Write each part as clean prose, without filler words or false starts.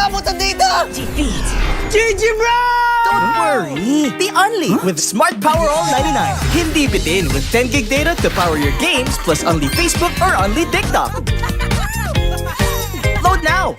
abot ang data! Defeat. GG bro! Don't worry. The Only with Smart Power All 99. Hindi bitin with 10 gig data to power your games plus only Facebook or only TikTok. Load now.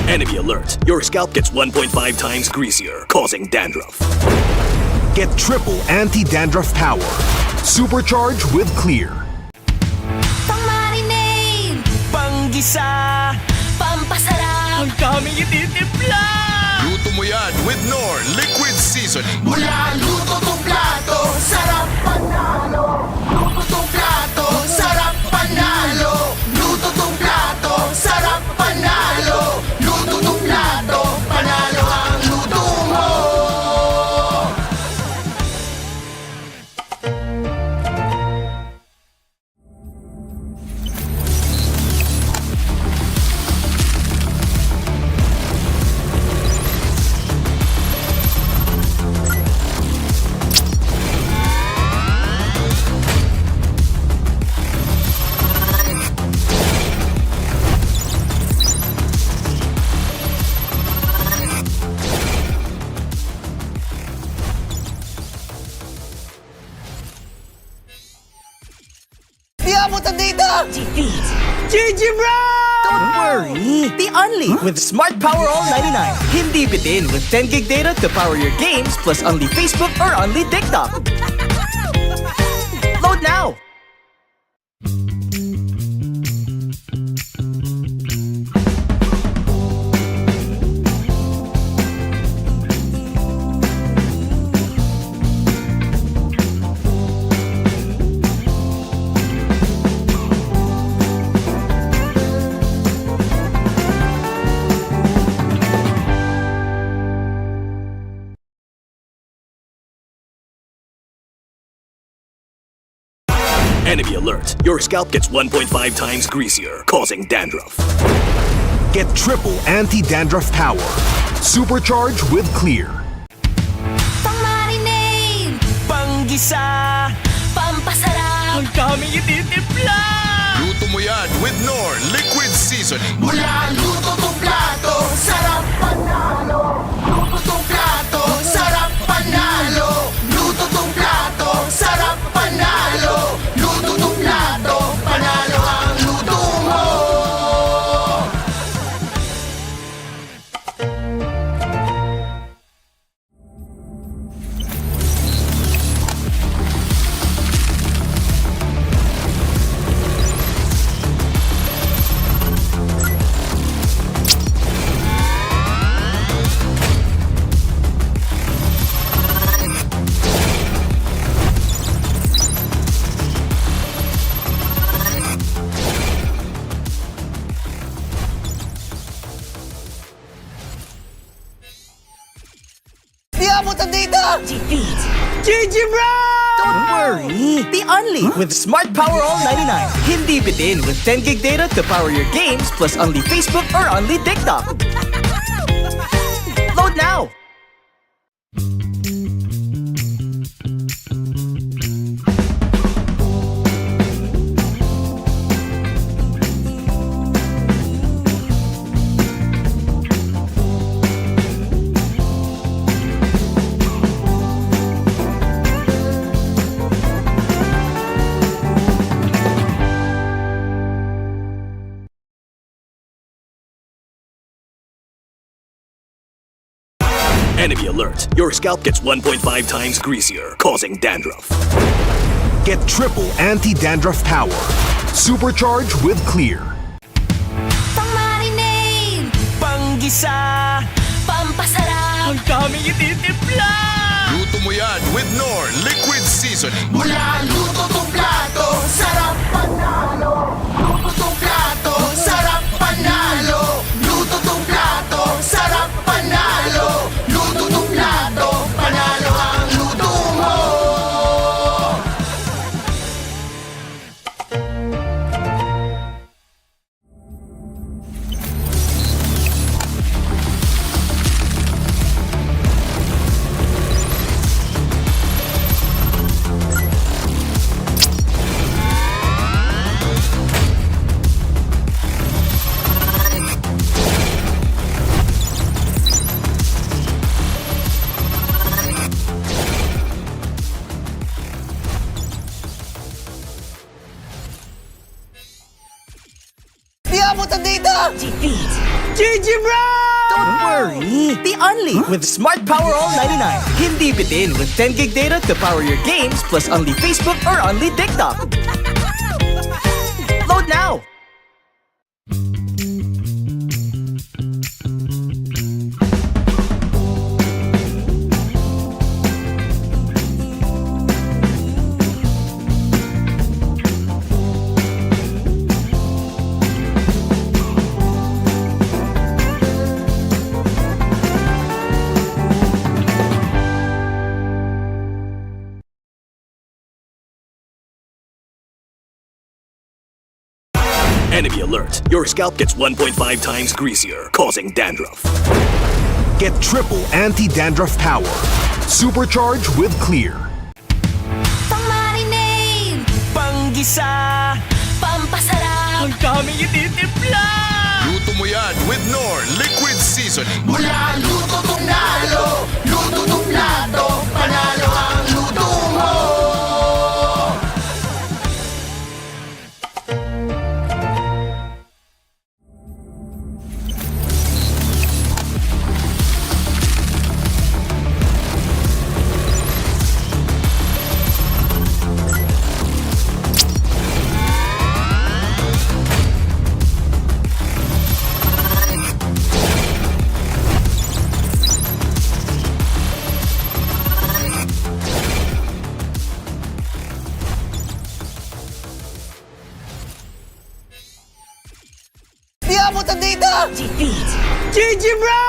Enemy alert. Your scalp gets 1.5 times greasier, causing dandruff. Get triple anti-dandruff power. Supercharged with Clear. Pang-marinade, Panggisa. pampasarap, Ang daming ititimpla. Luto mo yan with Knorr Liquid Seasoning. Mula luto tong plato, sarap panalo. Luto tong plato, sarap panalo. Luto tong plato, sarap panalo. Luto tong plato, panalo ang luto mo. Di abot ang data! Defeat. GG bro! Don't worry. The Only with Smart Power All 99. Hindi bitin with 10 gig data to power your games plus only Facebook or only TikTok. Load now. Enemy alert. Your scalp gets 1.5 times greasier, causing dandruff. Get triple anti-dandruff power. Supercharged with Clear. pang-marinade, Panggisa. pampasarap, Ang daming ititimpla. Luto mo yan with Knorr Liquid Seasoning. Mula luto tong plato, sarap panalo. Luto tong plato, sarap panalo. Luto tong plato, sarap panalo. Luto tong plato, panalo ang luto mo. Di abot ang data! Defeat. GG bro! Don't worry. The Only with Smart Power All 99. Hindi bitin with 10 gig data to power your games plus only Facebook or only TikTok. Load now. Enemy alert. Your scalp gets 1.5 times greasier, causing dandruff. Get triple anti-dandruff power. Supercharged with Clear. pang-marinade, Panggisa. pampasarap, Ang daming ititimpla. Luto mo yan with Knorr Liquid Seasoning. Mula luto tong plato, sarap panalo. Luto tong plato, sarap panalo. Luto tong plato, sarap only with Smart Power All 99. Hindi bitin with 10 gig data to power your games plus only Facebook or only TikTok. Load now! Enemy alert. Your scalp gets 1.5 times greasier, causing dandruff. Get triple anti-dandruff power. Supercharge with Clear. Pang-marinade, Panggisa! pampasarap, Ang daming ititimpla! Luto mo yan with Knorr Liquid Seasoning. Mula luto tong nalo, luto tong plato, panalo ang luto mo. Di abot ang data! defeat, GG bro!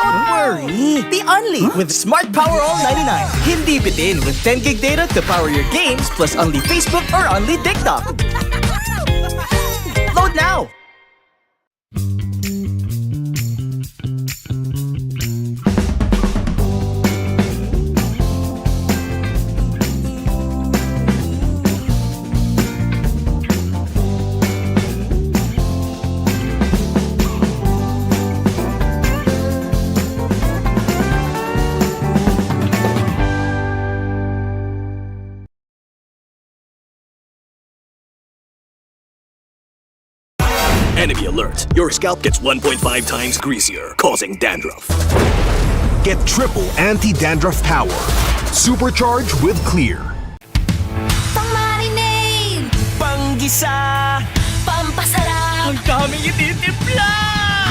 Don't worry! The only with Smart Power All 99. Hindi bitin with 10 gig data to power your games plus only Facebook or only TikTok. Load now! Enemy alert. Your scalp gets 1.5 times greasier, causing dandruff. Get triple anti-dandruff power. Supercharge with Clear. pang-marinade, Panggisa! pampasarap, Ang daming ititimpla!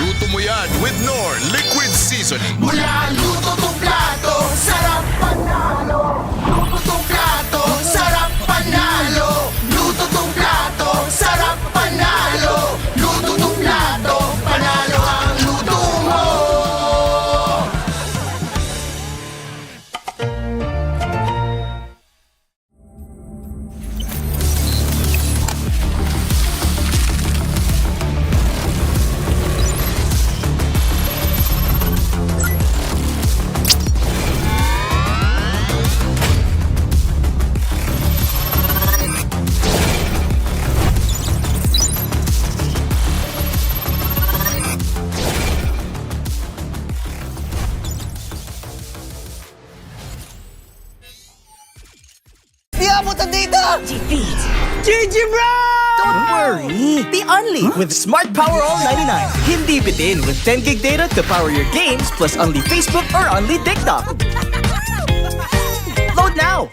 Luto mo yan with Knorr Liquid Seasoning. Mula luto tong plato, sarap panalo. Luto tong plato, sarap panalo. Luto tong plato, sarap panalo. Luto tong plato, panalo ang luto mo. Di abot ang data! defeat, GG bro! Don't worry! The only with Smart Power All 99. Hindi bitin with 10 gig data to power your games plus only Facebook or only TikTok. Load now!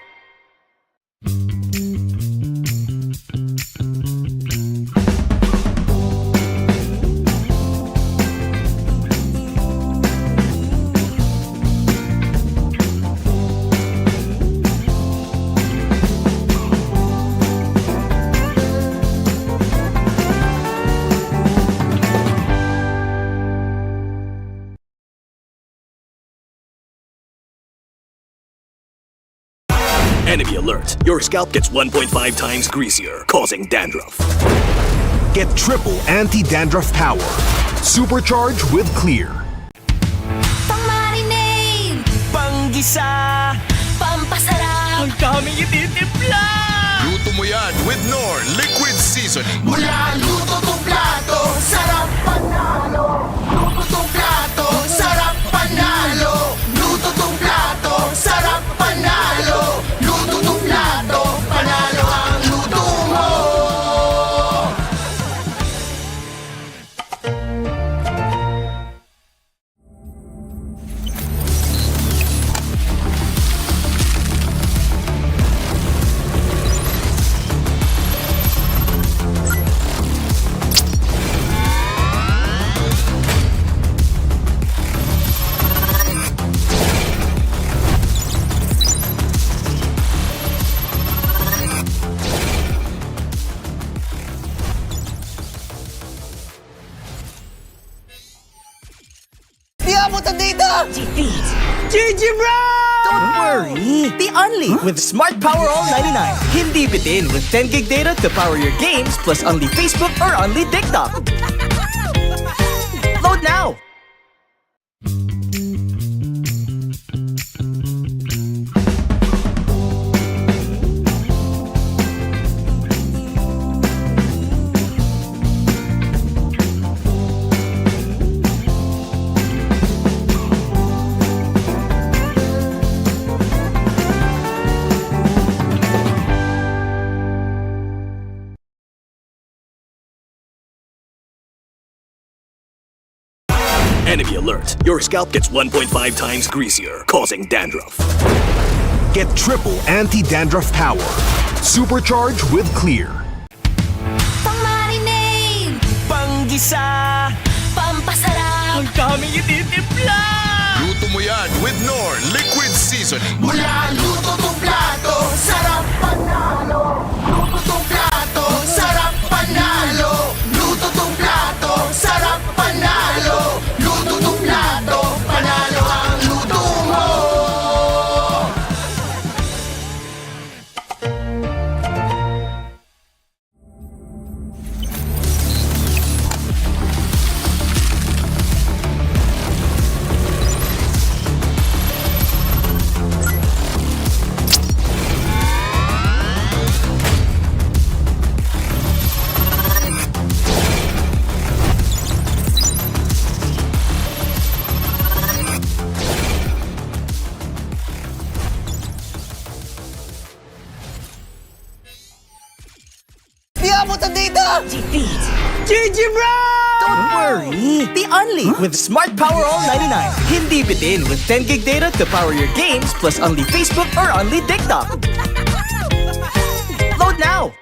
Enemy alert. Your scalp gets 1.5 times greasier, causing dandruff. Get triple anti-dandruff power. Supercharge with Clear. pang-marinade, Panggisa! pampasarap, Ang daming ititimpla! Luto mo yan with Knorr Liquid Seasoning. Mula luto tong plato, sarap panalo. Luto tong plato, sarap panalo. Luto tong plato, sarap panalo. Luto tong plato, panalo ang luto mo. abutan dito! Defeat. GG bro! Don't worry! The Only with Smart Power All 99. Hindi bitin with 10 gig data to power your games plus only Facebook or only TikTok. Load now! Enemy alert. Your scalp gets 1.5 times greasier, causing dandruff. Get triple anti-dandruff power. Supercharge with Clear. Pang-marinade. Panggisa! Pampasarap. Ang daming ititimpla! Luto mo yan with Knorr Liquid Seasoning. Mula luto tong plato, sarap panalo. Luto tong plato, sarap panalo. Luto tong plato, sarap panalo. Luto tong plato, panalo ang luto mo. Di abutan dito! Defeat. GG bro! Don't worry! The Only with Smart Power All 99. Hindi bitin with 10 gig data to power your games plus only Facebook or only TikTok. Load now!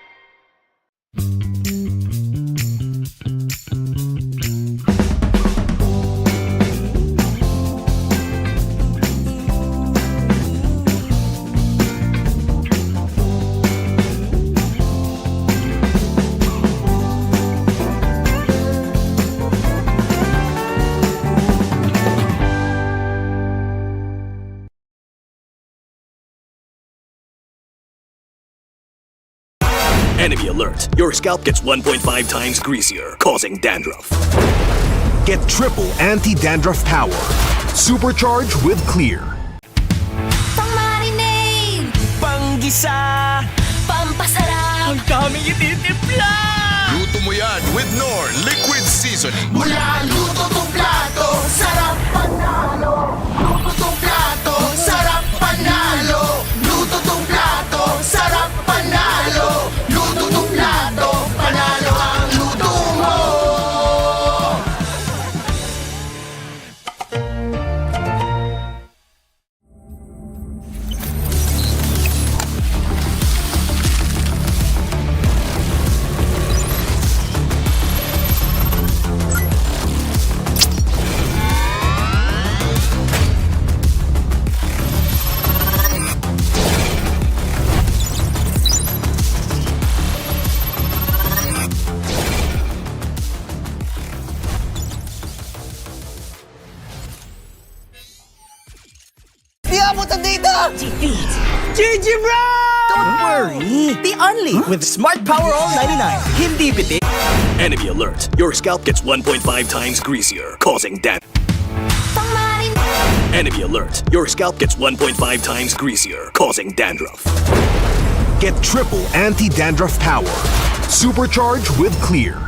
Enemy alert. Your scalp gets 1.5 times greasier, causing dandruff. Get triple anti-dandruff power. Supercharge with Clear. Pang-marinade. Panggisa! Pampasarap. Ang daming ititimpla! Luto mo yan with Knorr Liquid Seasoning. Mula luto tong plato, sarap panalo. Luto tong plato, sarap panalo. Luto tong plato, sarap panalo. Luto tong plato, panalo ang luto mo. Di abutan dito! Defeat. GG bro! Don't worry! The Only with Smart Power All 99. Hindi bitin. Enemy alert. Your scalp gets 1.5 times greasier, causing dandruff. Pang-marinade. Enemy alert. Your scalp gets 1.5 times greasier, causing dandruff. Get triple anti-dandruff power. Supercharge with Clear.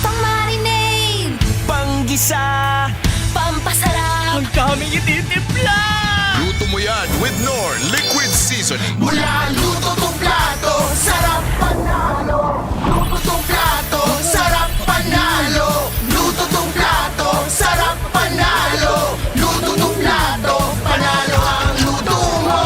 Pang-marinade. Panggisa! Pampasarap. Ang daming ititimpla! Luto mo yan with Knorr Liquid Seasoning. Mula luto tong plato, sarap panalo. Luto tong plato, sarap panalo. Luto tong plato, sarap panalo. Luto tong plato, panalo ang luto mo.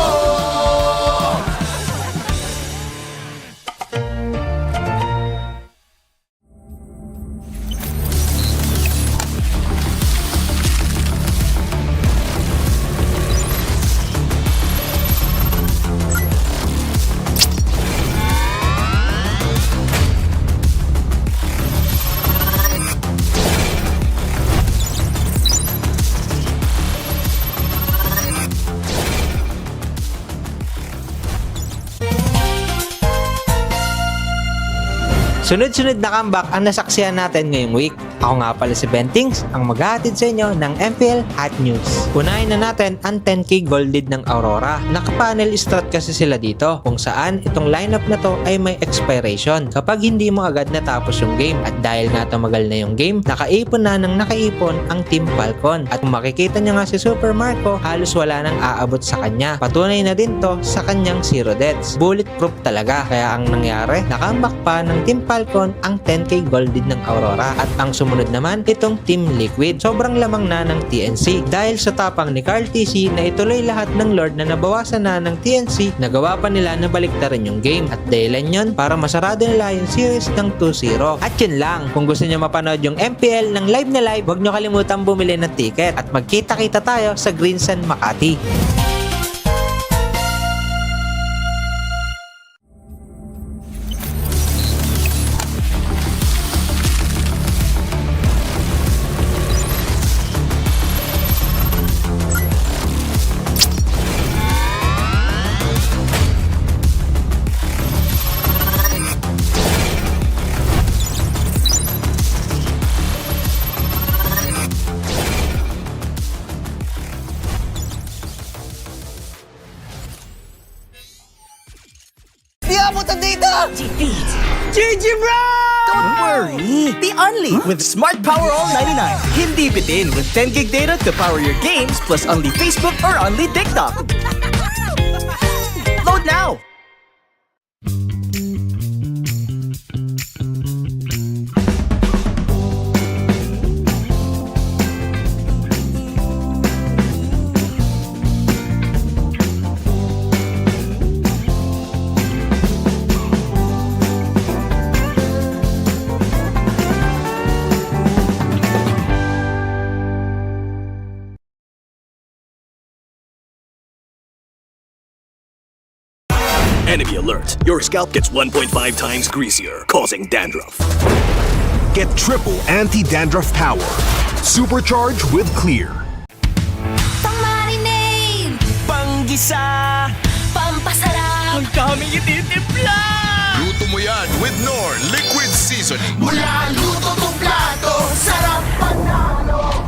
Sunod-sunod na comeback ang nasaksihan natin ngayong week. Ako nga pala si Bentings, ang maghahatid sa inyo ng MPL Hot News. Unahin na natin ang 10k gold lead ng Aurora. Naka-panel strat kasi sila dito, kung saan itong lineup na to ay may expiration kapag hindi mo agad natapos yung game. At dahil nga tumagal na yung game, nakaipon na ng nakaipon ang Team Falcon. At kung makikita nyo nga si Super Marco, halos wala nang aabot sa kanya. Patunay na din to sa kanyang 0 deaths. Bulletproof talaga. Kaya ang nangyari, nakambak pa ng Team Falcon ang 10k gold lead ng Aurora. At ang sumunod naman, itong Team Liquid. Sobrang lamang na ng TNC. Dahil sa tapang ni Carl TC na ituloy lahat ng Lord na nabawasan na ng TNC, nagawa pa nila na baliktarin yung game. At dahilan yun para masarado nila yung series ng 2-0. At yun lang, kung gusto nyo mapanood yung MPL ng live na live, huwag nyo kalimutan bumili ng ticket. At magkita-kita tayo sa Green Sun Makati. Di abutan dito! Defeat. GG bro! Don't worry! The Only with Smart Power All 99. Hindi bitin with 10 gig data to power your games plus only Facebook or only TikTok. Load now! Enemy alert. Your scalp gets 1.5 times greasier, causing dandruff. Get triple anti-dandruff power. Supercharge with Clear. Pang-marinade. Panggisa! Pampasarap. Ang daming ititimpla! Luto mo yan with Knorr Liquid Seasoning. Mula luto to plato, sarap panalo.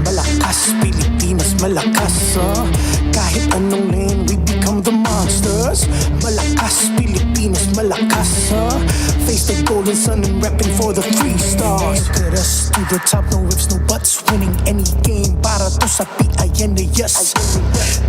Malakas, Pilipinas, malakas Kahit anong lane, we become the monsters. Malakas, Pilipinas, malakas Face the golden sun and repping for the 3 stars. Look at us, to the top, no ifs, no buts. Winning any game, para to sa PIN na yes.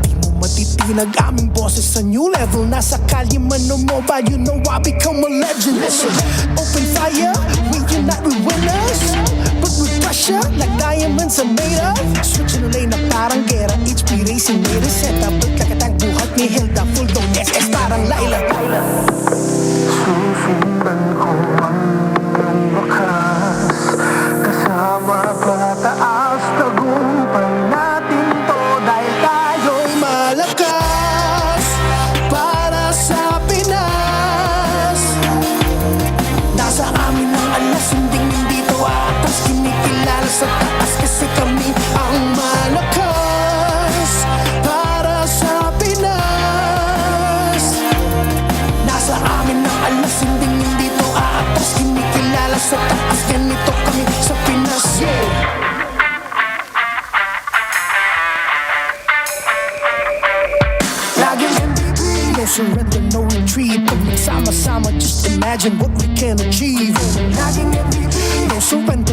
Di mo matitinag aming boses sa new level. Nasa kalye man o mobile, you know I become a legend. Listen, open fire, we unite, we winners. But with pressure, like diamonds are made of. Switching the lane na parang gera. HP racing made a setup. But kakatang buhat ni Hilda, full dome SS parang Laila.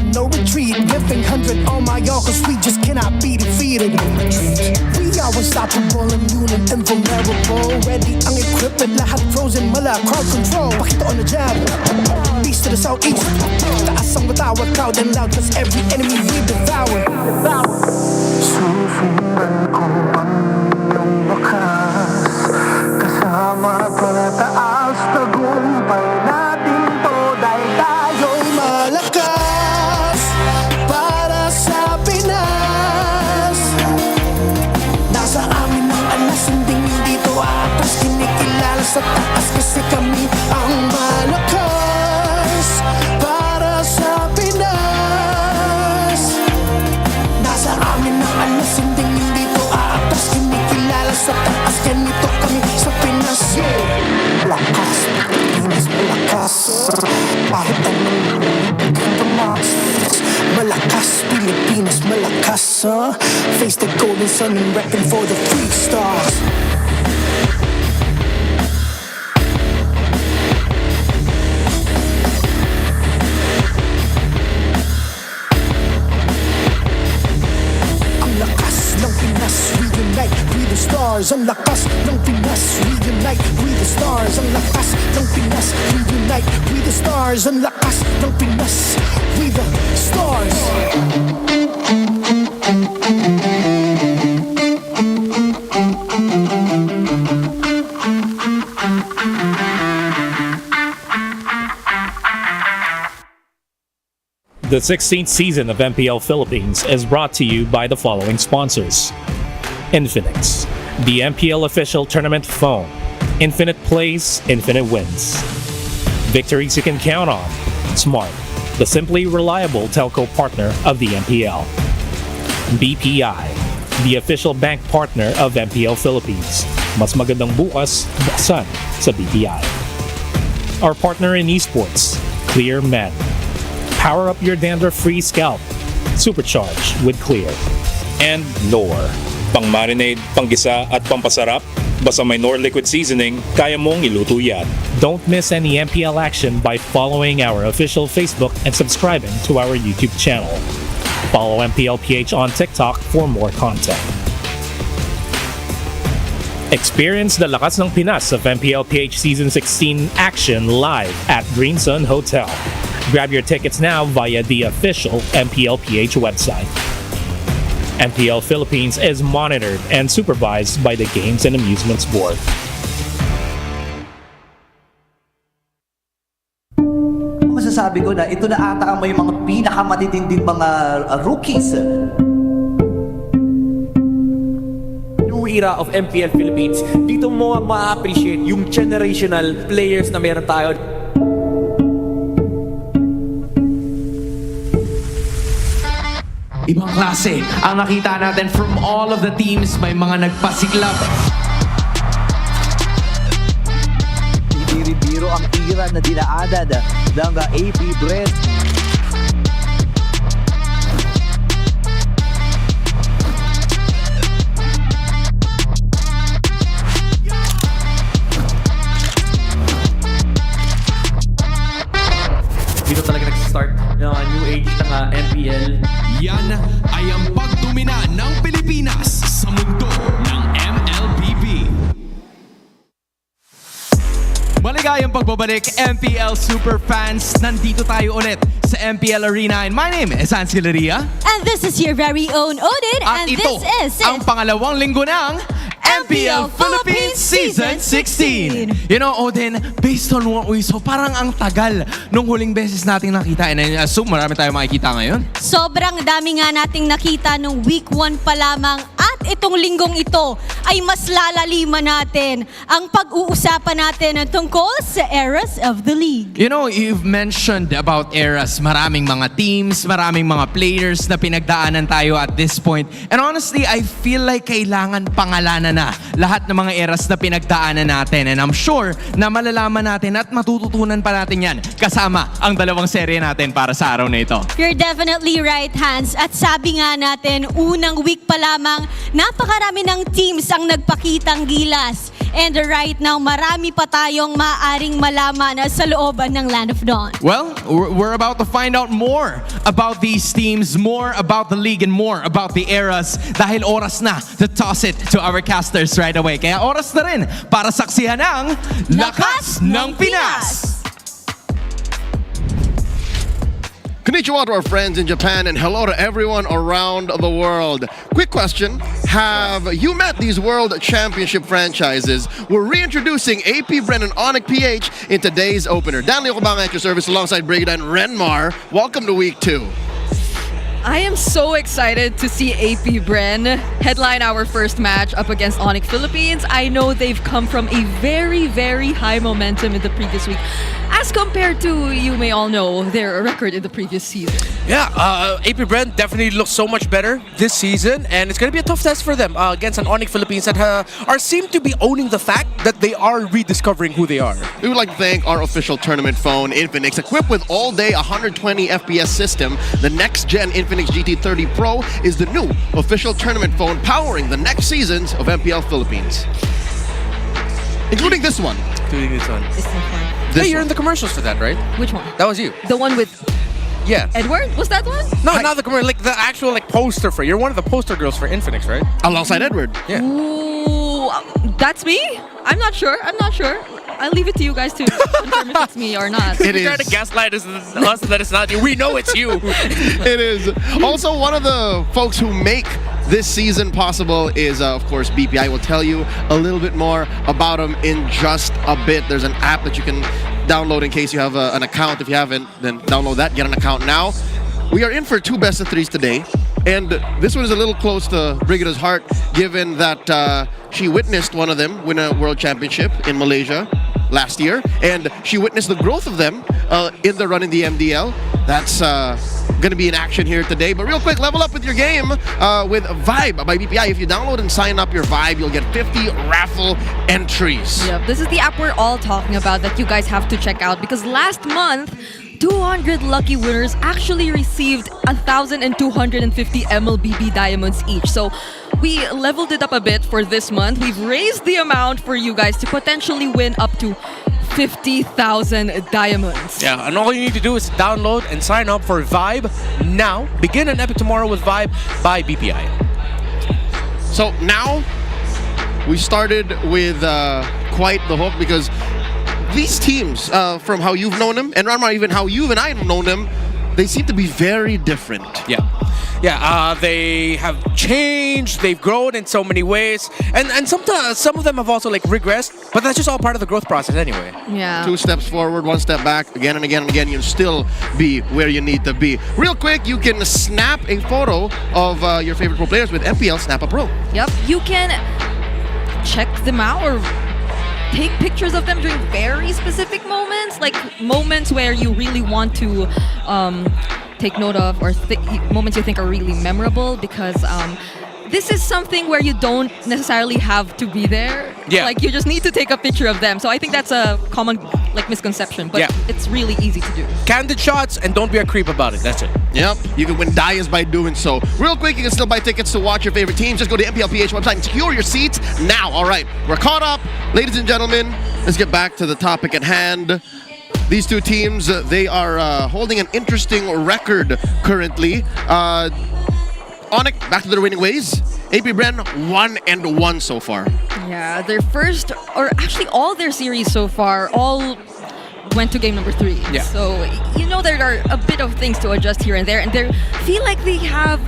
no retreat. Giving 100 on my all, cause we just cannot be defeated. We are unstoppable, immune and invulnerable. Ready ang equipment, lahat frozen, mala, crowd control. Pakito on the jab, east to the southeast. Taas ang matawag, proud and loud, cause every enemy we devour. Susundan ko ang iyong wakas, kasama pataas, tagumpay natin to dahil tayo'y malakas para sa Pinas. Nasa amin ang alas, hindi to atas, kinikilala sa taas kasi kami ang malakas para sa Pinas. Nasa amin ang alas, hindi to atas, kinikilala sa taas, ganito kami sa Pinas. Lakas, Pinas malakas, kahit anong malakas, Pilipinas malakas, face the golden sun and repping for the free stars. Ang lakas ng Pinas, we unite, we the stars. Ang lakas ng Pinas, we unite, we the stars. Ang lakas ng Pinas, we unite, we the stars. Ang lakas ng Pinas, we the stars. The 16th season of MPL Philippines is brought to you by the following sponsors. Infinix, the MPL official tournament phone. Infinite plays, infinite wins. Victories you can count on. Smart, the simply reliable telco partner of the MPL. BPI, the official bank partner of MPL Philippines. Mas magandang bukas, buksan sa BPI. Our partner in Esports, Clear Men. Power up your dandruff-free scalp. Supercharge with Clear. And Nor. Pang-marinade, panggisa at pampasarap. Basta may Nor liquid seasoning, kaya mong iluto yan. Don't miss any MPL action by following our official Facebook and subscribing to our YouTube channel. Follow MPLPH on TikTok for more content. Experience the lakas ng Pinas of MPLPH Season 16 action live at Green Sun Hotel. Grab your tickets now via the official MPLPH website. MPL Philippines is monitored and supervised by the Games and Amusements Board. Masasabi ko na ito na ata ang may mga pinakamatitinding mga rookies. New era of MPL Philippines, dito mo ma-appreciate yung generational players na meron tayo. Ibang klase ang nakita natin from all of the teams. May mga nagpasiklab. Hindi rin biro ang ira na dinaanan ng APBR. Dito talaga nag-start yung new age ng MPL. Yan ay ang pagdomina ng Pilipinas sa mundo ng MLBB. Maligayang pagbabalik, MPL Superfans. Nandito tayo ulit sa MPL Arena. And my name is Ancillaria. And this is your very own Odin. At and ito this is ang pangalawang linggo ng MPL Philippines Season 16. You know, Odin, based on what we saw, parang ang tagal nung huling beses nating nakita. And I assume marami tayong makikita ngayon. Sobrang dami nga nating nakita nung week 1 pa lamang at itong linggong ito ay mas lalaliman natin ang pag-uusapan natin tungkol sa eras of the league. You know, you've mentioned about eras. Maraming mga teams, maraming mga players na pinagdaanan tayo at this point. And honestly, I feel like kailangan pangalanan na lahat ng mga eras na pinagdaanan natin. And I'm sure na malalaman natin at matututunan pa natin yan kasama ang dalawang serye natin para sa araw na ito. You're definitely right, Hans. At sabi nga natin, unang week pa lamang, napakarami ng teams ang nagpakitang gilas. And right now, marami pa tayong maaring malaman sa looban ng Land of Dawn. Well, we're about to find out more about these teams, more about the league, and more about the eras dahil oras na to toss it to our casters right away. Kaya oras na rin para saksihan ang Lakas ng Pinas! Konnichiwa to our friends in Japan and hello to everyone around the world. Quick question, have you met these World Championship franchises? We're reintroducing APBR and ONIC PH in today's opener. Dan Leo Kabang at your service alongside Brigida and Renmar. Welcome to week 2. I am so excited to see AP Bren headline our first match up against ONIC Philippines. I know they've come from a very, very high momentum in the previous week as compared to, you may all know, their record in the previous season. Yeah, AP Bren definitely looks so much better this season, and it's going to be a tough test for them against an ONIC Philippines that seem to be owning the fact that they are rediscovering who they are. We would like to thank our official tournament phone, Infinix, equipped with all-day 120 FPS system. The next-gen Infinix GT30 Pro is the new official tournament phone powering the next seasons of MPL Philippines. Including this one. Including this one. It's so fun. Hey, you're in the commercials for that, right? Which one? That was you. The one with Yeah. Edward? Was that one? No, not the commercial, like the actual poster for. You're one of the poster girls for Infinix, right? Alongside Edward. Yeah. Ooh, that's me? I'm not sure. I'll leave it to you guys to confirm if it's me or not. It is. You're trying to gaslight us that it's not you. We know it's you. It is. Also, one of the folks who make this season possible is, of course, BPI. We'll tell you a little bit more about them in just a bit. There's an app that you can download in case you have an account. If you haven't, then download that. Get an account now. We are in for 2 best of 3s today. And this one is a little close to Brigida's heart, given that she witnessed one of them win a world championship in Malaysia last year. And she witnessed the growth of them in the run in the MDL. That's going to be in action here today. But real quick, level up with your game with Vibe by BPI. If you download and sign up your Vibe, you'll get 50 raffle entries. Yep, this is the app we're all talking about that you guys have to check out because last month, 200 lucky winners actually received 1,250 MLBB diamonds each. So we leveled it up a bit for this month. We've raised the amount for you guys to potentially win up to 50,000 diamonds. Yeah, and all you need to do is download and sign up for Vibe now. Begin an epic tomorrow with Vibe by BPI. So now we started with quite the hook because these teams, from how you've known them, and Ranma, even how you and I have known them, they seem to be very different. Yeah. Yeah, they have changed, they've grown in so many ways, and sometimes some of them have also regressed, but that's just all part of the growth process anyway. Yeah. 2 steps forward, 1 step back, again and again and again, you'll still be where you need to be. Real quick, you can snap a photo of your favorite pro players with MPL Snap a Pro. Yep, you can check them out or take pictures of them during very specific moments, like moments where you really want to take note of, or moments you think are really memorable, because this is something where you don't necessarily have to be there. Yeah. Like, you just need to take a picture of them. So I think that's a common misconception, but it's really easy to do. Candid shots, and don't be a creep about it. That's it. Yep, you can win dias by doing so. Real quick, you can still buy tickets to watch your favorite teams. Just go to MPLPH website and secure your seats now. All right, we're caught up. Ladies and gentlemen, let's get back to the topic at hand. These 2 teams, they are holding an interesting record currently. ONIC, back to their winning ways. AP Bren, 1-1 so far. Yeah, their first, or actually all their series so far, all went to game number 3. Yeah. So, there are a bit of things to adjust here and there, and they feel like they have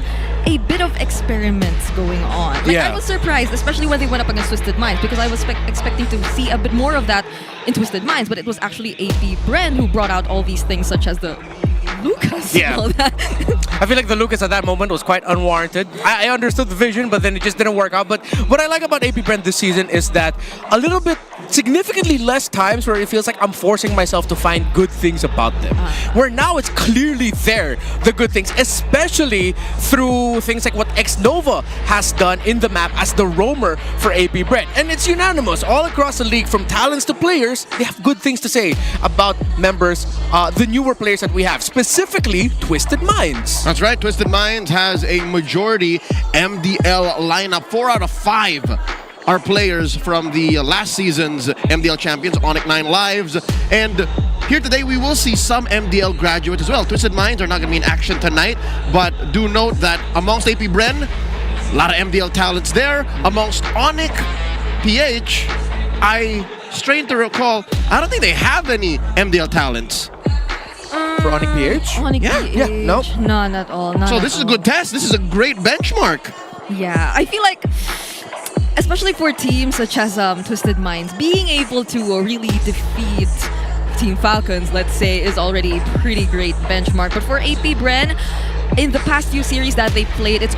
a bit of experiments going on. I was surprised, especially when they went up against Twisted Minds, because I was expecting to see a bit more of that in Twisted Minds, but it was actually AP Bren who brought out all these things, such as the Lucas. Yeah. And all that. I feel like the Lucas at that moment was quite unwarranted. I understood the vision, but then it just didn't work out. But what I like about AP Bren this season is that a little bit, significantly less times where it feels like I'm forcing myself to find good things about them. Where now it's clearly there, the good things, especially through things like what X-Nova has done in the map as the roamer for AP Bren. And it's unanimous all across the league, from talents to players. They have good things to say about members, the newer players that we have, specifically Twisted Minds. That's right, Twisted Minds has a majority MDL lineup. 4 out of 5 our players from the last season's MDL champions, ONIC 9 Lives. And here today, we will see some MDL graduates as well. Twisted Minds are not going to be in action tonight, but do note that amongst AP Bren, a lot of MDL talents there. Amongst ONIC PH, I strain to recall, I don't think they have any MDL talents. For ONIC PH? ONIC Yeah. PH? Yeah, no. None at all. None So at this is a all. good test. This is a great benchmark. Yeah, I feel like, especially for teams such as Twisted Minds, being able to really defeat Team Falcons, let's say, is already a pretty great benchmark. But for AP Bren, in the past few series that they played, it's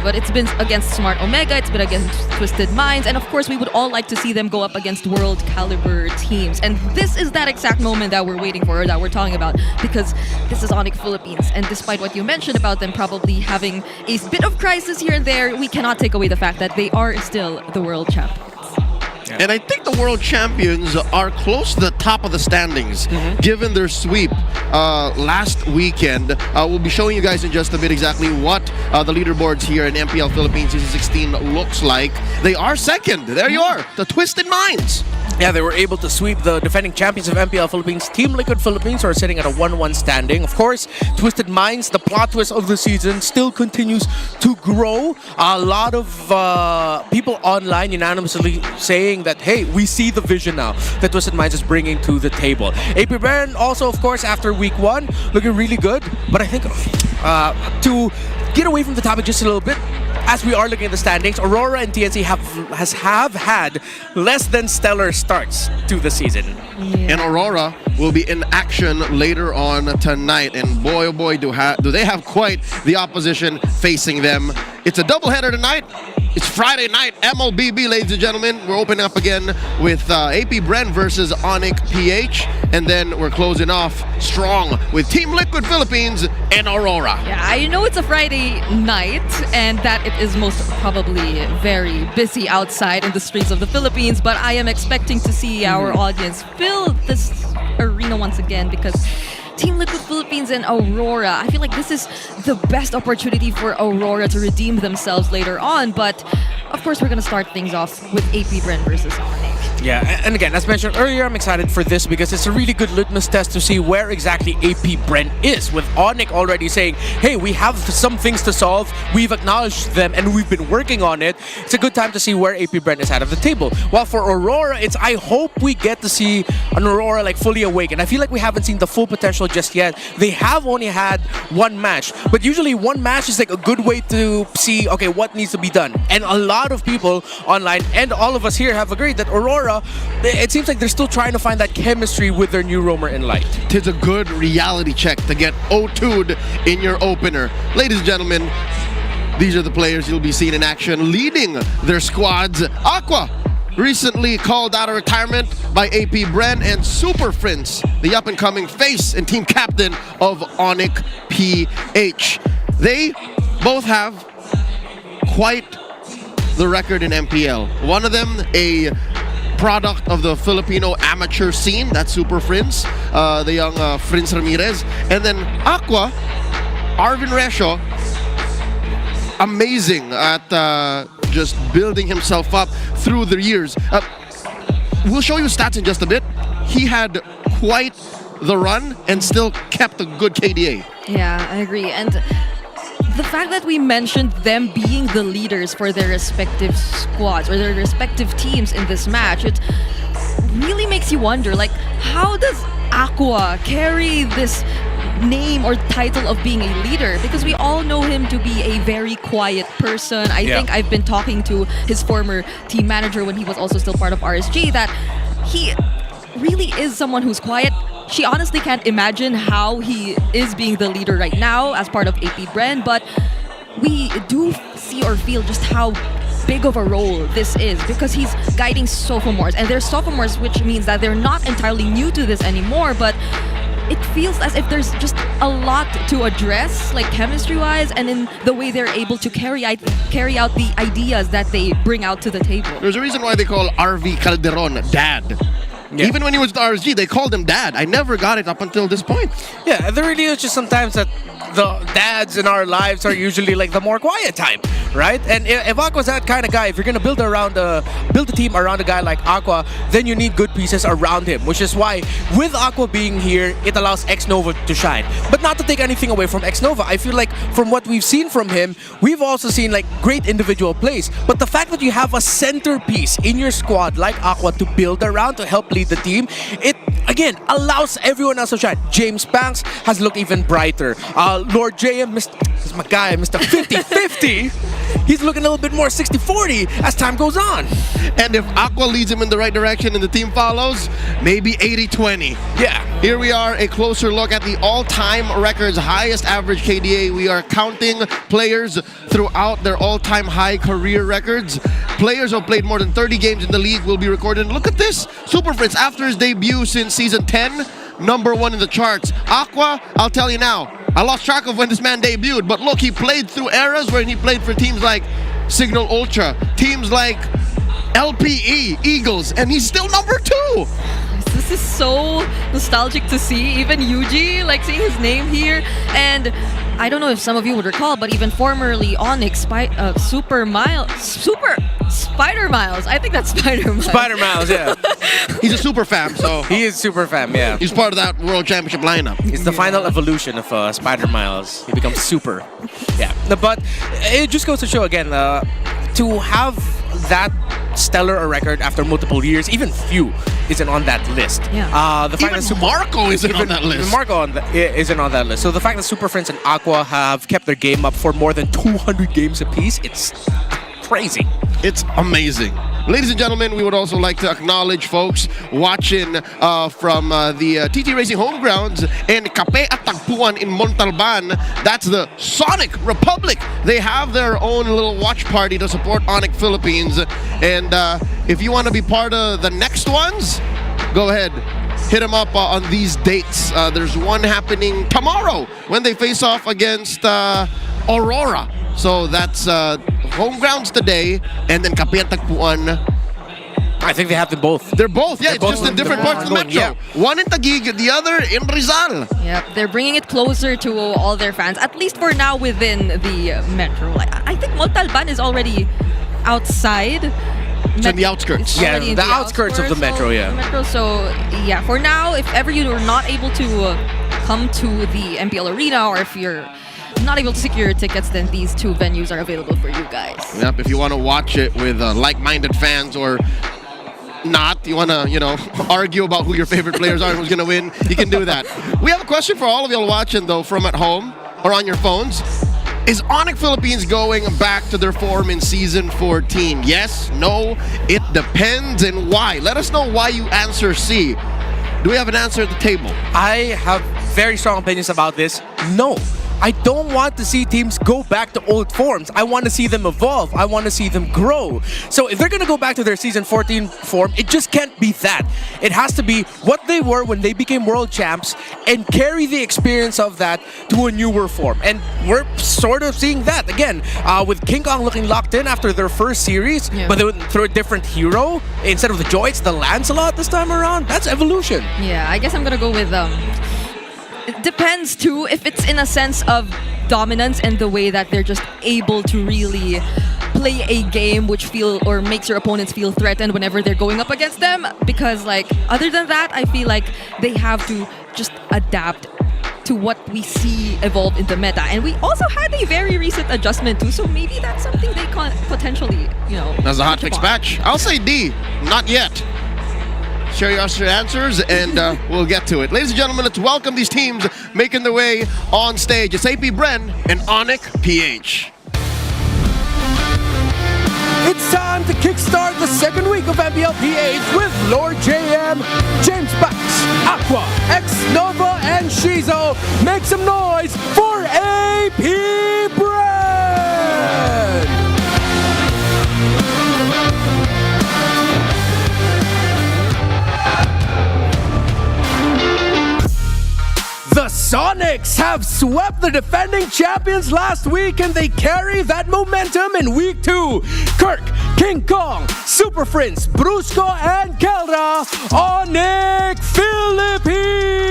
but it's been against Smart Omega, it's been against Twisted Minds, and of course we would all like to see them go up against world caliber teams. And this is that exact moment that we're waiting for, or that we're talking about, because this is ONIC Philippines, and despite what you mentioned about them probably having a bit of crisis here and there, we cannot take away the fact that they are still the world champions. And I think the world champions are close to the top of the standings, given their sweep last weekend. We'll be showing you guys in just a bit exactly what the leaderboards here in MPL Philippines Season 16 looks like. They are second. There you are, the Twisted Minds. Yeah, they were able to sweep the defending champions of MPL Philippines, Team Liquid Philippines, who are sitting at a 1-1 standing. Of course, Twisted Minds, the plot twist of the season, still continues to grow. A lot of people online unanimously saying that, hey, we see the vision now that Twisted Minds is bringing to the table. AP Bren also, of course, after week 1, looking really good. But I think to get away from the topic just a little bit, as we are looking at the standings, Aurora and TNC have had less than stellar starts to the season. And Aurora will be in action later on tonight. And boy, oh boy, do they have quite the opposition facing them. It's a doubleheader tonight. It's Friday night, MLBB, ladies and gentlemen. We're opening up again with AP Bren versus ONIC PH. And then we're closing off strong with Team Liquid Philippines and Aurora. Yeah, I know it's a Friday night and that it is most probably very busy outside in the streets of the Philippines, but I am expecting to see our audience fill this arena once again, because Team Liquid Philippines and Aurora, I feel like this is the best opportunity for Aurora to redeem themselves later on, but of course we're going to start things off with AP Bren versus ONIC. Yeah, and again, as mentioned earlier, I'm excited for this because it's a really good litmus test to see where exactly AP Bren is, with ONIC already saying, hey, we have some things to solve, we've acknowledged them, and we've been working on it. It's a good time to see where AP Bren is out of the table. While for Aurora, I hope we get to see an Aurora like fully awake, and I feel like we haven't seen the full potential just yet. They have only had one match, but usually one match is like a good way to see, okay, what needs to be done. And a lot of people online, and all of us here, have agreed that Aurora, it seems like they're still trying to find that chemistry with their new roamer in Light. Tis a good reality check to get O2'd in your opener. Ladies and gentlemen, these are the players you'll be seeing in action leading their squads. Aqua, recently called out of retirement by AP Bren, and Super Prince, the up-and-coming face and team captain of ONIC PH. They both have quite the record in MPL. One of them, a product of the Filipino amateur scene, that's Super Prince, the young Prince Ramirez. And then Aqua, Arvin Resho, amazing at just building himself up through the years. We'll show you stats in just a bit. He had quite the run and still kept a good KDA. Yeah, I agree. And the fact that we mentioned them being the leaders for their respective squads or their respective teams in this match, it really makes you wonder, like, how does Aqua carry this name or title of being a leader? Because we all know him to be a very quiet person. I think I've been talking to his former team manager when he was also still part of RSG, that he really is someone who's quiet. She honestly can't imagine how he is being the leader right now as part of AP Bren, but we do see or feel just how big of a role this is, because he's guiding sophomores, and they're sophomores, which means that they're not entirely new to this anymore, but it feels as if there's just a lot to address, like chemistry-wise, and in the way they're able to carry out the ideas that they bring out to the table. There's a reason why they call RV Calderon Dad. Yeah. Even when he was at RSG, they called him Dad. I never got it up until this point. Yeah, there really is just sometimes that the dads in our lives are usually like the more quiet type. right? And if Aqua's that kind of guy, if you're gonna build a team around a guy like Aqua, then you need good pieces around him, which is why with Aqua being here, it allows X-Nova to shine. But not to take anything away from X-Nova, I feel like from what we've seen from him, we've also seen like great individual plays. But the fact that you have a centerpiece in your squad like Aqua to build around to help lead the team, it again allows everyone else to shine. James Banks has looked even brighter. Lord JM, this is my guy, Mr. 50-50. He's looking a little bit more 60-40 as time goes on. And if Aqua leads him in the right direction and the team follows, maybe 80-20. Yeah. Here we are, a closer look at the all-time records, highest average KDA. We are counting players throughout their all-time high career records. Players who have played more than 30 games in the league will be recorded. Look at this. Super Fritz, after his debut since season 10, #1 in the charts. Aqua, I'll tell you now, I lost track of when this man debuted, but look, he played through eras where he played for teams like Signal Ultra, teams like LPE, Eagles, and he's still #2. This is so nostalgic to see. Even Yuji, like seeing his name here. And I don't know if some of you would recall, but even formerly ONIC, Super Spider Miles. I think that's Spider Miles. Spider Miles, yeah. He's a super fam, so. He is super fam, yeah. He's part of that World Championship lineup. It's the final evolution of Spider Miles. He becomes super. Yeah. But it just goes to show again, to have that stellar a record after multiple years, even few isn't on that list. Yeah. The fact Even that Marco isn't on that list. Even Marco isn't on that list. So the fact that Super Friends and Aqua have kept their game up for more than 200 games apiece, it's crazy. It's amazing. Ladies and gentlemen, we would also like to acknowledge folks watching from the TT Racing home grounds in Cape at Tagpuan in Montalban. That's the Sonic Republic. They have their own little watch party to support ONIC Philippines. And if you want to be part of the next ones, go ahead. Hit them up on these dates. There's one happening tomorrow when they face off against Aurora. So that's home grounds today, and then Capiat Tagpuan. I think they have them both. They're both, yeah. It's just in different parts of the metro. Yeah. One in Taguig, the other in Rizal. Yep, they're bringing it closer to all their fans, at least for now within the metro. Like, I think Montalban is already outside. It's in the outskirts. Yeah, the outskirts of the metro, yeah. So, yeah, for now, if ever you are not able to come to the MPL Arena, or if you're not able to secure your tickets, then these two venues are available for you guys. Yep, if you want to watch it with like-minded fans or not, you want to, argue about who your favorite players are and who's going to win, you can do that. We have a question for all of y'all watching, though, from at home or on your phones. Is ONIC Philippines going back to their form in Season 14? Yes? No? It depends, and why? Let us know why you answer C. Do we have an answer at the table? I have very strong opinions about this. No. I don't want to see teams go back to old forms. I want to see them evolve. I want to see them grow. So if they're going to go back to their Season 14 form, it just can't be that. It has to be what they were when they became world champs and carry the experience of that to a newer form. And we're sort of seeing that again with King Kong looking locked in after their first series, but they went through a different hero. Instead of the Joy, it's the Lancelot this time around. That's evolution. Yeah, I guess I'm going to go with it depends too if it's in a sense of dominance and the way that they're just able to really play a game which makes your opponents feel threatened whenever they're going up against them, because like other than that, I feel like they have to just adapt to what we see evolve in the meta. And we also had a very recent adjustment too, so maybe that's something they can potentially, That's a hot fix patch. I'll say D, not yet. Share your answers, and we'll get to it. Ladies and gentlemen, let's welcome these teams making their way on stage. It's AP Bren and ONIC PH. It's time to kickstart the second week of MPL PH with Lord JM, James Banks, Aqua, X-Nova, and Shizo. Make some noise for AP Bren! The Sonics have swept the defending champions last week, and they carry that momentum in week 2. Kirk, King Kong, Super Friends, Brusco, and Kelra, ONIC Philippines!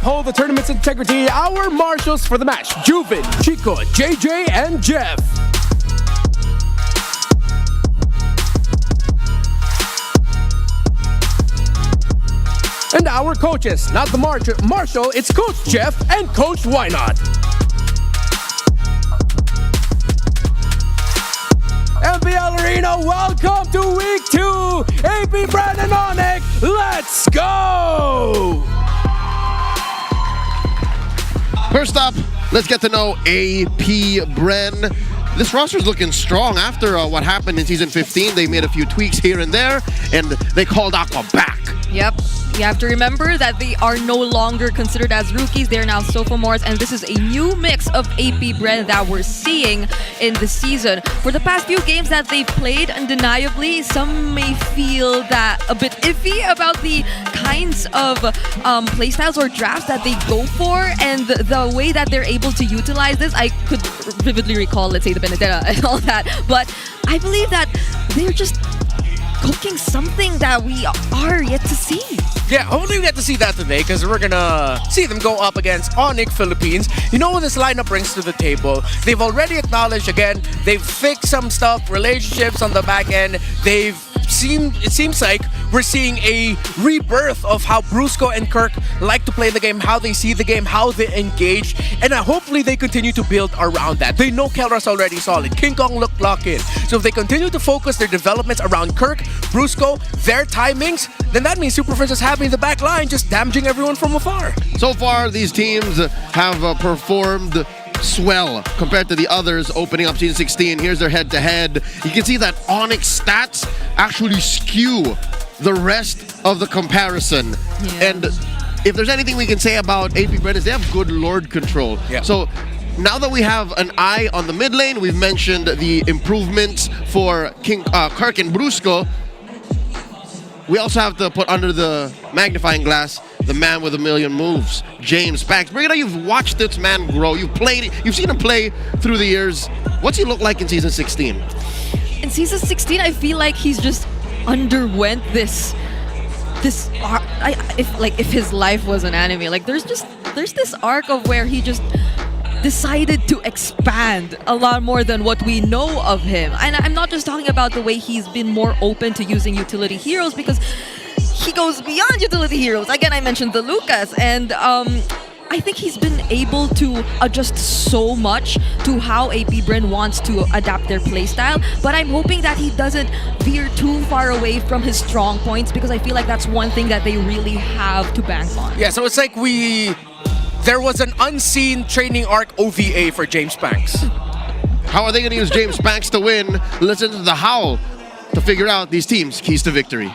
uphold the tournament's integrity, our marshals for the match, Juvin, Chico, JJ, and Jeff. And our coaches, not the marshal, it's Coach Jeff and Coach Wynot. MPL Arena, welcome to Week 2! AP Brandon ONIC, let's go! First up, let's get to know AP Bren. This roster's looking strong after what happened in Season 15. They made a few tweaks here and there, and they called Aqua back. Yep. You have to remember that they are no longer considered as rookies. They're now sophomores, and this is a new mix of AP Bren that we're seeing in the season. For the past few games that they've played, undeniably, some may feel that a bit iffy about the kinds of playstyles or drafts that they go for, and the way that they're able to utilize this. I could vividly recall, let's say, the Benedetta and all that, but I believe that they're just cooking something that we are yet to see. Yeah, hopefully we get to see that today because we're gonna see them go up against ONIC Philippines. You know what this lineup brings to the table? They've already acknowledged, again, they've fixed some stuff, relationships on the back end. It seems like we're seeing a rebirth of how Brusco and Kirk like to play the game, how they see the game, how they engage, and hopefully they continue to build around that. They know Kelra's already solid. King Kong looked locked in. So if they continue to focus their developments around Kirk, Brusco, their timings, then that means Super Friends is having the back line just damaging everyone from afar. So far, these teams have performed swell compared to the others opening up Season 16. Here's their head-to-head. You can see that ONIC stats actually skew the rest of the comparison. Yeah. And if there's anything we can say about AP Bren is they have good Lord control. Yeah. So now that we have an eye on the mid lane, we've mentioned the improvements for Kirk and Brusco. We also have to put under the magnifying glass the man with a million moves, James Banks. Brigida, you've watched this man grow. You've seen him play through the years. What's he look like in Season 16? In Season 16, I feel like he's just underwent this arc. If his life was an anime, like there's this arc of where he just decided to expand a lot more than what we know of him. And I'm not just talking about the way he's been more open to using utility heroes, because he goes beyond utility heroes. Again, I mentioned the Lucas, and I think he's been able to adjust so much to how AP Bren wants to adapt their playstyle, but I'm hoping that he doesn't veer too far away from his strong points, because I feel like that's one thing that they really have to bank on. Yeah, so it's like there was an unseen training arc OVA for James Banks. How are they going to use James Banks to win? Listen to the Howl to figure out these teams' keys to victory.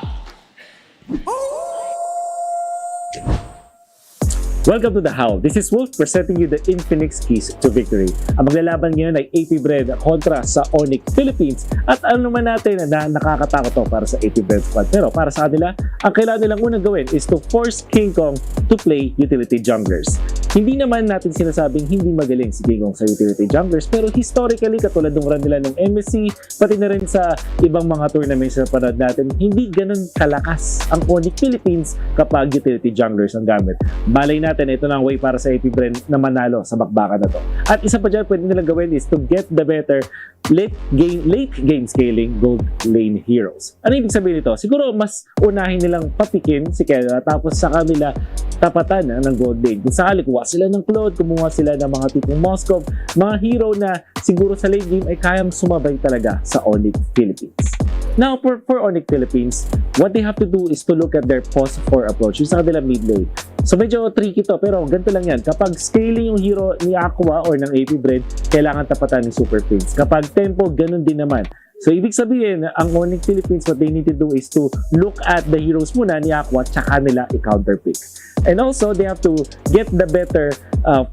Welcome to The How. This is Wolf presenting you the Infinix Keys to Victory. Ang maglalaban ngayon ay AP Bren kontra sa ONIC Philippines. At ano naman natin na nakakatakot to para sa AP Bren squad. Pero para sa kanila, ang kailangan nilang unang gawin is to force King Kong to play utility junglers. Hindi naman natin sinasabing hindi magaling si King Kong sa utility junglers, pero historically, katulad ng run nila ng MSC, pati na rin sa ibang mga tournaments na panood natin, hindi ganun kalakas ang ONIC Philippines kapag utility junglers ang gamit. Malay natin, ito na ang way para sa AP Bren na manalo sa bakbakan na to. At isa pa dyan, pwede nilang gawin is to get the better late game scaling gold lane heroes. Ano ibig sabihin nito? Siguro mas unahin nilang papikin si Kela, tapos sa kanila tapatan ng gold lane. Kung sakali kuha sila ng Claude, kumuha sila ng mga tipong Moskov, mga hero na siguro sa late game ay kayang sumabay talaga sa ONIC Philippines. Now, for ONIC Philippines, what they have to do is to look at their post-4 approach, yung sa kanila mid lane. So medyo tricky to, pero ganito lang yan. Kapag scaling yung hero ni Aqua or ng AP Bren, kailangan tapatan ni Super Prince. Kapag tempo, ganun din naman. So ibig sabihin, ang ONIC Philippines, what they need to do is to look at the heroes muna ni Aqua, tsaka nila i-counterpick. And also, they have to get the better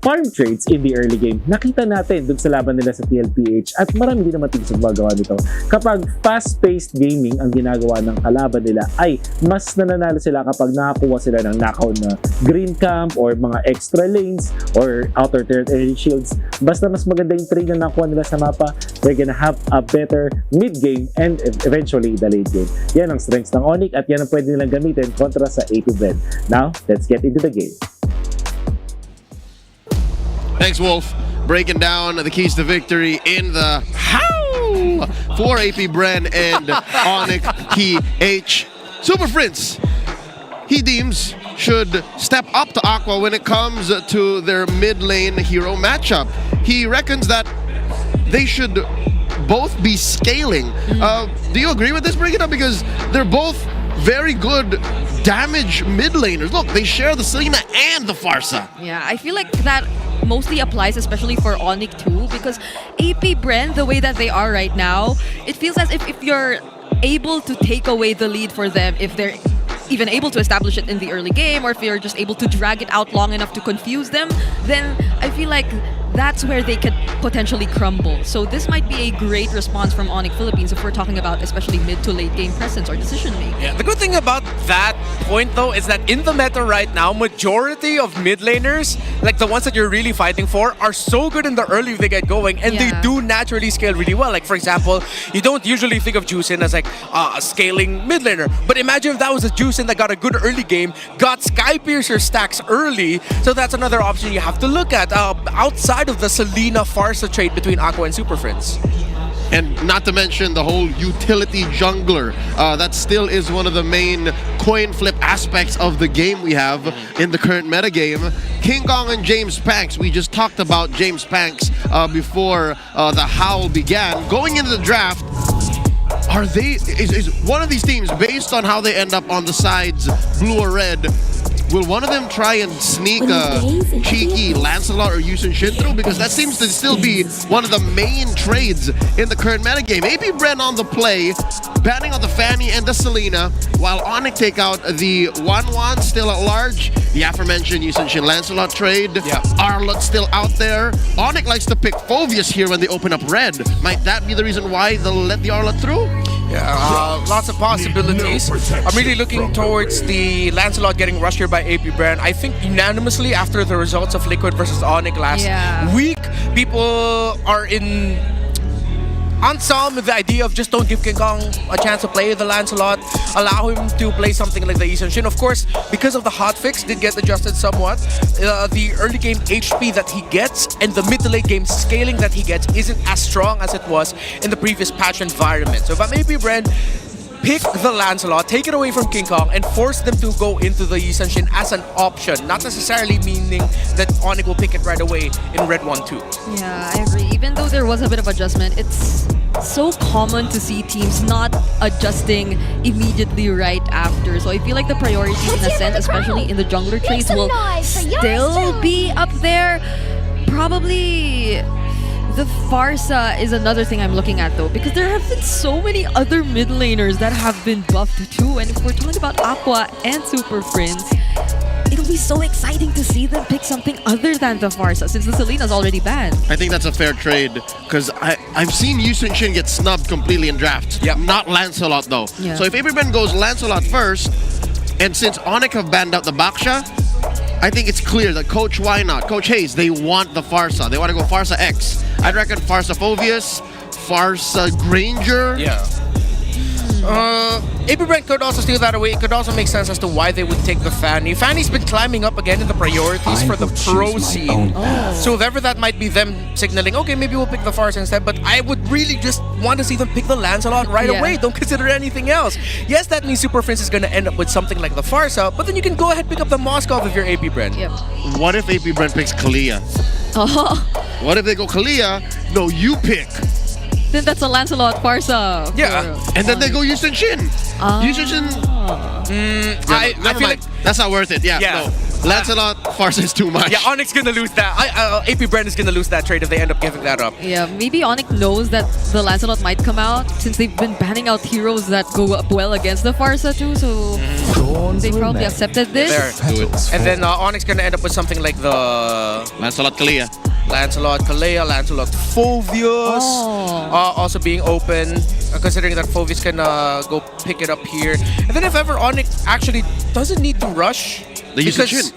farm trades in the early game. Nakita natin dun sa laban nila sa TLPH at marami din naman tigis magawa nito. Kapag fast-paced gaming ang ginagawa ng kalaban nila, ay mas nananalo sila kapag nakakuha sila ng knockout na green camp or mga extra lanes or outer turret energy shields. Basta mas maganda yung trade na nakuha nila sa mapa, they're gonna have a better mid-game and eventually the late game. Yan ang strengths ng ONIC at yan ang pwede nilang gamitin kontra sa AP Bren. Now, let's get into the game. Thanks, Wolf. Breaking down the keys to victory in the howl for AP Bren and ONIC PH. Super Prince, he deems, should step up to Aqua when it comes to their mid lane hero matchup. He reckons that they should both be scaling. Do you agree with this, Bring It Up? Because they're both very good damage mid laners. Look, they share the Selena and the Farsa. Yeah, I feel like that mostly applies especially for ONIC too, because AP Bren, the way that they are right now, it feels as if you're able to take away the lead for them, if they're even able to establish it in the early game, or if you're just able to drag it out long enough to confuse them, then I feel like that's where they could potentially crumble. So this might be a great response from ONIC Philippines if we're talking about especially mid to late game presence or decision making. Yeah, the good thing about that point though is that in the meta right now, majority of mid laners, like the ones that you're really fighting for, are so good in the early they get going, and they do naturally scale really well. Like for example, you don't usually think of Juicin as like a scaling mid laner, but imagine if that was a Juicin that got a good early game, got Sky Piercer stacks early, so that's another option you have to look at outside of the Selena Farsa trade between Aqua and Super Friends. And not to mention the whole utility jungler. That still is one of the main coin flip aspects of the game we have in the current metagame. King Kong and James Panks. We just talked about James Panks before the howl began. Going into the draft, is one of these teams, based on how they end up on the sides, blue or red, will one of them try and sneak a cheeky Lancelot or Yusun Shin through? Because that seems to still be one of the main trades in the current metagame. AP Bren on the play, banning on the Fanny and the Selena, while ONIC take out the 1-1 still at large. The aforementioned Yusun Shin Lancelot trade. Arlott still out there. ONIC likes to pick Phoveus here when they open up red. Might that be the reason why they'll let the Arlott through? Yeah, lots of possibilities. I'm really looking towards the Lancelot getting rushed here by AP Bren. I think unanimously after the results of Liquid versus ONIC last week, people are in ensemble with the idea of just don't give King Kong a chance to play the Lancelot, allow him to play something like the Yi Sun-shin. Of course, because of the hotfix, did get adjusted somewhat. The early game HP that he gets and the mid to late game scaling that he gets isn't as strong as it was in the previous patch environment. So if I'm AP Bren, pick the Lancelot, take it away from King Kong, and force them to go into the Yi Sun-shin as an option. Not necessarily meaning that ONIC will pick it right away in Red 1-2. Yeah, I agree. Even though there was a bit of adjustment, it's so common to see teams not adjusting immediately right after. So I feel like the priorities in a sense, especially in the jungler trades, will still be up there. Probably the Farsa is another thing I'm looking at though, because there have been so many other mid laners that have been buffed too. And if we're talking about Aqua and Super Friends, it'll be so exciting to see them pick something other than the Farsa, since the Selena's already banned. I think that's a fair trade, because I've seen Yi Sun-shin get snubbed completely in drafts. Not Lancelot though. So if AP Bren goes Lancelot first, and since ONIC have banned out the Baksha, I think it's clear that Coach, why not? Coach Hayes, they want the Farsa. They want to go Farsa X. I'd reckon Farsa Phoveus, Farsa Granger. AP Bren could also steal that away. It could also make sense as to why they would take the Fanny. Fanny's been climbing up again in the priorities for the pro scene. So if ever that might be them signaling, okay, maybe we'll pick the Farsa instead, but I would really just want to see them pick the Lancelot right away. Don't consider anything else. Yes, that means Super Prince is going to end up with something like the Farsa, but then you can go ahead and pick up the Moskov if you're AP Bren. What if AP Bren picks Kalia? What if they go Kalia? No, you pick. Then that's a Lancelot Farsa. And then they go Yi Sun-shin. Yi Sun-shin. I feel like that's not worth it. No. Lancelot Farsa is too much. Yeah, ONIC's gonna lose that. AP Bren is gonna lose that trade if they end up giving that up. Yeah, maybe ONIC knows that the Lancelot might come out, since they've been banning out heroes that go up well against the Farsa too, so they probably accepted this. And then ONIC's gonna end up with something like the Lancelot Kalia. Lancelot Kalea, Lancelot Phoveus also being open, considering that Phoveus can go pick it up here. And then if ever ONIC actually doesn't need to rush, because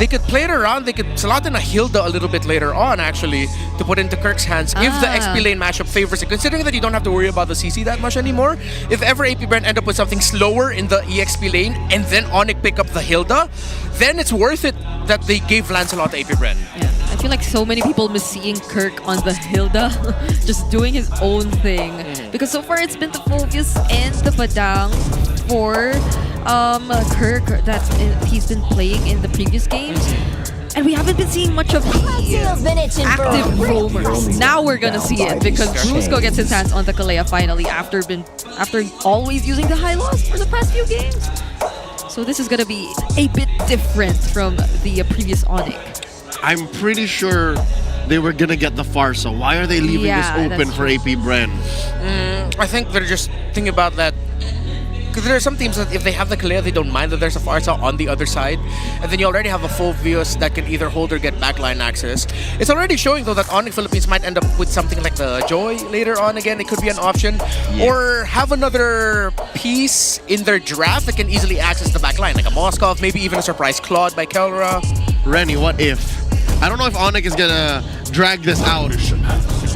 they could play it around, they could slot in a Hilda a little bit later on actually to put into Kirk's hands if the XP lane matchup favors it. Considering that you don't have to worry about the CC that much anymore, if ever AP Bren end up with something slower in the EXP lane and then ONIC pick up the Hilda, then it's worth it that they gave Lancelot to AP Bren. Yeah, I feel like so many people miss seeing Kirk on the Hilda, just doing his own thing. Because so far it's been the focus and the Padang for Kirk that he's been playing in the previous games. And we haven't been seeing much of the active roamers. Now we're gonna see it because Brusco gets his hands on the Kalea finally after always using the high loss for the past few games. So this is gonna be a bit different from the previous ONIC. I'm pretty sure they were gonna get the Farsa. Why are they leaving this open for AP Bren? I think they're just thinking about that. Because there are some teams that if they have the Kalea, they don't mind that there's a Farsa on the other side. And then you already have a Phoveus that can either hold or get backline access. It's already showing though that ONIC Philippines might end up with something like the Joy later on again. It could be an option. Or have another piece in their draft that can easily access the backline. Like a Moskov, maybe even a surprise Claude by Kelra. Rennie, what if? I don't know if ONIC is gonna drag this out,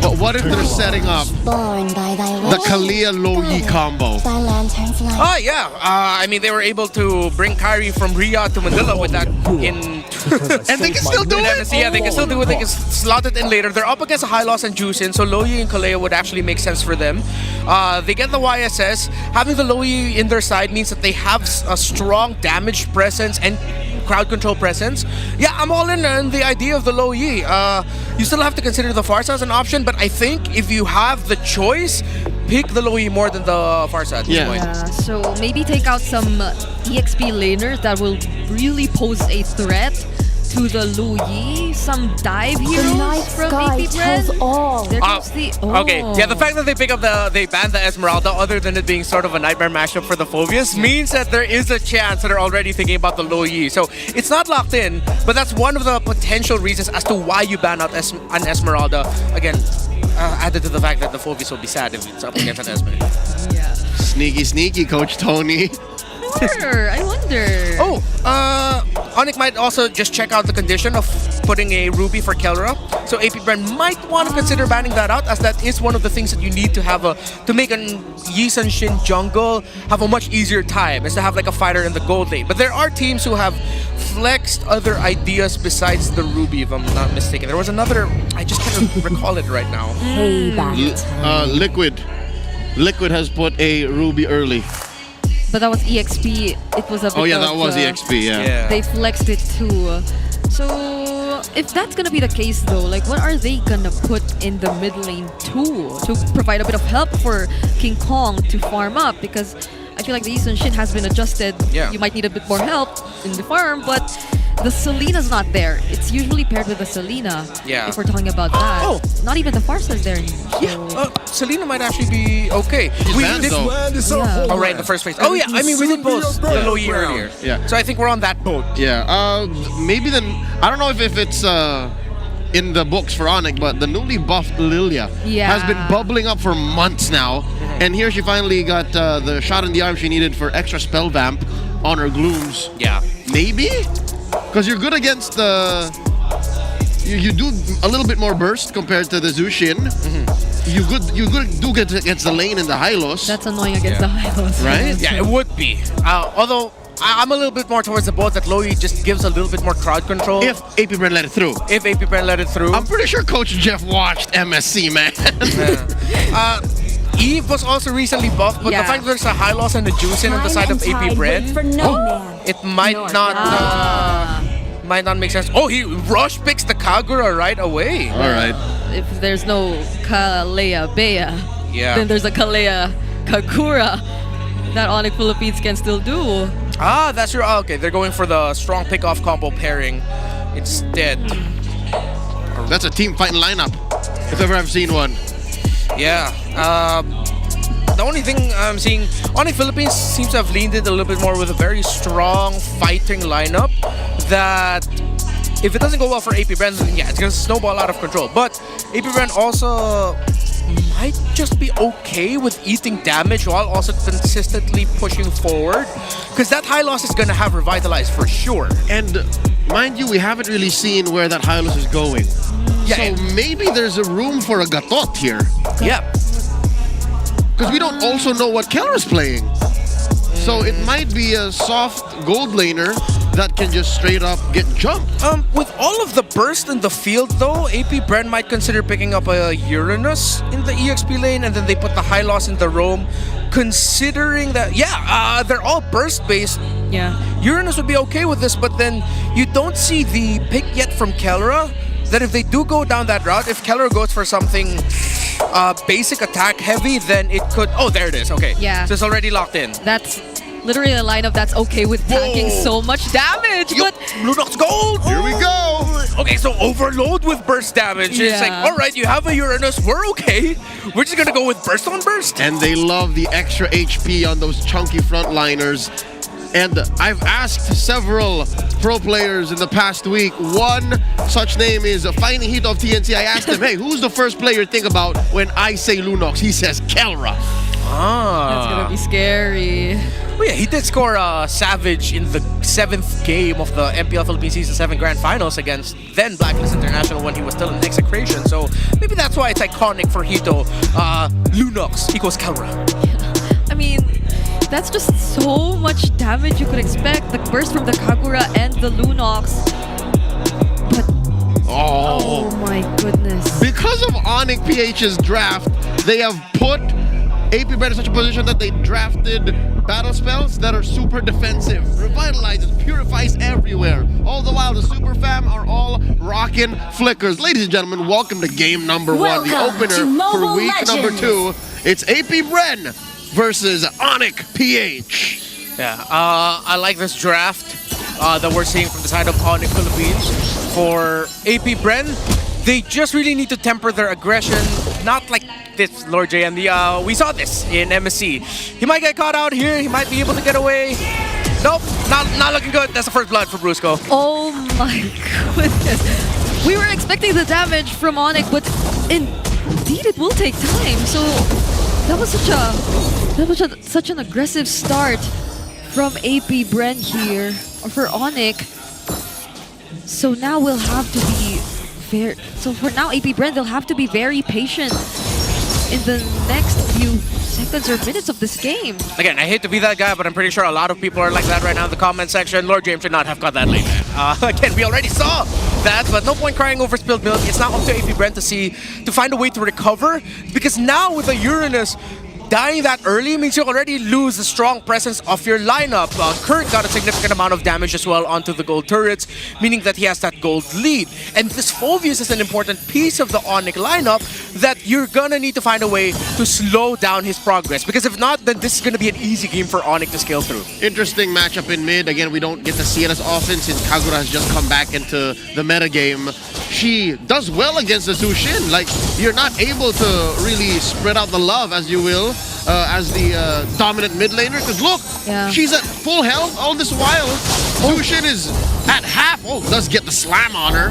but what if they're setting up the Kalia Loyi combo? Oh yeah, I mean they were able to bring Kyrie from Riyadh to Manila with that in, and they can still do it. Yeah, they can still do it. They can slot it in later. They're up against a high loss and Juicin, so Loyi and Kalea would actually make sense for them. They get the YSS. Having the Loyi in their side means that they have a strong damage presence and crowd control presence. Yeah, I'm all in on the idea of the low Yi. You still have to consider the Farsa as an option, but I think if you have the choice, pick the low Yi more than the Farsa at this point. Yeah, so maybe take out some EXP laners that will really pose a threat to the Lu Yi. Some dive heroes from AP Bren. There comes the... Okay, yeah, the fact that they banned the Esmeralda, other than it being sort of a nightmare mashup for the Phoveus, means that there is a chance that they're already thinking about the Lo Yi. So it's not locked in, but that's one of the potential reasons as to why you ban out an Esmeralda. Again, added to the fact that the Phoveus will be sad if it's up against an Esme. Yeah. Sneaky, Coach Tony. I wonder. Oh, ONIC might also just check out the condition of putting a Ruby for Kelra. So AP Bren might want to consider banning that out, as that is one of the things that you need to have to make an Yi Sun Shin jungle have a much easier time, is to have like a fighter in the gold lane. But there are teams who have flexed other ideas besides the Ruby, if I'm not mistaken. There was another, I just can't recall it right now. Liquid has put a Ruby early. But that was EXP. It was a bit that was EXP, yeah. They flexed it too. So, if that's gonna be the case though, like what are they gonna put in the mid lane too to provide a bit of help for King Kong to farm up? Because I feel like the Yi Sun Shin has been adjusted. Yeah. You might need a bit more help in the farm, but the Selina's not there. It's usually paired with the Selena. Yeah. If we're talking about that. Oh. Not even the Farsa's there anymore. Yeah, Selena might actually be okay. We did Oh, right, in the first phase. Oh, yeah, I mean, we did both the low Yi earlier. Yeah. So I think we're on that boat. Yeah, maybe then, I don't know if it's in the books for ONIC, but the newly buffed Lilia has been bubbling up for months now. And here she finally got the shot in the arm she needed for extra spell vamp on her Glooms. Yeah. Maybe? Because you're good against the... You do a little bit more burst compared to the Zushin. You do get against the lane in the Hylos. That's annoying against the Hylos. Right? Yeah, it would be. Although, I'm a little bit more towards the boat that Loyi just gives a little bit more crowd control. If AP Bren let it through. If AP Bren let it through. I'm pretty sure Coach Jeff watched MSC, man. Eve was also recently buffed, but the fact that there's a high loss and a Juicin on the side of AP Bren, it might not make sense. Oh, he rush picks the Kagura right away. All right. If there's no Kalea Bea, then there's a Kalea Kagura that ONIC Philippines can still do. Ah, that's true. Oh, okay, they're going for the strong pick-off combo pairing instead. That's a team fighting lineup, if ever I've seen one. Yeah. The only thing I'm seeing, ONIC Philippines seems to have leaned in a little bit more with a very strong fighting lineup that if it doesn't go well for AP Bren, then yeah, it's going to snowball out of control. But AP Bren also might just be okay with eating damage while also consistently pushing forward, because that high loss is going to have revitalized for sure. And mind you, we haven't really seen where that high loss is going. Yeah, so maybe there's a room for a Gatot here. Yeah. Because we don't also know what Kelra's playing. So it might be a soft gold laner that can just straight up get jumped. With all of the burst in the field, though, AP Bren might consider picking up a Uranus in the EXP lane, and then they put the high loss in the roam. Considering that, they're all burst-based. Yeah. Uranus would be okay with this, but then you don't see the pick yet from Kelra. That if they do go down that route, if Keller goes for something basic attack heavy, then it could... Oh, there it is. Okay. Yeah. So it's already locked in. That's literally a lineup that's okay with tanking so much damage, but... Lunox gold! Here we go! Okay, so overload with burst damage. It's like, alright, you have a Uranus, we're okay. We're just gonna go with burst on burst. And they love the extra HP on those chunky frontliners. And I've asked several pro players in the past week. One such name is Finding Heat of TNC. I asked him, hey, who's the first player you think about when I say Lunox? He says Kelra. That's gonna be scary. Oh yeah, he did score Savage in the 7th game of the MPL Philippines Season 7 Grand Finals against then Blacklist International when he was still in Execration. So maybe that's why it's iconic for Hito. Lunox equals Kelra. I mean, that's just so much damage you could expect. The burst from the Kagura and the Lunox. But oh my goodness. Because of ONIC PH's draft, they have put AP Bren in such a position that they drafted battle spells that are super defensive. Revitalizes, purifies everywhere. All the while, the super fam are all rocking flickers. Ladies and gentlemen, welcome to game number 1, the opener for week number 2. It's AP Bren versus ONIC PH. Yeah, I like this draft that we're seeing from the side of ONIC Philippines. For AP Bren, they just really need to temper their aggression, not like this, Lord JM. We saw this in MSC. He might get caught out here, he might be able to get away. Nope, not looking good. That's the first blood for Brusco. Oh my goodness. We were expecting the damage from ONIC, but indeed it will take time. So that was such an aggressive start from AP Bren here, or for ONIC. So now we'll have to be for now AP Bren, they'll have to be very patient in the next few seconds or minutes of this game. Again, I hate to be that guy, but I'm pretty sure a lot of people are like that right now in the comment section. Lord James should not have got that late. Again, we already saw that, but no point crying over spilled milk. It's now up to AP Bren to find a way to recover, because now with the Uranus, dying that early means you already lose the strong presence of your lineup. Kurt got a significant amount of damage as well onto the gold turrets, meaning that he has that gold lead. And this Phoveus is an important piece of the ONIC lineup that you're gonna need to find a way to slow down his progress, because if not, then this is gonna be an easy game for ONIC to scale through. Interesting matchup in mid. Again, we don't get to see it as often since Kagura has just come back into the metagame. She does well against the Zushin. Like, you're not able to really spread out the love, as you will, as the dominant mid laner. Because look, she's at full health all this while. Zushin is at half. Oh, does get the slam on her.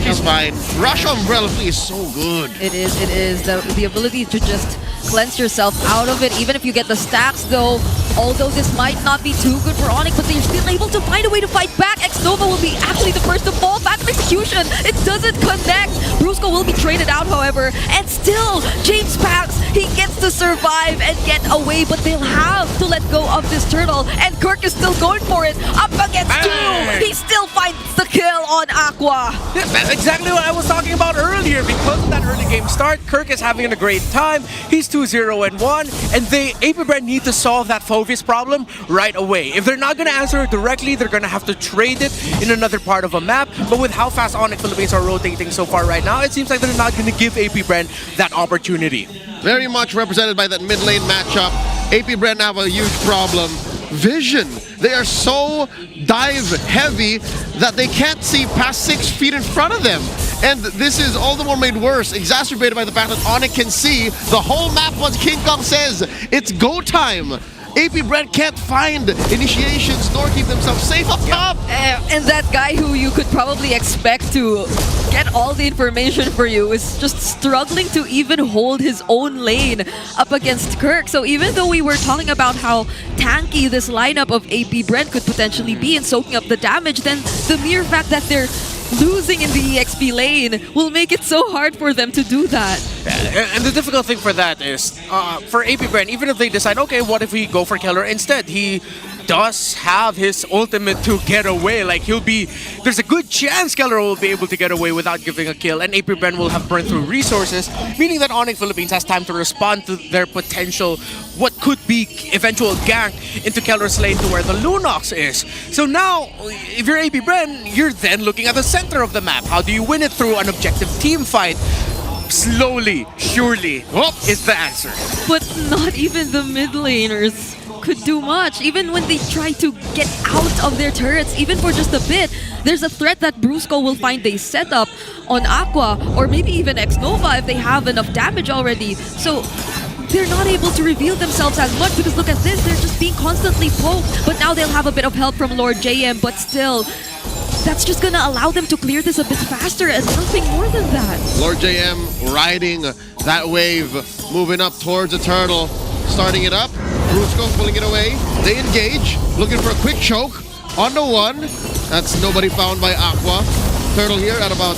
She's fine. Rush Umbrella Flea is so good. It is. The ability to just cleanse yourself out of it, even if you get the stacks though. Although this might not be too good for ONIC, but they're still able to find a way to fight back. X-Nova will be actually the first to fall. Fast execution, it doesn't connect. Brusco will be traded out, however, and still, James Pax, he gets to survive and get away, but they'll have to let go of this turtle, and Kirk is still going for it. Up against two, he still finds the kill on Aqua. Yeah, that's exactly what I was talking about earlier. Because of that early game start, Kirk is having a great time. He's 2-0-1, and AP Bren need to solve that Phoveus problem right away. If they're not going to answer it directly, they're going to have to trade it in another part of a map. But with how fast ONIC Philippines are rotating so far right now, it seems like they're not going to give AP Bren that opportunity. Very much represented by that mid lane matchup. AP Bren have a huge problem. Vision. They are so dive heavy that they can't see past 6 feet in front of them. And this is all the more made worse, exacerbated by the fact that ONIC can see the whole map once King Kong says it's go time. AP Bren can't find initiations nor keep themselves safe up top. And that guy who you could probably expect to get all the information for you is just struggling to even hold his own lane up against Kirk. So even though we were talking about how tanky this lineup of AP Bren could potentially be in soaking up the damage, then the mere fact that they're losing in the EXP lane will make it so hard for them to do that. And the difficult thing for that is, for AP Bren, even if they decide, okay, what if we go for Keller instead? He does have his ultimate to get away. Like there's a good chance Kellera will be able to get away without giving a kill, and APBREN will have burned through resources, meaning that ONIC Philippines has time to respond to their potential, what could be eventual gank into Kellera's lane to where the Lunox is. So now, if you're APBREN, you're then looking at the center of the map. How do you win it? Through an objective team fight? Slowly, surely, is the answer. But not even the mid laners could do much. Even when they try to get out of their turrets, even for just a bit, there's a threat that Brusco will find a setup on Aqua, or maybe even X-Nova if they have enough damage already. So they're not able to reveal themselves as much because look at this, they're just being constantly poked. But now they'll have a bit of help from Lord JM, but still, that's just gonna allow them to clear this a bit faster and nothing more than that. Lord JM riding that wave, moving up towards the turtle, starting it up. Brusco pulling it away. They engage, looking for a quick choke on the one. That's nobody found by Aqua. Turtle here at about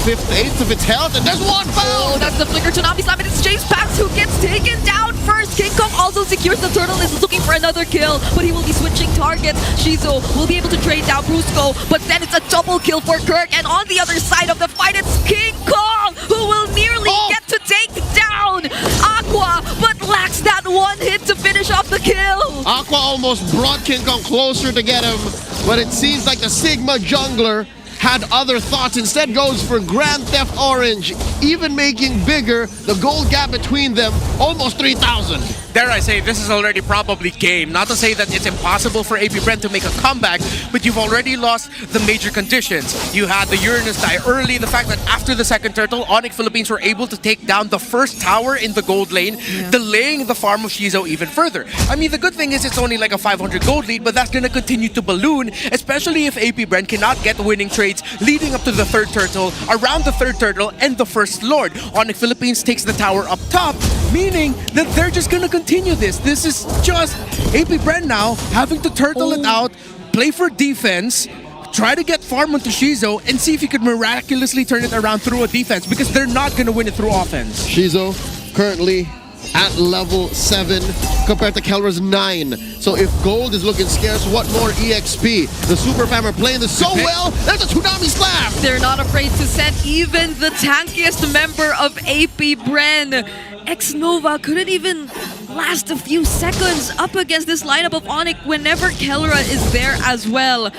5/8 of its health, and there's one foul! Oh, that's the flicker Tsunami Slam, and it's James Pax who gets taken down first. King Kong also secures the turtle, is looking for another kill, but he will be switching targets. Shizo will be able to trade down Brusco, but then it's a double kill for Kirk, and on the other side of the fight, it's King Kong who will nearly get to take down Aqua, but lacks that one hit to finish off the kill. Aqua almost brought King Kong closer to get him, but it seems like the Sigma jungler had other thoughts. Instead goes for Grand Theft Orange, even making bigger the gold gap between them, almost 3,000. Dare I say, this is already probably game. Not to say that it's impossible for APBREN to make a comeback, but you've already lost the major conditions. You had the Uranus die early, the fact that after the second turtle, ONIC Philippines were able to take down the first tower in the gold lane, delaying the farm of Shizo even further. I mean, the good thing is it's only like a 500 gold lead, but that's going to continue to balloon, especially if APBREN cannot get winning trades leading up to the third turtle, around the third turtle, and the first lord. ONIC Philippines takes the tower up top, meaning that they're just going to continue this. This is just APBREN now having to turtle it out, play for defense, try to get farm onto Shizo, and see if he could miraculously turn it around through a defense, because they're not going to win it through offense. Shizo currently at level 7 compared to Kellera's 9. So if gold is looking scarce, what more EXP? The Super Fam are playing this so well. There's a Tsunami Slam! They're not afraid to send even the tankiest member of APBREN. X-Nova couldn't even last a few seconds up against this lineup of ONIC whenever Kellera is there as well.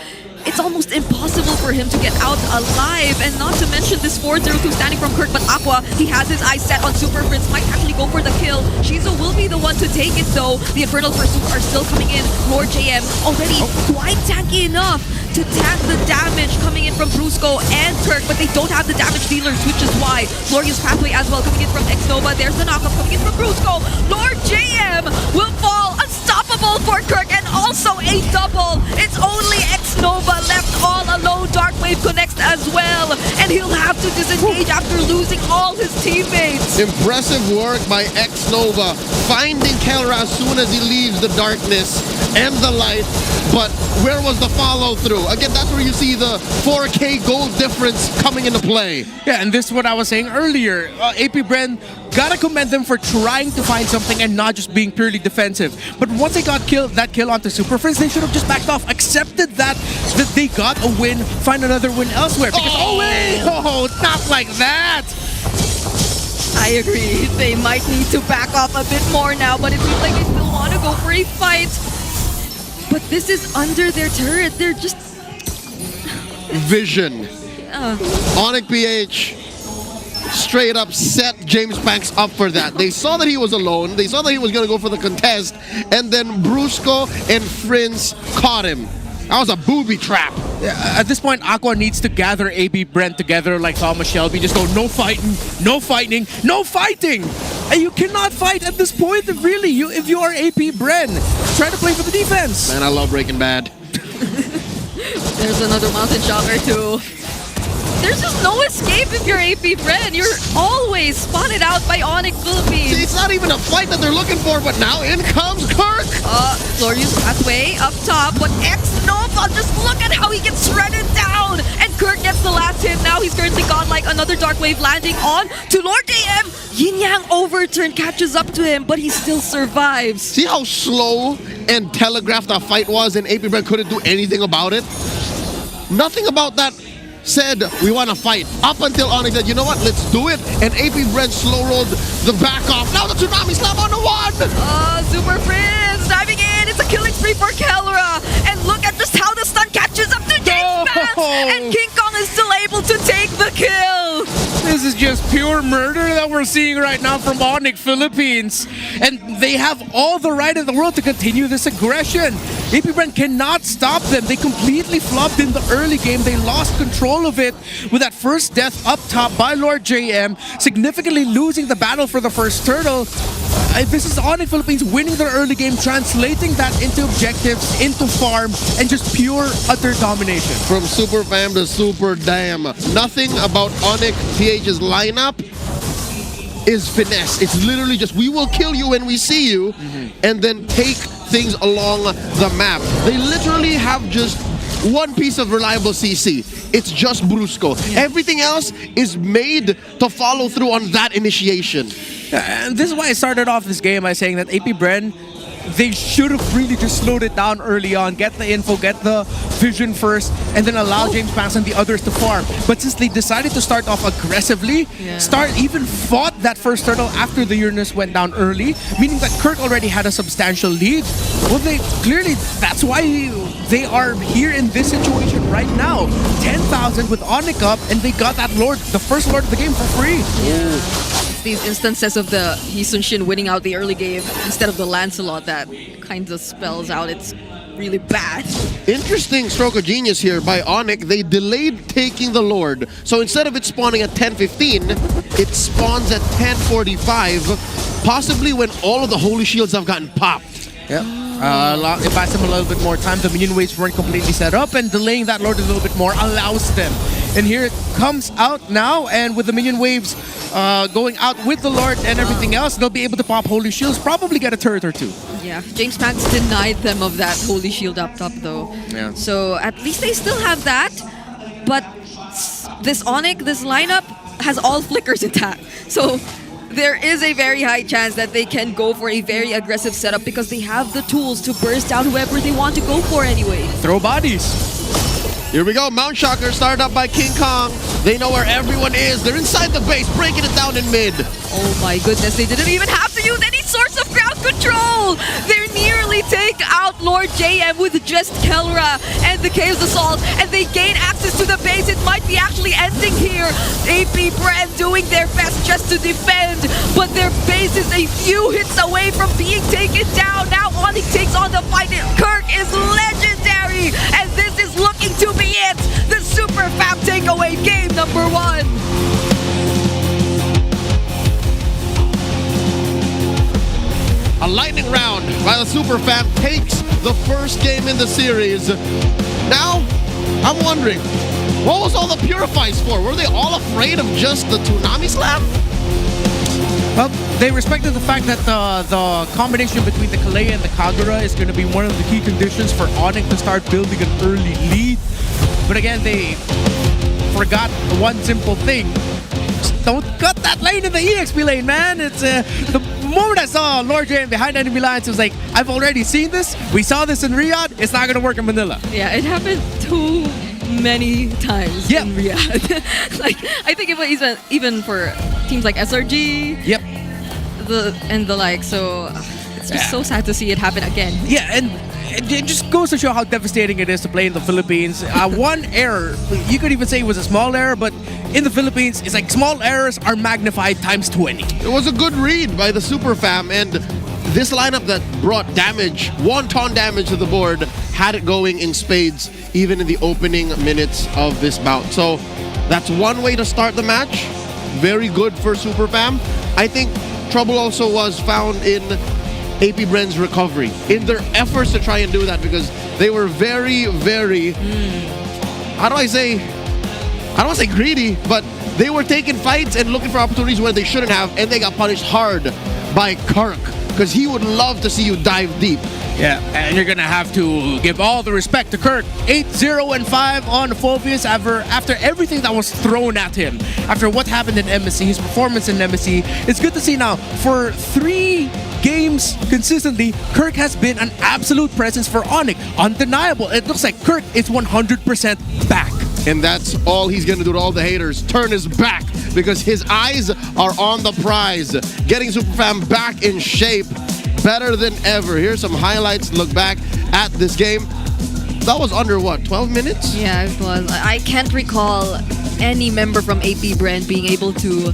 It's almost impossible for him to get out alive, and not to mention this 4-0-2 standing from Kirk, but Aqua, he has his eyes set on Super Prince, might actually go for the kill. Shizo will be the one to take it though. The Infernal Pursuits are still coming in. Lord JM already quite tanky enough to tank the damage coming in from Brusco and Kirk, but they don't have the damage dealers, which is why Glorious Pathway as well coming in from X-Nova. There's the knockup coming in from Brusco. Lord JM will fall unstoppable for Kirk, and also a double. It's only X-Nova left all alone. Dark Wave connects as well, and he'll have to disengage after losing all his teammates. Impressive work by X-Nova, finding Kellera as soon as he leaves the darkness and the light, but where was the follow-through? Again, that's where you see the 4K gold difference coming into play. Yeah, and this is what I was saying earlier. APBREN, gotta commend them for trying to find something and not just being purely defensive. But once they got that kill onto Super Friends, they should have just backed off, accepted that they got a win, find another win elsewhere. Because, not like that! I agree. They might need to back off a bit more now, but it seems like they still want to go for a fight. But this is under their turret. They're just... Vision. ONIC PH straight up set James Banks up for that. They saw that he was alone. They saw that he was going to go for the contest. And then Brusco and Prince caught him. That was a booby trap. At this point, Aqua needs to gather APBREN together like Thomas Shelby. Just go, no fighting, no fighting, no fighting! And you cannot fight at this point, really. If you are APBREN, try to play for the defense. Man, I love Breaking Bad. There's another mountain shocker too. There's just no escape if you're APBREN. You're always spotted out by ONIC Philippines. See, it's not even a fight that they're looking for, but now in comes Kirk. Glorious Pathway up top, but X-Nova, just look at how he gets shredded down. And and Kirk gets the last hit. Now he's currently got like another Dark Wave landing on to Lord JM. Yin Yang overturn catches up to him, but he still survives. See how slow and telegraphed that fight was, and APBR couldn't do anything about it? Nothing about that said, we want to fight. Up until ONIC said, you know what, let's do it. And APBR slow rolled the back off. Now the Tsunami Slam on the one! Super Prince diving in. It's a killing spree for Kellera. And look at just how the stun catches up to James Vance. And King Kong is still able to take the kill. This is just pure murder that we're seeing right now from ONIC Philippines. And they have all the right in the world to continue this aggression. APBR cannot stop them. They completely flopped in the early game. They lost control of it with that first death up top by Lord JM, significantly losing the battle for the first turtle. This is ONIC Philippines winning their early game, translating that into objectives, into farm, and just pure, utter domination. From Super Fam to Super Damn. Nothing about ONIC PH's lineup is finesse. It's literally just, we will kill you when we see you, and then take things along the map. They literally have just one piece of reliable CC. It's just Brusco. Everything else is made to follow through on that initiation. And this is why I started off this game by saying that APBR, they should have really just slowed it down early on, get the info, get the vision first, and then allow James Vance and the others to farm. But since they decided to start off aggressively, even fought that first turtle after the Uranus went down early, meaning that Kirk already had a substantial lead. Well, they clearly, that's why they are here in this situation right now. 10,000 with ONIC up, and they got that Lord, the first Lord of the game for free. These instances of the Hisun Shin winning out the early game instead of the Lancelot that kind of spells out it's really bad. Interesting stroke of genius here by ONIC. They delayed taking the Lord. So instead of it spawning at 10:15, it spawns at 10:45, possibly when all of the Holy Shields have gotten popped. Yep. It buys them a little bit more time. The minion waves weren't completely set up, and delaying that Lord a little bit more allows them. And here it comes out now, and with the minion waves going out with the Lord and everything else, they'll be able to pop Holy Shields, probably get a turret or two. Yeah, James Vance denied them of that Holy Shield up top though. Yeah. So at least they still have that, but this ONIC, this lineup has all flickers intact. So there is a very high chance that they can go for a very aggressive setup because they have the tools to burst out whoever they want to go for anyway. Throw bodies. Here we go, Mount Shocker started up by King Kong. They know where everyone is. They're inside the base, breaking it down in mid. Oh my goodness, they didn't even have to use any sorts of ground control. They nearly take out Lord JM with just Kellera and the Chaos Assault, and they gain access to the base. It might be actually ending here. APBR doing their best just to defend, but their base is a few hits away from being taken down. Now ONIC takes on the fight. Kirk is legendary, and this is looking to be it. The Super Fab takeaway game number 1. A lightning round by the Super Fam takes the first game in the series. Now, I'm wondering, what was all the purifies for? Were they all afraid of just the Tsunami Slam? Well, they respected the fact that the combination between the Kalea and the Kagura is going to be one of the key conditions for ONIC to start building an early lead. But again, they forgot one simple thing. Just don't cut that lane in the EXP lane, man. It's the moment I saw Lord JM behind enemy lines, it was like, I've already seen this. We saw this in Riyadh. It's not going to work in Manila. Yeah, it happened too many times in Riyadh. Like, I think it was even for teams like SRG. And the like. So it's just so sad to see it happen again. Yeah, and it just goes to show how devastating it is to play in the Philippines. One error, you could even say it was a small error, but in the Philippines, it's like small errors are magnified times 20. It was a good read by the Super Fam, and this lineup that brought damage, wonton damage to the board, had it going in spades, even in the opening minutes of this bout. So that's one way to start the match. Very good for Super Fam. I think trouble also was found in APBR's recovery, in their efforts to try and do that, because they were very, very, I don't want to say greedy, but they were taking fights and looking for opportunities where they shouldn't have, and they got punished hard by Kirk, because he would love to see you dive deep. Yeah, and you're gonna have to give all the respect to Kirk. 8-0-5 on Phobius after everything that was thrown at him. After what happened in MSC, his performance in MSC. It's good to see now, for 3 games consistently, Kirk has been an absolute presence for ONIC. Undeniable. It looks like Kirk is 100% back. And that's all he's going to do to all the haters. Turn his back because his eyes are on the prize. Getting Superfam back in shape. Better than ever. Here's some highlights. Look back at this game. That was under what, 12 minutes? Yeah, it was. I can't recall any member from AP Brand being able to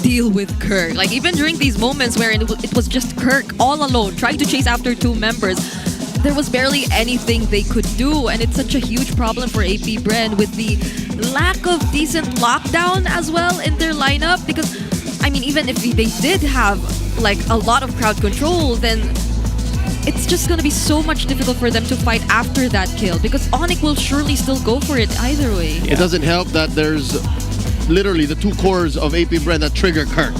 deal with Kirk. Like, even during these moments where it was just Kirk all alone trying to chase after 2 members, there was barely anything they could do, and it's such a huge problem for AP Brand with the lack of decent lockdown as well in their lineup. Because, I mean, even if they did have like a lot of crowd control, then it's just gonna be so much difficult for them to fight after that kill, because ONIC will surely still go for it either way. It doesn't help that there's literally the 2 cores of AP Brand that trigger Kirk.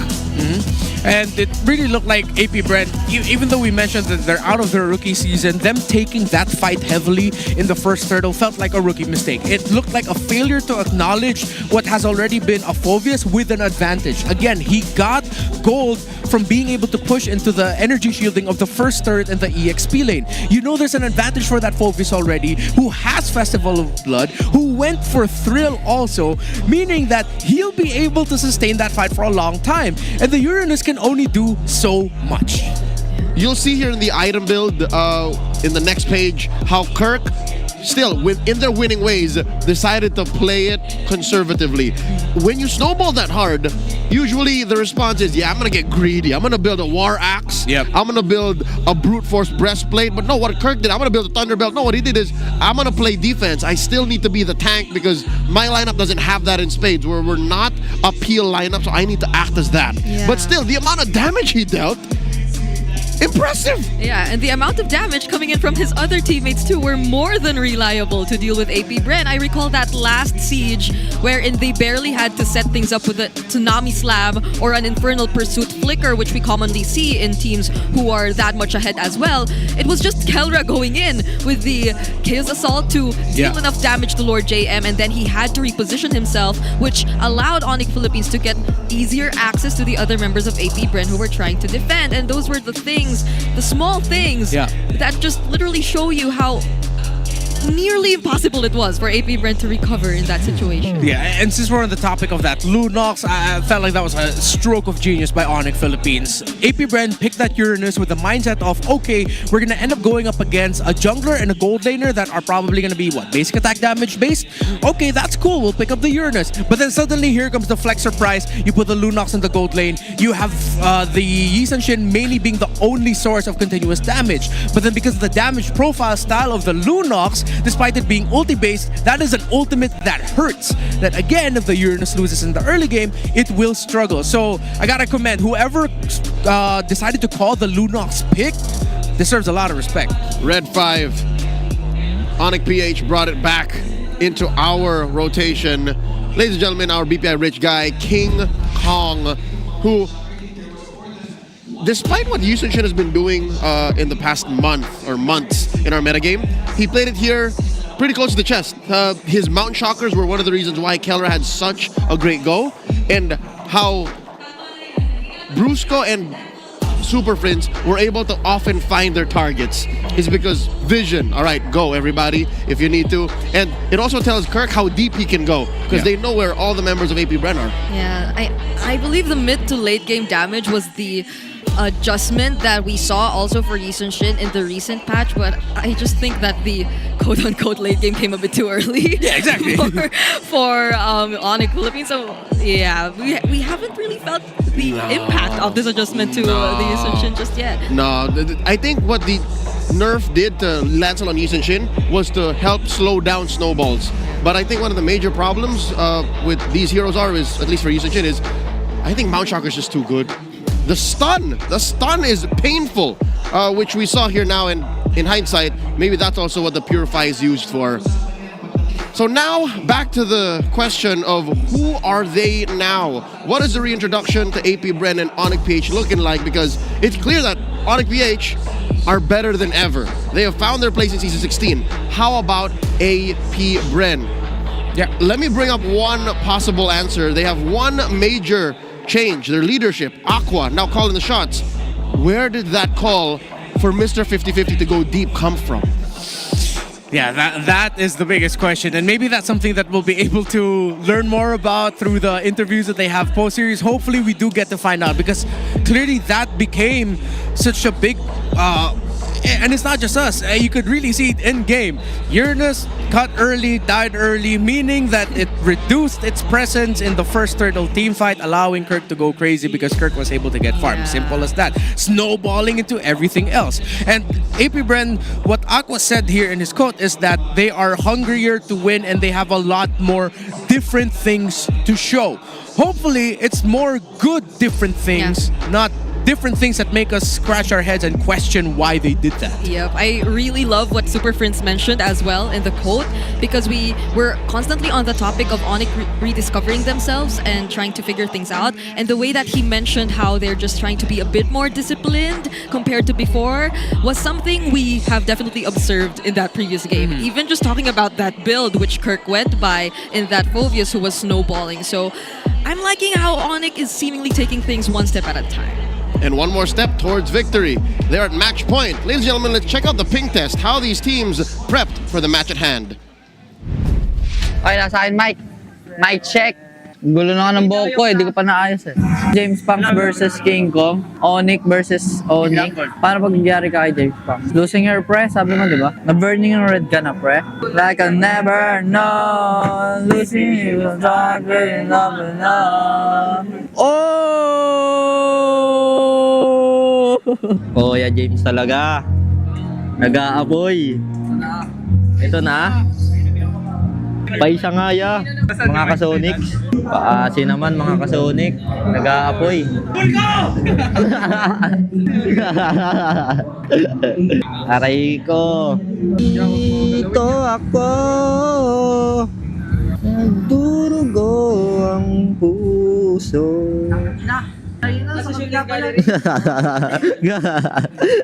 And it really looked like AP Brand, even though we mentioned that they're out of their rookie season, them taking that fight heavily in the first turtle felt like a rookie mistake. It looked like a failure to acknowledge what has already been a Phobius with an advantage. Again, he got gold from being able to push into the energy shielding of the first turret in the EXP lane. You know there's an advantage for that Phobius already, who has Festival of Blood, who went for Thrill also, meaning that he'll be able to sustain that fight for a long time. And the Uranus can only do so much. You'll see here in the item build in the next page how Kirk, still in their winning ways, decided to play it conservatively. When you snowball that hard, usually the response is, yeah, I'm gonna get greedy. I'm gonna build a War Axe. Yep. I'm gonna build a Brute Force Breastplate. But no, what Kirk did, I'm gonna build a Thunderbelt. No, what he did is, I'm gonna play defense. I still need to be the tank because my lineup doesn't have that in spades. We're not a peel lineup, so I need to act as that. Yeah. But still, the amount of damage he dealt, impressive. Yeah, and the amount of damage coming in from his other teammates too were more than reliable to deal with AP Brand. I recall that last siege wherein they barely had to set things up with a Tsunami Slam or an Infernal Pursuit Flicker, which we commonly see in teams who are that much ahead as well. It was just Kelra going in with the Chaos Assault to deal enough damage to Lord JM, and then he had to reposition himself, which allowed ONIC Philippines to get easier access to the other members of AP Brand who were trying to defend. And those were the things, the small things that just literally show you how nearly impossible it was for AP Brand to recover in that situation. Yeah, and since we're on the topic of that, Lunox, I felt like that was a stroke of genius by ONIC Philippines. AP Brand picked that Uranus with the mindset of, okay, we're gonna end up going up against a jungler and a gold laner that are probably gonna be, what, basic attack damage based? Okay, that's cool, we'll pick up the Uranus. But then suddenly here comes the flex surprise. You put the Lunox in the gold lane. You have the Yi Sun-shin mainly being the only source of continuous damage. But then because of the damage profile style of the Lunox, despite it being ulti-based, that is an ultimate that hurts. That again, if the Uranus loses in the early game, it will struggle. So I gotta commend whoever decided to call the Lunox pick deserves a lot of respect. Red 5. ONIC PH brought it back into our rotation. Ladies and gentlemen, our BPI rich guy, King Kong, who, despite what Yi Sun-shin has been doing in the past month or months in our metagame, he played it here pretty close to the chest. His Mountain Shockers were one of the reasons why Kelra had such a great go, and how Brusco and Super Friends were able to often find their targets is because vision. All right, go everybody if you need to. And it also tells Kirk how deep he can go because they know where all the members of AP Brand are. Yeah, I believe the mid to late game damage was the adjustment that we saw also for Yi Sun-shin in the recent patch, but I just think that the quote-unquote late game came a bit too early. Yeah, exactly. for ONIC Philippines. So yeah, we haven't really felt the impact of this adjustment to the Yi Sun-shin just yet. No, I think what the nerf did to Lancel on Yi Sun-shin was to help slow down snowballs. But I think one of the major problems with these heroes is, at least for Yi Sun-shin, is I think Mount Shocker is just too good. The stun is painful, which we saw here now, and in hindsight, maybe that's also what the Purify is used for. So now, back to the question of who are they now? What is the reintroduction to AP Brand and ONIC PH looking like? Because it's clear that ONIC PH are better than ever. They have found their place in Season 16. How about AP Bren? Yeah. Let me bring up one possible answer. They have one major change, their leadership. Aqua now calling the shots. Where did that call for Mr. 50-50 to go deep come from? Yeah, that is the biggest question. And maybe that's something that we'll be able to learn more about through the interviews that they have post-series. Hopefully we do get to find out, because clearly that became such a big... and it's not just us. You could really see it in game. Uranus cut early, died early, meaning that it reduced its presence in the first turtle team fight, allowing Kirk to go crazy because Kirk was able to get farmed. Simple as that. Snowballing into everything else. And AP Bren, what Aqua said here in his quote is that they are hungrier to win and they have a lot more different things to show. Hopefully, it's more good different things, not different things that make us scratch our heads and question why they did that. Yep, I really love what Super Prince mentioned as well in the quote, because we were constantly on the topic of ONIC rediscovering themselves and trying to figure things out. And the way that he mentioned how they're just trying to be a bit more disciplined compared to before was something we have definitely observed in that previous game. Even just talking about that build which Kirk went by in that Phoveus who was snowballing. So I'm liking how ONIC is seemingly taking things one step at a time. And one more step towards victory. They're at match point. Ladies and gentlemen, let's check out the ping test, how these teams prepped for the match at hand. Okay, nasa akin, Mike. Mike, check. Gulo na ng buhok ko, di ko pa naayos eh. James Punks versus King Kong. ONIC versus ONIC. Paano pag nangyari ka kay James Punks? Losing your pre, sabi mo, di ba? Na-burning yung red ka na, pre. Like I'll never know. Losing you will not really love enough. Oh! Oh, yeah, James talaga. Nag-aapoy. Ito na. Paisa nga ya, mga kasonics. Paasi naman mga kasonic. Nag-aapoy. Aray ko. Dito ako. Nagdurugo ang puso.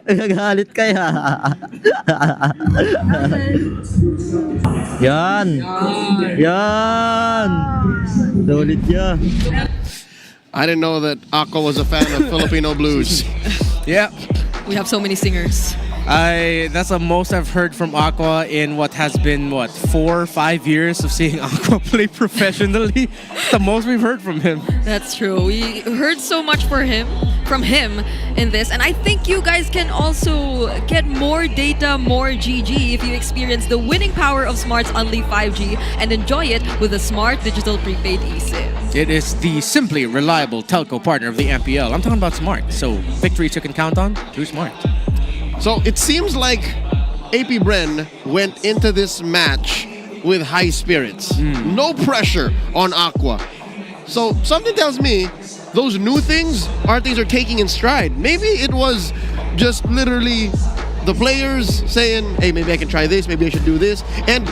Gagalit kaya. Yan. Yan. Solid ya. I didn't know that Aqua was a fan of Filipino blues. Yeah. We have so many singers. That's the most I've heard from Aqua in what has been, 4 or 5 years of seeing Aqua play professionally. The most we've heard from him. That's true. We heard so much from him in this, and I think you guys can also get more data, more GG if you experience the winning power of Smart's Unli 5G and enjoy it with a Smart Digital Prepaid eSIM. It is the simply reliable telco partner of the MPL. I'm talking about Smart, so victories you can count on through Smart. So it seems like AP Bren went into this match with high spirits. No pressure on Aqua. So something tells me those new things are things they're taking in stride. Maybe it was just literally the players saying, hey, maybe I can try this, maybe I should do this. And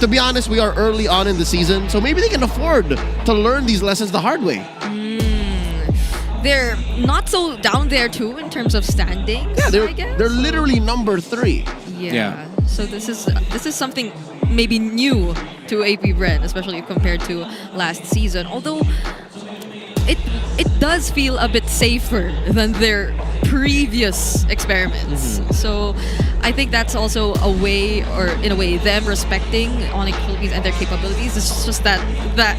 to be honest, we are early on in the season, so maybe they can afford to learn these lessons the hard way. They're not so down there too in terms of standings. Yeah, I guess. they're literally number 3. Yeah. So this is something maybe new to AP Bren, especially compared to last season. Although it does feel a bit safer than their previous experiments. So I think that's also a way, or in a way, them respecting ONIC Philippines and their capabilities. It's just that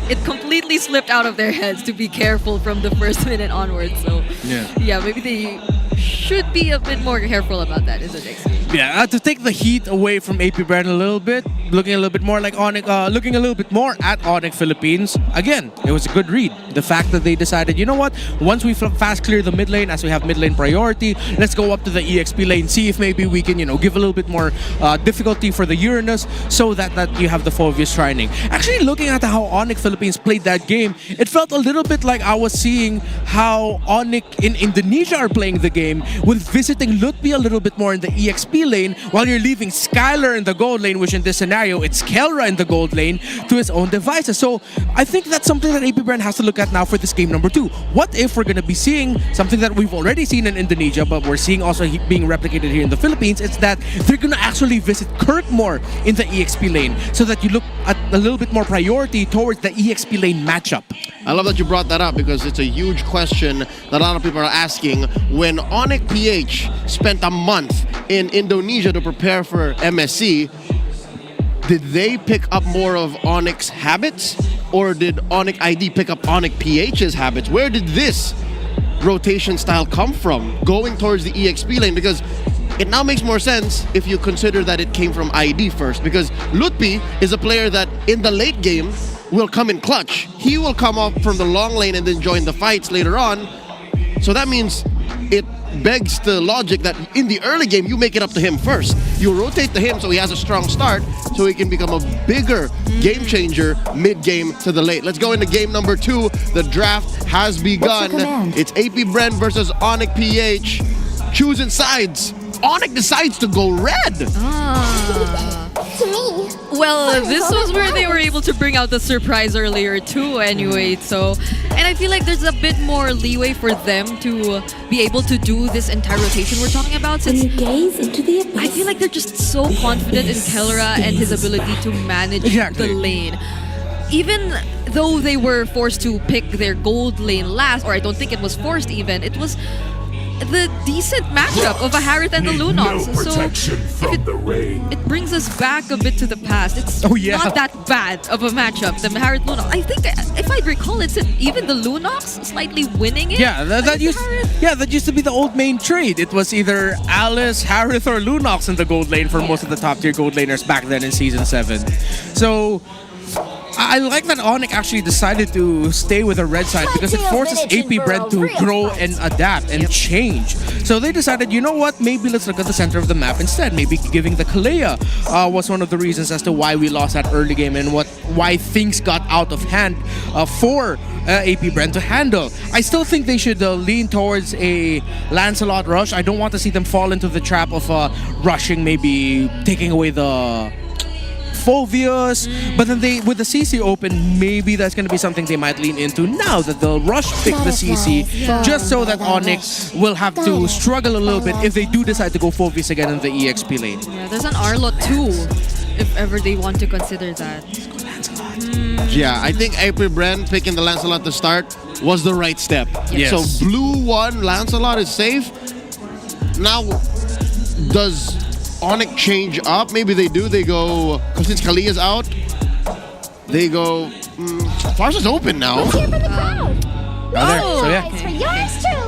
it completely slipped out of their heads to be careful from the first minute onwards. So yeah, maybe they should be a bit more careful about that in the next game. Yeah, to take the heat away from AP Brand a little bit, looking a little bit more like ONIC, looking a little bit more at ONIC Philippines. Again, it was a good read. The fact that they decided, you know what, once we fast clear the mid lane, as we have mid lane priority, let's go up to the EXP lane, see if maybe we can, give a little bit more difficulty for the Uranus, so that you have the Phoveus Shrining. Actually, looking at how ONIC Philippines played that game, it felt a little bit like I was seeing how ONIC in Indonesia are playing the game, with visiting Lutfi a little bit more in the EXP lane, while you're leaving Skylar in the gold lane, which in this scenario scenario, it's Kelra in the gold lane to his own devices. So I think that's something that AP Brand has to look at now for this game number 2. What if we're going to be seeing something that we've already seen in Indonesia, but we're seeing also being replicated here in the Philippines? It's that they're going to actually visit Kirk more in the EXP lane so that you look at a little bit more priority towards the EXP lane matchup. I love that you brought that up because it's a huge question that a lot of people are asking. When ONIC PH spent a month in Indonesia to prepare for MSC, did they pick up more of ONIC's habits, or did ONIC ID pick up ONIC PH's habits? Where did this rotation style come from, going towards the EXP lane? Because it now makes more sense if you consider that it came from ID first, because Lutpi is a player that in the late game will come in clutch. He will come up from the long lane and then join the fights later on. So that means it begs the logic that in the early game, you make it up to him first. You rotate to him so he has a strong start, so he can become a bigger game changer mid-game to the late. Let's go into game number 2. The draft has begun. It's AP Bren versus ONIC PH. Choosing sides. ONIC decides to go red. To me. Well, this was where they were able to bring out the surprise earlier too anyway. So, and I feel like there's a bit more leeway for them to be able to do this entire rotation we're talking about, since I feel like they're just so confident in Kelra and his ability to manage the lane. Even though they were forced to pick their gold lane last, or I don't think it was forced even, it was the decent matchup of a Harith and the Lunox. So it brings us back a bit to the past. It's not that bad of a matchup, the Harith Lunox. I think, if I recall, it's even the Lunox slightly winning it. Yeah, that used to be the old main trade. It was either Alice, Harith, or Lunox in the gold lane for most of the top tier gold laners back then in Season 7. So I like that ONIC actually decided to stay with the red side because it forces AP Brand to grow and adapt and change. So they decided, you know what, maybe let's look at the center of the map instead. Maybe giving the Kalea was one of the reasons as to why we lost that early game and why things got out of hand for AP Brand to handle. I still think they should lean towards a Lancelot rush. I don't want to see them fall into the trap of rushing, maybe taking away the Phoveus, but then with the CC open, maybe that's going to be something they might lean into now that they'll rush pick the CC, just so that ONIC will have to struggle a little bit if they do decide to go Phoveus again in the EXP lane. Yeah, there's an Arlot too, if ever they want to consider that. Yeah, I think AP Bren picking the Lancelot to start was the right step. Yes. So blue 1, Lancelot is safe. Now, does ONIC change up? Maybe they do. They go, because since Kalia's out, they go, Farsa's open now. So yeah,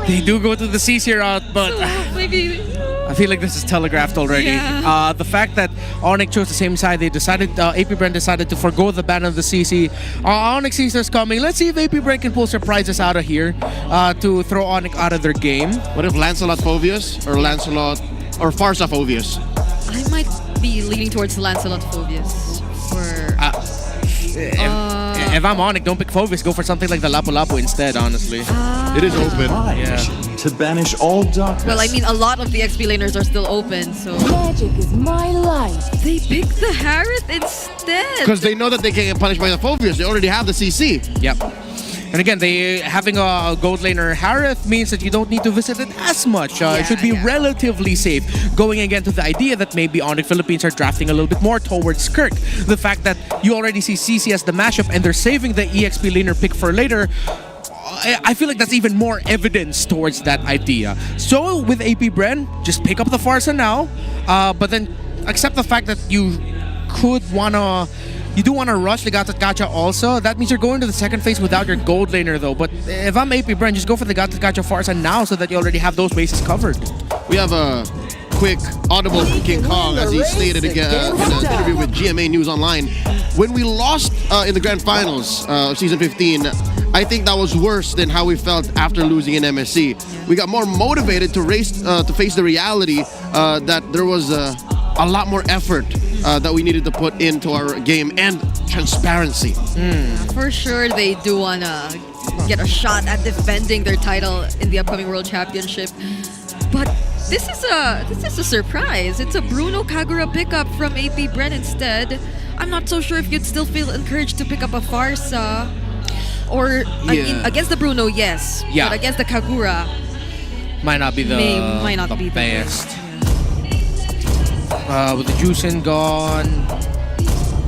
they do go to the CC route, but maybe I feel like this is telegraphed already. Yeah. The fact that ONIC chose the same side, they decided, AP Brand decided to forgo the ban of the CC. ONIC sees this coming. Let's see if AP Brand can pull surprises out of here to throw ONIC out of their game. What if Lancelot Phoveus or Lancelot or Farsa Phoveus? I might be leaning towards Lancelot Phoveus. If I'm ONIC, don't pick Phoveus. Go for something like the Lapu Lapu instead, honestly. It is open. To banish all darkness. Well, I mean, a lot of the XP laners are still open, so... Magic is my life. They picked the Harith instead. Because they know that they can't get punished by the Phoveus. They already have the CC. Yep. And again, having a gold laner Harith means that you don't need to visit it as much. It should be relatively safe. Going again to the idea that maybe ONIC Philippines are drafting a little bit more towards Kirk. The fact that you already see CC as the mashup and they're saving the EXP laner pick for later, I feel like that's even more evidence towards that idea. So with AP Bren, just pick up the Farsa now, but then accept the fact that you do want to rush the Gacha also. That means you're going to the second phase without your gold laner though. But if I'm AP Bren, just go for the Gacha Farsa now so that you already have those bases covered. We have a quick audible from King Kong as he stated again in an interview with GMA News Online. When we lost in the grand finals of season 15, I think that was worse than how we felt after losing in MSC. We got more motivated to face the reality that there was a lot more effort that we needed to put into our game and transparency. For sure, they do want to get a shot at defending their title in the upcoming World Championship. But This is a surprise. It's a Bruno Kagura pickup from AP Bren instead. I'm not so sure if you'd still feel encouraged to pick up a Farsa. Or, I mean, against the Bruno, yes. Yeah. But against the Kagura, Might not be the, might not be the best. With the Juicin gone.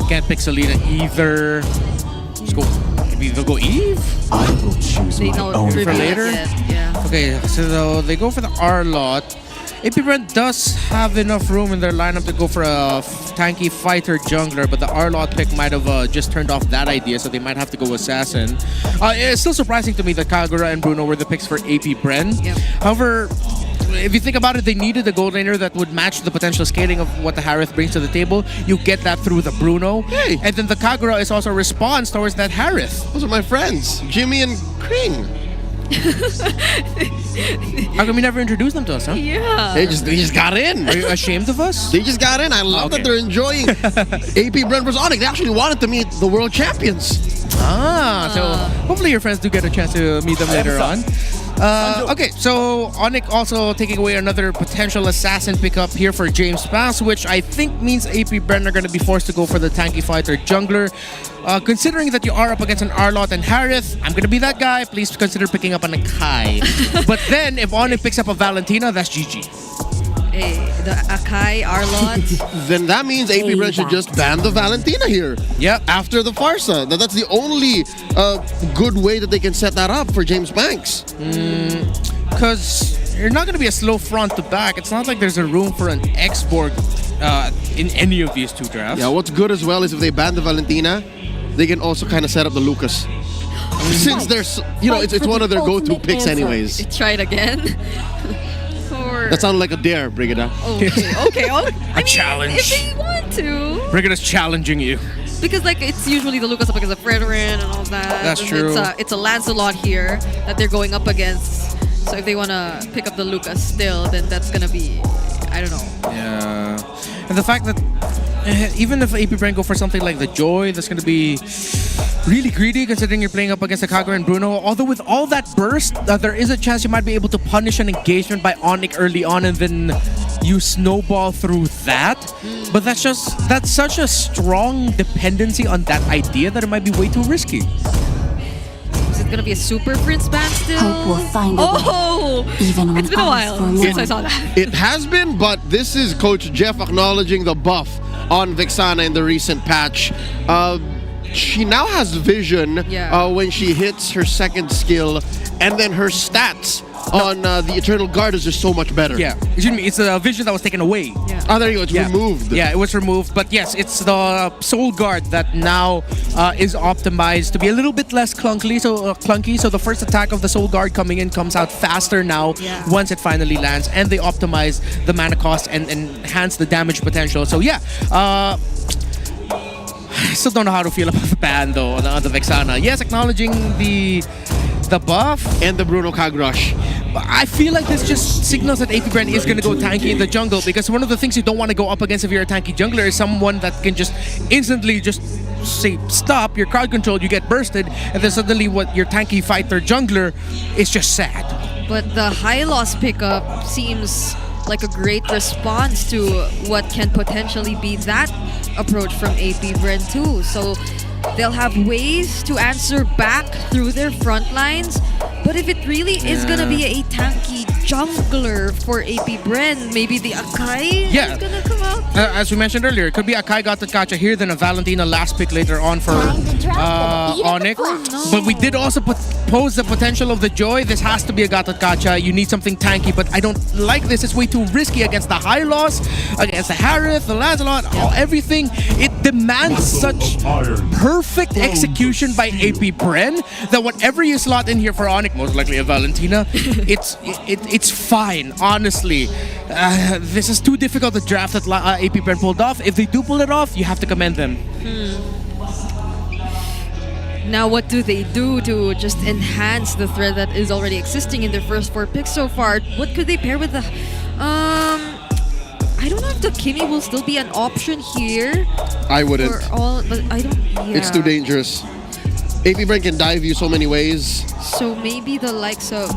Can't pick Selena either. Let's go. Maybe they'll go Eve? I will choose They my don't own reveal For it later? yet, yeah. Okay, so they go for the R-Lot. AP Brent does have enough room in their lineup to go for a tanky fighter jungler, but the R-Lot pick might have just turned off that idea, so they might have to go Assassin. It's still surprising to me that Kagura and Bruno were the picks for AP Bren. Yep. However, if you think about it, they needed a gold laner that would match the potential scaling of what the Harith brings to the table. You get that through the Bruno. Hey. And then the Kagura is also a response towards that Harith. Those are my friends, Jimmy and Kring. How come you never introduced them to us, huh? Yeah. They just got in. Are you ashamed of us? They just got in. I love that they're enjoying AP Brent vs ONIC. They actually wanted to meet the world champions. So hopefully your friends do get a chance to meet them later on. Okay, so ONIC also taking away another potential assassin pickup here for James Pass, which I think means AP Bren are going to be forced to go for the tanky fighter jungler. Considering that you are up against an R-Lot and Harith, I'm going to be that guy. Please consider picking up an Akai. But then, if ONIC picks up a Valentina, that's GG. Hey, the Akai R-Lot. Then that means AP Brent should just ban the Valentina here. Yep. After the Farsa. That's the only good way that they can set that up for James Banks. Because you're not going to be a slow front to back. It's not like there's a room for an X-Borg in any of these two drafts. Yeah, what's good as well is if they ban the Valentina, they can also kind of set up the Lucas. Since there's, it's one of their go-to picks anyways. Try it again. That sounded like a dare, Brigida. Okay. I mean, challenge. If they want to. Brigida's challenging you. Because it's usually the Lucas up against the Fredrin and all that. That's true. It's a Lancelot here that they're going up against. So if they want to pick up the Lucas still, then that's going to be, I don't know. Yeah. And the fact that even if AP Bren go for something like the Joy, that's going to be really greedy considering you're playing up against the Kagura and Bruno. Although with all that burst, there is a chance you might be able to punish an engagement by ONIC early on and then you snowball through that. But that's such a strong dependency on that idea that it might be way too risky. Is it going to be a Super Prince ban still? Hope will find a way, even when It's been a while since I saw that. It has been, but this is Coach Jeff acknowledging the buff on Vexana in the recent patch. She now has vision when she hits her second skill, and then her stats on the Eternal Guard is just so much better. Yeah, excuse me, it's a vision that was taken away. Yeah. Oh, there you go, it's removed. Yeah, it was removed, but yes, it's the Soul Guard that now is optimized to be a little bit less clunky. So the first attack of the Soul Guard coming in comes out faster now once it finally lands, and they optimize the mana cost and enhance the damage potential. So yeah, I still don't know how to feel about the ban though on the Vexana. Yes, acknowledging the buff and the Bruno Kagrush. I feel like this just signals that AP Bren is going to go tanky in the jungle, because one of the things you don't want to go up against if you're a tanky jungler is someone that can just instantly just say stop, your crowd control, you get bursted, and then suddenly your tanky fighter jungler is just sad. But the high loss pickup seems like a great response to what can potentially be that approach from AP Bren too. So they'll have ways to answer back through their front lines. But if it really is gonna be a tanky jungler for AP Bren, maybe the Akai is gonna come out. As we mentioned earlier, it could be Akai Gacha here, then a Valentina last pick later on for ONIC. But we did also pose the potential of the Joy. This has to be a Gacha. You need something tanky, but I don't like this. It's way too risky against the high loss, against the Harith, the Lancelot, everything. It demands such perfect execution by AP Bren that whatever you slot in here for ONIC, most likely a Valentina, it's fine, honestly. This is too difficult to draft that AP Bren pulled off. If they do pull it off, you have to commend them. Now what do they do to just enhance the thread that is already existing in their first 4 picks so far? What could they pair with the... I don't know if the Kimi will still be an option here. I wouldn't. But I don't... Yeah. It's too dangerous. AP Bren can dive you so many ways. So maybe the likes of...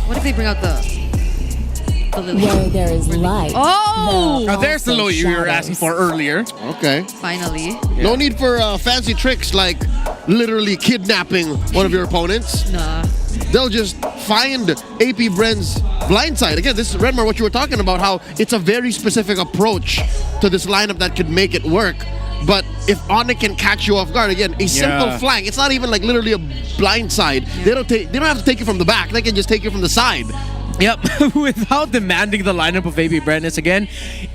What if they bring out the the Lily. Where there is light. Oh! Now there's the low you were asking for earlier. Okay. Finally. No need for fancy tricks like literally kidnapping one of your opponents. Nah. They'll just find AP Bren's blindside. Again, this is Redmar, what you were talking about, how it's a very specific approach to this lineup that could make it work. But if ONIC can catch you off guard, again, a simple flank. It's not even like literally a blindside. Yeah. They don't have to take you from the back. They can just take you from the side. Yep, without demanding the lineup of AP Bren. Again,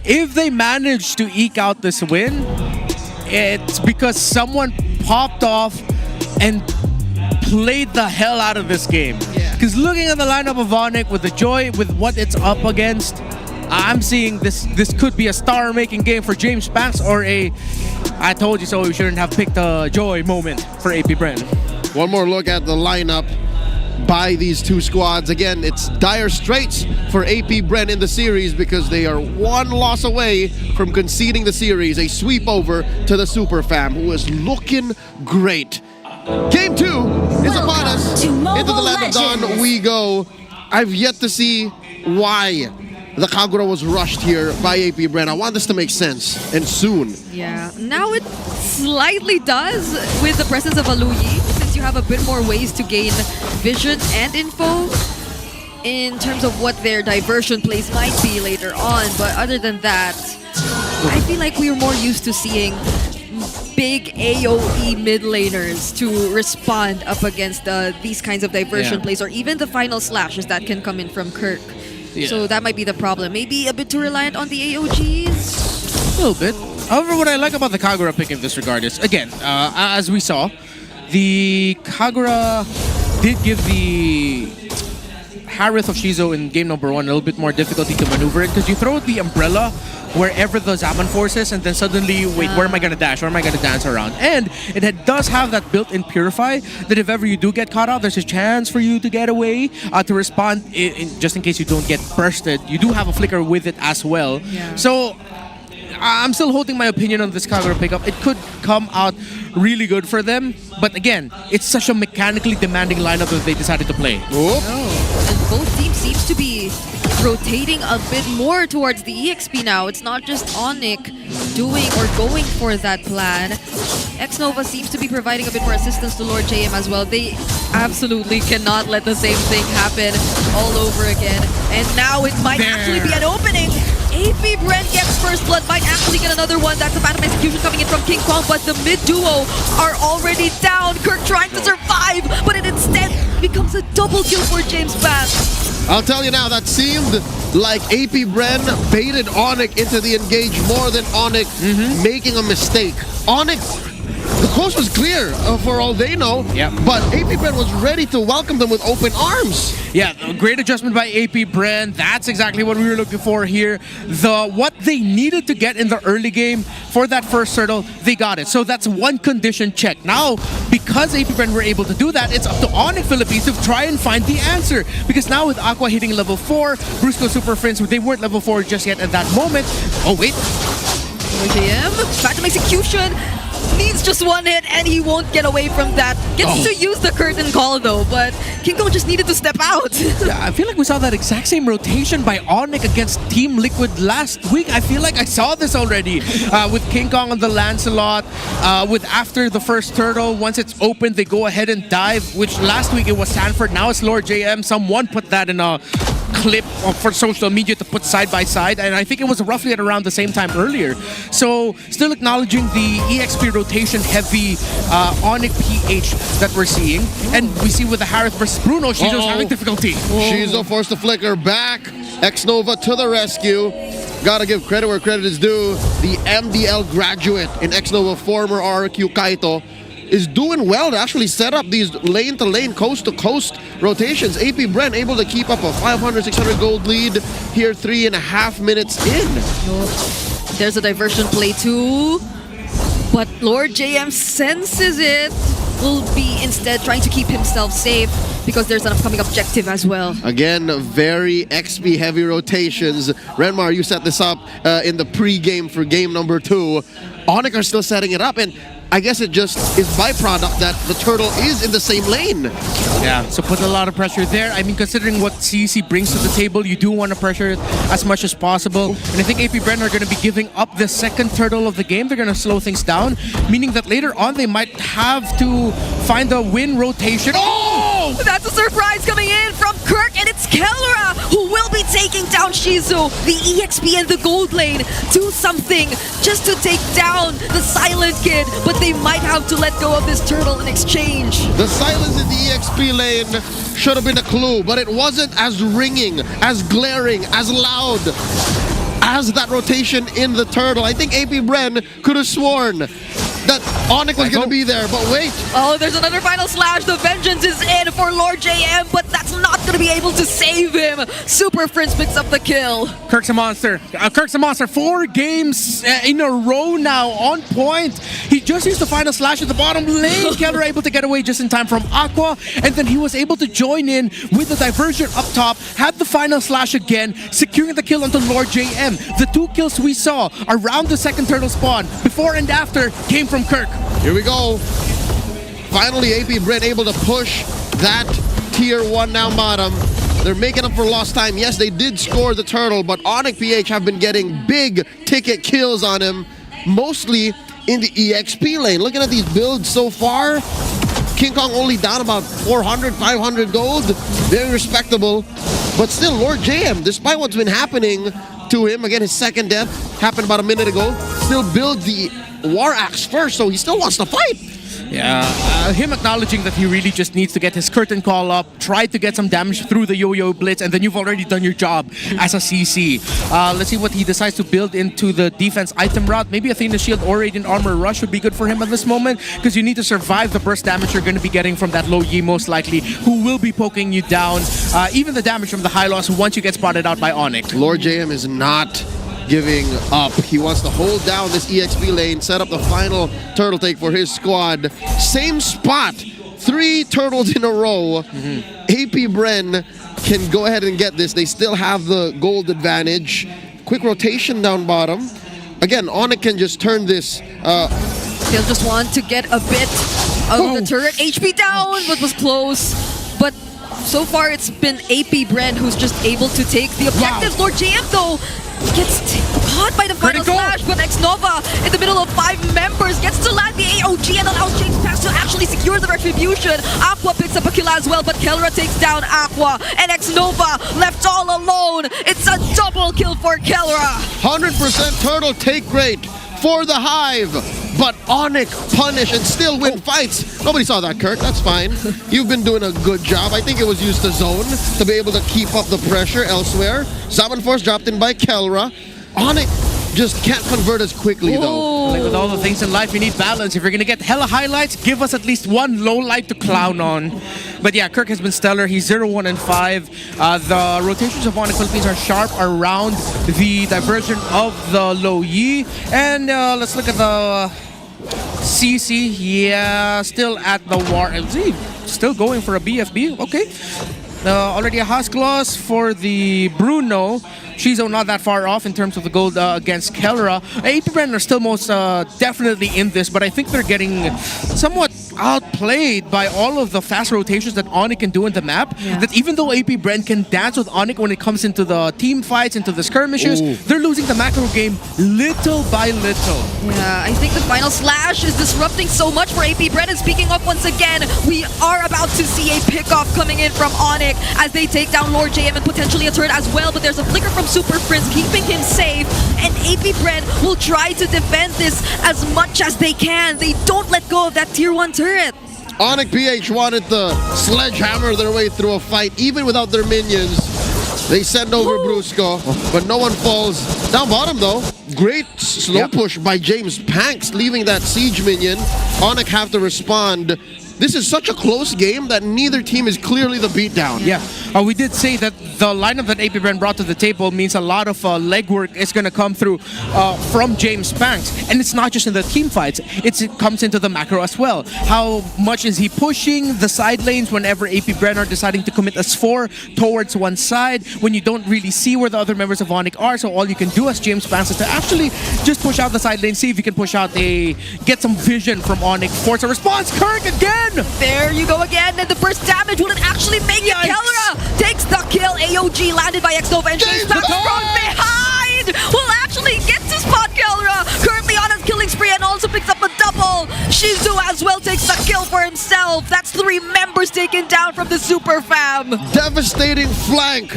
if they manage to eke out this win, it's because someone popped off and played the hell out of this game. Because looking at the lineup of ONIC with the Joy, with what it's up against, I'm seeing this could be a star-making game for James Banks or a I told you so, we shouldn't have picked a Joy moment for AP Bren. One more look at the lineup by these two squads. Again, it's dire straits for AP Bren in the series because they are one loss away from conceding the series. A sweep over to the Super Fam, who is looking great. Game 2 is upon us. Into the land of Dawn we go. I've yet to see why the Kagura was rushed here by AP Bren. I want this to make sense, and soon. Yeah, now it slightly does with the presence of Aluyi, since you have a bit more ways to gain vision and info in terms of what their diversion plays might be later on. But other than that, I feel like we were more used to seeing big AoE mid laners to respond up against these kinds of diversion plays, or even the final slashes that can come in from Kirk. Yeah. So that might be the problem. Maybe a bit too reliant on the AOGs? A little bit. However, what I like about the Kagura pick in this regard is, again, as we saw, the Kagura did give the Harith of Shizo in game number 1 a little bit more difficulty to maneuver it, because you throw the umbrella wherever the Zaman force is, and then suddenly, wait, where am I going to dash? Where am I going to dance around? And it does have that built-in Purify that if ever you do get caught out, there's a chance for you to get away, to respond just in case you don't get bursted. You do have a flicker with it as well. Yeah. So I'm still holding my opinion on this Kagura pickup. It could come out really good for them, but again, it's such a mechanically demanding lineup that they decided to play. And both teams seems to be rotating a bit more towards the EXP now. It's not just ONIC doing or going for that plan. Xnova seems to be providing a bit more assistance to Lord JM as well. They absolutely cannot let the same thing happen all over again. And now it might actually be an opening. AP Bren gets first blood, might actually get another one. That's a Phantom Execution coming in from King Kong, but the mid duo are already down. Kirk trying to survive, but it instead becomes a double kill for James Banks. I'll tell you now, that seemed like AP Bren baited ONIC into the engage more than ONIC making a mistake. ONIC, the coast was clear for all they know, but AP Bren was ready to welcome them with open arms. Yeah, a great adjustment by AP Bren. That's exactly what we were looking for here. What they needed to get in the early game for that first turtle, they got it. So that's one condition check. Now, because AP Bren were able to do that, it's up to ONIC Philippines to try and find the answer. Because now with Aqua hitting level 4, Brusco Super Friends, they weren't level 4 just yet at that moment. Oh, wait. JM, Phantom Execution needs just one hit and he won't get away from that. Gets to use the curtain call though, but King Kong just needed to step out. Yeah, I feel like we saw that exact same rotation by ONIC against Team Liquid last week. I feel like I saw this already with King Kong on the Lancelot. With after the first turtle, once it's open, they go ahead and dive, which last week it was Sanford, now it's Lord JM. Someone put that in a clip for social media to put side by side, and I think it was roughly at around the same time earlier. So still acknowledging the EXP rotation heavy ONIC PH that we're seeing, and we see with the Harith versus Bruno, Shizo's having difficulty. Shizo forced the flicker back. Xnova to the rescue. Gotta give credit where credit is due. The MDL graduate in Xnova, former RQ Kaito, is doing well to actually set up these lane-to-lane, coast-to-coast rotations. AP Bren able to keep up a 500, 600 gold lead here 3.5 minutes in. There's a diversion play too, but Lord JM senses it. Will be instead trying to keep himself safe because there's an upcoming objective as well. Again, very XP heavy rotations. Renmar, you set this up in the pre-game for game number 2. ONIC are still setting it up, and I guess it just is byproduct that the turtle is in the same lane. Yeah, so put a lot of pressure there. I mean, considering what CEC brings to the table, you do want to pressure it as much as possible. And I think APBREN are going to be giving up the second turtle of the game. They're going to slow things down, meaning that later on they might have to find a win rotation. Oh! That's a surprise coming in from Kirk, and it's Kellera who will be taking down Shizu. The EXP and the gold lane do something just to take down the Silent Kid, but they might have to let go of this turtle in exchange. The silence in the EXP lane should have been a clue, but it wasn't as ringing, as glaring, as loud as that rotation in the turtle. I think APBREN could have sworn that ONIC was going to be there, but wait. Oh, there's another final slash. The vengeance is in for Lord JM, but that's not going to be able to save him. Super Prince picks up the kill. Kirk's a monster. Kirk's a monster. 4 games in a row now on point. He just used the final slash at the bottom lane. Kellera able to get away just in time from Aqua, and then he was able to join in with the diversion up top, had the final slash again, securing the kill onto Lord JM. The 2 kills we saw around the second turtle spawn, before and after, came from Kirk. Here we go. Finally, APBREN able to push that tier 1 down bottom. They're making up for lost time. Yes, they did score the turtle, but ONIC PH have been getting big ticket kills on him, mostly in the EXP lane. Looking at these builds so far, King Kong only down about 400, 500 gold. Very respectable. But still, Lord JM, despite what's been happening to him, again, his second death happened about a minute ago, still builds the War Axe first, so he still wants to fight. Yeah, him acknowledging that he really just needs to get his curtain call up, try to get some damage through the yo-yo blitz, and then you've already done your job as a CC. Let's see what he decides to build into the defense item route. Maybe Athena Shield or Radiant Armor Rush would be good for him at this moment, because you need to survive the burst damage you're going to be getting from that low Yi most likely, who will be poking you down. Even the damage from the high loss once you get spotted out by ONIC. Lord JM is not giving up. He wants to hold down this EXP lane, set up the final turtle take for his squad. Same spot, 3 turtles in a row. APBREN can go ahead and get this. They still have the gold advantage. Quick rotation down bottom. Again, ONIC can just turn this. They'll just want to get a bit of the turret. HP down, but was close. But so far, it's been APBREN who's just able to take the objectives. Lord JM, though, gets caught by the final slash, but X-Nova in the middle of 5 members gets to land the AOG and allows James Pass to actually secure the retribution. Aqua picks up a kill as well, but Kellera takes down Aqua, and X-Nova left all alone. It's a double kill for Kellera. 100% turtle take rate for the Hive, but ONIC punish and still win fights. Nobody saw that, Kirk. That's fine. You've been doing a good job. I think it was used to zone to be able to keep up the pressure elsewhere. Zaman Force dropped in by Kellera. ONIC just can't convert as quickly, though. Like with all the things in life, you need balance. If you're gonna get hella highlights, give us at least one low light to clown on. But yeah, Kirk has been stellar. He's 0-1 and 5. The rotations of ONIC Philippines are sharp around the diversion of the low Yi. And let's look at the CC. Yeah, still at the war. Still going for a BFB. Okay. Already a house gloss for the Bruno. Shizo not that far off in terms of the gold against Kellera. APBREN are still most definitely in this, but I think they're getting somewhat outplayed by all of the fast rotations that ONIC can do in the map. That even though APBREN can dance with ONIC when it comes into the team fights, into the skirmishes, they're losing the macro game little by little. Yeah, I think the final slash is disrupting so much for APBREN. And speaking of, once again, we are about to see a pickoff coming in from ONIC as they take down Lord JM and potentially a turret as well, but there's a flicker from Super Prince keeping him safe, and APBREN will try to defend this as much as they can. They don't let go of that tier 1 turret. ONIC PH wanted to sledgehammer their way through a fight, even without their minions. They send over Brusco, but no one falls. Down bottom, though, great slow push by James Panks, leaving that siege minion. ONIC have to respond this is such a close game that neither team is clearly the beatdown. Yeah, we did say that the lineup that APBR brought to the table means a lot of legwork is going to come through from James Banks. And it's not just in the team fights, it comes into the macro as well. How much is he pushing the side lanes whenever APBR are deciding to commit a 4 towards one side when you don't really see where the other members of ONIC are, so all you can do as James Banks is to actually just push out the side lane, see if you can push out get some vision from ONIC. Force a response, Kirk again! There you go again, and the burst damage, will it actually make it? Kellera takes the kill, AOG landed by Xnova, and James Banks from behind will actually get to spot Kellera. Currently on a killing spree and also picks up a double. Shizu as well takes the kill for himself. That's 3 members taken down from the Super Fam. Devastating flank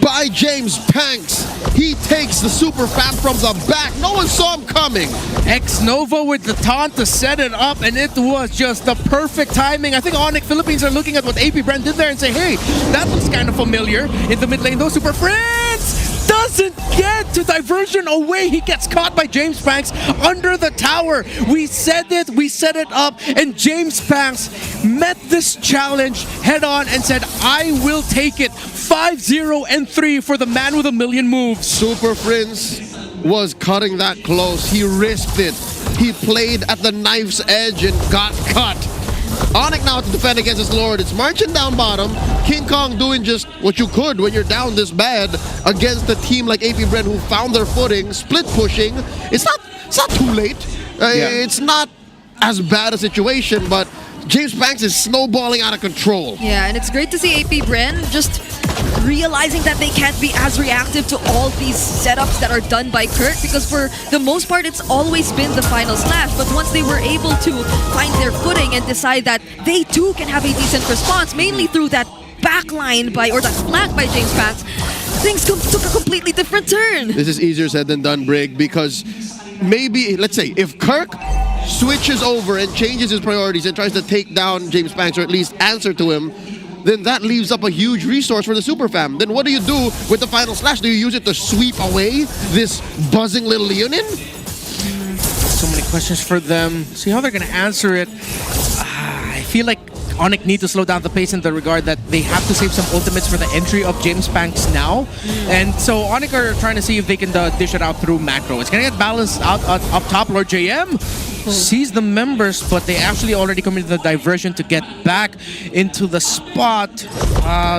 by James Banks. He takes the Super Fam from the back. No one saw him coming. Xnova with the taunt to set it up, and it was just the perfect timing. I think ONIC Philippines are looking at what APBR did there and say, hey, that looks kind of familiar. In the mid lane, though, Super Friends doesn't get to diversion away. He gets caught by James Banks under the tower. We said it, we set it up, and James Banks met this challenge head on and said, I will take it. 5-0-3 for the man with a million moves. Super Prince was cutting that close. He risked it. He played at the knife's edge and got cut. ONIC now to defend against his lord. It's marching down bottom. King Kong doing just what you could when you're down this bad against a team like APBR who found their footing, split pushing. It's not too late. It's not as bad a situation, but James Banks is snowballing out of control. Yeah, and it's great to see APBR just realizing that they can't be as reactive to all these setups that are done by Kirk, because for the most part it's always been the final slash, but once they were able to find their footing and decide that they too can have a decent response, mainly through that backline or that flank by James Banks, things took a completely different turn. This is easier said than done, Brig, because maybe, let's say, if Kirk switches over and changes his priorities and tries to take down James Banks, or at least answer to him, then that leaves up a huge resource for the Super Fam. Then what do you do with the final slash? Do you use it to sweep away this buzzing little unit? So many questions for them. See how they're going to answer it. I feel like ONIC need to slow down the pace in the regard that they have to save some ultimates for the entry of James Banks now. And so ONIC are trying to see if they can dish it out through macro. It's going to get balanced out up top. Lord JM sees the members, but they actually already committed the diversion to get back into the spot.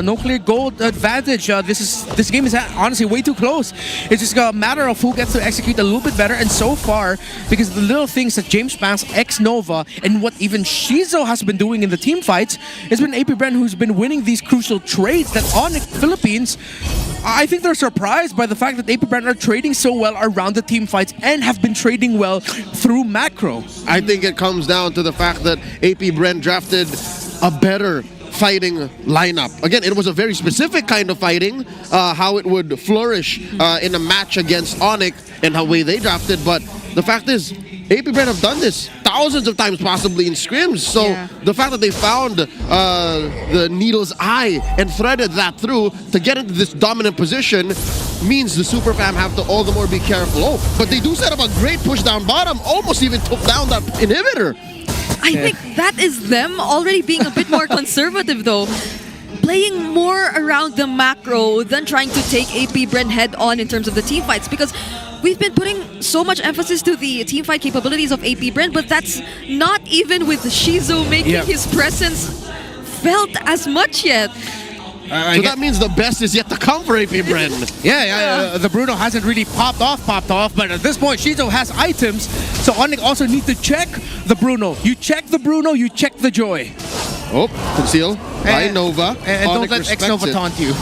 No clear gold advantage. This game is honestly way too close. It's just a matter of who gets to execute a little bit better. And so far, because of the little things that James Banks, Xnova, and what even Shizo has been doing in the team fights, it's been APBR who's been winning these crucial trades that ONIC Philippines, I think they're surprised by the fact that APBR are trading so well around the team fights and have been trading well through macro. I think it comes down to the fact that APBR drafted a better fighting lineup. Again, it was a very specific kind of fighting, how it would flourish in a match against ONIC and how way they drafted, but the fact is, APBR have done this thousands of times possibly in scrims, so the fact that they found the needle's eye and threaded that through to get into this dominant position means the Super Fam have to all the more be careful. Oh, but they do set up a great push down bottom, almost even took down that inhibitor. I think that is them already being a bit more conservative though. Playing more around the macro than trying to take APBR head on in terms of the team fights, because we've been putting so much emphasis to the team fight capabilities of APBR, but that's not even with Shizu making his presence felt as much yet. So that means the best is yet to come for APBR. Yeah, the Bruno hasn't really popped off, but at this point, Shizu has items, so ONIC also need to check the Bruno. You check the Bruno, you check the Joy. Oh, conceal by Nova. And don't let Xnova taunt you.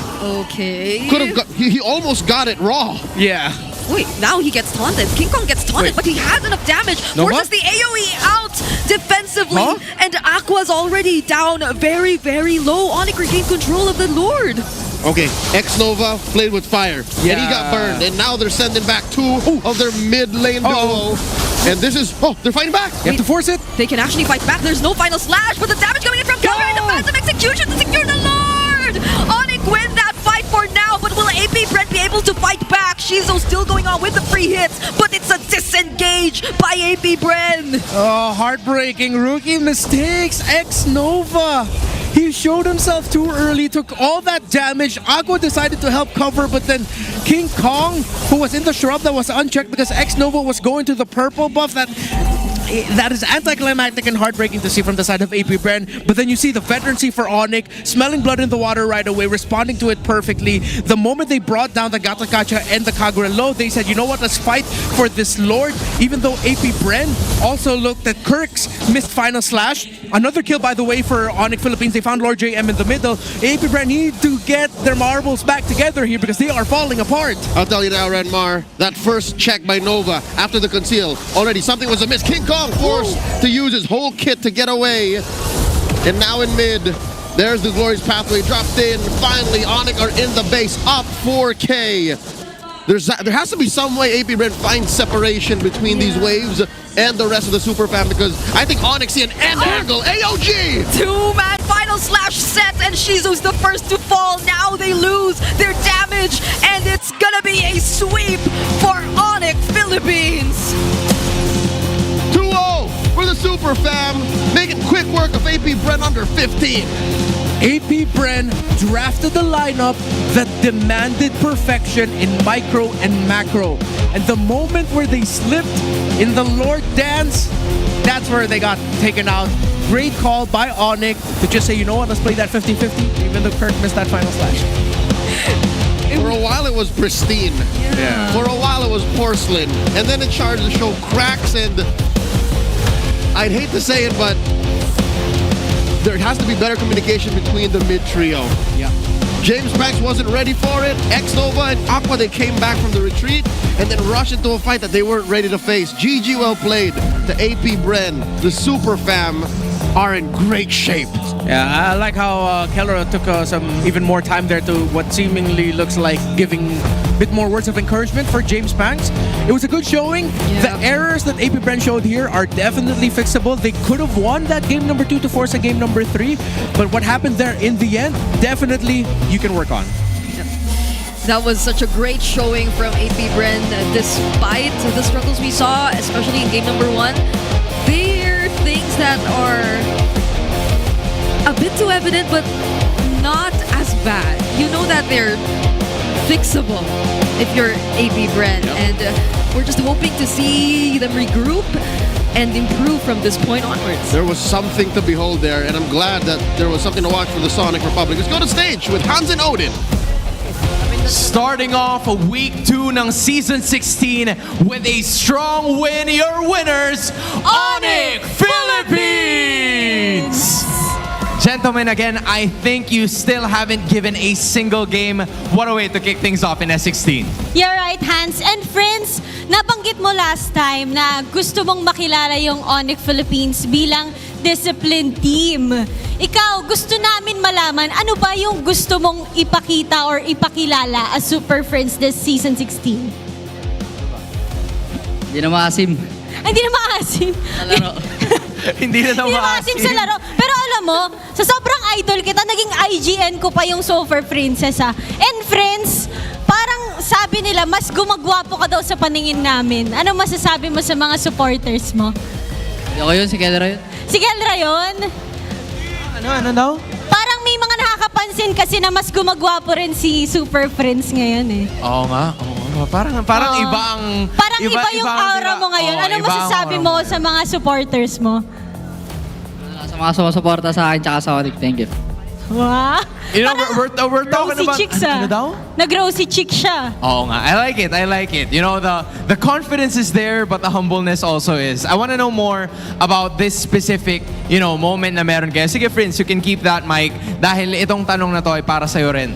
Okay. Could have got, he almost got it raw. Yeah. Wait, now he gets taunted. King Kong gets taunted, but he has enough damage. Forces the AoE out defensively, and Aqua's already down very, very low. ONIC regained control of the Lord. Okay, Xnova played with fire, and he got burned, and now they're sending back two of their mid lane duo. And this is, they're fighting back. You have to force it. They can actually fight back. There's no final slash, but the damage coming in from Kellera and the massive execution to secure the Lord. ONIC win that fight for now, but will APBR be able to fight back? Shizo still going on with the free hits, but it's a disengage. stage by AP Bren. Oh, heartbreaking rookie mistakes. X-Nova. He showed himself too early, took all that damage. Aqua decided to help cover, but then King Kong, who was in the shrub that was unchecked because X-Nova was going to the purple buff, that is anticlimactic and heartbreaking to see from the side of AP Bren. But then you see the veterancy for ONIC, smelling blood in the water right away, responding to it perfectly. The moment they brought down the Gatakacha and the Kagura low, they said, you know what, let's fight for this Lord. Even though AP Bren also looked at Kirk's missed final slash. Another kill, by the way, for ONIC Philippines. They found Lord JM in the middle. AP Bren need to get their marbles back together here because they are falling apart. I'll tell you now, Renmar, that first check by Nova after the conceal, already something was amiss. King Kong forced to use his whole kit to get away. And now in mid, there's the glorious pathway dropped in. Finally, ONIC are in the base, up 4K. There has to be some way AP Bren finds separation between these waves and the rest of the super fam, because I think ONIC see an end angle. AOG! Two-man final slash set, and Shizu's the first to fall. Now they lose their damage, and it's gonna be a sweep for ONIC Philippines. 2-0 for the super fam, making quick work of AP Bren under 15. AP Bren drafted a lineup that demanded perfection in micro and macro. And the moment where they slipped in the Lord dance, that's where they got taken out. Great call by ONIC to just say, you know what, let's play that 50-50, even though Kirk missed that final slash. For a while it was pristine. Yeah. For a while it was porcelain. And then it started to show cracks, and I'd hate to say it, but there has to be better communication between the mid trio. Yeah. James Banks wasn't ready for it. X-Nova and Aqua, they came back from the retreat and then rushed into a fight that they weren't ready to face. GG well played. The AP Bren, the super fam, are in great shape. Yeah, I like how Keller took some even more time there to what seemingly looks like giving a bit more words of encouragement for James Banks. It was a good showing. The errors that AP Bren showed here are definitely fixable. They could have won that game number 2 to force a game number 3, but what happened there in the end, definitely you can work on. That was such a great showing from AP Bren, despite the struggles we saw, especially in game number 1. There are things that are a bit too evident, but not as bad. You know that they're fixable if you're AP Bren, and we're just hoping to see them regroup and improve from this point onwards. There was something to behold there, and I'm glad that there was something to watch for the Sonic Republic. Let's go to stage with Hans and Odin. Starting off week 2 ng season 16 with a strong win, your winners, ONIC Philippines! Gentlemen, again, I think you still haven't given a single game. What a way to kick things off in S16. You're right, Hans. And friends, nabanggit mo last time na gusto mong makilala yung ONIC Philippines bilang disciplined team. Ikaw, gusto namin malaman, ano ba yung gusto mong ipakita or ipakilala as Super Friends this season 16? Hindi na maasim. Hindi na maasim. Hindi na maasim sa laro. Pero alam mo, sa sobrang idol kita, naging IGN ko pa yung Super Princess ha. And friends, parang sabi nila, mas gumagwapo ka daw sa paningin namin. Ano masasabi mo sa mga supporters mo? Ako yun, si Kelra yun. Si Kelra yun? Ano daw? Parang may mga nakakapansin kasi na mas gumagwapo rin si Super Friends ngayon eh. Oo nga. Parang iba ang... Parang iba yung aura mo ngayon. Ano masasabi mo sa mga supporters mo? Sa mga sumusuporta sa akin tsaka sa ONIC, thank you. Wow! You know, we're talking about... Ano daw? Nag-rosy chick siya. Oo nga. I like it. You know, the confidence is there, but the humbleness also is. I want to know more about this specific, moment na meron kayo. Sige, friends, you can keep that mic dahil itong tanong na to ay para sa'yo rin.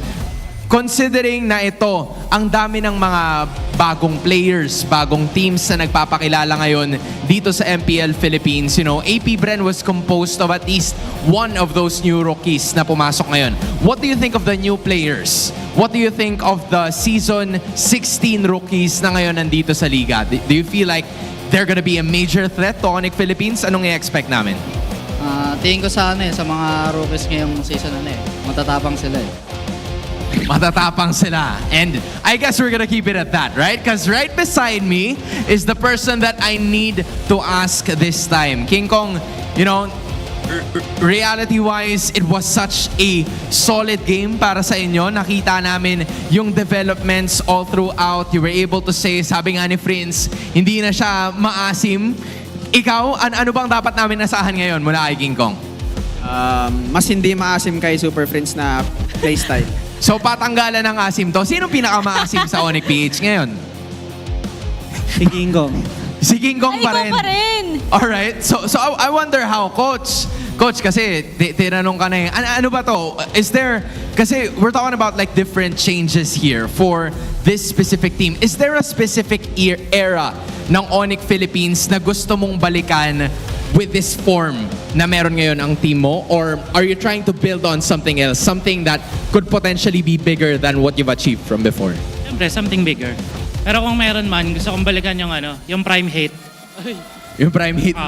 Considering na ito, ang dami ng mga bagong players, bagong teams na nagpapakilala ngayon dito sa MPL Philippines, AP Bren was composed of at least one of those new rookies na pumasok ngayon. What do you think of the new players? What do you think of the season 16 rookies na ngayon nandito sa liga? Do you feel like they're gonna be a major threat to ONIC Philippines? Anong i-expect namin? Tingin ko sa mga rookies ngayong season matatapang sila Matatapang sila. And I guess we're gonna keep it at that, right? Because right beside me is the person that I need to ask this time. King Kong, you know, reality-wise, it was such a solid game para sa inyo. Nakita namin yung developments all throughout. You were able to say, sabi nga ni Prince, hindi na siya maasim. Ikaw, ano bang dapat namin nasahan ngayon mula kay King Kong? Mas hindi maasim kay Super Friends na playstyle. So patanggalan ng asim to. Sino pinakamaasim sa ONIC PH ngayon? Si King Kong. Si King Kong pa rin. Ikaw pa rin. Alright. So I wonder how, Coach, kasi tinanong ka na ano ba to? Is there, kasi we're talking about like different changes here for this specific team. Is there a specific era ng ONIC Philippines na gusto mong balikan with this form na meron ngayon ang team mo? Or are you trying to build on something else? Something that could potentially be bigger than what you've achieved from before? Siyempre, something bigger. Pero kung meron man, gusto kong balikan yung Prime Hate. Yung Prime Hate?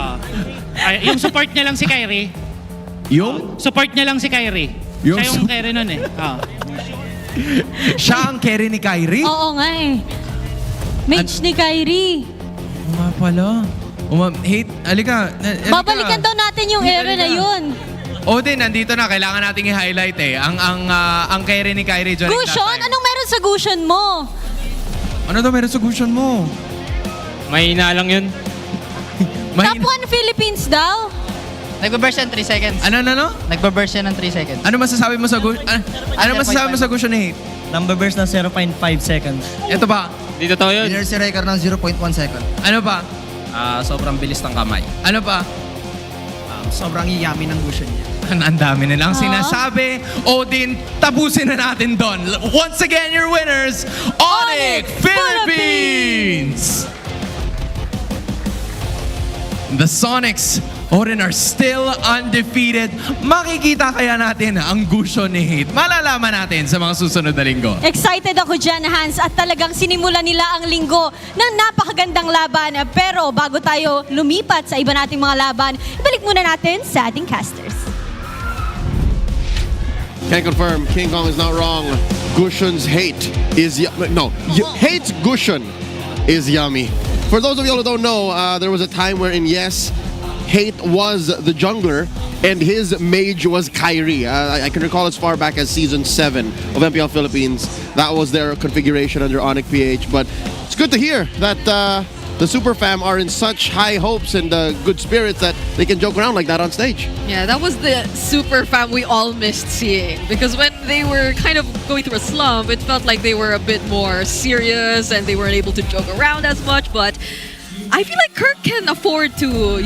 Yung support niya lang si Kyrie. Yung? Support niya lang si Kyrie. Yung Siya yung carry nun eh. Siya ang carry ni Kyrie? Oo nga eh. Mage ni Kyrie. Oo nga pala. Hate, alika. Babalikan daw natin yung era na yun. Din, nandito na. Kailangan nating i-highlight eh. Ang carry ni Kyrie during that Gushon? time. Anong meron sa Gushon mo? Ano daw meron sa Gushon mo? Mahina lang yun. Top 1 Philippines daw. Nagbaburst yan 3 seconds. Ano? Nagbaburst yan ng 3 seconds. Ano masasabi mo sa Gushon? Ano masasabi mo sa Gushon ni Hate? Number-burst ng 0.5 seconds. Ito ba? Dito to yun. Winner si Record ng 0.1 second. Ano pa? Sobrang bilis ng kamay. Ano pa? Sobrang yummy ng Gushon niya. Ang dami nilang sinasabi. Odin, tapusin na natin doon. Once again, your winners, ONIC Philippines! The Sonics, Odin, are still undefeated. Makikita kaya natin ang Gushon ni Hate. Malalaman natin sa mga susunod na linggo. Excited ako dyan, Hans, at talagang sinimula nila ang linggo ng napakagandang laban. Pero bago tayo lumipat sa iba nating mga laban, ibalik muna natin sa ating casters. Can confirm, King Kong is not wrong. Gushon's hate is hate's Gushon is yummy. For those of y'all who don't know, there was a time wherein yes, Hate was the jungler and his mage was Kyrie. I can recall as far back as Season 7 of MPL Philippines. That was their configuration under ONIC PH. But it's good to hear that the Super Fam are in such high hopes and good spirits that they can joke around like that on stage. Yeah, that was the Super Fam we all missed seeing. Because when they were kind of going through a slump, it felt like they were a bit more serious and they weren't able to joke around as much. But I feel like Kirk can afford to,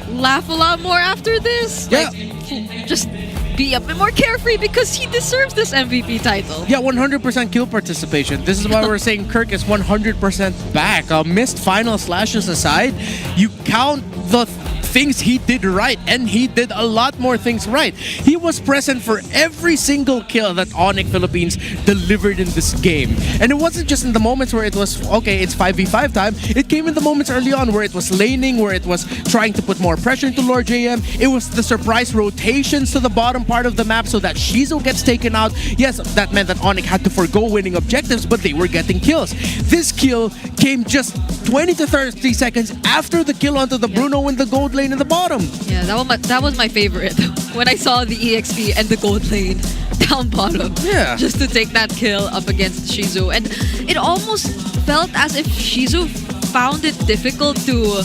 laugh a lot more after this. Yeah. Like, just be a bit more carefree because he deserves this MVP title. Yeah, 100% kill participation. This is why we're saying Kirk is 100% back. Missed final slashes aside, you count the things he did right, and he did a lot more things right. He was present for every single kill that ONIC Philippines delivered in this game. And it wasn't just in the moments where it was, okay, it's 5v5 time. It came in the moments early on where it was laning, where it was trying to put more pressure into Lord JM. It was the surprise rotations to the bottom part of the map so that Shizu gets taken out. Yes, that meant that ONIC had to forgo winning objectives, but they were getting kills. This kill came just 20 to 30 seconds after the kill onto the Bruno in the gold lane in the bottom. Yeah, that was my favorite. When I saw the EXP and the gold lane down bottom. Yeah. Just to take that kill up against Shizu. And it almost felt as if Shizu found it difficult to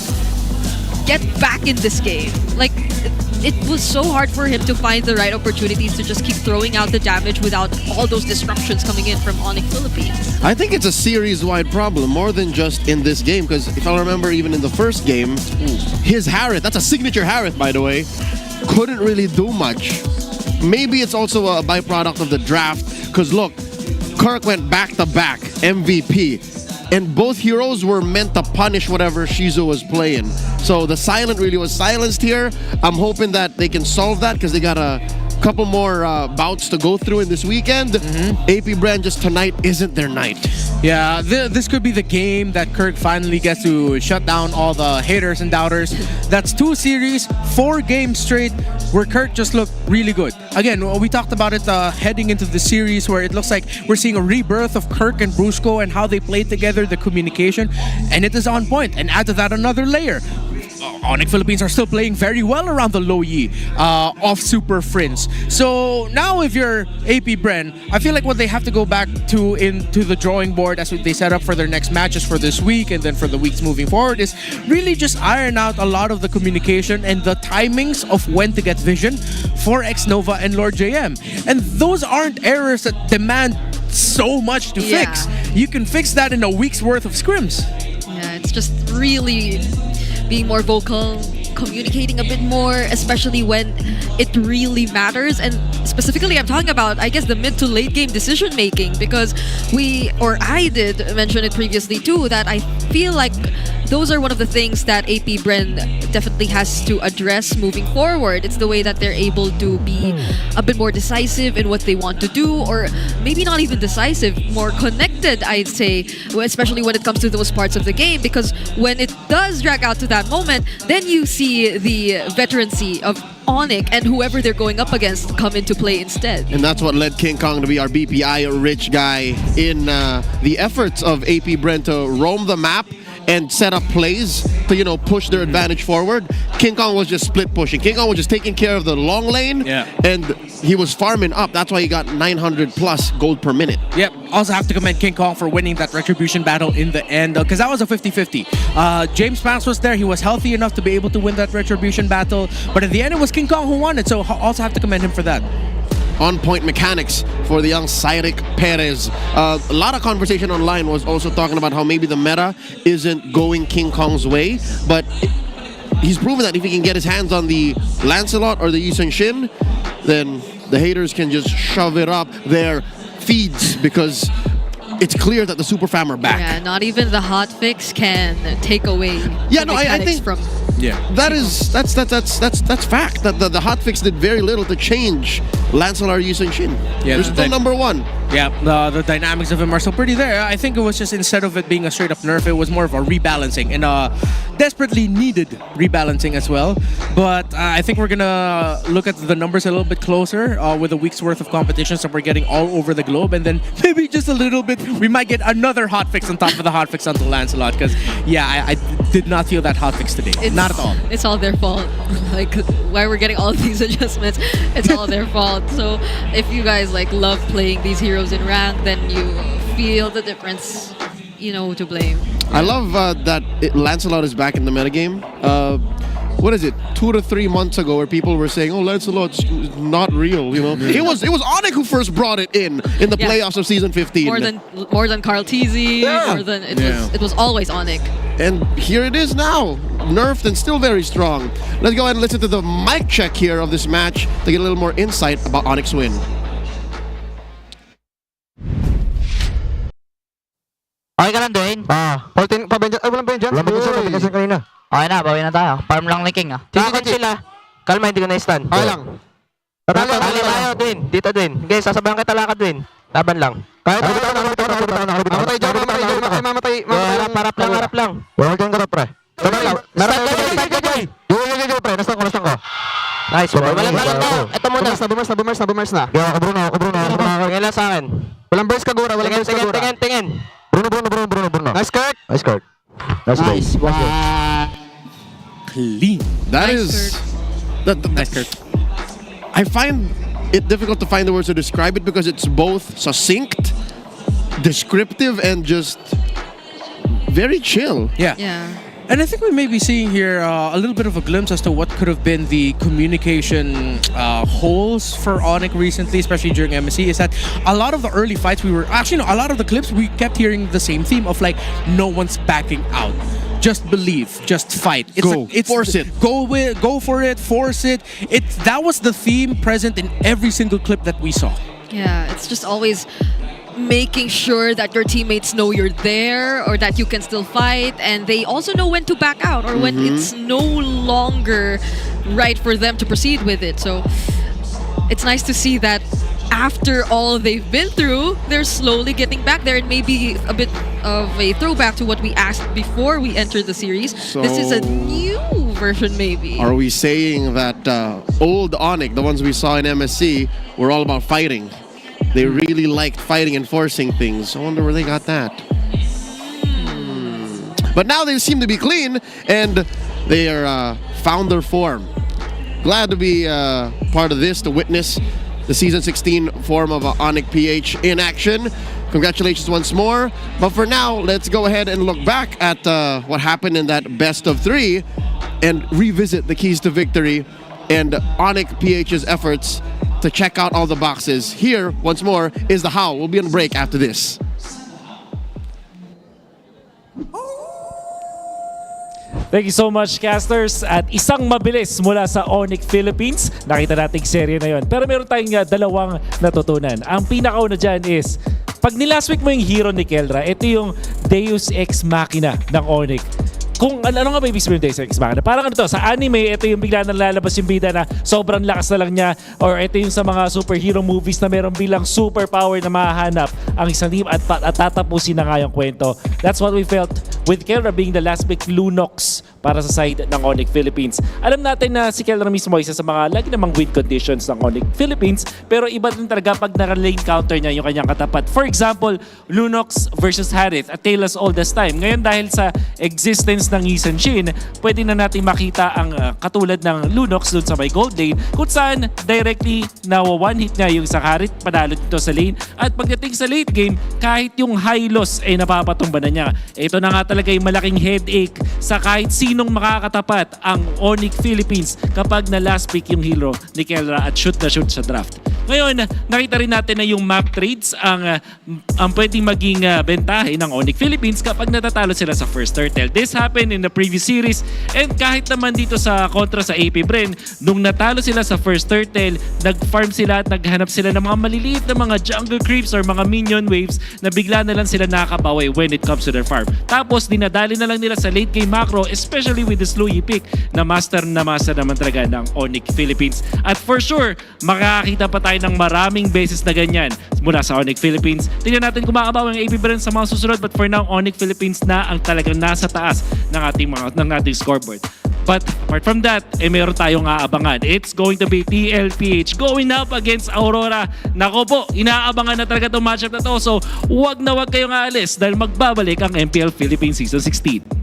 get back in this game. Like, it was so hard for him to find the right opportunities to just keep throwing out the damage without all those disruptions coming in from ONIC Philippines. I think it's a series-wide problem, more than just in this game, because if I remember, even in the first game, his Harith, that's a signature Harith, by the way, couldn't really do much. Maybe it's also a byproduct of the draft, because look, Kirk went back-to-back MVP, and both heroes were meant to punish whatever Shizu was playing. So the silent really was silenced here. I'm hoping that they can solve that, because they got a couple more bouts to go through in this weekend. AP Brand just tonight isn't their night. Yeah, this could be the game that Kirk finally gets to shut down all the haters and doubters. That's 2 series, 4 games straight where Kirk just looked really good. Again, we talked about it heading into the series where it looks like we're seeing a rebirth of Kirk and Brusco and how they play together, the communication, and it is on point. And add to that another layer. ONIC Philippines are still playing very well around the low yi of Super Friends. So now if you're AP Bren, I feel like what they have to go back to into the drawing board as they set up for their next matches for this week and then for the weeks moving forward is really just iron out a lot of the communication and the timings of when to get vision for X-Nova and Lord JM. And those aren't errors that demand so much to fix. You can fix that in a week's worth of scrims. Yeah, it's just really being more vocal, communicating a bit more, especially when it really matters. And specifically, I'm talking about, I guess, the mid to late game decision making, because I did mention it previously too, that I feel like those are one of the things that AP Bren definitely has to address moving forward. It's the way that they're able to be a bit more decisive in what they want to do, or maybe not even decisive, more connected, I'd say, especially when it comes to those parts of the game, because when it does drag out to that moment, then you see the veterancy of ONIC and whoever they're going up against come into play instead. And that's what led King Kong to be our BPI rich guy in the efforts of AP Brent to roam the map and set up plays to, you know, push their advantage forward. King Kong was just split pushing. King Kong was just taking care of the long lane, and he was farming up. That's why he got 900 plus gold per minute. Yep. Also have to commend King Kong for winning that retribution battle in the end, because that was a 50-50. James Pants was there. He was healthy enough to be able to win that retribution battle, but at the end it was King Kong who won it, so also have to commend him for that. On-point mechanics for the young Cyrek Perez. A lot of conversation online was also talking about how maybe the meta isn't going King Kong's way, but he's proven that if he can get his hands on the Lancelot or the Yi Shin, then the haters can just shove it up their feeds, because it's clear that the Super Fam are back. Yeah, not even the hotfix can take away I think from... That's fact. That the hotfix did very little to change Lancelot Yi Shin. Yeah, they're still number 1. Yeah, the dynamics of him are still pretty there. I think it was just, instead of it being a straight up nerf, it was more of a rebalancing, and desperately needed rebalancing as well. But I think we're gonna look at the numbers a little bit closer with a week's worth of competitions that we're getting all over the globe, and then maybe just a little bit we might get another hotfix on top of the hotfix onto Lancelot, because I did not feel that hotfix today. Not at all. It's all their fault. Like, why we're getting all of these adjustments, it's all their fault. So if you guys love playing these heroes in rank, then you feel the difference, you know who to blame. I love that Lancelot is back in the metagame. What is it, 2 to 3 months ago, where people were saying, "Oh, Lancelot's not real," you know? It was ONIC who first brought it in the playoffs of season 15. More than Carl TZ. More than it was always ONIC. And here it is now, nerfed and still very strong. Let's go ahead and listen to the mic check here of this match to get a little more insight about ONIC's win. Okay ka lang, Dwayne? 14 pa ba dyan? Ay, walang ba yun dyan? Walang ba dyan sa kanina? Okay na, bawi na tayo. Farm lang ni King, Titignan sila. Kalma, hindi ko na-stun. Okay lang. Tali tayo, Dwayne. Dito, Dwayne. Okay, sasabayan kita lakad, Dwayne. Laban lang. Kahit mamatay dyan, mamatay. Harap lang. Huwag kang garap, pre. Meron tayo. Yo, pre. Nastan ko. Nice. Walang tayo. Ito muna. Bumers na. Ako, Bruno. Ngayon lang sa akin. Walang burst kagura. Tingin. Bruno. Nice, Kurt. Nice. Clean. That is... Nice, Kurt. I find it difficult to find the words to describe it, because it's both succinct, descriptive, and just very chill. Yeah. And I think we may be seeing here a little bit of a glimpse as to what could have been the communication holes for ONIC recently, especially during MSC, is that a lot of the early fights a lot of the clips we kept hearing the same theme of no one's backing out. Just believe, just fight. Force it. Go for it, force it. That was the theme present in every single clip that we saw. Yeah, it's just always making sure that your teammates know you're there, or that you can still fight, and they also know when to back out, or when it's no longer right for them to proceed with it. So it's nice to see that after all they've been through, they're slowly getting back there, and maybe a bit of a throwback to what we asked before we entered the series. This is a new version, maybe. Are we saying that old ONIC, the ones we saw in MSC, were all about fighting? They really liked fighting and forcing things. I wonder where they got that. But now they seem to be clean, and they are found their form. Glad to be part of this, to witness the Season 16 form of ONIC PH in action. Congratulations once more. But for now, let's go ahead and look back at what happened in that best of 3 and revisit the keys to victory and ONIC PH's efforts to check out all the boxes. Here, once more, is the how. We'll be on break after this. Thank you so much, casters. At isang mabilis mula sa ONIC Philippines. Nakita nating serye na yon. Pero meron tayong dalawang natutunan. Ang pinakauna dyan is, pag nilast week mo yung hero ni Kelra, ito yung Deus Ex Machina ng ONIC. Kung ano nga ba ibig sabihin ng Deus Ex Machina? Parang ano to, sa anime, ito yung bigla nang lalabas yung bida na sobrang lakas na lang niya, or ito yung sa mga superhero movies na meron bilang superpower na mahahanap ang isang team at tatapusin na nga yung kwento. That's what we felt with Kelra being the last big Lunox para sa side ng ONIC Philippines. Alam natin na si Kelra mismo isa sa mga lagi namang win conditions ng ONIC Philippines, pero iba din talaga pag naka-lane counter niya yung kanyang katapat. For example, Lunox versus Harith, a tale as old as time. Ngayon dahil sa existence ng Yisan Shin, pwede na natin makita ang katulad ng Lunox dun sa may gold lane, kung saan directly na one hit niya yung isang Harith, panalo dito sa lane, at pagdating sa late game, kahit yung high loss ay napapatumba na niya. Ito na nga talaga yung malaking headache sa kahit sinong makakatapat ang ONIC Philippines kapag na last pick yung hero ni Kelra at shoot na shoot sa draft. Ngayon, nakita rin natin na yung map trades ang pwedeng maging bentahe ng ONIC Philippines kapag natatalo sila sa first turtle. This happened in the previous series, and kahit naman dito sa kontra sa APBR, nung natalo sila sa first turtle, nag-farm sila at naghanap sila ng mga maliliit na mga jungle creeps or mga minion waves na bigla na lang sila nakakabawi when it comes to their farm. Tapos dinadali na lang nila sa late game macro, especially with the Slowy pick na master naman talaga ng ONIC Philippines. At for sure, makakakita pa tayo ng maraming beses na ganyan mula sa ONIC Philippines. Tingnan natin kung makakabawi ang APBR sa mga susunod, but for now, ONIC Philippines na ang talagang nasa taas ng ating scoreboard. But apart from that, meron tayong aabangan. It's going to be TLPH going up against Aurora. Nako po, inaabangan na talaga itong matchup na to. So, wag na wag kayong aalis dahil magbabalik ang MPL Philippines Season 16.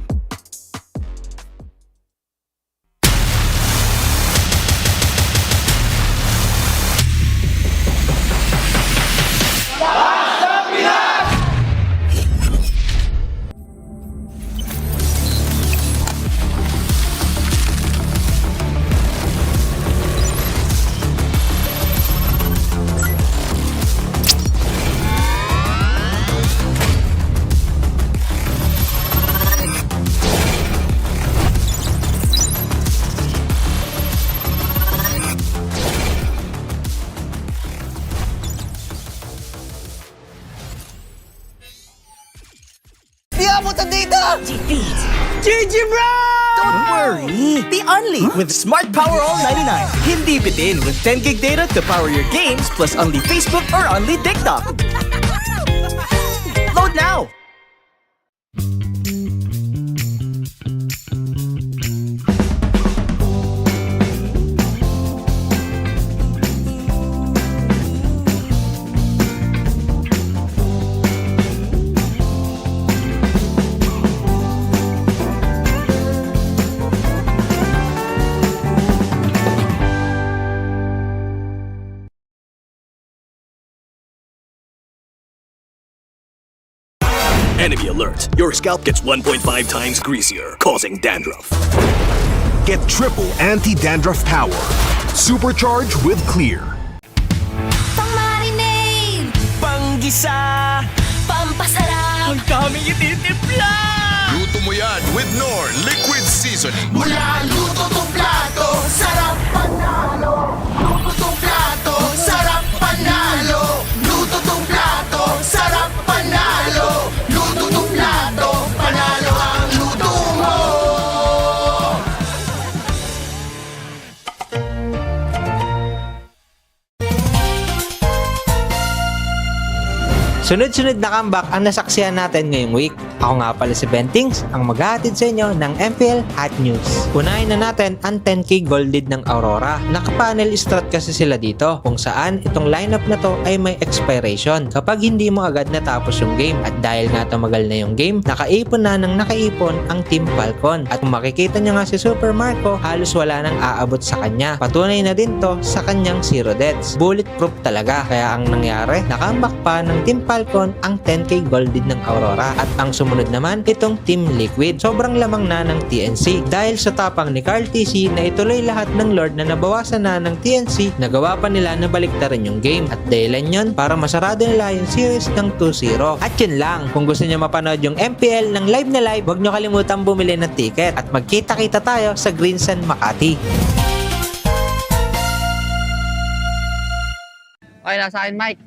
GG bro! Don't worry, be only with Smart Power All 99. Hindi bitin with 10 gig data to power your games plus only Facebook or only TikTok. Load now! Enemy alert. Your scalp gets 1.5 times greasier, causing dandruff. Get triple anti-dandruff power. Supercharge with Clear. Pang-marinade, Panggisa, pampasarap, ang daming ititimpla! Luto mo yan with Knorr Liquid Seasoning. mula luto tong plato, sarap panalo. Luto tong plato, sarap panalo. Luto tong plato, sarap panalo. Luto tong plato, panalo ang luto mo. Sunod-sunod na comeback ang nasaksihan natin ngayong week. Ako nga pala si Bentings, ang maghahatid sa inyo ng MPL Hot News. Unahin na natin ang 10k gold lead ng Aurora. Naka-panel strat kasi sila dito, kung saan itong lineup na to ay may expiration kapag hindi mo agad natapos yung game. At dahil nga tumagal na yung game, nakaipon na ng nakaipon ang Team Falcon. At kung makikita nyo nga si Super Marco, halos wala nang aabot sa kanya. Patunay na din to sa kanyang 0 deaths. Bulletproof talaga. Kaya ang nangyari, nakambak pa ng Team Falcon ang 10k gold lead ng Aurora. At ang sumunod naman, itong Team Liquid. Sobrang lamang na ng TNC. Dahil sa tapang ni Carl TC na ituloy lahat ng Lord na nabawasan na ng TNC, nagawa pa nila na baliktarin yung game. At dahilan yun para masarado nila yung series ng 2-0. At yun lang, kung gusto nyo mapanood yung MPL ng live na live, huwag nyo kalimutan bumili ng ticket. At magkita-kita tayo sa Greensan, Makati. Okay, nasa akin, Mike.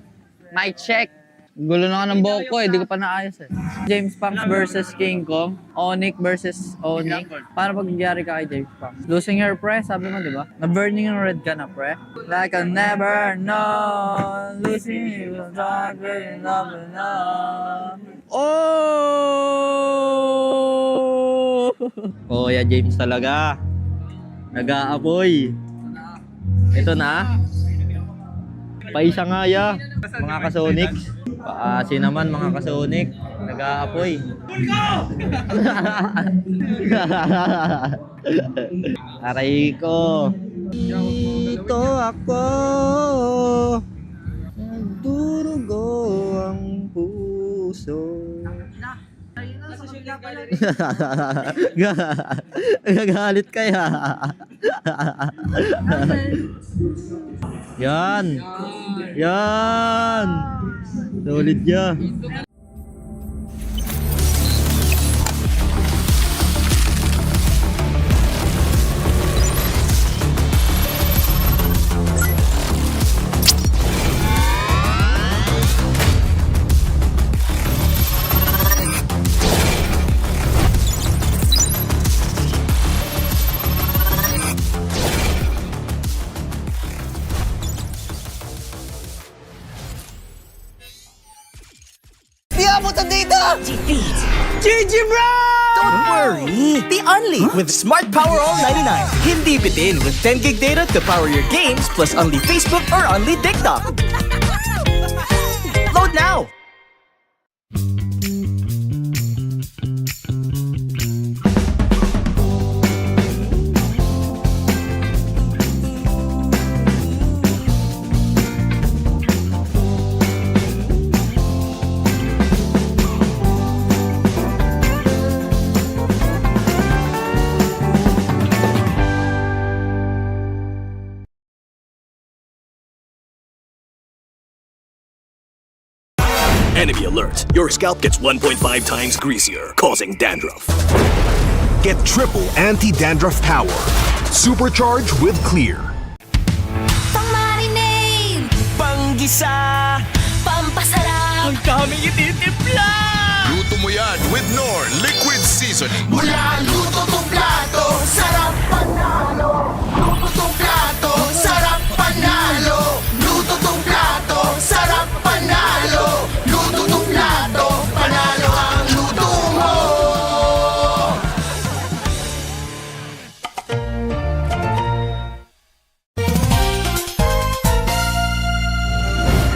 Mike, check. Gulo na ka ng buhok ko eh, di ko pa naayos eh. James Punks versus King Kong. ONIC versus ONIC. Paano pag nagyari ka kay James Punks? Losing your pre, sabi mo, di ba? Na-burning yung red ka na, pre. Like I'll never know. Losing you, not really love enough. Oh! Oh, yeah, James talaga. Nag-aapoy. Ito na. Paisa nga ya. Mga kasonics. Paasi naman mga kasonic. Nag-aapoy. Aray ko. Dito ako. Nagdurugo ang puso. Gagalit kaya. Yan. Yan. Solid ya. Di abutan dito! Defeat! GG bro! Don't worry! Be only with Smart Power All 99. Hindi bitin with 10 gig data to power your games plus only Facebook or only TikTok. Load now! Enemy alert. Your scalp gets 1.5 times greasier, causing dandruff. Get triple anti-dandruff power. Supercharged with Clear. Pang-marinade, Panggisa! pampasarap, Ang daming ititimpla! Luto mo yan with Knorr Liquid Seasoning. mula luto tong plato, sarap panalo. Luto tong plato, sarap panalo. Luto tong plato, sarap panalo. Luto tong plato, panalo ang luto mo.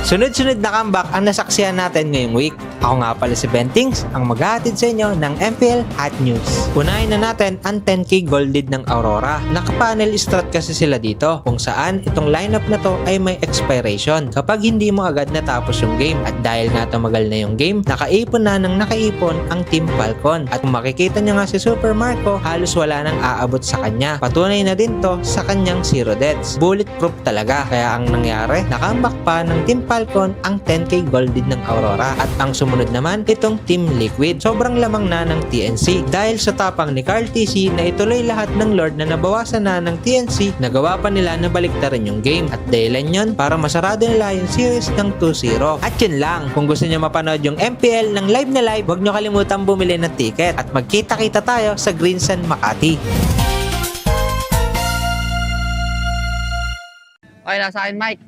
Sunod-sunod na comeback ang nasaksihan natin ngayong week. Ako nga pala si Bentings, ang maghahatid sa inyo ng MPL Hot News. Unahin na natin ang 10k gold lead ng Aurora. Naka-panel strat kasi sila dito, kung saan itong lineup na to ay may expiration kapag hindi mo agad natapos yung game. At dahil nga tumagal na yung game, nakaipon na ng nakaipon ang Team Falcon. At kung makikita nyo nga si Super Marco, halos wala nang aabot sa kanya. Patunay na din to sa kanyang 0 deaths. Bulletproof talaga. Kaya ang nangyari, nakambak pa ng Team Falcon ang 10k gold lead ng Aurora. At ang sumunod naman, itong Team Liquid. Sobrang lamang na ng TNC. Dahil sa tapang ni Carl TC na ituloy lahat ng Lord na nabawasan na ng TNC, nagawa pa nila na baliktarin yung game. At dahilan yun para masarado nila yung series ng 2-0. At yun lang, kung gusto nyo mapanood yung MPL ng live na live, huwag nyo kalimutan bumili ng ticket. At magkita-kita tayo sa Greensan, Makati. Okay, nasa akin, Mike.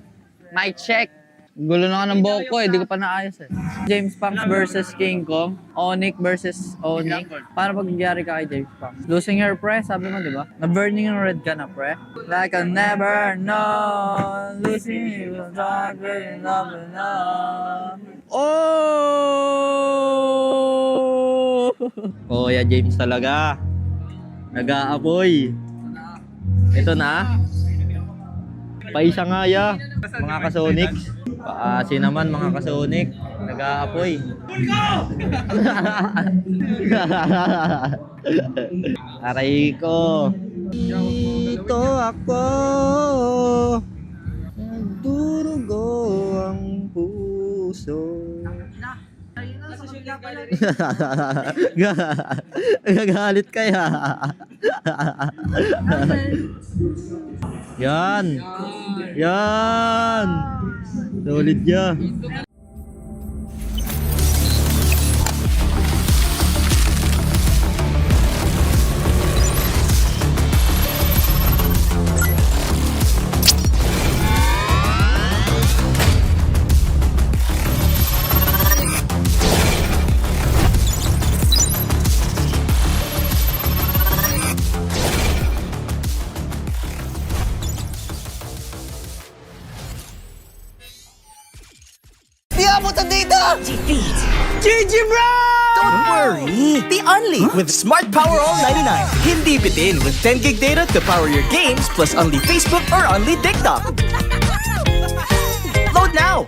Mike, check. Gulo na nga ng buhok ko eh, di ko pa naayos eh. James Punks versus King Kong. ONIC versus ONIC. Paano pag nagyari ka kay James Punks? Losing your pre, sabi mo di ba? Na-burning yung red ka na pre. Like I'll never know. Losing you, not really love enough. Oh! Oh, yeah, James talaga. Nag-aapoy. Ito na. Paisa nga ya, mga kasonics. Paasi naman mga kasonic. Nag-aapoy. Aray ko. Dito ako. Nagdurugo ang puso. Gagalit kaya. Yan. Yan. Solid ya. Di abutan dito! Defeat. GG bro! Don't worry! The Only with Smart Power All 99. Hindi bitin with 10 gig data to power your games plus only Facebook or only TikTok. Load now!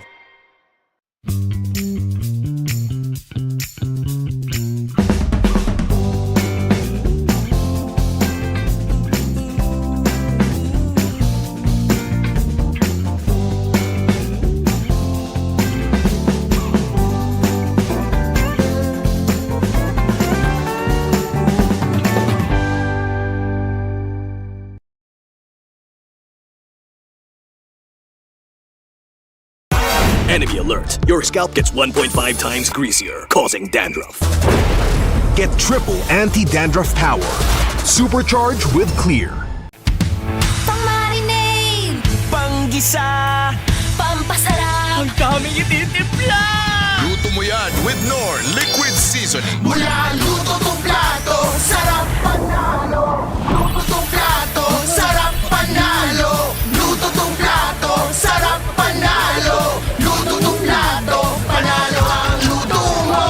Enemy alert. Your scalp gets 1.5 times greasier, causing dandruff. Get triple anti-dandruff power. Supercharge with Clear. Pang-marinade. Panggisa. Pampasarap. Ang daming ititimpla. Luto mo yan with Knorr Liquid Seasoning. Mula luto tong plato, sarap panalo. Luto tong plato, sarap panalo. Luto tong plato, sarap panalo. Luto tong plato, panalo ang luto mo.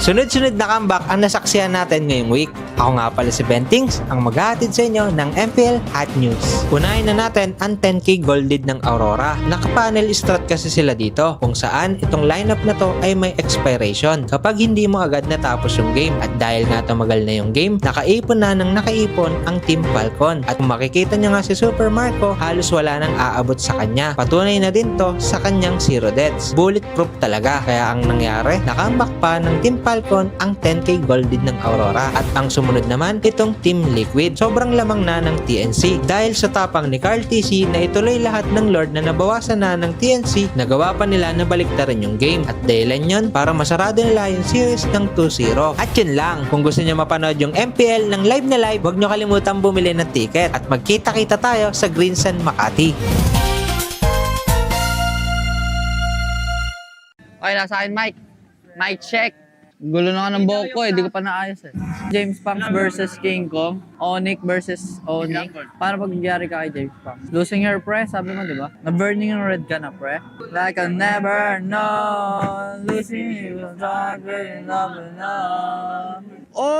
Sunod-sunod na comeback ang nasaksihan natin ngayong week. Ako nga pala si Bentings, ang maghahatid sa inyo ng MPL Hot News. Unahin na natin ang 10k golded ng Aurora. Naka-panel strat kasi sila dito, kung saan itong lineup na to ay may expiration kapag hindi mo agad natapos yung game. At dahil nga tumagal na yung game, nakaipon na ng nakaipon ang Team Falcon. At kung makikita nyo nga si Super Marco, halos wala nang aabot sa kanya. Patunay na din to sa kanyang zero deaths. Bulletproof talaga. Kaya ang nangyari, nakambak pa ng Team Falcon ang 10k golded ng Aurora. At ang sumunod naman, itong Team Liquid. Sobrang lamang na ng TNC. Dahil sa tapang ni Carl TC na ituloy lahat ng Lord na nabawasan na ng TNC, nagawa pa nila na baliktarin yung game. At dahilan yun para masarado nila yung series ng 2-0. At yun lang, kung gusto nyo mapanood yung MPL ng live na live, huwag nyo kalimutan bumili ng ticket. At magkita-kita tayo sa Green Sun Makati. Okay, nasa akin, Mike. Mike check. Gulo na nga ng buhok ko eh, di ko pa naayos eh. James Punks versus King Kong. ONIC versus ONIC. Paano pag nagyari ka kay James Punks? Losing your pre, sabi mo di ba? Na-burning yung red ka na pre. Like I'll never know. Losing you, not really love enough. Oh!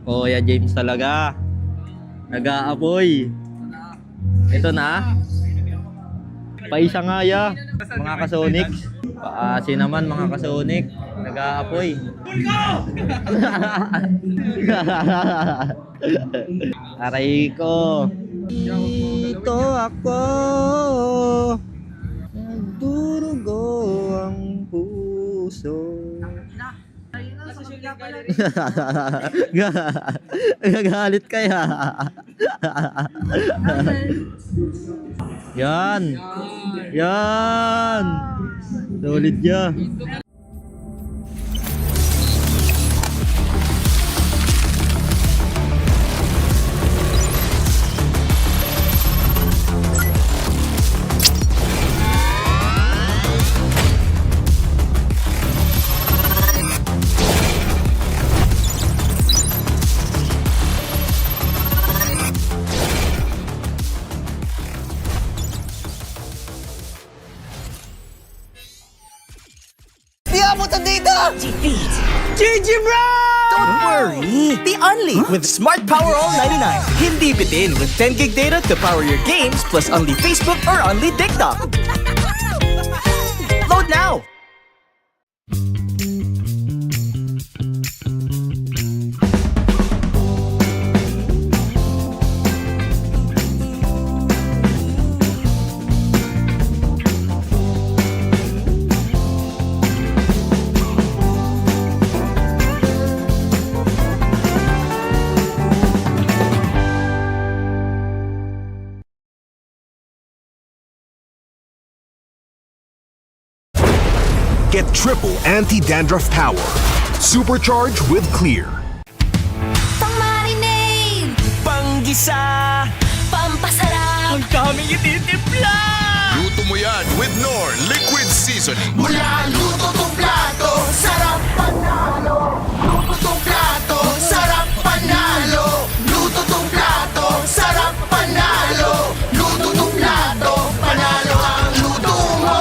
Oh, yeah, James talaga. Nag-aapoy. Ito na. Paisa nga ya, mga kasonics. Paasi naman mga kasonic. Nag-aapoy. Aray ko. Dito ako. Nagdurugo ang puso. Gagalit kaya. Yan. Yan. Solid ya. Be only with Smart Power All 99. Hindi bitin with 10 gig data to power your games plus only Facebook or only TikTok. Load now! Get triple anti-dandruff power. Supercharged with Clear. Pang-marinade, Panggisa, pampasarap, ang daming ititimpla! Luto mo yan with Knorr Liquid Seasoning. mula luto tong plato, sarap panalo. Luto tong plato, sarap panalo. Luto tong plato, sarap panalo. Luto tong plato, panalo ang luto mo.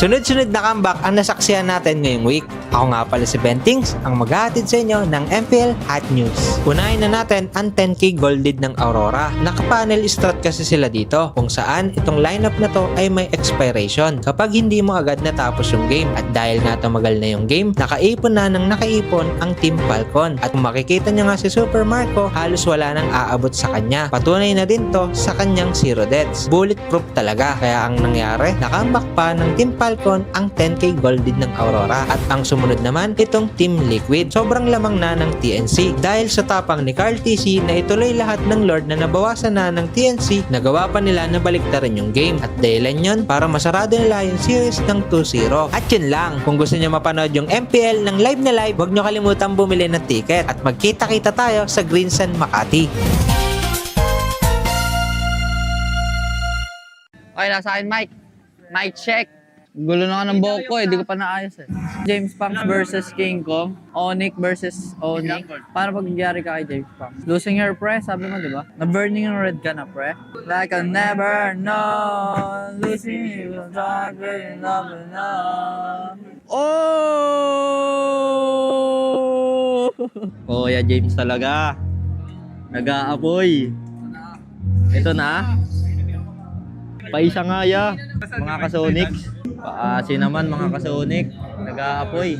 Sunod-sunod na comeback ang nasaksihan natin ngayong week. Ako nga pala si Bentings, ang maghahatid sa inyo ng MPL Hot News. Unahin na natin ang 10k gold lead ng Aurora. Naka-panel strat kasi sila dito, kung saan itong lineup na to ay may expiration kapag hindi mo agad natapos yung game. At dahil nga tumagal na yung game, nakaipon na ng nakaipon ang Team Falcon. At kung makikita nyo nga si Super Marco, halos wala nang aabot sa kanya. Patunay na din to sa kanyang zero deaths. Bulletproof talaga. Kaya ang nangyari, nakambak pa ng Team Falcon ang 10k gold lead ng Aurora. At ang sumunod naman, itong Team Liquid. Sobrang lamang na ng TNC. Dahil sa tapang ni Carl TC na ituloy lahat ng Lord na nabawasan na ng TNC, nagawa pa nila na baliktarin yung game. At dahilan yun para masarado nila yung series ng 2-0. At yun lang, kung gusto nyo mapanood yung MPL ng live na live, huwag nyo kalimutan bumili ng ticket. At magkita-kita tayo sa Greensan, Makati. Okay, nasa akin, Mike. Mike, check. Gulo na ka ng buhok ko eh, di ko pa naayos eh. James Punks versus King Kong. ONIC versus ONIC. Paano pag nangyari ka kay James Punks? Losing your pre, sabi mo di ba? Na-burning yung red ka na pre. Like I'll never know. Losing you, not really love enough. Oh! Oh, yeah, James talaga. Nag-aapoy. Ito na. Paisa nga ya, mga kasonics. Paasi naman mga kasonic. Nag-aapoy.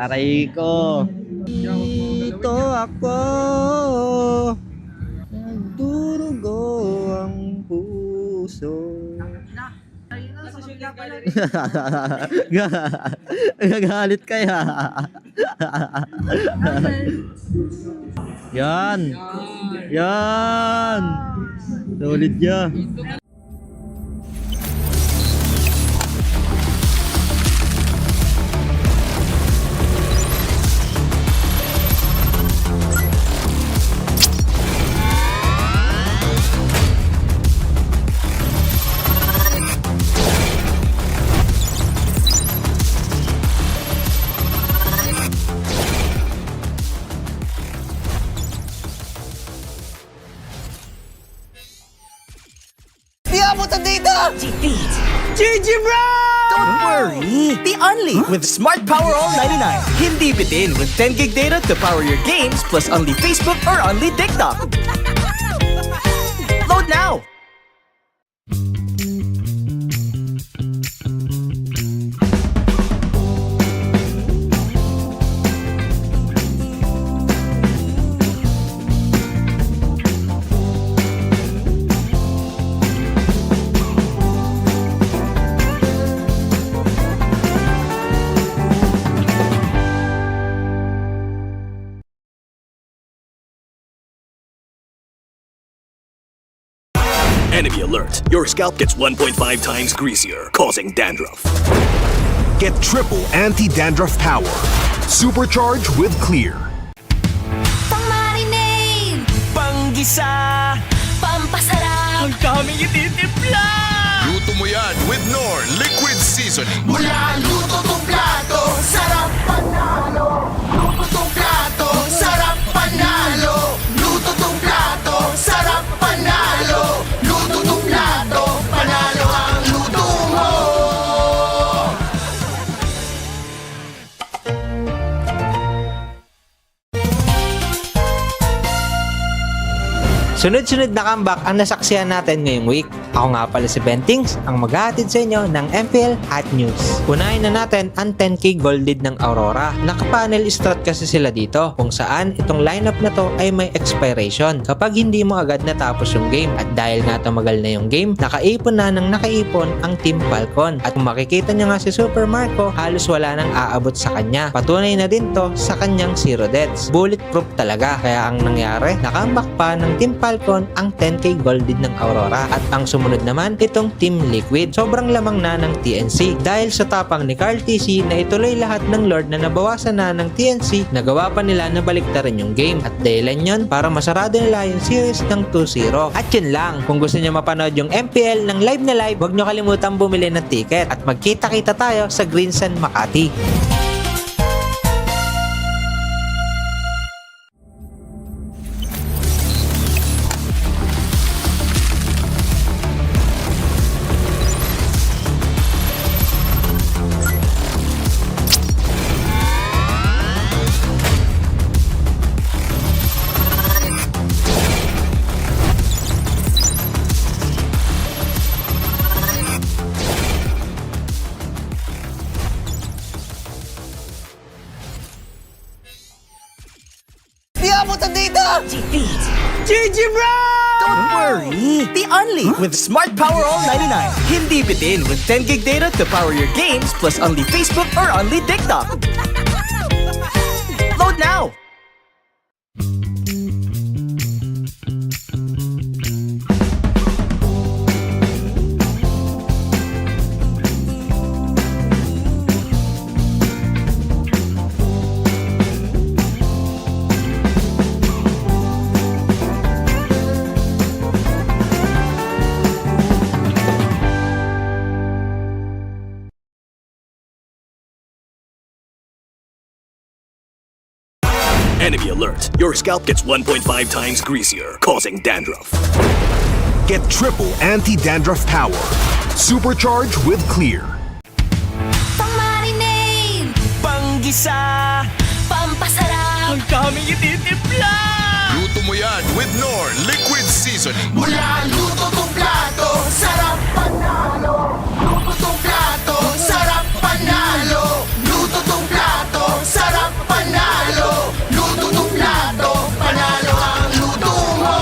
Aray ko. Dito ako. Nagdurugo ang puso. Gagalit kaya. Yan. Yan. Solid ya. Di abutan dito! Defeat. GG bro! Don't worry! Be only with Smart Power All 99. Hindi bitin with 10 gig data to power your games plus only Facebook or only TikTok. Load now! Enemy alert. Your scalp gets 1.5 times greasier, causing dandruff. Get triple anti-dandruff power. Supercharged with Clear. Pang-marinade, Panggisa, pampasarap, ang daming ititimpla! Luto mo yan with Knorr Liquid Seasoning. mula luto tong plato, sarap panalo. Luto tong plato, sarap panalo. Luto tong plato. Sunod-sunod na comeback ang nasaksihan natin ngayong week. Ako nga pala si Bentings, ang maghahatid sa inyo ng MPL Hot News. Unahin na natin ang 10k gold lead ng Aurora. Naka-panel strat kasi sila dito, kung saan itong lineup na to ay may expiration kapag hindi mo agad natapos yung game. At dahil nga tumagal na yung game, nakaipon na ng nakaipon ang Team Falcon. At kung makikita nyo nga si Super Marco, halos wala nang aabot sa kanya. Patunay na din to sa kanyang 0 deaths. Bulletproof talaga. Kaya ang nangyari, nakambak pa ng Team Falcon ang 10k gold lead ng Aurora. At ang sumunod naman, itong Team Liquid. Sobrang lamang na ng TNC. Dahil sa tapang ni Carl TC na ituloy lahat ng Lord na nabawasan na ng TNC, nagawa pa nila na baliktarin yung game. At dahilan yun para masarado nila yung series ng 2-0. At yun lang, kung gusto nyo mapanood yung MPL ng live na live, huwag nyo kalimutan bumili ng ticket. At magkita-kita tayo sa Green Sun Makati. Di abutan dito! GG bro! Don't worry! The Only with Smart Power All 99. Hindi bitin with 10 gig data to power your games plus only Facebook or only TikTok. Load now! Enemy alert. Your scalp gets 1.5 times greasier, causing dandruff. Get triple anti-dandruff power. Supercharged with Clear. Pang-marinade, Panggisa! pampasarap, Ang daming ititimpla! Luto mo yan with Knorr Liquid Seasoning. mula luto tong plato, sarap panalo. Luto tong plato, sarap panalo. Luto tong plato, sarap panalo. Luto tong plato, panalo ang luto mo.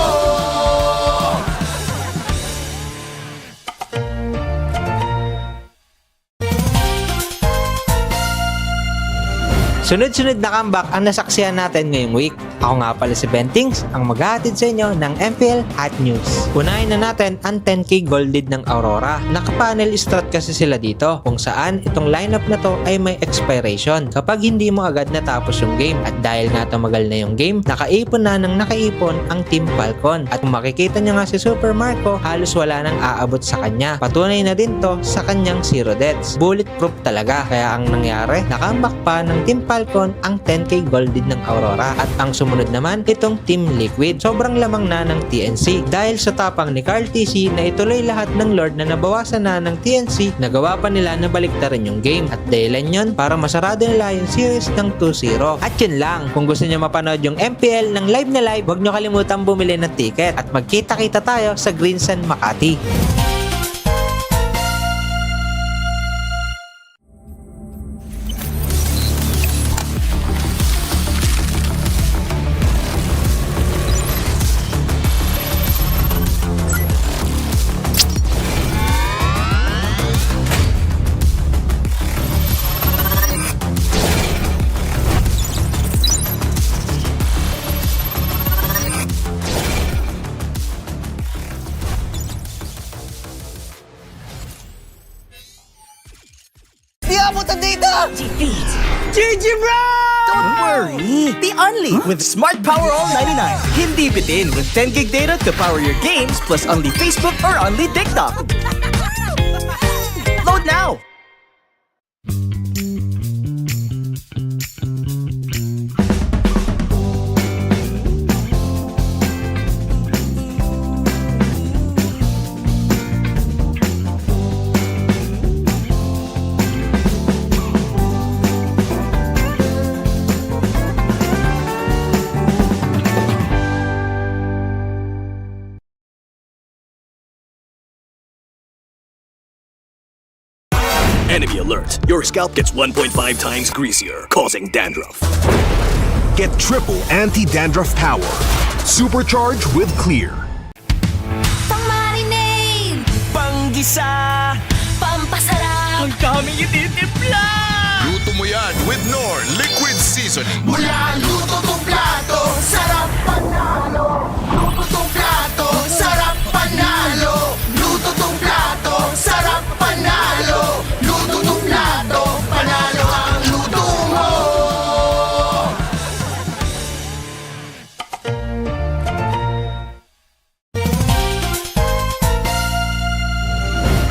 Sunod-sunod na comeback ang nasaksihan natin ngayong week. Ako nga pala si Bentings, ang maghahatid sa inyo ng MPL Hot News. Unahin na natin ang 10k gold lead ng Aurora. Naka-panel strat kasi sila dito, kung saan itong lineup na to ay may expiration kapag hindi mo agad natapos yung game. At dahil nga tumagal na yung game, nakaipon na ng nakaipon ang Team Falcon. At kung makikita nyo nga si Super Marco, halos wala nang aabot sa kanya. Patunay na din to sa kanyang 0 deaths. Bulletproof talaga. Kaya ang nangyari, nakambak pa ng Team Falcon ang 10k gold lead ng Aurora. At ang sumunod naman, itong Team Liquid. Sobrang lamang na ng TNC. Dahil sa tapang ni Carl TC na ituloy lahat ng Lord na nabawasan na ng TNC, nagawa pa nila na baliktarin yung game. At dahilan yun para masarado nila yung series ng 2-0. At yun lang, kung gusto nyo mapanood yung MPL ng live na live, huwag nyo kalimutan bumili ng ticket. At magkita-kita tayo sa Green Sun Makati. Di abutan dito! GG bro! Don't worry! The Only with Smart Power All 99. Hindi bitin with 10 gig data to power your games plus only Facebook or only TikTok. Load now! Enemy alert. Your scalp gets 1.5 times greasier, causing dandruff. Get triple anti-dandruff power. Supercharged with Clear. Pang-marinade, Panggisa, pampasarap, ang daming ititimpla. Luto mo yan with Knorr Liquid Seasoning. mula luto tong plato, sarap panalo. Luto tong plato, sarap panalo. Luto tong plato, sarap panalo. Luto tong plato, panalo ang luto mo.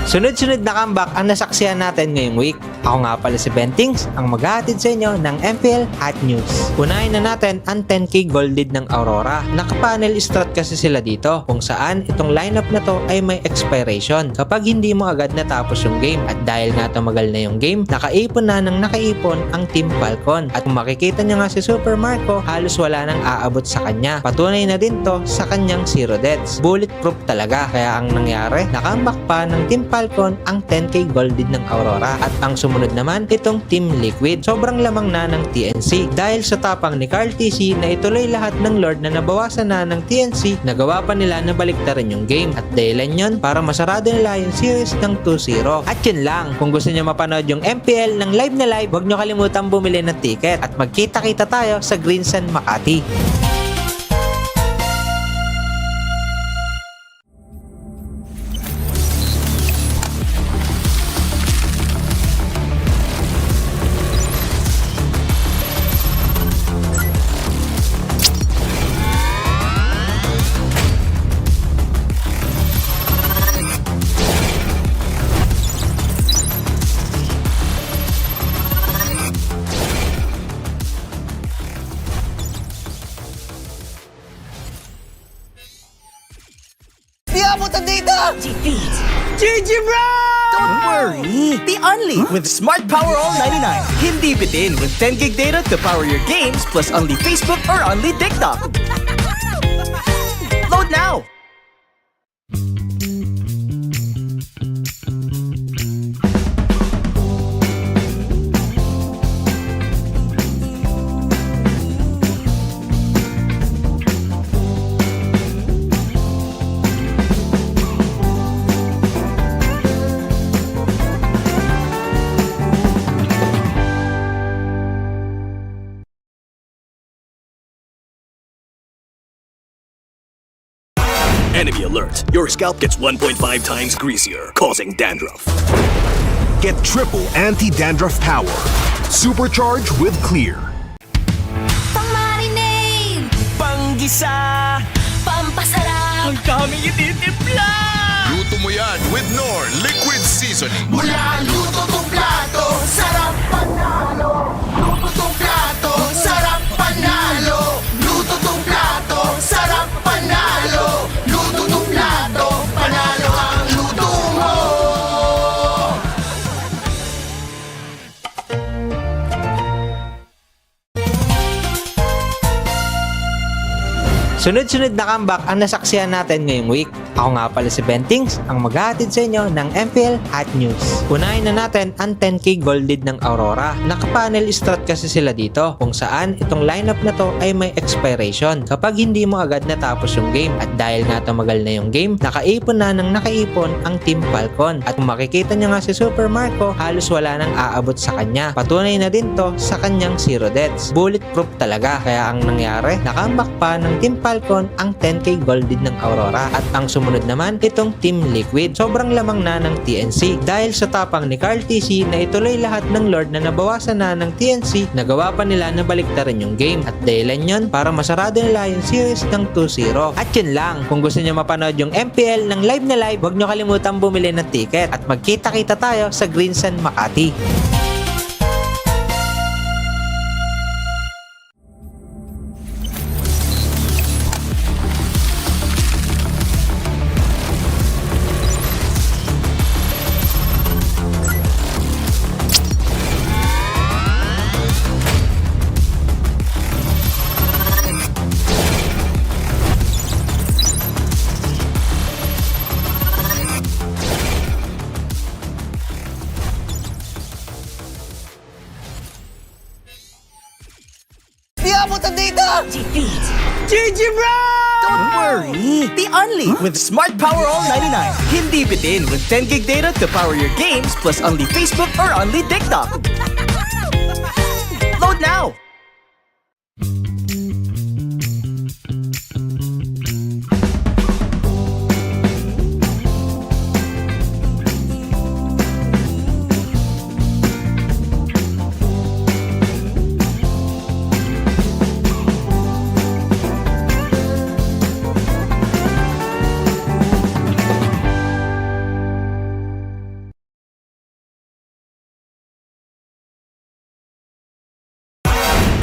Sunod-sunod na comeback ang nasaksihan natin ngayong week. Ako nga pala si Bentings, ang maghahatid sa inyo ng MPL Hot News. Unahin na natin ang 10K gold lead ng Aurora. Naka-panel strat kasi sila dito, kung saan itong lineup na to ay may expiration kapag hindi mo agad natapos yung game. At dahil nga tumagal na yung game, nakaipon na ng nakaipon ang Team Falcon. At kung makikita nyo nga si Super Marco, halos wala nang aabot sa kanya. Patunay na din to sa kanyang 0 deaths. Bulletproof talaga. Kaya ang nangyari, nakambak pa ng Team Falcon ang 10K gold lead ng Aurora. At ang sumunod naman, itong Team Liquid. Sobrang lamang na ng TNC. Dahil sa tapang ni Carl TC na ituloy lahat ng Lord na nabawasan na ng TNC, nagawa pa nila na baliktarin yung game. At dahilan yun para masarado nila yung series ng 2-0. At yun lang, kung gusto nyo mapanood yung MPL ng live na live, huwag nyo kalimutan bumili ng ticket. At magkita-kita tayo sa Greensan, Makati. Di abutan dito! GG bro! Don't worry! Be only with Smart Power All 99. Hindi bitin with 10 gig data to power your games plus only Facebook or only TikTok. Load now! Enemy alert. Your scalp gets 1.5 times greasier, causing dandruff. Get triple anti-dandruff power. Supercharged with Clear. Pang-marinade, Panggisa, pampasarap, ang daming ititimpla. Luto mo yan with Knorr Liquid Seasoning. mula luto tong plato, sarap panalo. Luto tong plato, sarap panalo. Luto tong plato, sarap panalo. Luto tong plato, panalo ang luto mo. Sunod-sunod na comeback ang nasaksihan natin ngayong week. Ako nga pala si Bentings, ang maghahatid sa inyo ng MPL Hot News. Unahin na natin ang 10K gold lead ng Aurora. Naka-panel strat kasi sila dito, kung saan itong lineup na to ay may expiration kapag hindi mo agad natapos yung game. At dahil nga tumagal na yung game, nakaipon na ng nakaipon ang Team Falcon. At kung makikita nyo nga si Super Marco, halos wala nang aabot sa kanya. Patunay na din to sa kanyang 0 deaths. Bulletproof talaga. Kaya ang nangyari, nakambak pa ng Team Falcon ang 10K gold lead ng Aurora. At ang sumunod naman, itong Team Liquid. Sobrang lamang na ng TNC. Dahil sa tapang ni Carl TC na ituloy lahat ng Lord na nabawasan na ng TNC, nagawa pa nila na baliktarin yung game. At dahilan yun para masarado nila yung series ng 2-0. At yun lang, kung gusto nyo mapanood yung MPL ng live na live, huwag nyo kalimutan bumili ng ticket. At magkita-kita tayo sa Greensan, Makati. Defeat! GG bro! Don't worry! The Only with Smart Power All 99. Hindi bitin with 10 gig data to power your games plus only Facebook or only TikTok. Load now!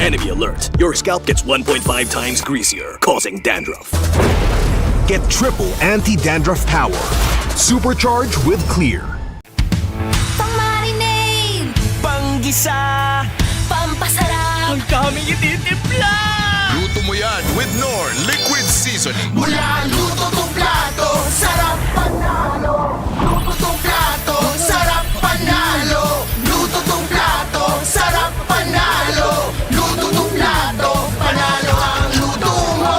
Enemy alert. Your scalp gets 1.5 times greasier, causing dandruff. Get triple anti-dandruff power. Supercharge with Clear. Pang-marinade! Panggisa! Pampasarap! Ang daming ititimpla! Luto mo yan with Knorr Liquid Seasoning. Mula luto tong plato, sarap panalo! Luto tong plato, sarap panalo! Luto tong plato, sarap panalo! Luto tong plato, panalo ang luto mo!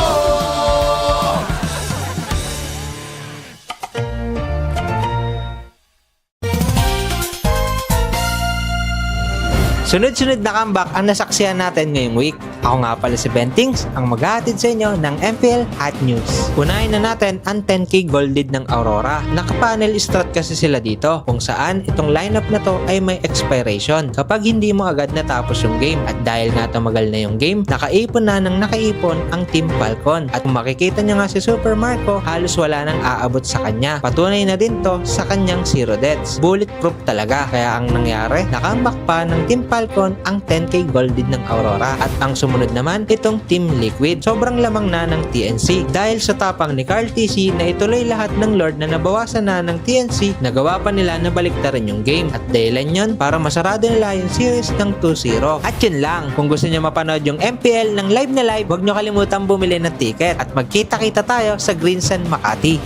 Sunod-sunod na comeback ang nasaksihan natin ngayong week. Ako nga pala si Bentings, ang maghahatid sa inyo ng MPL Hot News. Unahin na natin ang 10k golded ng Aurora. Naka-panel strat kasi sila dito, kung saan itong lineup na to ay may expiration kapag hindi mo agad natapos yung game. At dahil nga tumagal na yung game, nakaipon na ng nakaipon ang Team Falcon. At kung makikita nyo nga si Super Marco, halos wala nang aabot sa kanya. Patunay na din to sa kanyang 0 deaths. Bulletproof talaga. Kaya ang nangyari, nakambak pa ng Team Falcon ang 10k golded ng Aurora. At ang sumunod naman, itong Team Liquid. Sobrang lamang na ng TNC. Dahil sa tapang ni Carl TC na ituloy lahat ng Lord na nabawasan na ng TNC, nagawa pa nila na baliktarin yung game. At dahilan yun para masarado nila yung series ng 2-0. At yun lang, kung gusto nyo mapanood yung MPL ng live na live, huwag nyo kalimutan bumili ng ticket. At magkita-kita tayo sa Greensan Makati.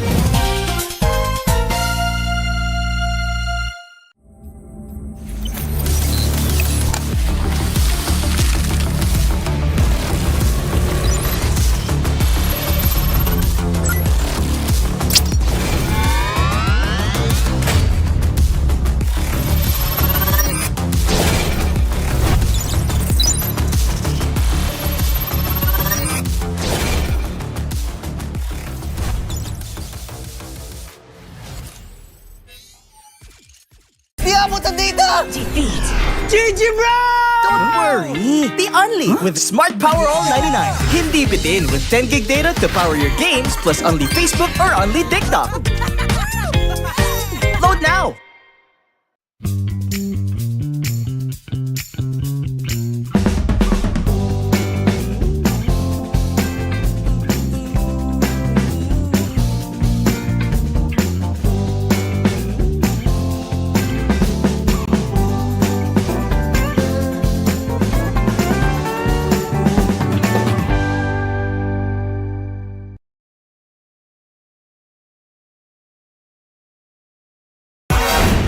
Di abutan dito! Defeat! GG bro! Don't worry! The Only with Smart Power All 99. Hindi bitin with 10 gig data to power your games plus only Facebook or only TikTok. Load now!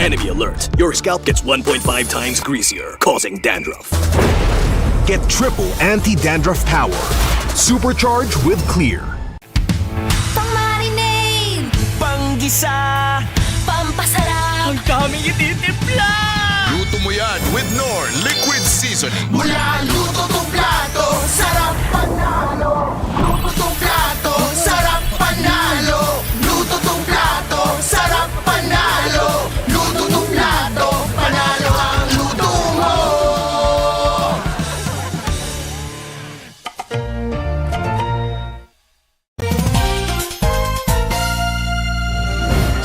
Enemy alert. Your scalp gets 1.5 times greasier, causing dandruff. Get triple anti-dandruff power. Supercharge with Clear. Pang-marinade! Panggisa! Pampasarap! Ang daming ititimpla! Luto mo yan with Knorr Liquid Seasoning. Mula luto tong plato, sarap panalo! Luto tong plato, sarap panalo! Luto tong plato, sarap panalo! Luto tong plato, panalo ang luto mo!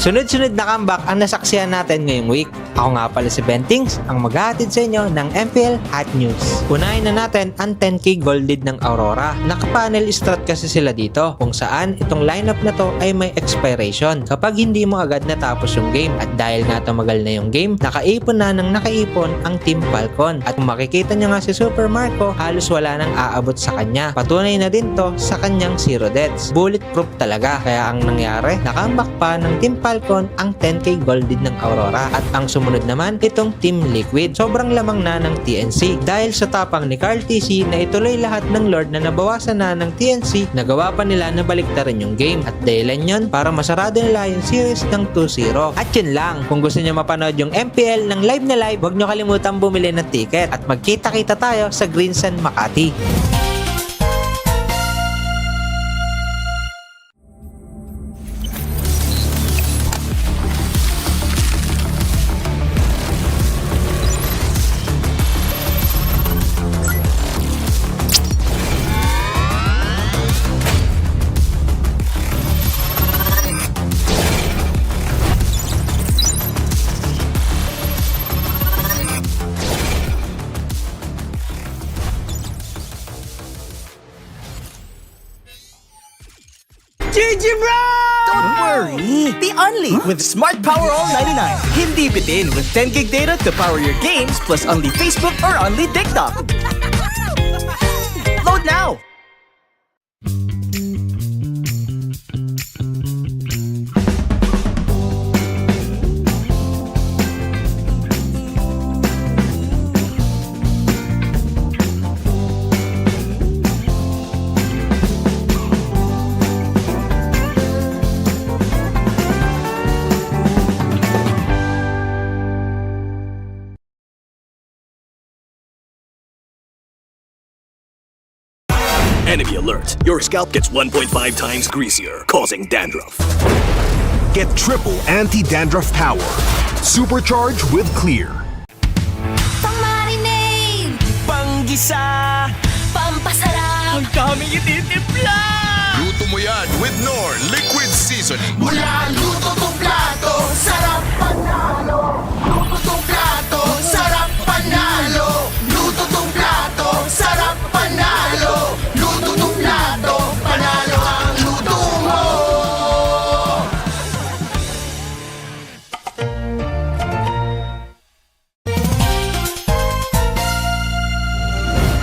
Sunod-sunod na comeback ang nasaksihan natin ngayong week. Ako nga pala si Bentings, ang maghahatid sa inyo ng MPL Hot News. Unahin na natin ang 10k golded ng Aurora. Naka-panel strat kasi sila dito, kung saan itong lineup na to ay may expiration kapag hindi mo agad natapos yung game. At dahil nga tumagal na yung game, nakaipon na ng nakaipon ang Team Falcon. At kung makikita nyo nga si Super Marco, halos wala nang aabot sa kanya. Patunay na din to sa kanyang 0 deaths. Bulletproof talaga. Kaya ang nangyari, nakambak pa ng Team Falcon ang 10k golded ng Aurora. At ang sumunod sumunod naman itong Team Liquid. Sobrang lamang na ng TNC dahil sa tapang ni Carl TC na ituloy lahat ng Lord na nabawasan na ng TNC, nagawa pa nila na baliktarin yung game. At dahilan yun para masarado nila yung series ng 2-0. At yun lang, kung gusto nyo mapanood yung MPL ng live na live, huwag nyo kalimutan bumili ng ticket at magkita-kita tayo sa Green Sun Makati. GG bro! Don't worry! Be only with Smart Power All 99. Hindi bitin with 10 gig data to power your games plus only Facebook or only TikTok. Load now! Enemy alert. Your scalp gets 1.5 times greasier, causing dandruff. Get triple anti-dandruff power. Supercharged with Clear. Pang-marinade, Panggisa, pampasarap, ang daming ititimpla! Luto mo yan with Knorr Liquid Seasoning. mula luto tong plato, sarap panalo. Luto tong plato, sarap panalo. Luto tong plato, sarap panalo. Luto tong plato, panalo ang luto mo.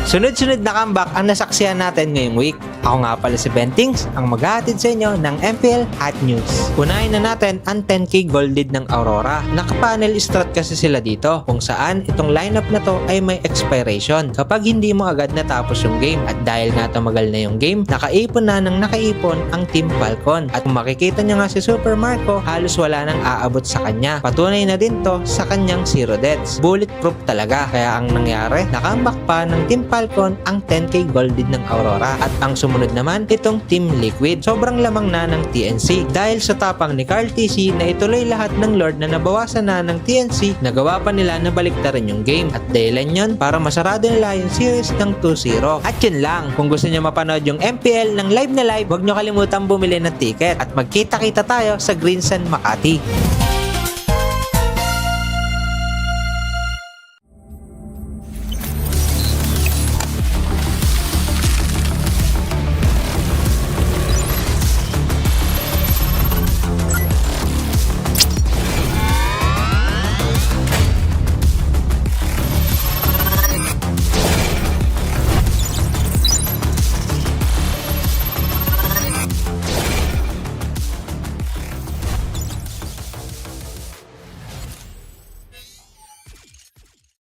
Sunod-sunod na comeback ang nasaksihan natin ngayong week. Ako nga pala si Bentings, ang maghahatid sa inyo ng MPL Hot News. Unahin na natin ang 10k gold lead ng Aurora. Naka-panel strat kasi sila dito, kung saan itong lineup na to ay may expiration kapag hindi mo agad natapos yung game. At dahil nga tumagal na yung game, nakaipon na ng nakaipon ang Team Falcon. At kung makikita nyo nga si Super Marco, halos wala nang aabot sa kanya. Patunay na din to sa kanyang 0 deaths. Bulletproof talaga. Kaya ang nangyari, nakambak pa ng Team Falcon ang 10k gold lead ng Aurora. At ang sumunod naman itong Team Liquid. Sobrang lamang na ng TNC dahil sa tapang ni Carl TC na ituloy lahat ng Lord na nabawasan na ng TNC, nagawa pa nila na baliktarin yung game. At dahilan yun para masarado nila yung series ng 2-0. At yun lang, kung gusto nyo mapanood yung MPL ng live na live, huwag nyo kalimutan bumili ng ticket at magkita-kita tayo sa Green Sun Makati.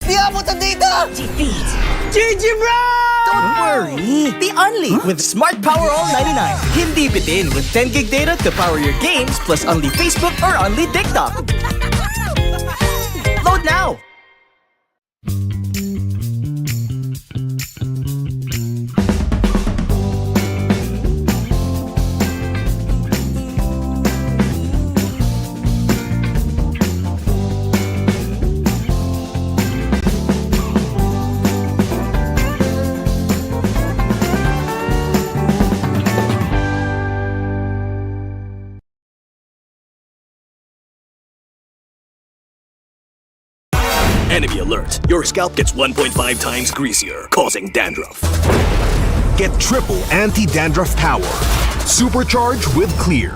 Di abutan dito! GG bro! Don't worry! Be only with Smart Power All 99. Hindi bitin with 10 gig data to power your games plus only Facebook or only TikTok. Load now! Enemy alert. Your scalp gets 1.5 times greasier, causing dandruff. Get triple anti-dandruff power. Supercharged with Clear.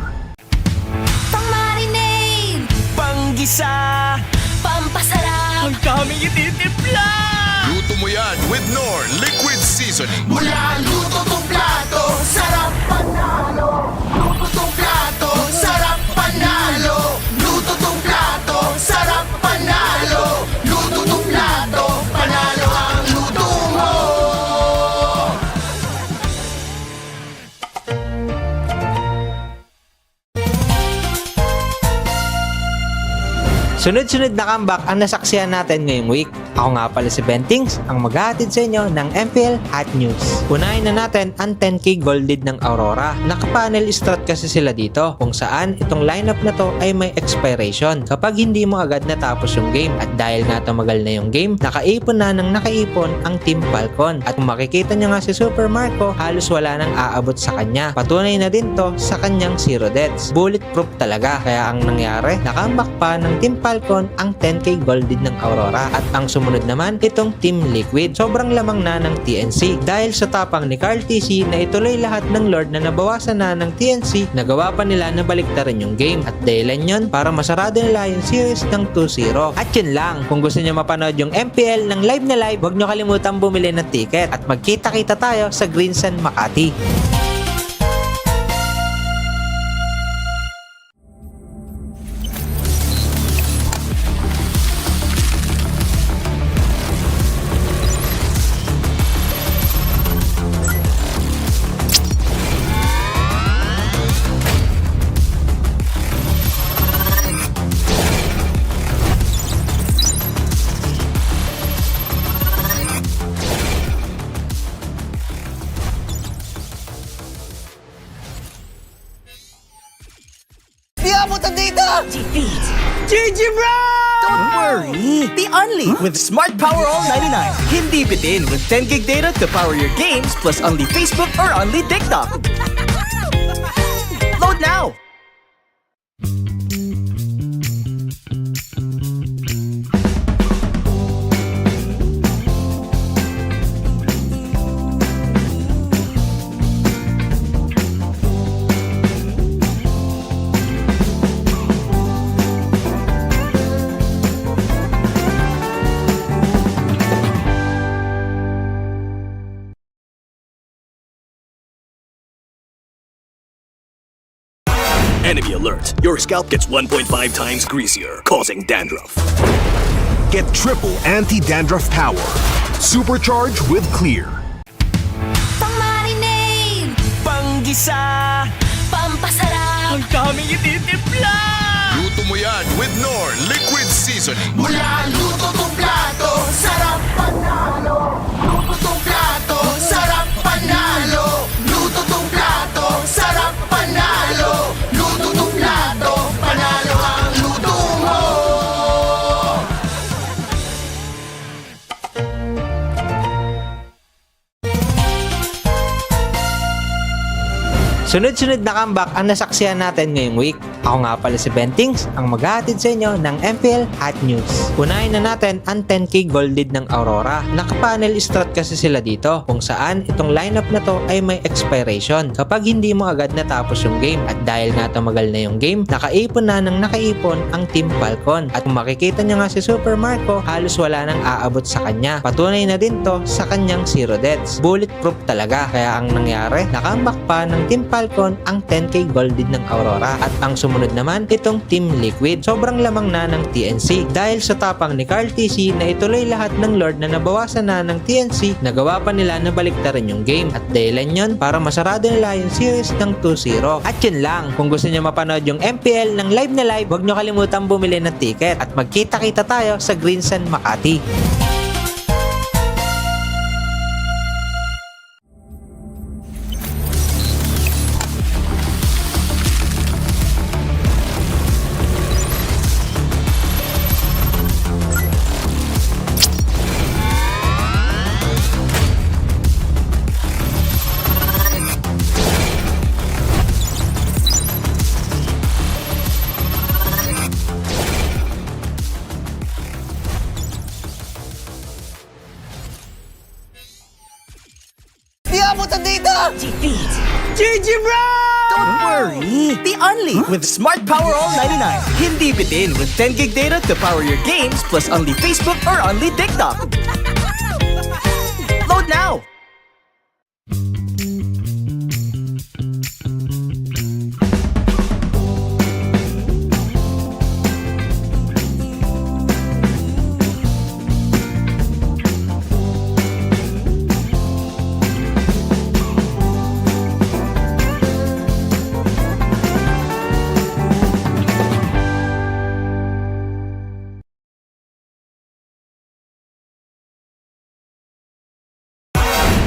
Pang-marinade, Panggisa, pampasarap, ang daming ititimpla! Luto mo yan with Knorr Liquid Seasoning. mula luto tong plato, sarap panalo. Luto tong plato, sarap panalo. Luto tong plato, sarap panalo. Sunod-sunod na comeback ang nasaksihan natin ngayong week. Ako nga pala si Bentings, ang maghahatid sa inyo ng MPL Hot News. Unahin na natin ang 10k gold lead ng Aurora. Naka-panel strat kasi sila dito, kung saan itong lineup na to ay may expiration kapag hindi mo agad natapos yung game. At dahil nga tumagal na yung game, nakaipon na ng nakaipon ang Team Falcon. At kung makikita nyo nga si Super Marco, halos wala nang aabot sa kanya. Patunay na din to sa kanyang 0 deaths. Bulletproof talaga. Kaya ang nangyari, nakambak pa ng Team Falcon ang 10k gold lead ng Aurora. At ang sumunod naman, itong Team Liquid. Sobrang lamang na ng TNC. Dahil sa tapang ni Carl TC na ituloy lahat ng Lord na nabawasan na ng TNC, nagawa pa nila na baliktarin yung game. At dahilan yun para masarado nila yung series ng 2-0. At yun lang, kung gusto nyo mapanood yung MPL ng live na live, huwag nyo kalimutan bumili ng ticket. At magkita-kita tayo sa Green Sun Makati. Di abutan dito! Defeat! GG bro! Don't worry! Be only with Smart Power All 99. Hindi bitin with 10 gig data to power your games plus only Facebook or only TikTok. Load now! Enemy alert. Your scalp gets 1.5 times greasier, causing dandruff. Get triple anti-dandruff power. Supercharged with Clear. Pang-marinade, Panggisa! pampasarap, Ang daming ititimpla! Luto mo yan with Knorr Liquid Seasoning. mula luto tong plato, sarap panalo. Luto tong plato, sarap panalo. Luto tong plato, sarap panalo. Luto tong plato, panalo ang luto mo. Sunod-sunod na comeback ang nasaksihan natin ngayong week. Ako nga pala si Bentings, ang maghahatid sa inyo ng MPL Hot News. Unahin na natin ang 10k gold lead ng Aurora. Naka-panel strat kasi sila dito, kung saan itong lineup na to ay may expiration kapag hindi mo agad natapos yung game. At dahil nga tumagal na yung game, nakaipon na ng nakaipon ang Team Falcon. At kung makikita nyo nga si Super Marco, halos wala nang aabot sa kanya. Patunay na din to sa kanyang 0 deaths. Bulletproof talaga. Kaya ang nangyari, nakambak pa ng Team Falcon ang 10k gold lead ng Aurora. At ang sumunod naman, itong Team Liquid. Sobrang lamang na ng TNC. Dahil sa tapang ni Carl TC na ituloy lahat ng Lord na nabawasan na ng TNC, nagawa pa nila na baliktarin yung game. At dahilan yun para masarado nila yung series ng 2-0. At yun lang, kung gusto nyo mapanood yung MPL ng live na live, huwag nyo kalimutan bumili ng ticket. At magkita-kita tayo sa Green Sun Makati. Di abutan dito! Defeat! GG bro! Don't worry! Be only with Smart Power All 99. Hindi bitin with 10 gig data to power your games plus only Facebook or only TikTok. Load now!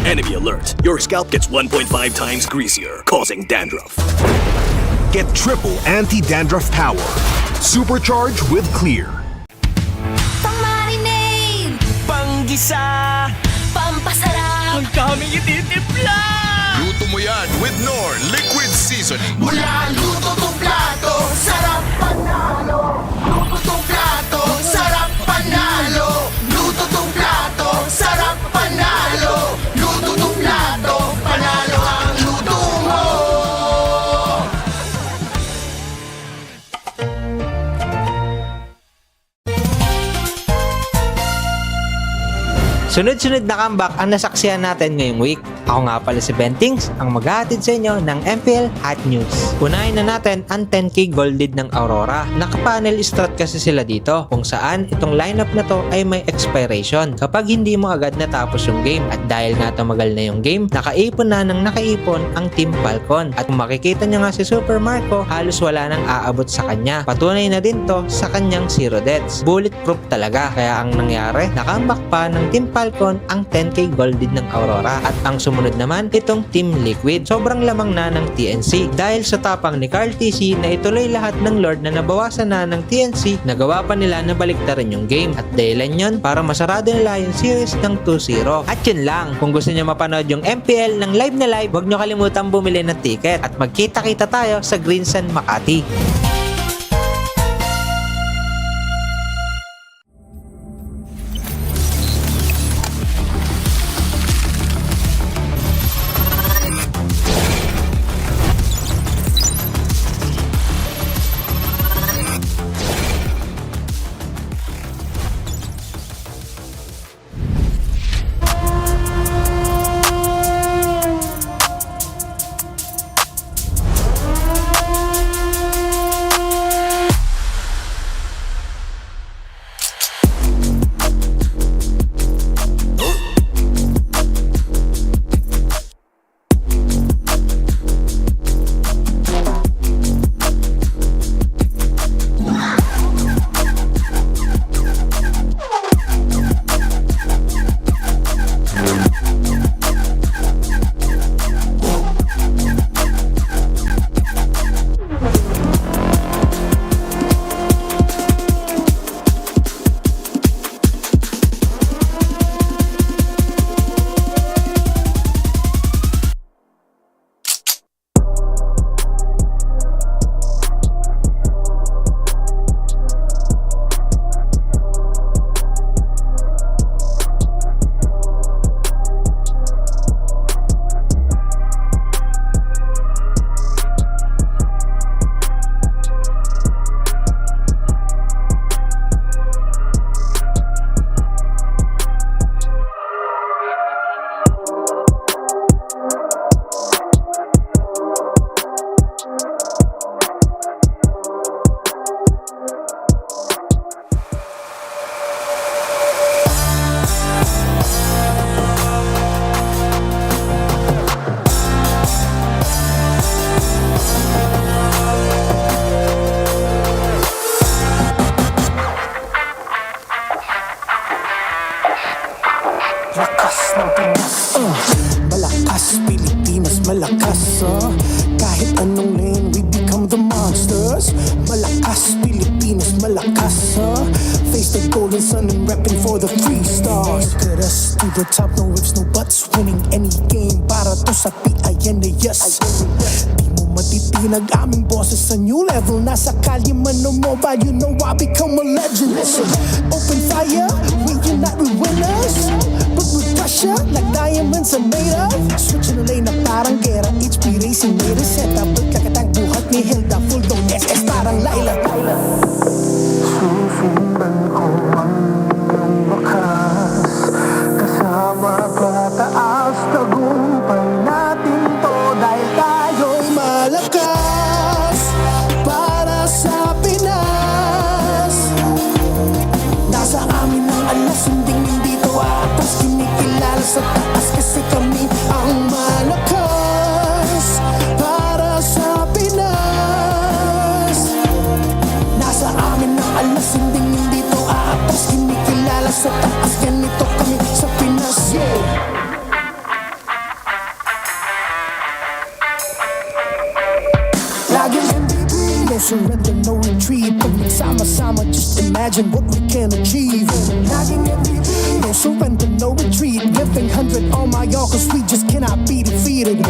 Enemy alert. Your scalp gets 1.5 times greasier, causing dandruff. Get triple anti-dandruff power. Supercharge with Clear. Pang-marinade, Panggisa, pampasarap, ang daming ititimpla. Luto mo yan with Knorr Liquid Seasoning. mula luto tong plato, sarap panalo. Luto tong plato, sarap panalo. Luto tong plato, sarap panalo. Luto tong plato, panalo ang luto mo. Sunod-sunod na comeback ang nasaksihan natin ngayong week. Ako nga pala si Bentings, ang maghahatid sa inyo ng MPL Hot News. Unahin na natin ang 10k gold lead ng Aurora. Naka-panel strat kasi sila dito, kung saan itong lineup na to ay may expiration kapag hindi mo agad natapos yung game. At dahil nga tumagal na yung game, nakaipon na ng nakaipon ang Team Falcon. At kung makikita nyo nga si Super Marco, halos wala nang aabot sa kanya. Patunay na din to sa kanyang 0 deaths. Bulletproof talaga. Kaya ang nangyari, nakambak pa ng Team Falcon ang 10k gold lead ng Aurora. At ang sumunod naman, itong Team Liquid. Sobrang lamang na ng TNC. Dahil sa tapang ni Carl TC na ituloy lahat ng Lord na nabawasan na ng TNC, nagawa pa nila na baliktarin yung game. At dahilan yun para masarado nila yung series ng 2-0. At yun lang, kung gusto nyo mapanood yung MPL ng live na live, huwag nyo kalimutan bumili ng ticket. At magkita-kita tayo sa Greensun Makati. Malakas, Pilipinas, malakas kahit anong lane, we become the monsters. Malakas, Pilipinas, malakas face the golden sun and repping for the 3 stars. Look at us, to the top, no ifs, no buts. Winning any game, para to sa PIN na yes. Di mo matitinag aming bosses sa new level. Nasa kalye man o mobile, you know I become a legend. Listen, open fire, we unite, we winners. But with pressure, like diamonds are made of. Switching the lane na parang gera, HP racing made a setup. But kakatang buhat ni Hilda, full dome SS parang Laila. Susundan ko ang iyong bakas, kasama pataas, tagumpay natin to. Dahil tayo'y malakas, para sa Pinas. Nasa amin ang alas, hindi to atas. Kinikilala sa taas kasi kami ang malakas, para sa Pinas. Nasa amin ang alas, hindi to atas. Kinikilala sa taas, ganito kami sa Pinas, yeah. surrender, no retreat. Pag nagsama-sama, just imagine what we can achieve. Laging MVP, no surrender, no retreat. Giving 100 on my all, cause we just cannot be defeated.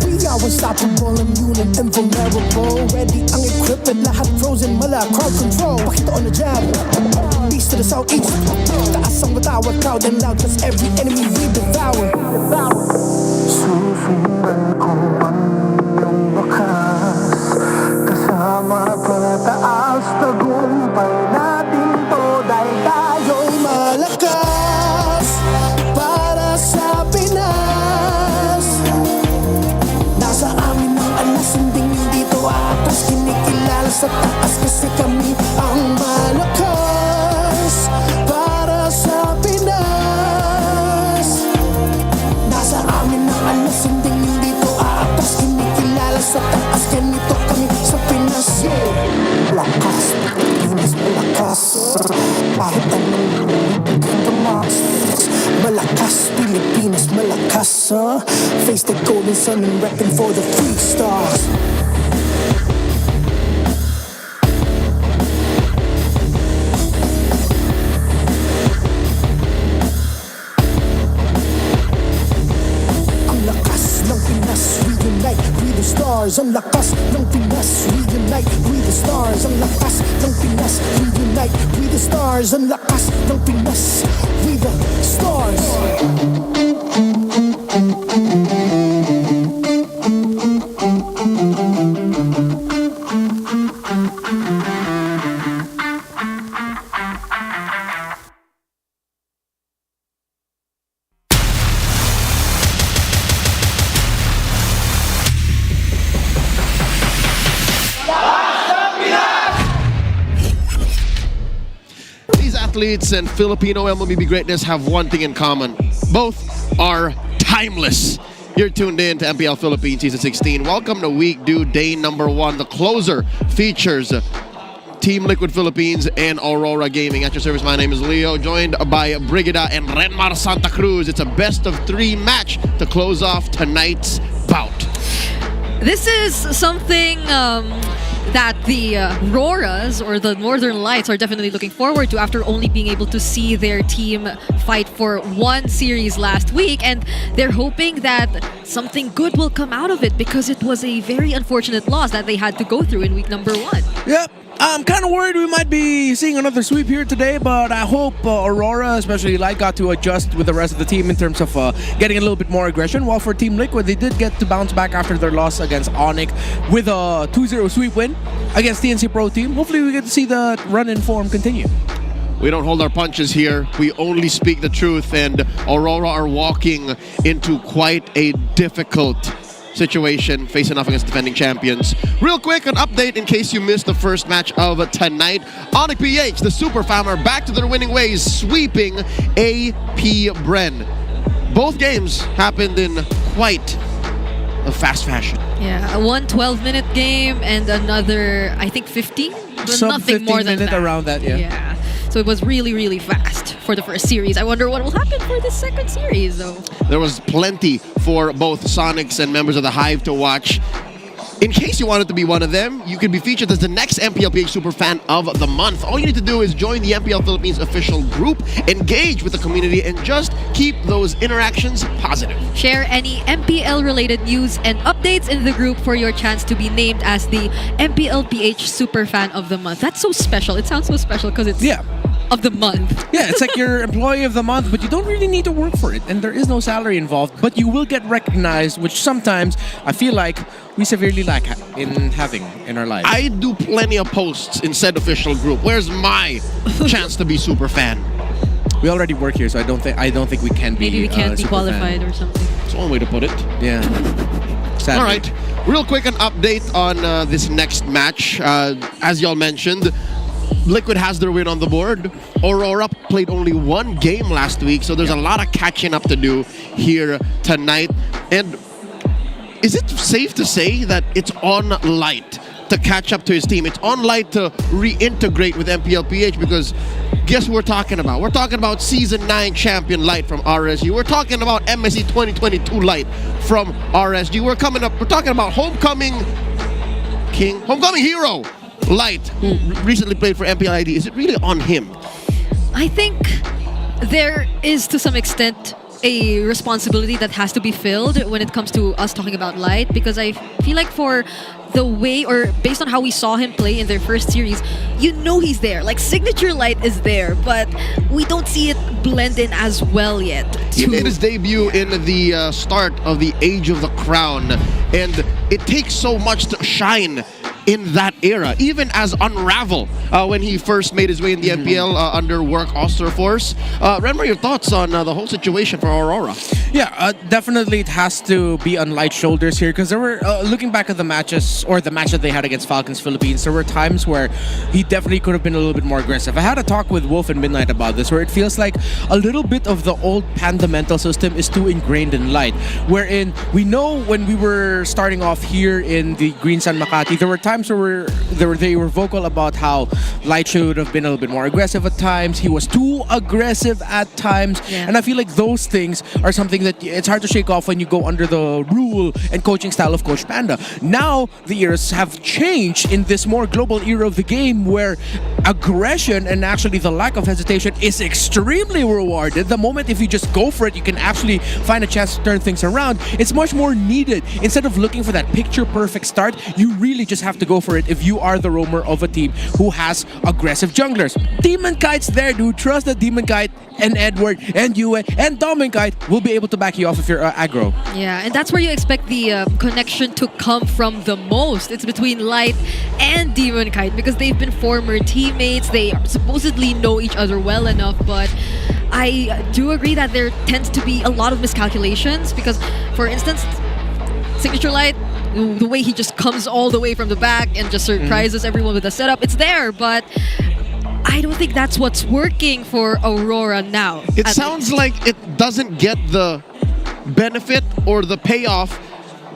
We are unstoppable, immune and invulnerable. Ready ang equipment, lahat frozen, mala, crowd control. Pakito on the jab, east to the southeast. Taas ang matawa, proud and loud, cause every enemy we devour. Susundan ko ang iyong wakas, kasama pataas, tagumpay natin to. Dahil tayo'y malakas para sa Pinas. Nasa amin ang alas, hindi to atas. Kinikilala sa taas kasi kami ang malakas para sa Pinas. Nasa amin ang alas, hindi to atas. Kinikilala sa taas, ganito kami sa Pinas. Lakas, Pinas malakas. Kahit anong tumas, malakas, Pilipinas malakas. Face the golden sun and repping for the free stars. Ang lakas ng Pinas, we unite with the stars. Ang lakas ng Pinas, we unite with the stars. Ang lakas ng Pinas, we unite with the stars. Ang lakas ng Pinas, with the stars. These athletes and Filipino MLBB greatness have one thing in common. Both are timeless. You're tuned in to MPL Philippines Season 16. Welcome to week due day number 1. The closer features Team Liquid Philippines and Aurora Gaming. At your service, my name is Leo, joined by Brigida and Renmar Santa Cruz. It's a best of 3 match to close off tonight's bout. This is something that the RORAs, or the Northern Lights, are definitely looking forward to after only being able to see their team fight for one series last week. And they're hoping that something good will come out of it, because it was a very unfortunate loss that they had to go through in week number 1. Yep. I'm kind of worried we might be seeing another sweep here today, but I hope Aurora, especially Light, got to adjust with the rest of the team in terms of getting a little bit more aggression. While for Team Liquid, they did get to bounce back after their loss against ONIC with a 2-0 sweep win against TNC Pro Team. Hopefully we get to see the run in form continue. We don't hold our punches here. We only speak the truth, and Aurora are walking into quite a difficult situation, facing off against defending champions. Real quick, an update in case you missed the first match of tonight. ONIC PH, the super fam, are back to their winning ways, sweeping APBR. Both games happened in quite a fast fashion. Yeah, one 12-minute game and another, I think, 15? But Sub nothing 15 more than minute that. around that, yeah. So it was really, really fast for the first series. I wonder what will happen for the second series, though. There was plenty for both Sonics and members of the Hive to watch. In case you wanted to be one of them, you can be featured as the next MPLPH Super Fan of the Month. All you need to do is join the MPL Philippines official group, engage with the community, and just keep those interactions positive. Share any MPL-related news and updates in the group for your chance to be named as the MPLPH Super Fan of the Month. That's so special. It sounds so special because it's of the month. Yeah, it's like your employee of the month, but you don't really need to work for it, and there is no salary involved, but you will get recognized, which sometimes I feel like we severely lack in having in our lives. I do plenty of posts in said official group. Where's my chance to be super fan? We already work here, so I don't think we can be. Maybe we can't be super qualified fan. or something. That's one way to put it. Yeah. Sadly. All right. Real quick, an update on this next match. As y'all mentioned, Liquid has their win on the board. Aurora played only one game last week, so there's a lot of catching up to do here tonight. And is it safe to say that it's on Light to catch up to his team? It's on Light to reintegrate with MPLPH, because guess who we're talking about? We're talking about Season 9 champion Light from RSG. We're talking about MSC 2022 Light from RSG. We're talking about homecoming king, homecoming hero, Light, who recently played for MPL ID, is it really on him? I think there is to some extent a responsibility that has to be filled when it comes to us talking about Light, because I feel like for the way, or based on how we saw him play in their first series, you know he's there. Like, signature Light is there, but we don't see it blend in as well yet. He made his debut in the start of the Age of the Crown, and it takes so much to shine in that era, even as Unravel when he first made his way in the MPL under Work Osterforce. Renmar, your thoughts on the whole situation for Aurora? Yeah, definitely it has to be on Light's shoulders here, because there were, looking back at the matches, or the match that they had against Falcons Philippines, there were times where he definitely could have been a little bit more aggressive. I had a talk with Wolf and Midnight about this, where it feels like a little bit of the old Panda mental system is too ingrained in Light, wherein we know when we were starting off here in the Green Sun Makati, there were times where they were vocal about how Light should have been a little bit more aggressive at times. He was too aggressive at times. Yeah. And I feel like those things are something that it's hard to shake off when you go under the rule and coaching style of Coach Panda. Now, the eras have changed in this more global era of the game, where aggression and actually the lack of hesitation is extremely rewarded. The moment if you just go for it, you can actually find a chance to turn things around. It's much more needed. Instead of looking for that picture-perfect start, you really just have to go for it if you are the roamer of a team who has aggressive junglers. Demon Kite's there, dude. Trust that Demon Kite and Edward and Yue and Dominic Kite will be able to back you off if you're aggro. Yeah, and that's where you expect the connection to come from the most. It's between Light and Demon Kite, because they've been former teammates. They supposedly know each other well enough, but I do agree that there tends to be a lot of miscalculations, because, for instance, Signature Light, the way he just comes all the way from the back and just surprises everyone with a setup, it's there, but I don't think that's what's working for Aurora now. It sounds like it doesn't get the benefit or the payoff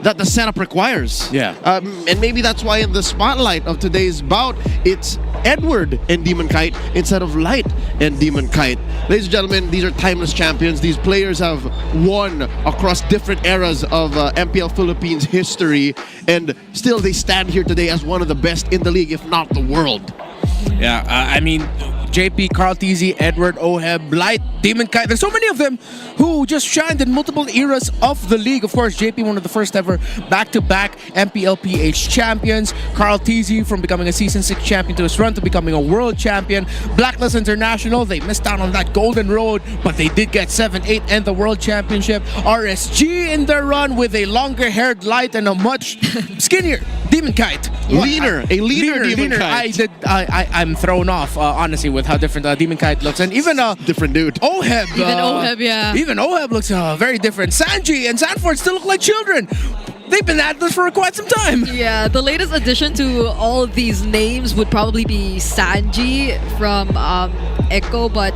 that the setup requires. Yeah. And maybe that's why in the spotlight of today's bout, it's Edward and Demon Kite instead of Light and Demon Kite. Ladies and gentlemen, these are timeless champions. These players have won across different eras of MPL Philippines history, and still they stand here today as one of the best in the league, if not the world. Yeah, I mean, JP, Carl TZ, Edward, Oheb, Light, Demon Kite. There's so many of them who just shined in multiple eras of the league. Of course, JP, one of the first ever back-to-back MPLPH champions. Carl TZ from becoming a Season 6 champion to his run to becoming a world champion. Blacklist International, they missed out on that golden road, but they did get 7, 8, and the world championship. RSG in their run with a longer-haired Light and a much skinnier Demon Kite. A leaner Demon Kite. I'm thrown off, honestly, with how different Demon Kite looks. And even different dude. Oheb. Even Oheb, yeah. Even Oheb looks very different. Sanji and Sanford still look like children. They've been at this for quite some time. Yeah, the latest addition to all of these names would probably be Sanji from Echo, but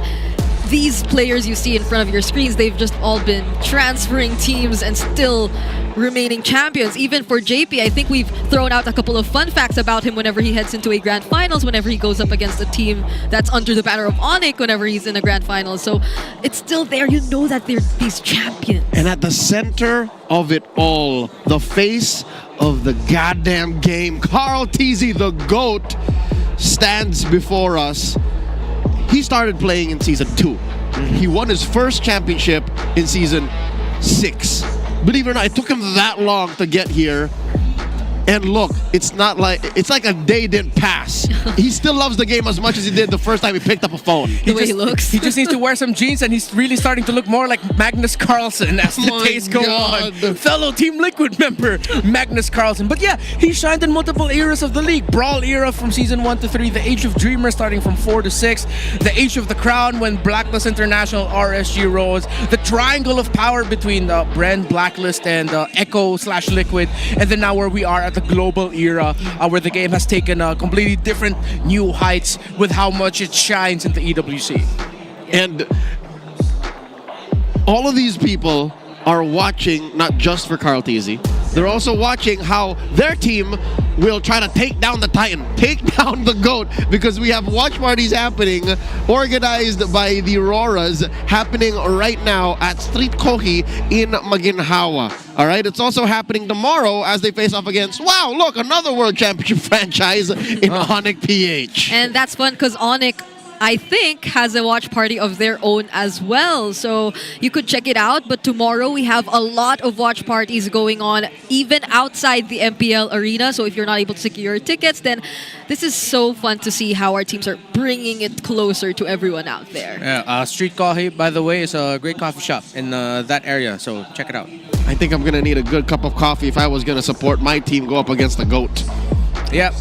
these players you see in front of your screens, they've just all been transferring teams and still remaining champions. Even for JP, I think we've thrown out a couple of fun facts about him whenever he heads into a grand finals, whenever he goes up against a team that's under the banner of ONIC, whenever he's in a grand final. So it's still there. You know that they're these champions. And at the center of it all, the face of the goddamn game, Carl TZ, the GOAT, stands before us. He started playing in Season 2. He won his first championship in Season 6. Believe it or not, it took him that long to get here. And look, it's like a day didn't pass. He still loves the game as much as he did the first time he picked up a phone. The way he looks. He just needs to wear some jeans, and he's really starting to look more like Magnus Carlsen as the days go on. Fellow Team Liquid member, Magnus Carlsen. But yeah, he shined in multiple eras of the league. Brawl era from Season 1 to 3, the Age of Dreamers starting from 4 to 6, the Age of the Crown when Blacklist International, RSG rose, the triangle of power between Bren, Blacklist, and Echo/Liquid, and then now where we are at the global era, where the game has taken completely different new heights with how much it shines in the EWC. And all of these people are watching not just for Carl TZ, they're also watching how their team will try to take down the Titan, take down the GOAT, because we have watch parties happening, organized by the RORAs, happening right now at Street Kohi in Maginhawa. All right, it's also happening tomorrow as they face off against, wow, look, another World Championship franchise in ONIC PH. And that's fun because ONIC, I think, has a watch party of their own as well. So you could check it out. But tomorrow we have a lot of watch parties going on, even outside the MPL arena. So if you're not able to secure your tickets, then this is so fun to see how our teams are bringing it closer to everyone out there. Yeah, Street Coffee, by the way, is a great coffee shop in that area. So check it out. I think I'm going to need a good cup of coffee if I was going to support my team go up against the GOAT. Yep.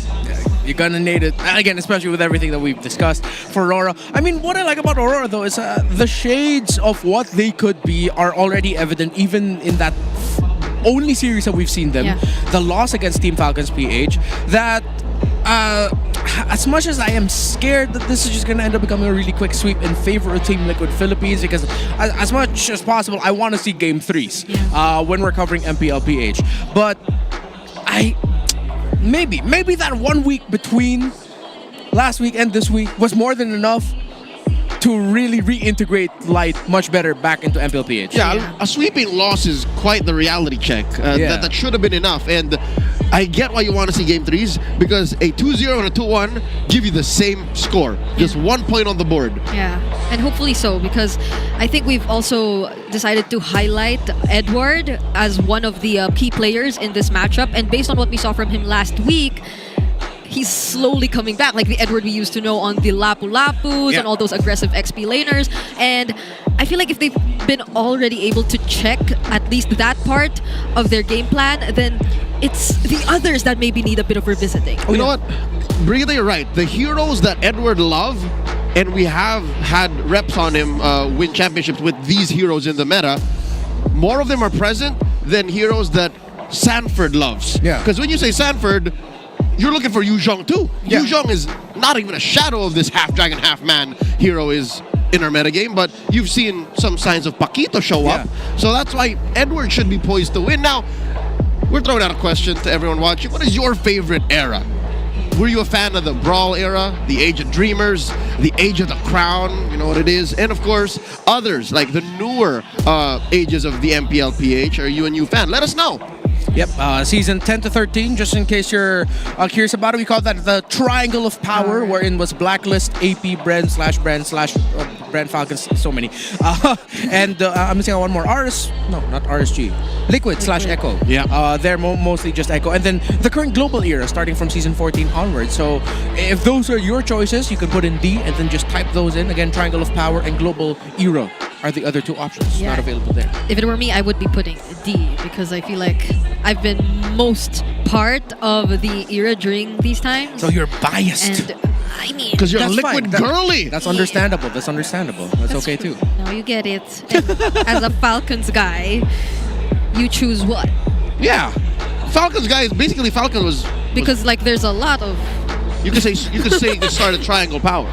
You're gonna need it. Again, especially with everything that we've discussed for Aurora. I mean, what I like about Aurora, though, is the shades of what they could be are already evident, even in that only series that we've seen them. Yeah. The loss against Team Falcons PH, that as much as I am scared that this is just going to end up becoming a really quick sweep in favor of Team Liquid Philippines, because as much as possible, I want to see Game 3s when we're covering MPL PH. But maybe that 1 week between last week and this week was more than enough to really reintegrate Light much better back into MPL PH. Yeah, a sweeping loss is quite the reality check. That should have been enough. And I get why you want to see Game 3s, because a 2-0 and a 2-1 give you the same score. Just 1 point on the board. Yeah, and hopefully so, because I think we've also decided to highlight Edward as one of the key players in this matchup. And based on what we saw from him last week, he's slowly coming back, like the Edward we used to know on the Lapu-Lapus and all those aggressive XP laners. And I feel like if they've been already able to check at least that part of their game plan, then it's the others that maybe need a bit of revisiting. You know what? Brigida, you're right. The heroes that Edward love, and we have had reps on him win championships with these heroes in the meta, more of them are present than heroes that Sanford loves. Yeah. Because when you say Sanford, you're looking for Yu Zhong too. Yeah. Yu Zhong is not even a shadow of this half dragon, half man hero is in our metagame, but you've seen some signs of Paquito show up. So that's why Edward should be poised to win. Now, we're throwing out a question to everyone watching. What is your favorite era? Were you a fan of the Brawl era, the Age of Dreamers, the Age of the Crown, you know what it is? And of course, others like the newer ages of the MPL PH. Are you a new fan? Let us know. Yep, season 10 to 13, just in case you're curious about it, we call that the Triangle of Power, wherein was Blacklist, AP, Brand Falcons, so many. And I'm missing out one more, not RSG, Liquid / Echo. Yeah. They're mostly just Echo. And then the current global era, starting from season 14 onwards. So if those are your choices, you can put in D and then just type those in. Again, Triangle of Power and Global Era are the other two options not available there. If it were me, I would be putting D, because I feel like I've been most part of the era during these times. So you're biased. And I mean, because you're a Liquid girly. That's understandable. That's okay true. too. No, you get it. And as a Falcons guy, you choose what? Yeah, Falcons guy is basically Falcon was because like there's a lot of. You could say you started Triangle Power.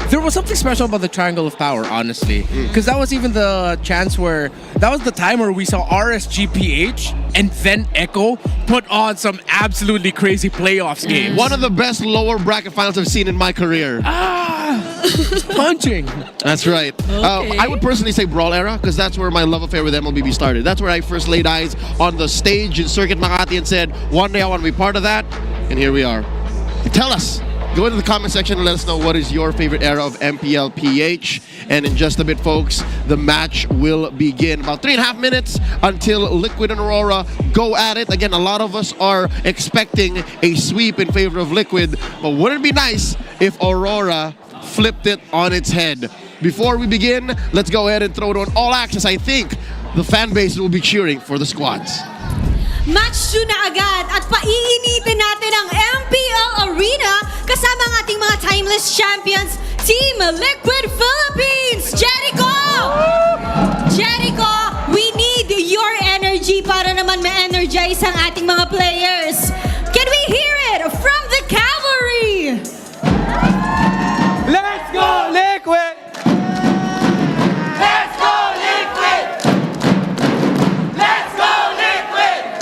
There was something special about the Triangle of Power, honestly. Because that was even the chance where... That was the time where we saw RSGPH and then Echo put on some absolutely crazy playoffs games. One of the best lower bracket finals I've seen in my career. Punching. That's right. Okay. I would personally say Brawl era, because that's where my love affair with MLBB started. That's where I first laid eyes on the stage in Circuit Makati and said, one day I want to be part of that. And here we are. Tell us. Go into the comment section and let us know what is your favorite era of MPL PH. And in just a bit, folks, the match will begin. About 3.5 minutes until Liquid and Aurora go at it. Again, a lot of us are expecting a sweep in favor of Liquid. But wouldn't it be nice if Aurora flipped it on its head? Before we begin, let's go ahead and throw it on all access. I think the fan base will be cheering for the squads. Match 2 na agad at paiinitin natin ang MPL Arena kasama ang ating mga timeless champions, Team Liquid Philippines! Jericho! Jericho, we need your energy para naman ma-energize ang ating mga players. Can we hear it from the cavalry? Let's go, Liquid! Let's go, Liquid! Let's go, Liquid!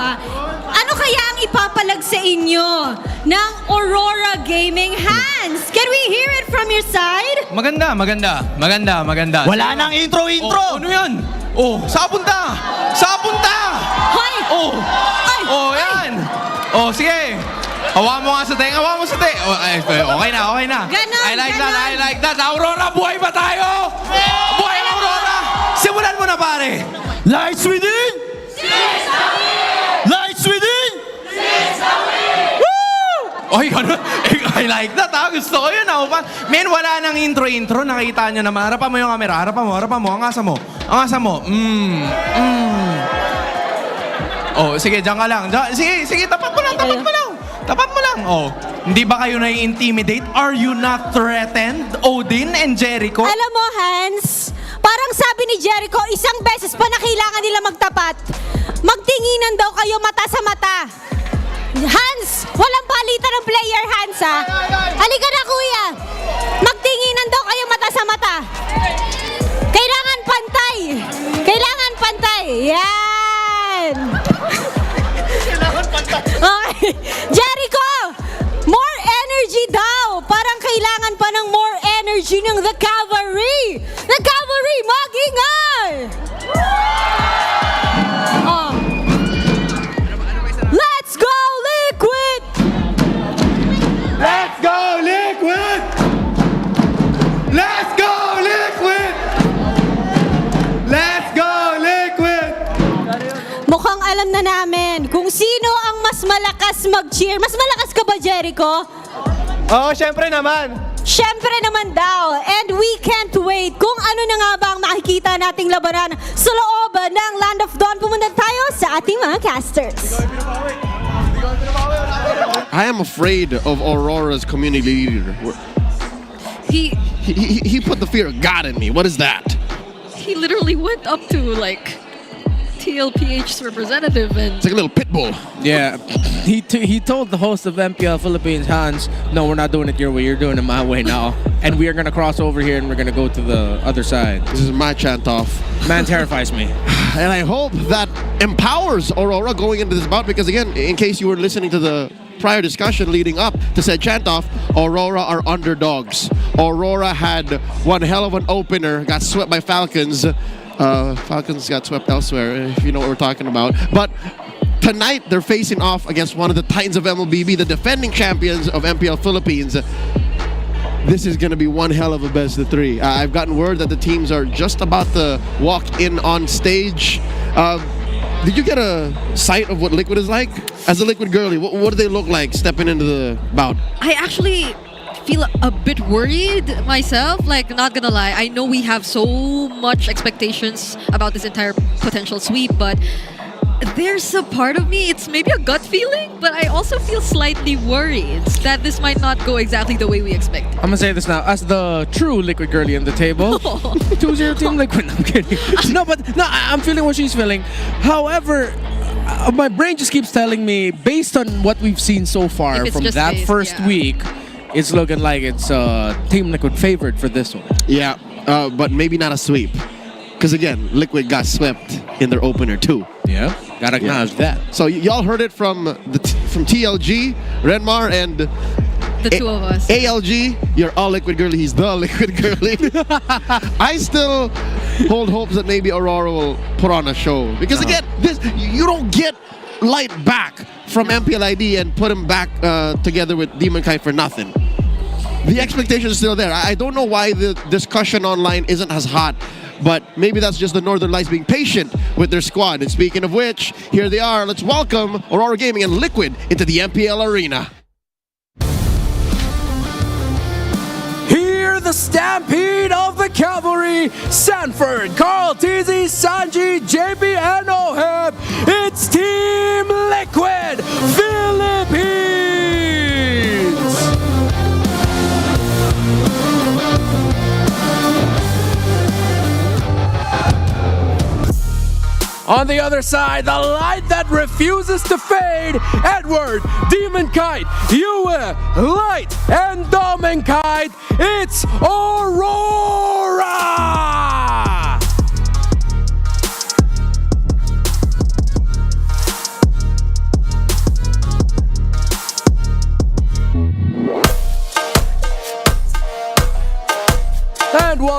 ha. Ano kaya ang ipapalag sa inyo ng Aurora Gaming Hans? Can we hear it from your side? Maganda. Wala nang intro! Ano yan? Saan punta? Hoy! Yan. Sige. Hawa mo nga sa tenga, okay na. Ganon, I like that. Aurora, buhay ba tayo? Buhay ang Aurora! Simulan mo na, pare. Lights within! Lights within! Oy, ano? I like that, ha? Gusto ko yun, ha? Men, wala nang intro. Nakita nyo naman. Harapan mo yung camera. Harapan mo. Ang asa mo. Sige, dyan ka lang. Sige, tapat mo lang. Hindi ba kayo nai-intimidate? Are you not threatened, Odin and Jericho? Alam mo, Hans, parang sabi ni Jericho, isang beses pa na kailangan nila magtapat. Magtinginan daw kayo mata sa mata. Hans, walang palitan ng player, Hans, ha? Halika na, kuya. Magtinginan daw kayo mata sa mata. Kailangan pantay. Yan. Okay. Jericho, more energy daw. Parang kailangan pa ng more energy ng The Cavalry. The Cavalry, mag-ingay! Let's go, Liquid! Let's go, Liquid! Let's go, Liquid! Let's go, Liquid! Mukhang alam na namin kung sino ang mas malakas mag-cheer. Mas malakas ka ba, Jericho? Oo, syempre naman. Syempre naman daw. And we can't wait kung ano na nga ba ang makikita nating labanan sa loob ng Land of Dawn. Pumunta tayo sa ating mga casters. I am afraid of Aurora's community leader. He put the fear of God in me. What is that? He literally went up to like TLPH's representative and It's like a little pit bull. Yeah, he told the host of MPL Philippines, Hans, no, we're not doing it your way, you're doing it my way now. And we are going to cross over here and we're going to go to the other side. This is my chant off. Man terrifies me. And I hope that empowers Aurora going into this bout because, again, in case you were listening to the prior discussion leading up to said chant off, Aurora are underdogs. Aurora had one hell of an opener, got swept by Falcons. Falcons got swept elsewhere, if you know what we're talking about. But tonight, they're facing off against one of the Titans of MLBB, the defending champions of MPL Philippines. This is going to be one hell of a best of three. I've gotten word that the teams are just about to walk in on stage. Did you get a sight of what Liquid is like? As a Liquid girlie, what do they look like stepping into the bout? I actually feel a bit worried myself, like, not gonna lie. I know we have so much expectations about this entire potential sweep, but there's a part of me, it's maybe a gut feeling, but I also feel slightly worried that this might not go exactly the way we expect. I'm gonna say this now, as the true Liquid girlie on the table. 2-0 Team Liquid, I'm kidding. No, I'm feeling what she's feeling. However, my brain just keeps telling me, based on what we've seen so far from that first week, it's looking like it's Team Liquid favored for this one. Yeah, but maybe not a sweep. Because again, Liquid got swept in their opener too. Yeah, gotta acknowledge that. So y'all heard it from TLG, Renmar, and the two of us. ALG. You're all Liquid girlie. He's the Liquid girlie. I still hold hopes that maybe Aurora will put on a show. Because again, you don't get Light back from MPLID and put him back together with Demon Kai for nothing. The expectation is still there. I don't know why the discussion online isn't as hot, but maybe that's just the Northern Lights being patient with their squad. And speaking of which, here they are. Let's welcome Aurora Gaming and Liquid into the MPL arena. Here the stampede of the cavalry. Sanford, Carl, TZ, Sanji, JP, and Oheb. It's Team Liquid Philippines. On the other side, the light that refuses to fade. Edward, Demon Kite, Yue, Light, and Domin Kite. It's Aurora!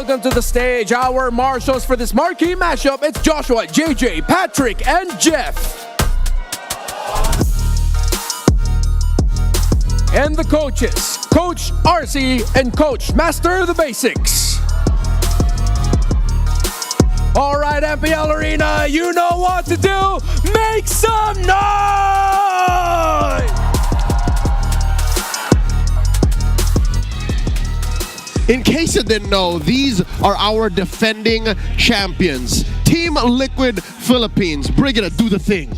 welcome to the stage our marshals for this marquee matchup. It's Joshua, JJ, Patrick, and Jeff. And the coaches, Coach RC and Coach Master the Basics. All right, MPL Arena, you know what to do. Make some noise! In case you didn't know, these are our defending champions. Team Liquid Philippines. Brigida, do the thing.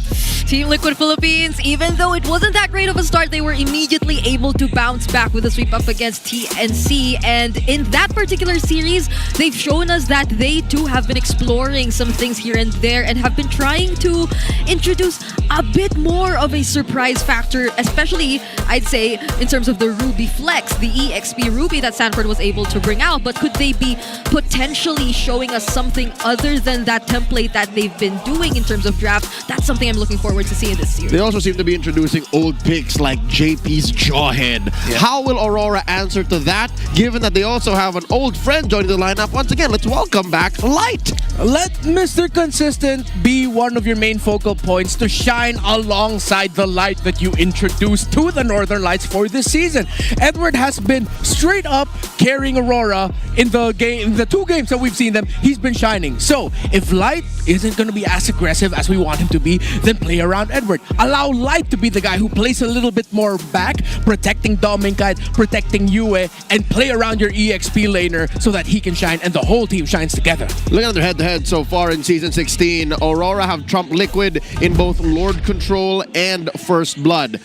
Team Liquid Philippines, even though it wasn't that great of a start, they were immediately able to bounce back with a sweep up against TNC. And in that particular series, they've shown us that they too have been exploring some things here and there and have been trying to introduce a bit more of a surprise factor, especially, I'd say, in terms of the Ruby Flex, the EXP Ruby that Sanford was able to bring out. But could they be potentially showing us something other than that template that they've been doing in terms of draft? That's something I'm looking forward to see in this series. They also seem to be introducing old picks like JP's Jawhead. Yeah. How will Aurora answer to that, given that they also have an old friend joining the lineup? Once again, let's welcome back Light. Let Mr. Consistent be one of your main focal points to shine alongside the Light that you introduced to the Northern Lights for this season. Edward has been straight up carrying Aurora in the two games that we've seen them. He's been shining. So if Light isn't going to be as aggressive as we want him to be, then play around Edward. Allow Light to be the guy who plays a little bit more back, protecting Dominicad, protecting Yue, and play around your EXP laner so that he can shine and the whole team shines together. Looking at their head-to-head so far in Season 16, Aurora have trumped Liquid in both Lord Control and First Blood.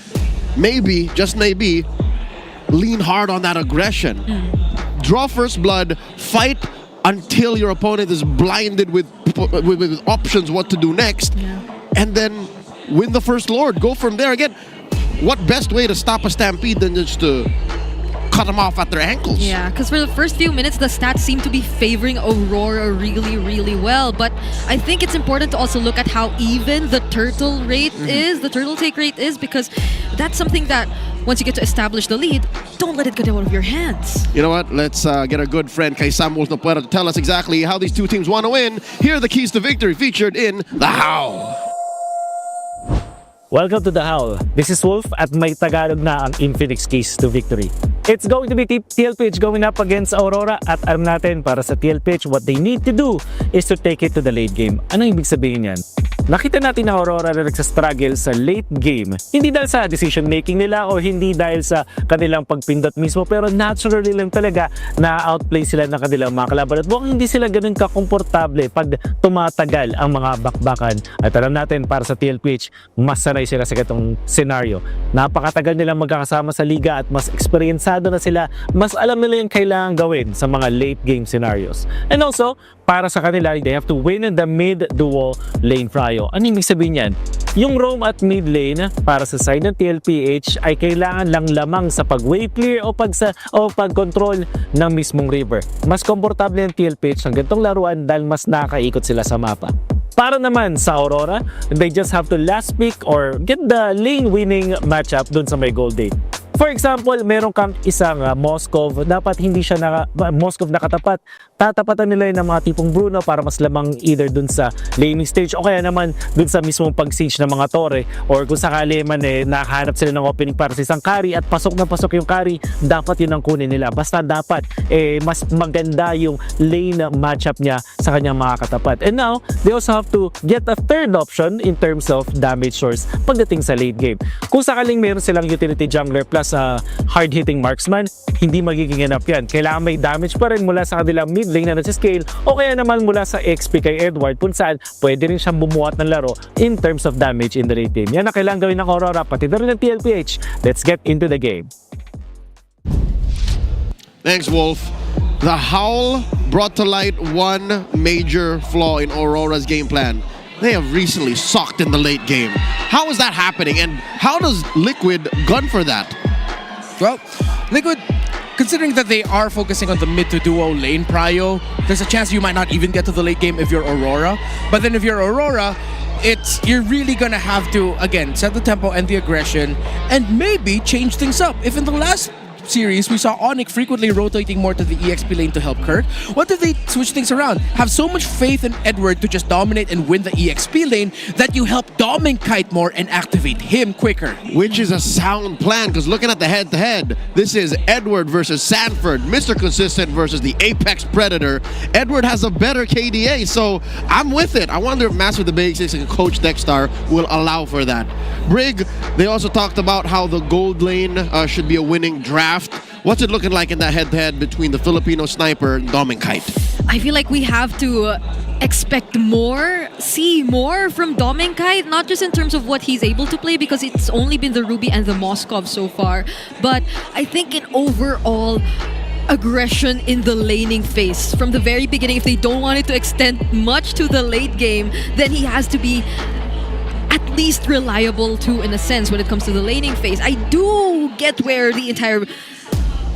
Maybe, just maybe, lean hard on that aggression. Draw First Blood, fight until your opponent is blinded with options what to do next, and then win the First Lord. Go from there. Again, what best way to stop a stampede than just to cut them off at their ankles? Yeah, because for the first few minutes, the stats seem to be favoring Aurora really, really well. But I think it's important to also look at how even the turtle rate is, the turtle take rate is, because that's something that once you get to establish the lead, don't let it get out of your hands. You know what? Let's get our good friend Kay Samuels Nopuera to tell us exactly how these two teams want to win. Here are the keys to victory featured in The Howl. Welcome to The Howl. This is Wolf at may Tagalog na ang Infinix keys to victory. It's going to be TLPH going up against Aurora at alam natin para sa TLPH what they need to do is to take it to the late game. Ano ibig sabihin yan? Nakita natin na Aurora na nagsastruggle sa late game. Hindi dahil sa decision making nila o hindi dahil sa kanilang pagpindot mismo, pero naturally lang talaga na outplay sila ng kanilang mga kalaban at mukhang hindi sila ganun kakomportable pag tumatagal ang mga bakbakan. At alam natin para sa TLPH, mas sanay sila sa ganitong scenario. Napakatagal nilang magkakasama sa liga at mas eksperyensado na sila, mas alam nila yung kailangan gawin sa mga late game scenarios. And also, para sa kanila, they have to win in the mid-duo lane prio. Ano ibig sabihin yan? Yung roam at mid lane para sa side ng TLPH ay kailangan lang lamang sa pag-wave clear o pag-control ng mismong river. Mas komportable ng TLPH ng ganitong laruan dahil mas nakaikot sila sa mapa. Para naman sa Aurora, they just have to last pick or get the lane-winning matchup dun sa may gold date. For example, meron kang isang Moskov, dapat hindi siya Moskov nakatapat. Tatapatan nila yun ng mga tipong Bruno para mas lamang either dun sa laning stage o kaya naman dun sa mismong pag-siege ng mga torre, or kung sakali man nakahanap sila ng opening para sa isang carry at pasok na pasok yung carry, dapat yun ang kunin nila. Basta dapat mas maganda yung lane matchup niya sa kanyang mga katapat. And now, they also have to get a third option in terms of damage source pagdating sa late game. Kung sakaling meron silang utility jungler plus hard-hitting marksman, hindi magiging enough yan. Kailangan may damage pa rin mula sa kanilang mid lane na nasa-scale o kaya naman mula sa XP kay Edward kung saan pwede rin siyang bumuhat ng laro in terms of damage in the late game. Yan ang kailangan gawin ng Aurora, pati na rin ng TLPH. Let's get into the game. Thanks, Wolf. The Howl brought to light one major flaw in Aurora's game plan. They have recently sucked in the late game. How is that happening, and how does Liquid gun for that? Well, Liquid, considering that they are focusing on the mid to duo lane prio, there's a chance you might not even get to the late game if you're Aurora. But then if you're Aurora, you're really gonna have to, again, set the tempo and the aggression and maybe change things up. If in the last series, we saw ONIC frequently rotating more to the EXP lane to help Kirk. What if they switch things around? Have so much faith in Edward to just dominate and win the EXP lane that you help Doming Kite more and activate him quicker. Which is a sound plan, because looking at the head-to-head, this is Edward versus Sanford, Mr. Consistent versus the Apex Predator. Edward has a better KDA, so I'm with it. I wonder if Master the Basics and Coach Dexstar will allow for that. Brig, they also talked about how the gold lane should be a winning draft. What's it looking like in that head-to-head between the Filipino sniper and Doming Kite? I feel like we have to expect more, see more from Doming Kite, not just in terms of what he's able to play, because it's only been the Ruby and the Moskov so far, but I think in overall aggression in the laning phase. From the very beginning, if they don't want it to extend much to the late game, then he has to be at least reliable too, in a sense, when it comes to the laning phase. I do get where the entire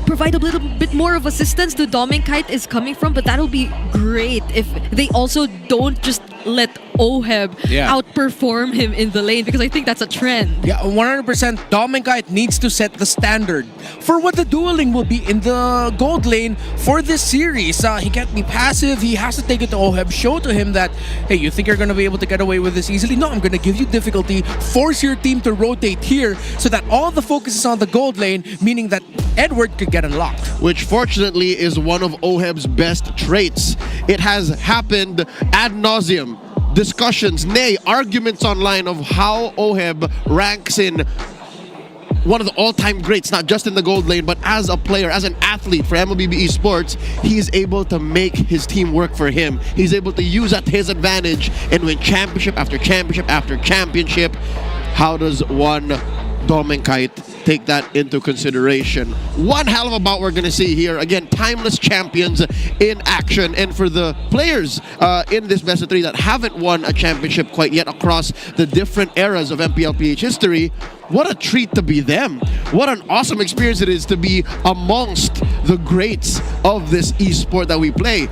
provide a little bit more of assistance to Doming Kite is coming from, but that'll be great if they also don't just let Oheb outperform him in the lane, because I think that's a trend. Yeah, 100%. Doming Kite needs to set the standard for what the dueling will be in the gold lane for this series. He can't be passive. He has to take it to Oheb, show to him that, hey, you think you're going to be able to get away with this easily? No, I'm going to give you difficulty, force your team to rotate here so that all the focus is on the gold lane, meaning that Edward could get unlocked. Which fortunately is one of Oheb's best traits. It has happened ad nauseum. Discussions, nay, arguments online of how Oheb ranks in one of the all-time greats, not just in the gold lane, but as a player, as an athlete for MLBB Esports. He is able to make his team work for him. He's able to use that to his advantage and win championship after championship after championship. How does one Doming Kite take that into consideration? One hell of a bout we're going to see here. Again, timeless champions in action. And for the players in this best of three that haven't won a championship quite yet across the different eras of MPLPH history, what a treat to be them. What an awesome experience it is to be amongst the greats of this esport that we play.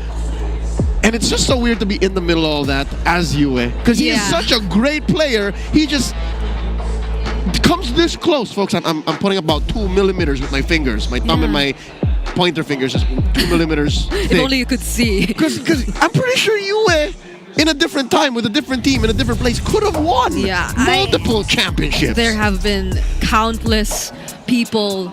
And it's just so weird to be in the middle of all that as Yue, because he is such a great player. He just comes this close, folks. I'm putting about 2 millimeters with my fingers. My thumb and my pointer fingers is 2 millimeters thick. If only you could see. Because I'm pretty sure Yue, in a different time, with a different team, in a different place, could have won multiple championships. There have been countless people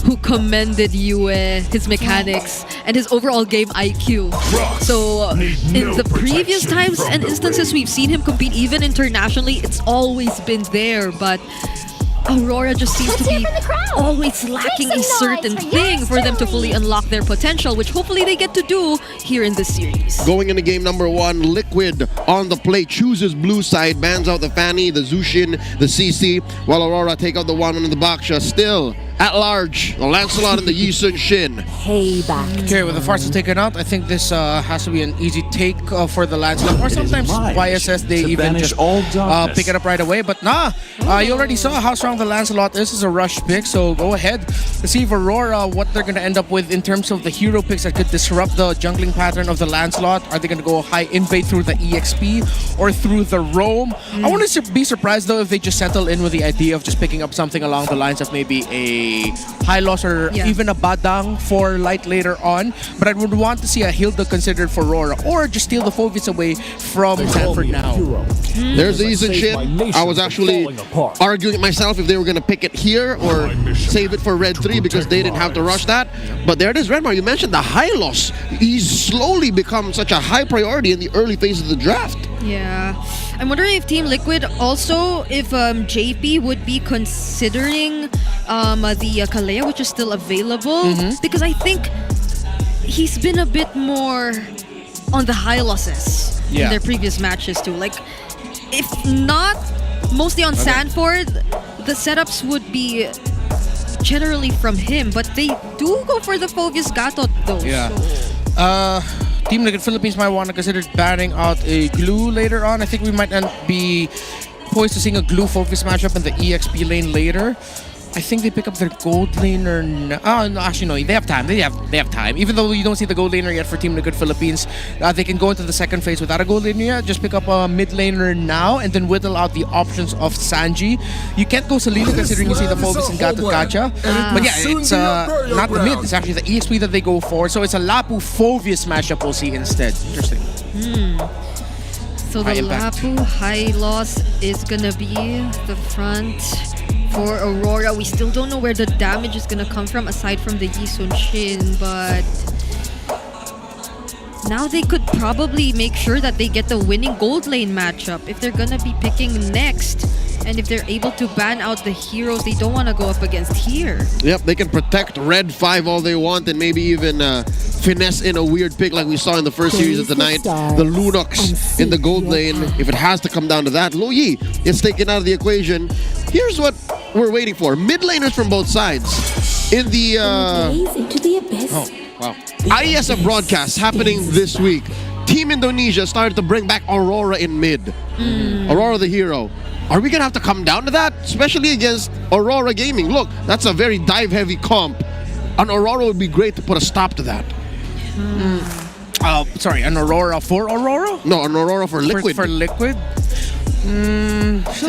who commended Yue, his mechanics, and his overall game IQ. So in the previous times and instances we've seen him compete, even internationally, it's always been there, but Aurora just seems to be always lacking a certain thing for them to fully unlock their potential, which hopefully they get to do here in this series. Going into game number one, Liquid on the plate, chooses blue side, bans out the Fanny, the Zushin, the CC, while Aurora take out the one in the Baksha. Still at large, the Lancelot and the Yisun Shin. Payback. Okay, with the Farsa taken out, I think this has to be an easy take for the Lancelot. Or sometimes YSS, they even just pick it up right away. But nah, you already saw how strong the Lancelot is. This is a rush pick, so go ahead. Let's see if Aurora, what they're going to end up with in terms of the hero picks that could disrupt the jungling pattern of the Lancelot. Are they going to go high invade through the EXP or through the roam? I wouldn't be surprised though if they just settle in with the idea of just picking up something along the lines of maybe a high loss or even a badang for light later on. But I would want to see a Hilda considered for Aurora, or just steal the focus away from Sanford now. There's the Yisun Shin. I was actually arguing myself if they were going to pick it here or save it for Red 3 because they didn't have to rush that. But there it is, Redmar. You mentioned the high loss. He's slowly become such a high priority in the early phase of the draft. Yeah. I'm wondering if Team Liquid also, if JP would be considering the Kalea, which is still available. Because I think he's been a bit more on the high losses in their previous matches too. Like, if not mostly on Sanford, the setups would be generally from him, but they do go for the Phoveus Gatot though. Team Liquid Philippines might want to consider banning out a glue later on. I think we might be poised to seeing a glue focus matchup in the EXP lane later. I think they pick up their gold laner. No, actually, no. They have time. They have time. Even though you don't see the gold laner yet for Team Liquid Philippines, they can go into the second phase without a gold laner yet. Just pick up a mid laner now and then whittle out the options of Sanji. You can't go Selena considering you see the Phobos and Gato Kacha. But yeah, it's not the mid. It's actually the EXP that they go for. So it's a Lapu Phobius matchup we'll see instead. Interesting. So the Lapu high loss is gonna be the front for Aurora. We still don't know where the damage is gonna come from aside from the Yi Sun Shin, but now they could probably make sure that they get the winning gold lane matchup if they're gonna be picking next. And if they're able to ban out the heroes they don't want to go up against here. Yep, they can protect Red 5 all they want and maybe even finesse in a weird pick like we saw in the first series of the night. The Lunox in the gold lane. If it has to come down to that, Lo Yi is taken out of the equation. Here's what we're waiting for. Mid laners from both sides. In the IESF broadcast happening this week, Team Indonesia started to bring back Aurora in mid. Aurora the hero. Are we going to have to come down to that? Especially against Aurora Gaming. Look, that's a very dive-heavy comp. An Aurora would be great to put a stop to that. Sorry, an Aurora for Aurora? No, an Aurora for Liquid. For Liquid?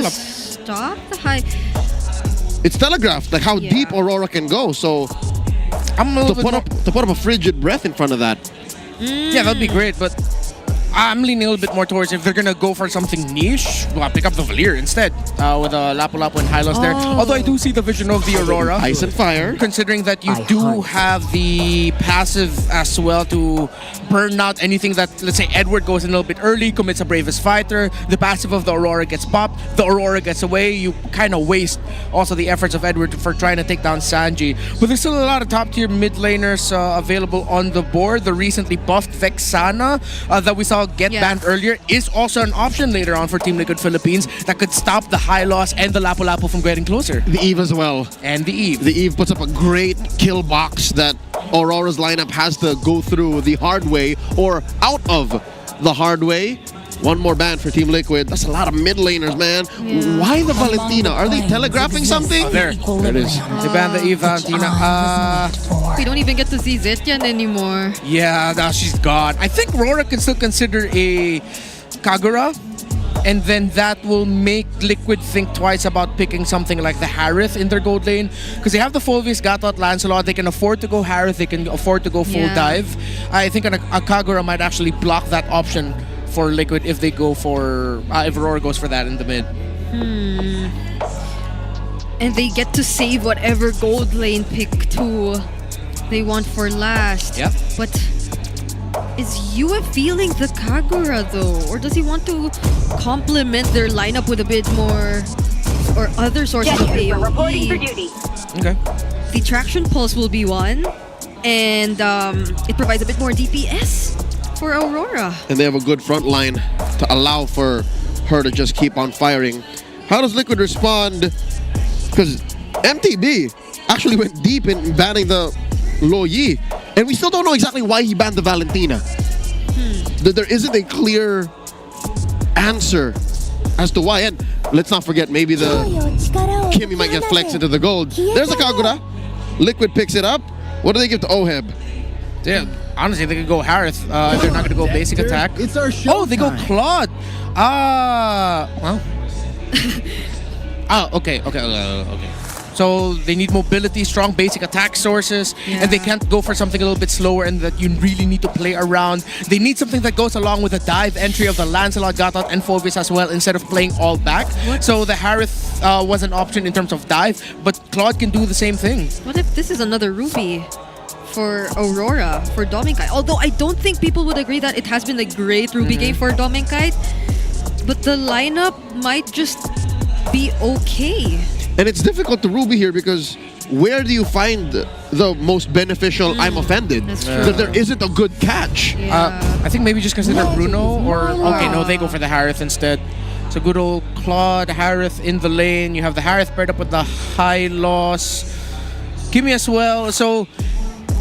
Stop the high... It's telegraphed, like how deep Aurora can go. So, to put up a frigid breath in front of that. Yeah, that'd be great, but I'm leaning a little bit more towards if they're gonna go for something niche, well, pick up the Valir instead with a Lapu-Lapu and Hylos there. Although I do see the vision of the Aurora. Ice and Fire. Considering that you do have the passive as well to burn out anything that, let's say, Edward goes in a little bit early, commits a Bravest Fighter, the passive of the Aurora gets popped, the Aurora gets away, you kind of waste also the efforts of Edward for trying to take down Sanji. But there's still a lot of top-tier mid laners available on the board. The recently buffed Vexana that we saw get banned earlier is also an option later on for Team Liquid Philippines that could stop the high loss and the Lapu-Lapu from getting closer. The Eve as well. And the Eve. The Eve puts up a great kill box that Aurora's lineup has to go through the hard way or out of the hard way. One more ban for Team Liquid. That's a lot of mid laners, man. Why the Valentina? Are they telegraphing something? Oh, there it is. They banned the Eve Valentina. We don't even get to see Zetyan anymore. Yeah, now she's gone. I think RORA can still consider a Kagura. And then that will make Liquid think twice about picking something like the Harith in their gold lane. Because they have the Fulvius, Gatot, Lancelot. They can afford to go Harith. They can afford to go full dive. I think a Kagura might actually block that option for Liquid if they go for... if Aurora goes for that in the mid. And they get to save whatever gold lane pick too they want for last. Yep. But... is Yue feeling the Kagura though? Or does he want to complement their lineup with a bit more or other sources of AoE? Okay. The Traction Pulse will be one. And it provides a bit more DPS for Aurora. And they have a good front line to allow for her to just keep on firing. How does Liquid respond? Because MTB actually went deep in banning the Lo Yi. And we still don't know exactly why he banned the Valentina. There isn't a clear answer as to why. And let's not forget, maybe the Kimmy might get flexed into the gold. There's a Kagura. Liquid picks it up. What do they give to Oheb? Yeah, honestly, they could go Harith if they're not going to go basic attack. It's our show. Oh, they go Claude. Well. Okay. So they need mobility, strong basic attack sources, and they can't go for something a little bit slower and that you really need to play around. They need something that goes along with the dive entry of the Lancelot, Gatot, and Phoebus as well instead of playing all back. So the Harith was an option in terms of dive, but Claude can do the same thing. What if this is another Ruby for Aurora, for Dominkite? Although I don't think people would agree that it has been a great Ruby game for Dominkite, but the lineup might just be okay. And it's difficult to Ruby here because where do you find the most beneficial I'm offended? Because there isn't a good catch. I think maybe just consider Bruno or... Okay, no, they go for the Harith instead. So good old Claude, Harith in the lane. You have the Harith paired up with the high loss. Kimmy as well. So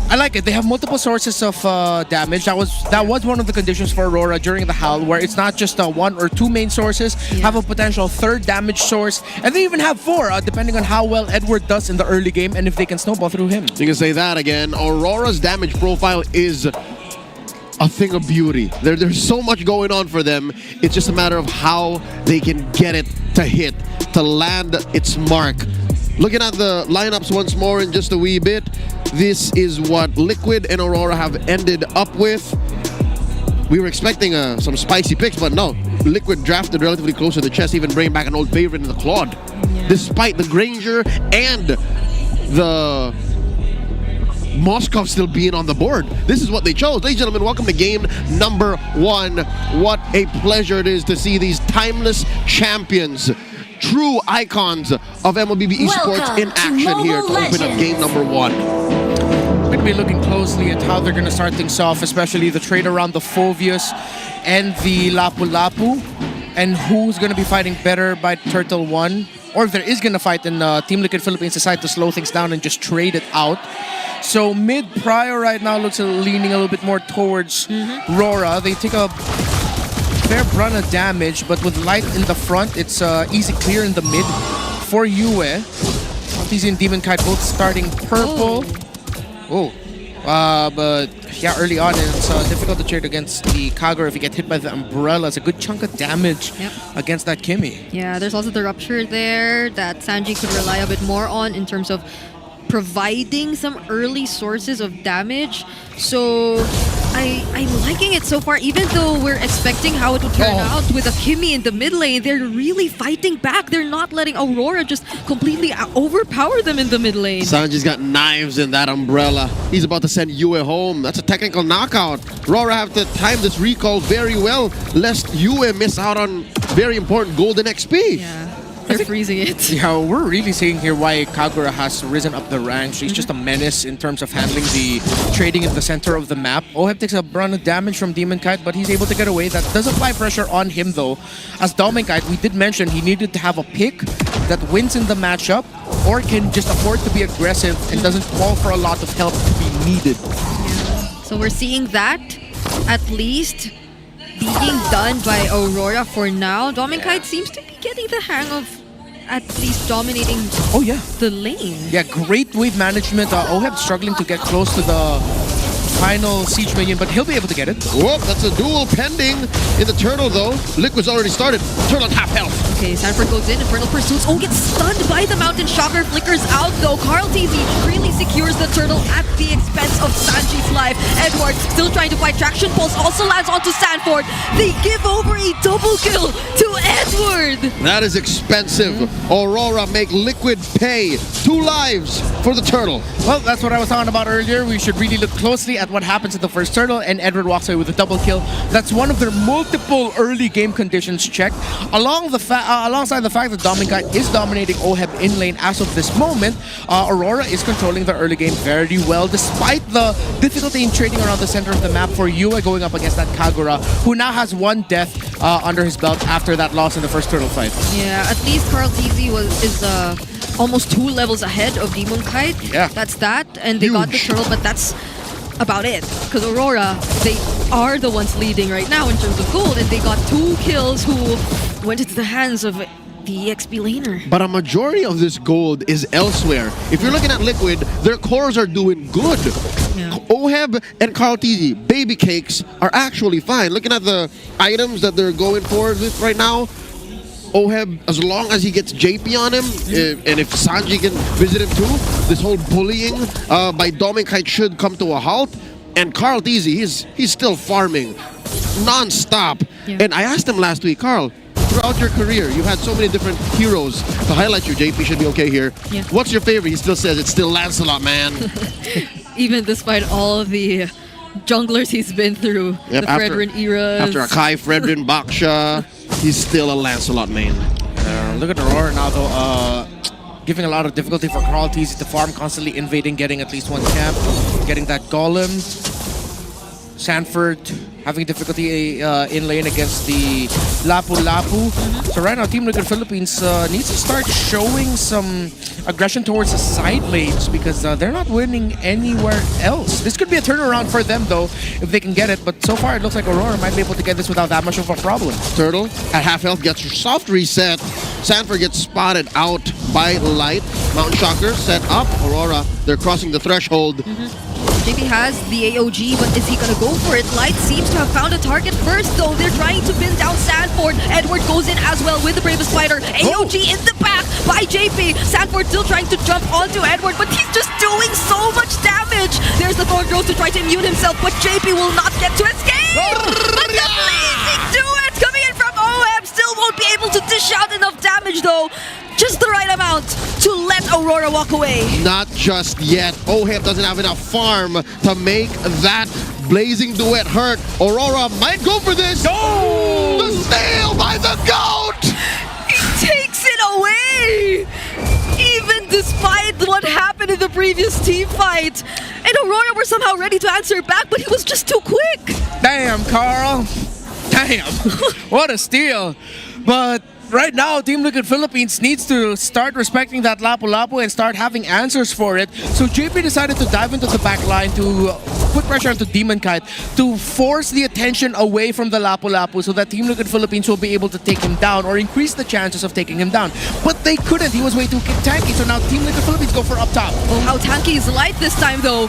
I like it. They have multiple sources of damage. That was one of the conditions for Aurora during the Howl, where it's not just one or two main sources, have a potential third damage source, and they even have four, depending on how well Edward does in the early game and if they can snowball through him. You can say that again. Aurora's damage profile is a thing of beauty. There's so much going on for them. It's just a matter of how they can get it to hit, to land its mark. Looking at the lineups once more in just a wee bit, this is what Liquid and Aurora have ended up with. We were expecting some spicy picks, but no. Liquid drafted relatively close to the chest, even bringing back an old favorite in the Claude. Despite the Granger and the Moskov still being on the board. This is what they chose. Ladies and gentlemen, welcome to game number 1. What a pleasure it is to see these timeless champions, true icons of MLBB Esports in action here to open up game number 1. We're going to be looking closely at how they're going to start things off, especially the trade around the Phovius and the Lapu-Lapu, and who's going to be fighting better by Turtle 1, or if there is going to fight and Team Liquid Philippines decide to slow things down and just trade it out. So mid Prior right now looks leaning a little bit more towards RORA. They take a fair brunt of damage, but with Light in the front, it's easy clear in the mid for Yue. Maltese and Demon Kite both starting purple. But yeah, early on it's difficult to trade against the Kagura if you get hit by the umbrella. It's a good chunk of damage against that Kimmy. Yeah, there's also the Rupture there that Sanji could rely a bit more on in terms of providing some early sources of damage. So I'm liking it so far, even though we're expecting how it will turn out with a Kimmy in the mid lane. They're really fighting back. They're not letting Aurora just completely overpower them in the mid lane. Sanji's got knives in that umbrella. He's about to send Yue home. That's a technical knockout. RORA have to time this recall very well, lest Yue miss out on very important golden XP. Yeah. They're freezing it. Yeah, we're really seeing here why Kagura has risen up the ranks. He's just a menace in terms of handling the trading in the center of the map. Oheb takes a brunt of damage from Demon Kite, but he's able to get away. That does apply pressure on him though. As Demon Kite, we did mention he needed to have a pick that wins in the matchup or can just afford to be aggressive and doesn't call for a lot of help to be needed. Yeah. So we're seeing that, at least, being done by Aurora for now. Demon Kite seems to be getting the hang of at least dominating the lane. Yeah, great wave management. Oheb struggling to get close to the final siege minion, but he'll be able to get it. Whoop, that's a duel pending in the Turtle though. Liquid's already started. Turtle at half health. Okay, Sanford goes in, Infernal Pursuits. Oh, gets stunned by the Mountain Shocker. Flickers out though. Carl TZ really secures the Turtle at the expense of Sanji's life. Edward still trying to fight. Traction Pulse also lands onto Sanford. They give over a double kill to Edward. That is expensive. Aurora make Liquid pay 2 lives for the Turtle. Well, that's what I was talking about earlier. We should really look closely at what happens in the first Turtle, and Edward walks away with a double kill. That's one of their multiple early game conditions checked, alongside the fact that Dominkite is dominating Oheb in lane as of this moment. Aurora is controlling the early game very well, despite the difficulty in trading around the center of the map for Yue going up against that Kagura, who now has 1 death under his belt after that loss in the first Turtle fight. Yeah, at least Carl TZ is almost 2 levels ahead of Demon Kite. Yeah. That's that, and they got the Turtle, but that's about it. Because Aurora, they are the ones leading right now in terms of gold, and they got 2 kills who went into the hands of the XP laner. But a majority of this gold is elsewhere. If you're looking at Liquid, their cores are doing good. Yeah. Oheb and Carl TZ, baby cakes, are actually fine. Looking at the items that they're going for with right now, Oheb, as long as he gets JP on him, and if Sanji can visit him too, this whole bullying by Dominkite should come to a halt. And Carl TZ, he's still farming non-stop. Yeah. And I asked him last week, Carl, throughout your career, you've had so many different heroes to highlight. Your JP should be okay here. Yeah. What's your favorite? He still says it's still Lancelot, man. Even despite all of the junglers he's been through, the Fredrin eras. After Akai, Fredrin, Baksha, he's still a Lancelot main. Look at Aurora now though, giving a lot of difficulty for Carl TZ to farm, constantly invading, getting at least 1 camp, getting that Golem. Sanford having difficulty in lane against the Lapu Lapu. So right now, Team Liquid Philippines needs to start showing some aggression towards the side lanes because they're not winning anywhere else. This could be a turnaround for them though, if they can get it. But so far, it looks like Aurora might be able to get this without that much of a problem. Turtle at half health gets soft reset. Sanford gets spotted out by Light. Mountain Shocker set up. Aurora, they're crossing the threshold. JP has the AOG, but is he gonna go for it? Light seems to have found a target first, though. They're trying to pin down Sanford. Edward goes in as well with the Bravest Fighter. AOG in the back by JP. Sanford still trying to jump onto Edward, but he's just doing so much damage. There's the Thorn Growth to try to immune himself, but JP will not get to escape. But the blazing duet coming in from OM still won't be able to dish out enough damage, though. Just the right amount to let Aurora walk away. Not just yet. OHEP doesn't have enough farm to make that blazing duet hurt. Aurora might go for this. Go! The steal by the GOAT! He takes it away! Even despite what happened in the previous team fight. And Aurora were somehow ready to answer back, but he was just too quick. Damn, Carl. Damn. What a steal. But right now, Team Liquid Philippines needs to start respecting that Lapu Lapu and start having answers for it. So JP decided to dive into the back line to put pressure onto Demon Kite to force the attention away from the Lapu Lapu so that Team Liquid Philippines will be able to take him down or increase the chances of taking him down. But they couldn't. He was way too tanky. So now Team Liquid Philippines go for up top. Oh, how tanky is Light this time, though.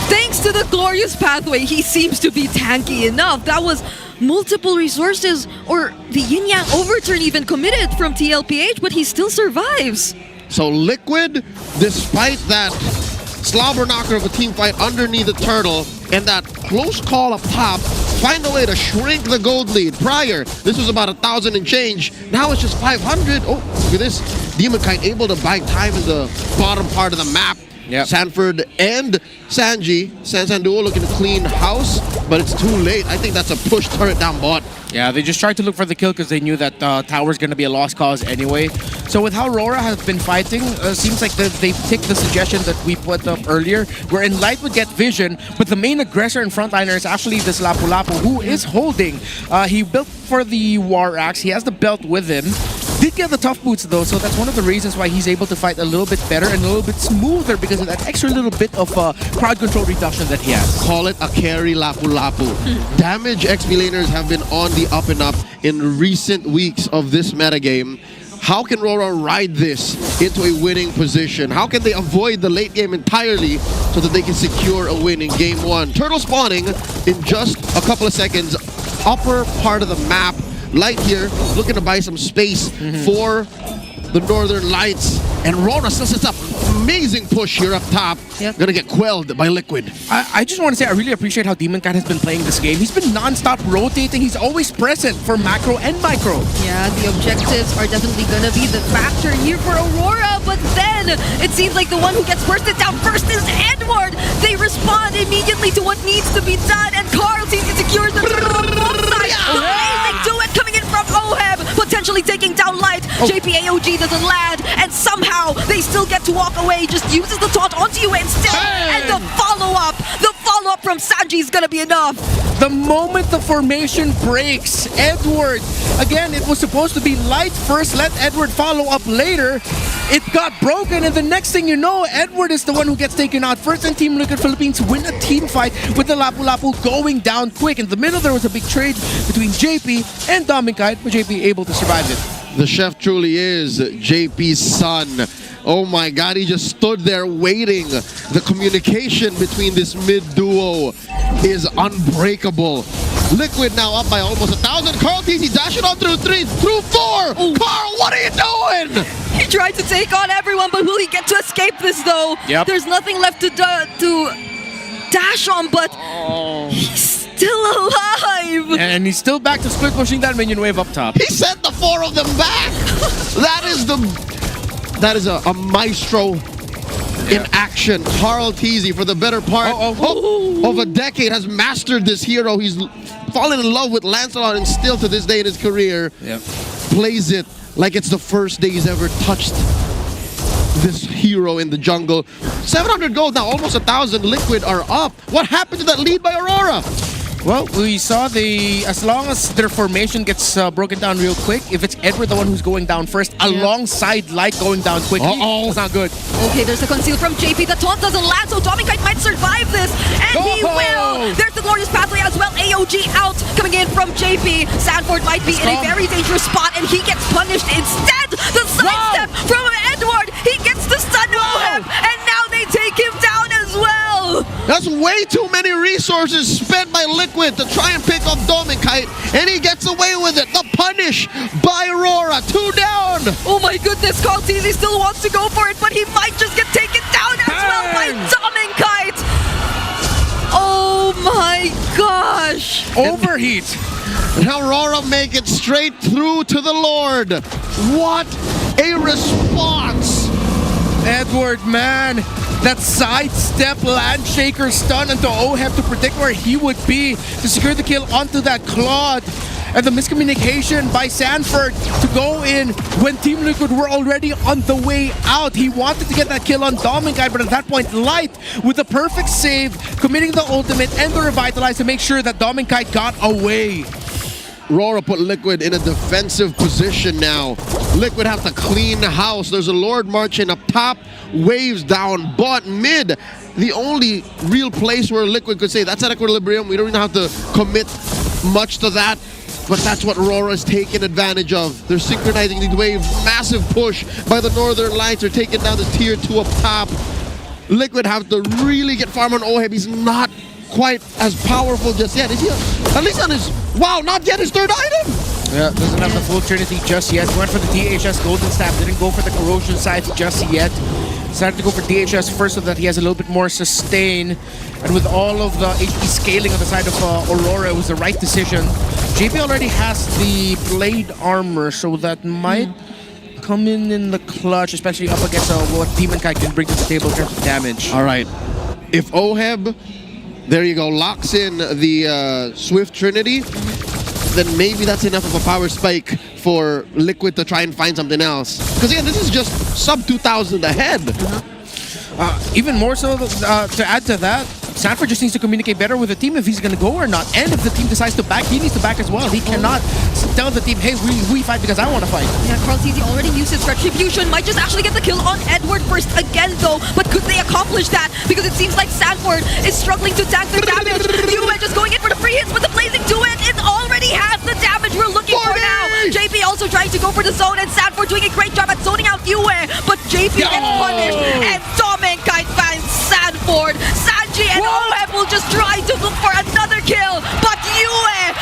Thanks to the glorious pathway, he seems to be tanky enough. That was multiple resources, or the Yin Yang overturn even committed from TLPH, but he still survives. So Liquid, despite that slobber knocker of a team fight underneath the Turtle and that close call up top, find a way to shrink the gold lead. Prior, this was about 1,000 and change. Now it's just 500. Oh, look at this. Demon Kite able to buy time in the bottom part of the map. Yep. Sanford and Sanji, Sanduo looking to clean house, but it's too late. I think that's a push turret down bot. Yeah, they just tried to look for the kill because they knew that tower's going to be a lost cause anyway. So with how RORA has been fighting, seems like they picked the suggestion that we put up earlier, wherein Light would get vision, but the main aggressor and frontliner is actually this Lapu Lapu, who is holding. He built for the War Axe. He has the belt with him. Did get the tough boots though, so that's one of the reasons why he's able to fight a little bit better and a little bit smoother because of that extra little bit of crowd control reduction that he has. Call it a carry Lapu Lapu. Damage XP laners have been on the up and up in recent weeks of this metagame. How can RORA ride this into a winning position? How can they avoid the late game entirely so that they can secure a win in game one? Turtle spawning in just a couple of seconds. Upper part of the map. Light here, looking to buy some space for the Northern Lights. And RORA still sets up amazing push here up top. Yep. Gonna get quelled by Liquid. I just want to say I really appreciate how Demon Cat has been playing this game. He's been non-stop rotating. He's always present for macro and micro. Yeah, the objectives are definitely gonna be the factor here for Aurora, but then it seems like the one who gets bursted down first is Edward. They respond immediately to what needs to be done, and Carl seems to secure the turtle on both sides. Amazing duet coming in from OHEB, potentially taking down Light. JP AOG doesn't land, and somehow they still get to walk away. Just uses the taunt onto you instead, and the follow-up from Sanji is gonna be enough. The moment the formation breaks, Edward, again, it was supposed to be Light first, let Edward follow up later. It got broken, and the next thing you know, Edward is the one who gets taken out first, and Team Liquid Philippines win a team fight with the Lapu Lapu going down quick. In the middle, there was a big trade between JP and Dominkite, but JP able to survive it. The chef truly is JP's son. Oh my God, he just stood there waiting. The communication between this mid-duo is unbreakable. Liquid now up by almost 1,000. Carl TC dashing on through 3, through 4. Carl, what are you doing? He tried to take on everyone, but will he get to escape this though? Yep. There's nothing left to dash on, but he's still alive. And he's still back to split pushing that minion wave up top. He sent the 4 of them back. That is a maestro in action. Carl Teasy, for the better part of a decade, has mastered this hero. He's fallen in love with Lancelot, and still to this day in his career, plays it like it's the first day he's ever touched this hero in the jungle. 700 gold now, almost 1,000. Liquid are up. What happened to that lead by Aurora? Well, we saw as long as their formation gets broken down real quick, if it's Edward the one who's going down first, alongside Light going down quickly, it's not good. Okay, there's a conceal from JP. The taunt doesn't land, so Dominic might survive this, and he will! There's the glorious pathway as well. AOG out, coming in from JP. Sanford might be in a very dangerous spot, and he gets punished instead. The sidestep from Edward, he gets to stun OHEB, and now they take him down as well. That's way too many resources spent by Liquid to try and pick off Dominic, and he gets away with it. The punish by RORA, 2 down. Oh my goodness, Carl Teasy still wants to go for it, but he might just get taken down as well by Dominic. Oh my gosh. Overheat. Now RORA make it straight through to the Lord. What a response. Edward, man. That sidestep landshaker stun onto OHEB to predict where he would be to secure the kill onto that Claude. And the miscommunication by Sanford to go in when Team Liquid were already on the way out. He wanted to get that kill on Dominic, but at that point, Light with the perfect save, committing the ultimate and the revitalize to make sure that Dominic got away. RORA put Liquid in a defensive position now. Liquid have to clean the house. There's a Lord marching up top, waves down, but mid. The only real place where Liquid could say that's at equilibrium. We don't even have to commit much to that. But that's what RORA is taking advantage of. They're synchronizing these waves. Massive push by the Northern Lights. They're taking down the tier 2 up top. Liquid have to really get farm on OHEB. He's not quite as powerful just yet. Is he? At least on his... Wow, not yet his third item! Yeah, doesn't have the full Trinity just yet. Went for the DHS Golden Staff. Didn't go for the Corrosion Scythe just yet. Decided to go for DHS first so that he has a little bit more sustain. And with all of the HP scaling on the side of Aurora, it was the right decision. JP already has the Blade Armor, so that might come in the clutch, especially up against what Demon Kai can bring to the table in terms of damage. All right. If OHEB, there you go, locks in the Swift Trinity, then maybe that's enough of a power spike for Liquid to try and find something else. Because again, this is just sub 2,000 ahead. Even more so, to add to that, Sanford just needs to communicate better with the team if he's going to go or not. And if the team decides to back, he needs to back as well. He cannot tell the team, hey, we fight because I want to fight. Yeah, Carl Teasy already used his Retribution. Might just actually get the kill on Edward first again, though. But could they accomplish that? Because it seems like Sanford is struggling to tank the damage. Yue just going in for the free hits, but the Blazing Duet, it already has the damage we're looking for now. JP also trying to go for the zone, and Sanford doing a great job at zoning out Yue. But JP gets punished, and Dominic finds Sanford. Sanji and OHEB will just try to look for another kill, but Yue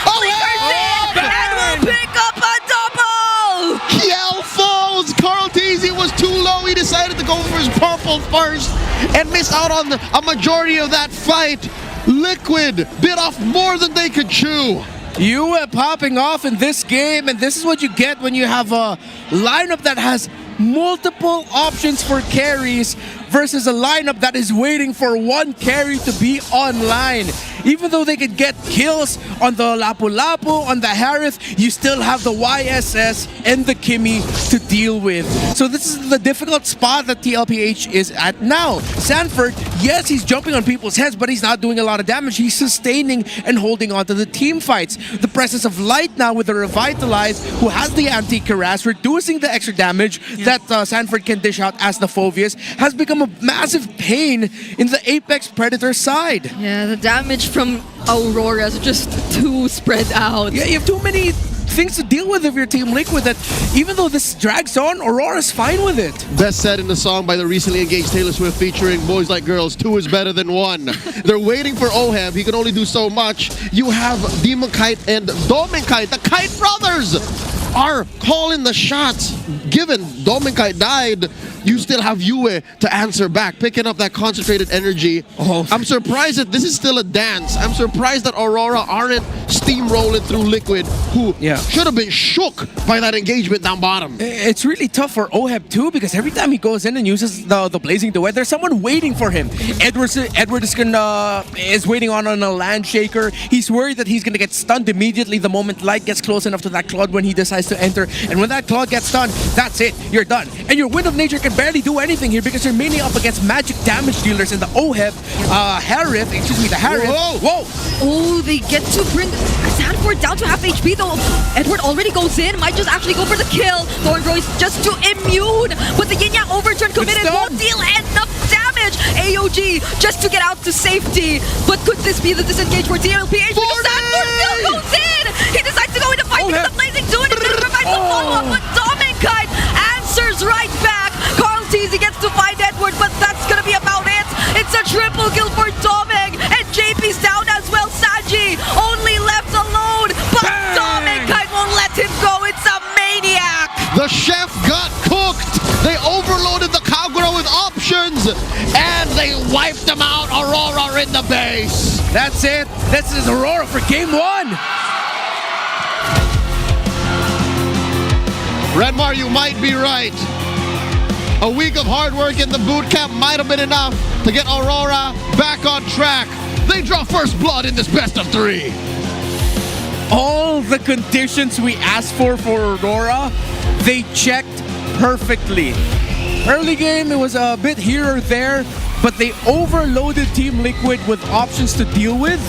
flickers in and will pick up a double! Kiel falls! Carl Teasy was too low. He decided to go for his purple first and miss out on a majority of that fight. Liquid bit off more than they could chew. Yue popping off in this game, and this is what you get when you have a lineup that has multiple options for carries versus a lineup that is waiting for one carry to be online. Even though they could get kills on the Lapu-Lapu, on the Harith, you still have the YSS and the Kimi to deal with. So this is the difficult spot that TLPH is at now. Sanford, yes, he's jumping on people's heads, but he's not doing a lot of damage. He's sustaining and holding on to the team fights. The presence of Light now with the Revitalize, who has the anti-Karas, reducing the extra damage that Sanford can dish out as the Phoveus, has become a massive pain in the Apex Predator side. Yeah, the damage from Aurora is just too spread out. Yeah, you have too many things to deal with if you're Team Liquid that even though this drags on, Aurora's fine with it. Best said in the song by the recently engaged Taylor Swift featuring Boys Like Girls, 2 is better than 1. They're waiting for OHEB. He can only do so much. You have Demon Kite and Dominic Kite, the Kite brothers, are calling the shots. Given Dominic Kite died, you still have Yue to answer back, picking up that concentrated energy. I'm surprised that this is still a dance. I'm surprised that Aurora aren't steamrolling through Liquid, who should have been shook by that engagement down bottom. It's really tough for OHEB too, because every time he goes in and uses the Blazing Duet, there's someone waiting for him. Edward is waiting on a land shaker. He's worried that he's going to get stunned immediately the moment Light gets close enough to that Claude when he decides to enter. And when that Claude gets stunned, that's it. You're done. And your Wind of Nature can barely do anything here because you're mainly up against magic damage dealers in the OHEB, the Harith. Whoa! Oh, they get to bring Sanford down to half HP though. Edward already goes in, might just actually go for the kill. Thornroy's just too immune, but the Yin Yang overturn committed won't deal enough damage. AOG just to get out to safety, but could this be the disengage for TLPH? Because Sanford still goes in! He decides to go into fight because the Blazing Dude and then provides the follow-up, but Dominkite answers right back. Carl Teasy gets to find Edward, but that's gonna be about it. It's a triple kill for Doming, and JP's down as well. Saji only left alone, but Dominkite won't let him go. It's a maniac. The chef got cooked. They overloaded the Kagura with options, and they wiped them out. Aurora in the base. That's it. This is Aurora for game 1. Redmar, you might be right. A week of hard work in the boot camp might have been enough to get Aurora back on track. They draw first blood in this best of 3. All the conditions we asked for Aurora, they checked perfectly. Early game, it was a bit here or there, but they overloaded Team Liquid with options to deal with.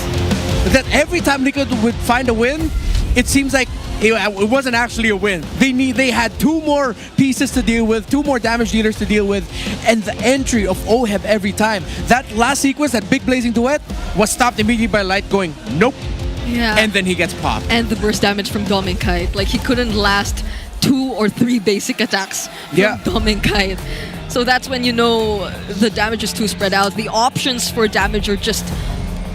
That every time Liquid would find a win, it seems like it wasn't actually a win. They had 2 more pieces to deal with, 2 more damage dealers to deal with, and the entry of OHEB every time. That last sequence, that big blazing duet, was stopped immediately by Light going, nope. Yeah. And then he gets popped. And the burst damage from Dominkite. Like, he couldn't last 2 or 3 basic attacks from Dominkite. So that's when you know the damage is too spread out. The options for damage are just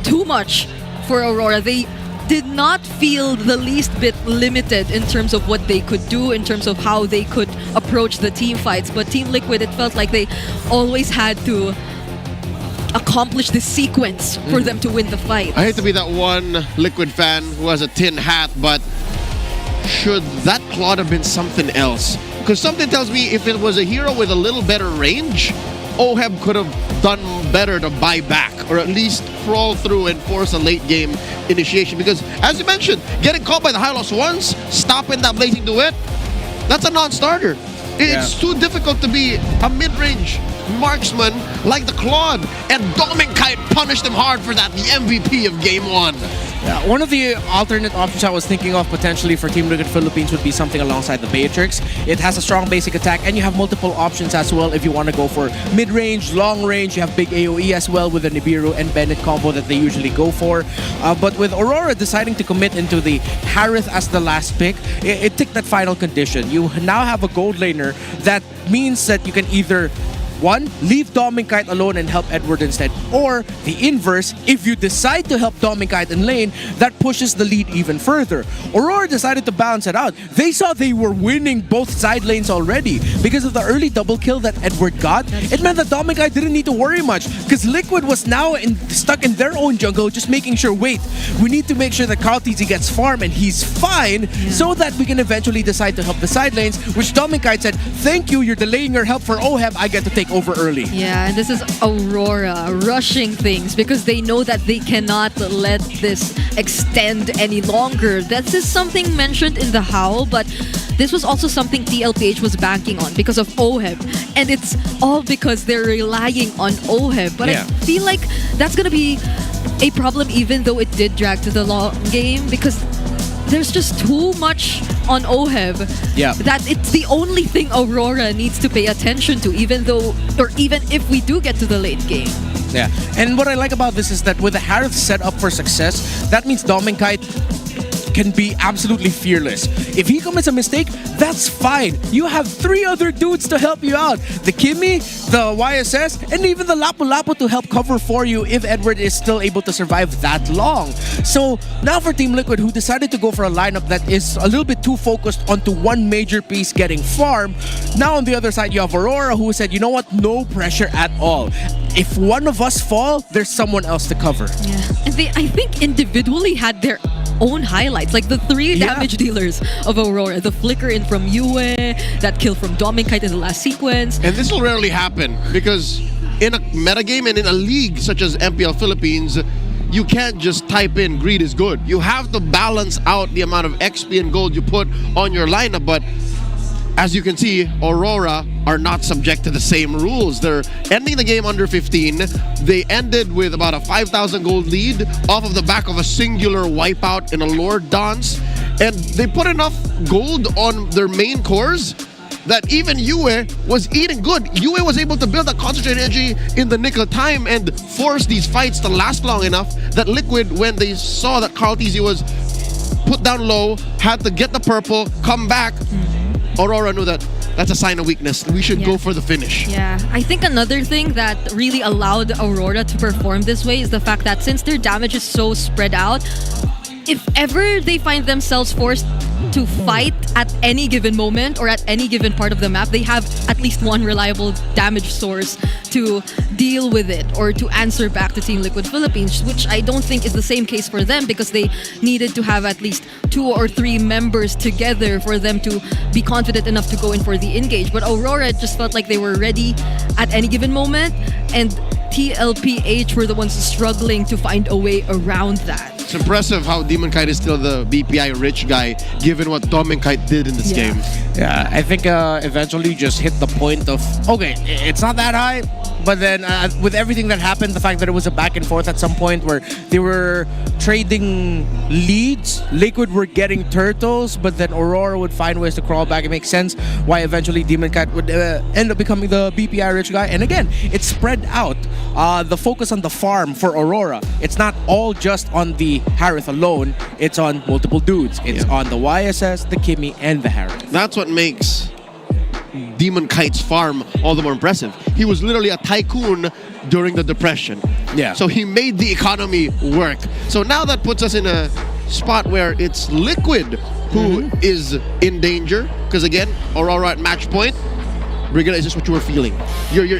too much for Aurora. They did not feel the least bit limited in terms of what they could do, in terms of how they could approach the team fights. But Team Liquid, it felt like they always had to accomplish this sequence for them to win the fight. I hate to be that one Liquid fan who has a tin hat, but should that Claude have been something else? Because something tells me if it was a hero with a little better range, OHEB could have done better to buy back, or at least crawl through and force a late game initiation. Because as you mentioned, getting caught by the Hylos once, stopping that blazing duet, that's a non-starter. It's too difficult to be a mid-range marksman like the Claude, and Dominkite punished him hard for that, the MVP of game 1. Yeah, one of the alternate options I was thinking of potentially for Team Liquid Philippines would be something alongside the Beatrix. It has a strong basic attack, and you have multiple options as well if you want to go for mid-range, long-range. You have big AoE as well with the Nibiru and Bennett combo that they usually go for. But with Aurora deciding to commit into the Harith as the last pick, it ticked that final condition. You now have a gold laner. That means that you can either 1, leave Dominkite alone and help Edward instead. Or the inverse, if you decide to help Dominkite in lane, that pushes the lead even further. Aurora decided to balance it out. They saw they were winning both side lanes already. Because of the early double kill that Edward got, it meant that Dominkite didn't need to worry much. Because Liquid was now stuck in their own jungle, just making sure, wait, we need to make sure that Carl TZ gets farm and he's fine, so that we can eventually decide to help the side lanes, which Dominkite said, thank you, you're delaying your help for OHEB, I get to take over early. Yeah, and this is Aurora rushing things because they know that they cannot let this extend any longer. That is something mentioned in the Howl, but this was also something TLPH was banking on because of OHEB. And it's all because they're relying on OHEB. But I feel like that's going to be a problem even though it did drag to the long game because there's just too much on OHEB that it's the only thing Aurora needs to pay attention to, even if we do get to the late game. Yeah, and what I like about this is that with the Harith set up for success, that means Dominkite can be absolutely fearless. If he commits a mistake, that's fine. You have 3 other dudes to help you out. The Kimi, the YSS, and even the Lapu Lapu to help cover for you if Edward is still able to survive that long. So now for Team Liquid, who decided to go for a lineup that is a little bit too focused onto one major piece getting farm, now on the other side you have Aurora who said, you know what, no pressure at all. If one of us fall, there's someone else to cover. Yeah, and they, I think, individually had their own highlights, like the 3 damage dealers of Aurora, the flicker in from Yue, that kill from Dominkite in the last sequence. And this will rarely happen because in a metagame and in a league such as MPL Philippines, you can't just type in greed is good. You have to balance out the amount of XP and gold you put on your lineup. But as you can see, Aurora are not subject to the same rules. They're ending the game under 15. They ended with about a 5,000 gold lead off of the back of a singular wipeout in a Lord Dance. And they put enough gold on their main cores that even Yue was eating good. Yue was able to build a concentrated energy in the nick of time and force these fights to last long enough that Liquid, when they saw that Carl TZ was put down low, had to get the purple, come back, Aurora knew that that's a sign of weakness. We should go for the finish. Yeah, I think another thing that really allowed Aurora to perform this way is the fact that since their damage is so spread out, if ever they find themselves forced to fight at any given moment or at any given part of the map, they have at least one reliable damage source to deal with it or to answer back to Team Liquid Philippines, which I don't think is the same case for them because they needed to have at least 2 or 3 members together for them to be confident enough to go in for the engage. But Aurora just felt like they were ready at any given moment, and TLPH were the ones struggling to find a way around that. It's impressive how Demon Kite is still the BPI rich guy, given what Dom and Kite did in this game. Yeah, I think eventually just hit the point of, okay, it's not that high, but then with everything that happened, the fact that it was a back and forth at some point where they were trading leads, Liquid were getting turtles, but then Aurora would find ways to crawl back. It makes sense why eventually Demon Kite would end up becoming the BPI rich guy. And again, it's spread out. The focus on the farm for Aurora, it's not all just on the Harith alone, it's on multiple dudes. It's on the YSS, the Kimmy, and the Harith. That's what makes Demon Kite's farm all the more impressive. He was literally a tycoon during the Depression. Yeah. So he made the economy work. So now that puts us in a spot where it's Liquid who is in danger. Because again, Aurora at match point. Brigada, is this what you were feeling? Your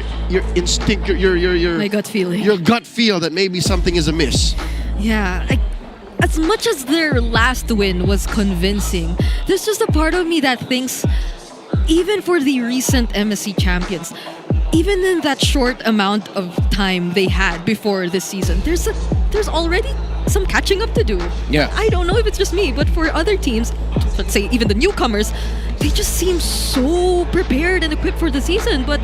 instinct, your my gut feeling. Your gut feel that maybe something is amiss. Yeah, as much as their last win was convincing, there's just a part of me that thinks, even for the recent MSC champions, even in that short amount of time they had before this season, there's already some catching up to do. Yeah. I don't know if it's just me, but for other teams, let's say even the newcomers, they just seem so prepared and equipped for the season, but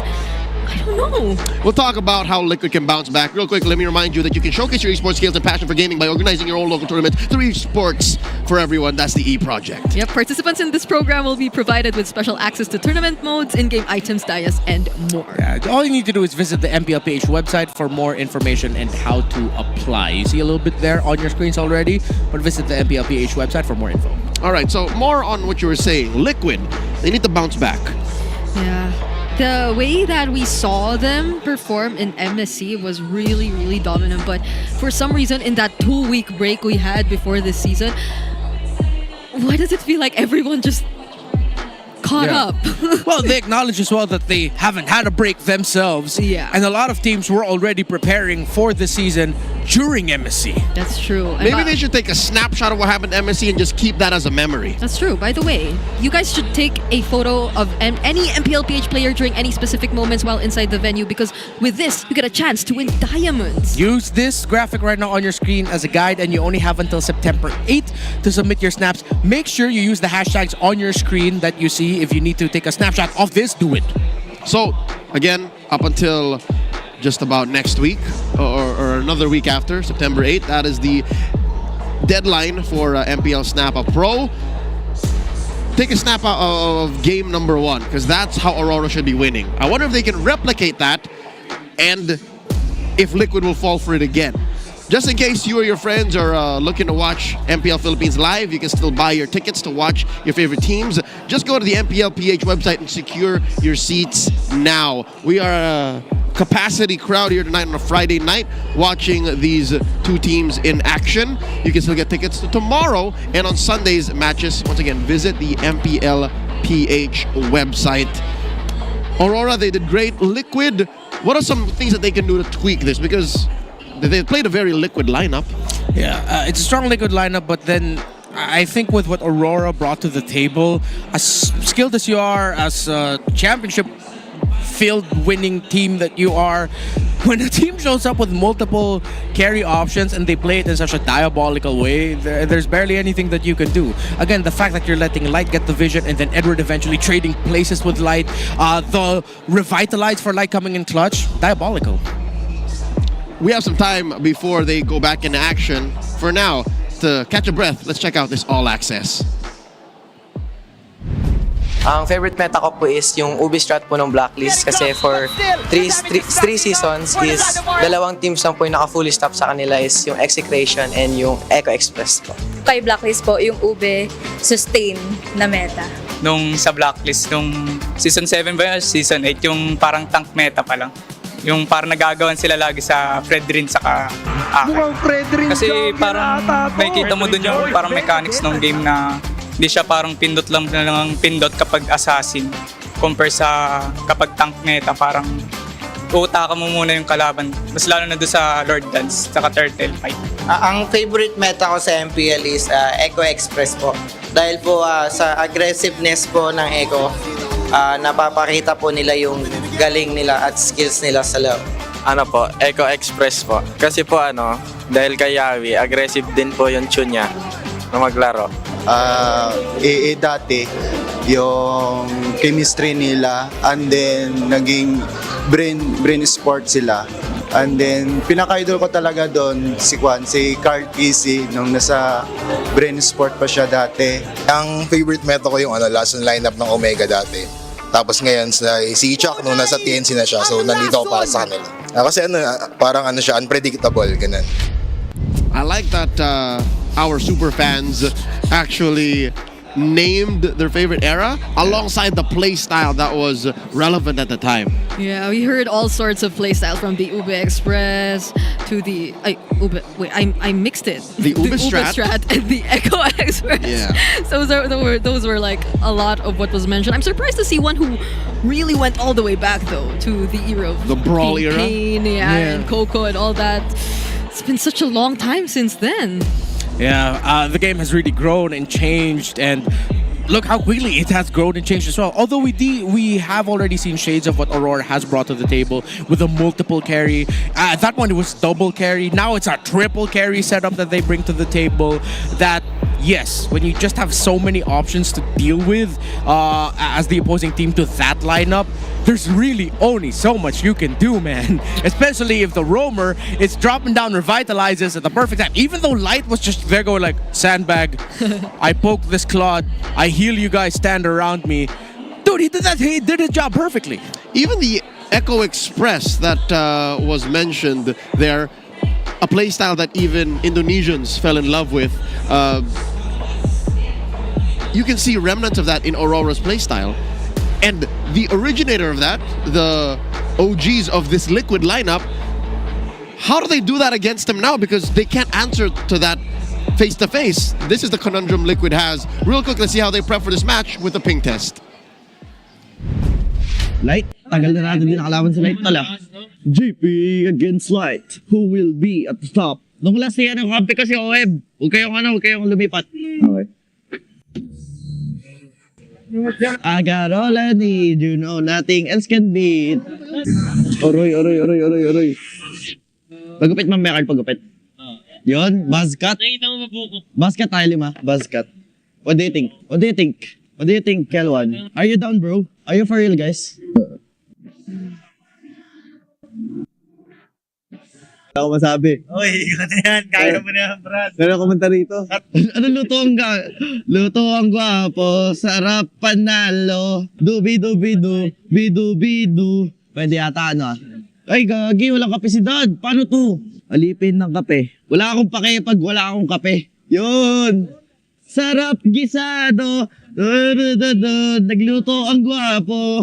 I don't know. We'll talk about how Liquid can bounce back. Real quick, let me remind you that you can showcase your esports skills and passion for gaming by organizing your own local tournament through Esports for everyone. That's the E Project. Yep, participants in this program will be provided with special access to tournament modes, in-game items, dias, and more. Yeah, all you need to do is visit the MPLPH website for more information and how to apply. You see a little bit there on your screens already, but visit the MPLPH website for more info. All right, so more on what you were saying. Liquid, they need to bounce back. Yeah. The way that we saw them perform in MSC was really, really dominant. But for some reason, in that 2-week break we had before this season, why does it feel like everyone just caught up? Well, they acknowledge as well that they haven't had a break themselves. Yeah. And a lot of teams were already preparing for the season during MSC. That's true. Maybe they should take a snapshot of what happened to MSC and just keep that as a memory. That's true. By the way, you guys should take a photo of any MPLPH player during any specific moments while inside the venue, because with this, you get a chance to win diamonds. Use this graphic right now on your screen as a guide, and you only have until September 8th to submit your snaps. Make sure you use the hashtags on your screen that you see. If you need to take a snapshot of this, do it. So, again, up until just about next week or another week after, September 8th, that is the deadline for MPL Snap Up Pro. Take a snap out of game number 1, because that's how Aurora should be winning. I wonder if they can replicate that and if Liquid will fall for it again. Just in case you or your friends are looking to watch MPL Philippines live, you can still buy your tickets to watch your favorite teams. Just go to the MPLPH website and secure your seats now. We are a capacity crowd here tonight on a Friday night watching these two teams in action. You can still get tickets to tomorrow and on Sunday's matches. Once again, visit the MPLPH website. Aurora, they did great. Liquid, what are some things that they can do to tweak this? Because they played a very Liquid lineup. Yeah, it's a strong Liquid lineup, but then I think with what Aurora brought to the table, as skilled as you are, as championship filled winning team that you are, when a team shows up with multiple carry options and they play it in such a diabolical way, there's barely anything that you can do. Again, the fact that you're letting Light get the vision and then Edward eventually trading places with Light, the revitalize for Light coming in clutch, diabolical. We have some time before they go back into action. For now, to catch a breath, let's check out this All Access. Ang favorite meta ko po is yung Ubi strat po ng Blacklist kasi for 3 seasons is dalawang teams lang po yung naka-fully stop sa kanila is yung Execration and yung Echo Express po. Kay Blacklist po, yung Ube sustain na meta. Nung sa Blacklist, nung Season 7 ba yun? Season 8, yung parang tank meta pa lang. Yung parang nagagawan sila lagi sa Fredrin saka Aka. Kasi parang makikita mo dun yung parang mechanics ng game na hindi siya parang pindot lang pindot kapag assassin compare sa kapag tank meta parang uutaka mo muna yung kalaban mas lalo na doon sa Lord Dance saka Turtle fight. Ang favorite meta ko sa MPL is Echo Express po dahil po sa aggressiveness po ng Echo napapakita po nila yung galing nila at skills nila sa loob. Ano po, Echo Express po kasi po dahil kay Yawi aggressive din po yung tune niya na maglaro. Dati yung chemistry nila and then naging brain sport sila and then pinaka-idol ko talaga doon si Carl Easy nung nasa brain sport pa siya dati. Ang favorite meta ko yung last lineup ng Omega dati. Tapos ngayon si Chuck nung nasa TNC na siya so nandito ako para sa kanila. Kasi parang siya unpredictable ganun. I like that our super fans actually named their favorite era alongside the play style that was relevant at the time. Yeah, we heard all sorts of playstyle from the Ube Express to the I mixed it. The Ube strat and the Echo Express. Yeah. So those were like a lot of what was mentioned. I'm surprised to see one who really went all the way back though to the era of the Brawl King era. Pain, and Coco and all that. It's been such a long time since then. Yeah, the game has really grown and changed, and look how quickly it has grown and changed as well. Although we have already seen shades of what Aurora has brought to the table with a multiple carry. At that point, it was double carry. Now it's a triple carry setup that they bring to the table. That, yes, when you just have so many options to deal with as the opposing team to that lineup, there's really only so much you can do, man. Especially if the roamer is dropping down revitalizes at the perfect time. Even though Light was just there going like, sandbag, I poke this Claude, I heal you guys, stand around me. Dude, he did that. He did his job perfectly. Even the Echo Express that was mentioned there, a playstyle that even Indonesians fell in love with. You can see remnants of that in Aurora's playstyle. And the originator of that, the OGs of this Liquid lineup, how do they do that against him now? Because they can't answer to that face-to-face. This is the conundrum Liquid has. Real quick, let's see how they prep for this match with a ping test. Light, tagal na natin din nakalaban sa Light tala. GP against Light. Who will be at the top? Nung last year, kampi kasi OEB. Huwag kayong lumipat. Okay. I got all I need, you know, nothing else can beat. Oroy. Pagupit mamaya, pagupit. Yun, buzzcut. Buzzcut tayo 5. Buzzcut. What do you think? What do you think, Kelwan? Are you down, bro? Are you for real, guys? Ako masabi. Oy, yan. Kaya mo na yan, Brad. Meron komenta rito. Ano lutoang ka? Lutoang gwapo, sarap panalo. Dubi-dubi-du, bidu-bidu. Pwede yata Ay, gagi, walang kape si Dad. Paano to? Alipin ng kape. Wala akong pake pag wala akong kape. Yun! Sarap gisado. Nagluto ang gwapo.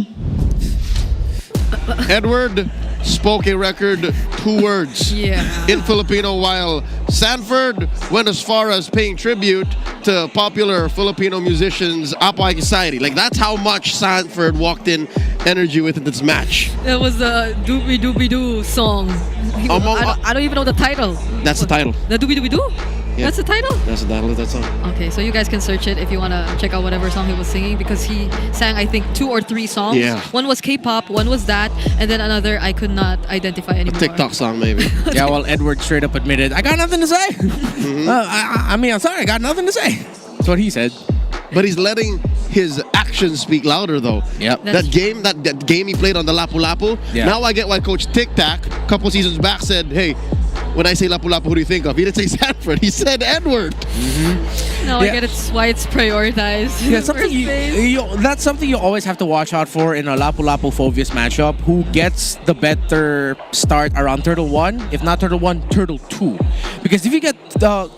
Edward spoke a record 2 words in Filipino, while Sanford went as far as paying tribute to popular Filipino musicians Apay Society. Like, that's how much Sanford walked in energy with this match. That was the Doobie Doobie Doo song. I don't even know the title. That's the title. The Doobie Doobie Doo? Yeah. That's the title? That's the title of that song. Okay, so you guys can search it if you want to check out whatever song he was singing, because he sang, I think, 2 or 3 songs. Yeah. One was K-pop, one was that, and then another I could not identify anymore. TikTok song, maybe. Yeah, well, Edward straight up admitted, I got nothing to say. I mean, I'm sorry, I got nothing to say. That's what he said. But he's letting his actions speak louder, though. Yep. That game he played on the Lapu Lapu. Yeah. Now I get why Coach Tic Tac, a couple seasons back, said, hey, when I say Lapu Lapu, who do you think of? He didn't say Sanford. He said Edward. No, I get it's why it's prioritized. Yeah, that's something you always have to watch out for in a Lapu Lapu Phobius matchup. Who gets the better start around Turtle 1? If not Turtle 1, Turtle 2. Because if you get a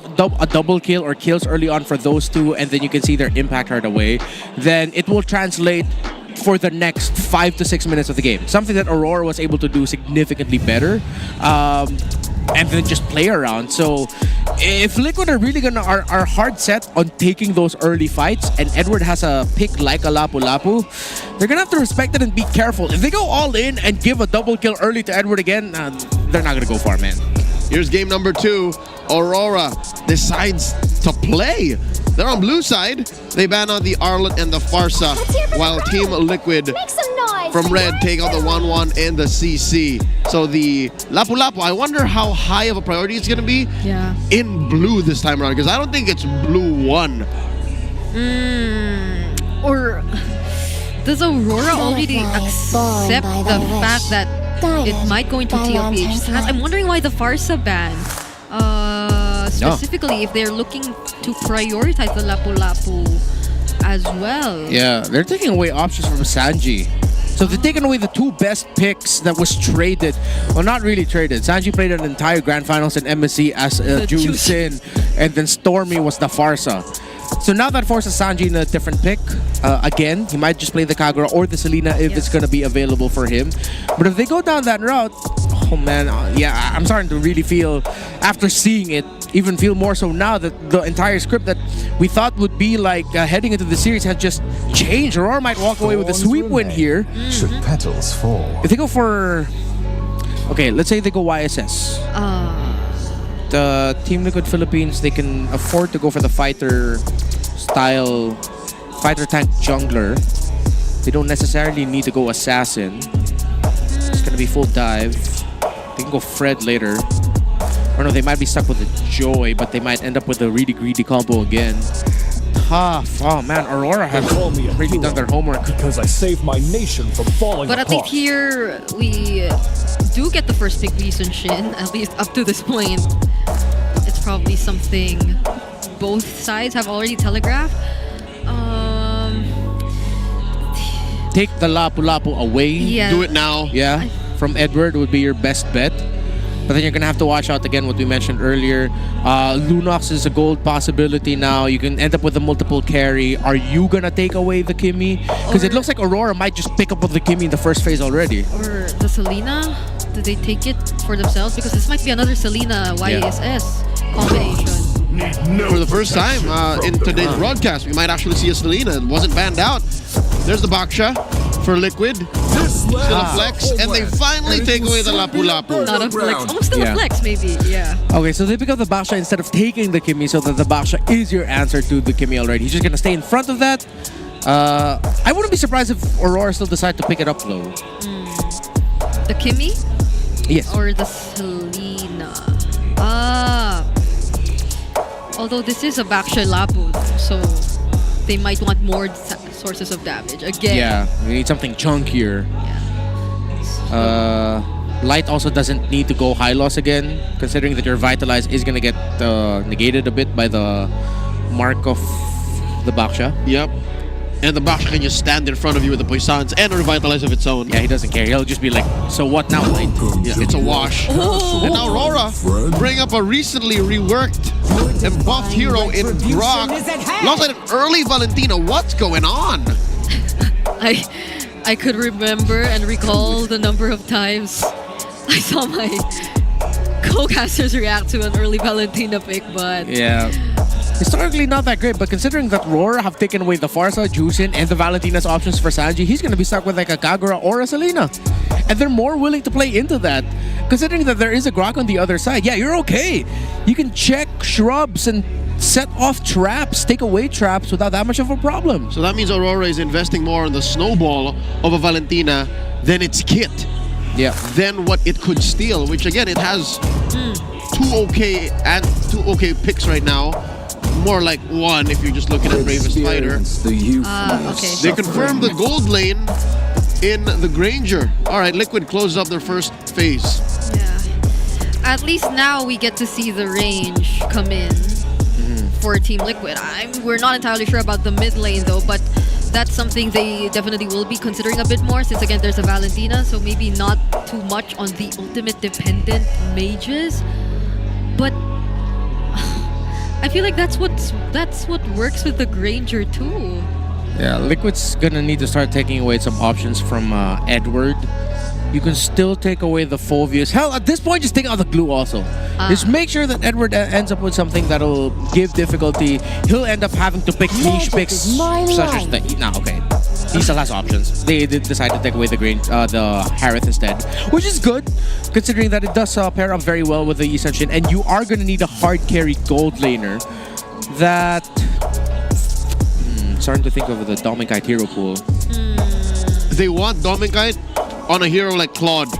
double kill or kills early on for those two, and then you can see their impact right away, then it will translate for the next 5 to 6 minutes of the game. Something that Aurora was able to do significantly better. And then just play around. So if Liquid are really are hard set on taking those early fights, and Edward has a pick like a Lapu Lapu, they're gonna have to respect it and be careful. If they go all in and give a double kill early to Edward again, they're not gonna go far, man. Here's game number 2. Aurora decides to play. They're on blue side. They ban on the Arlet and the Farsa, while Team Liquid from red take out the 1-1 and the CC. So the Lapu Lapu, I wonder how high of a priority it's going to be in blue this time around, because I don't think it's blue 1. Or does Aurora already accept the fact that it might go into TLPH? I'm wondering why the Farsa ban. Specifically, if they're looking to prioritize the Lapu Lapu as well. Yeah, they're taking away options from Sanji. So they're taking away the 2 best picks that was traded. Well, not really traded. Sanji played an entire Grand Finals in MSC as Jusin, and then Stormy was the Farsa. So now that forces Sanji in a different pick. Again, he might just play the Kagura or the Selena if it's going to be available for him. But if they go down that route, oh man, yeah, I'm starting to really feel, after seeing it, even feel more so now that the entire script that we thought would be like heading into the series has just changed. Aurora might walk away with a sweep win here. Should petals fall? If they go for, okay, let's say they go YSS. The Team Liquid Philippines, they can afford to go for the fighter style, fighter tank jungler. They don't necessarily need to go assassin. It's gonna be full dive. They can go Fred later. Or no, they might be stuck with a Joy, but they might end up with a really greedy combo again. Tough. Oh man, Aurora has really done their homework. Because I saved my nation from falling But at least here, we do get the first pick Lee Shin, at least up to this point. It's probably something both sides have already telegraphed. Take the Lapu Lapu away. Yeah. Do it now. Yeah, from Edward would be your best bet. But then you're going to have to watch out again what we mentioned earlier. Lunox is a gold possibility now. You can end up with a multiple carry. Are you going to take away the Kimmy? Because it looks like Aurora might just pick up with the Kimmy in the first phase already. Or the Selena? Do they take it for themselves? Because this might be another Selena YSS combination. For the first time in today's broadcast, we might actually see a Selena. It wasn't banned out. There's the Baksha for Liquid. Still a flex, and they finally take away the Lapu Lapu. Not a flex. Almost still a flex, maybe. Yeah. Okay, so they pick up the Baksha instead of taking the Kimmy, so that the Baksha is your answer to the Kimmy already. He's just going to stay in front of that. I wouldn't be surprised if Aurora still decide to pick it up, though. The Kimmy? Yes. Or the Selena? Although this is a Baksha Lapu, so they might want more sources of damage. Again. Yeah, we need something chunkier. Yeah. Light also doesn't need to go high loss again, considering that your Vitalize is going to get negated a bit by the mark of the Baksha. Yep. And the Baksha can just stand in front of you with the Poisons and Revitalize of its own. Yeah, he doesn't care. He'll just be like, so what now, Light? Yeah, it's a wash. Oh. And now Aurora bring up a recently reworked and buffed hero in Brock. Alongside an early Valentina. What's going on? I could remember and recall the number of times I saw my co-casters react to an early Valentina pick, but yeah. Historically not that great, but considering that RORA have taken away the Farsa, Jusin, and the Valentina's options for Sanji, he's going to be stuck with like a Kagura or a Selena. And they're more willing to play into that. considering that there is a Grok on the other side, yeah, you're okay. You can check shrubs and set off traps, take away traps without that much of a problem. So that means Aurora is investing more on the snowball of a Valentina than its kit. Yeah. Than what it could steal, which again, it has two okay picks right now. More like one if you're just looking at Bravest Fighter. Okay. They confirmed the gold lane in the Granger. All right, Liquid closes up their first phase. Yeah. At least now we get to see the range come in for Team Liquid. We're not entirely sure about the mid lane though, but that's something they definitely will be considering a bit more since again there's a Valentina, so maybe not too much on the ultimate dependent mages. But I feel like that's what works with the Granger too. Yeah, Liquid's gonna need to start taking away some options from Edward. You can still take away the Phoveus. Hell, at this point, just take out the glue also. Just make sure that Edward ends up with something that'll give difficulty. He'll end up having to pick niche picks such as the... No, okay. He still has options. They decided to take away the Harith instead, which is good, considering that it does pair up very well with the Ascension, and you are going to need a hard carry gold laner that... starting to think of the Dominkite hero pool. They want Dominkite on a hero like Claude,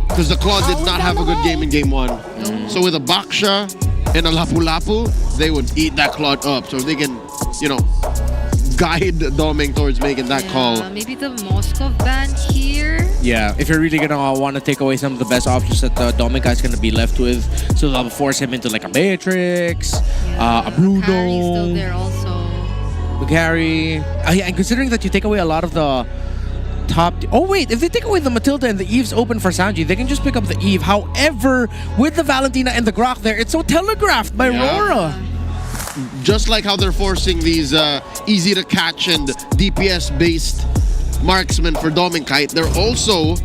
because the Claude did not have a good game in game 1. So with a Baksha and a Lapu Lapu, they would eat that Claude up. So if they can, guide Doming towards making that call. Maybe the Moskov ban here. Yeah, if you're really gonna want to take away some of the best options that Dominkite's gonna be left with, so they'll force him into like a Matrix, a Bruno. Harry's still there also. Gary. Yeah, and considering that you take away a lot of the top... Oh wait, if they take away the Matilda and the Eve's open for Sanji, they can just pick up the Eve. However, with the Valentina and the Grok there, it's so telegraphed by RORA. Just like how they're forcing these easy to catch and DPS based marksmen for Dominkite, they're also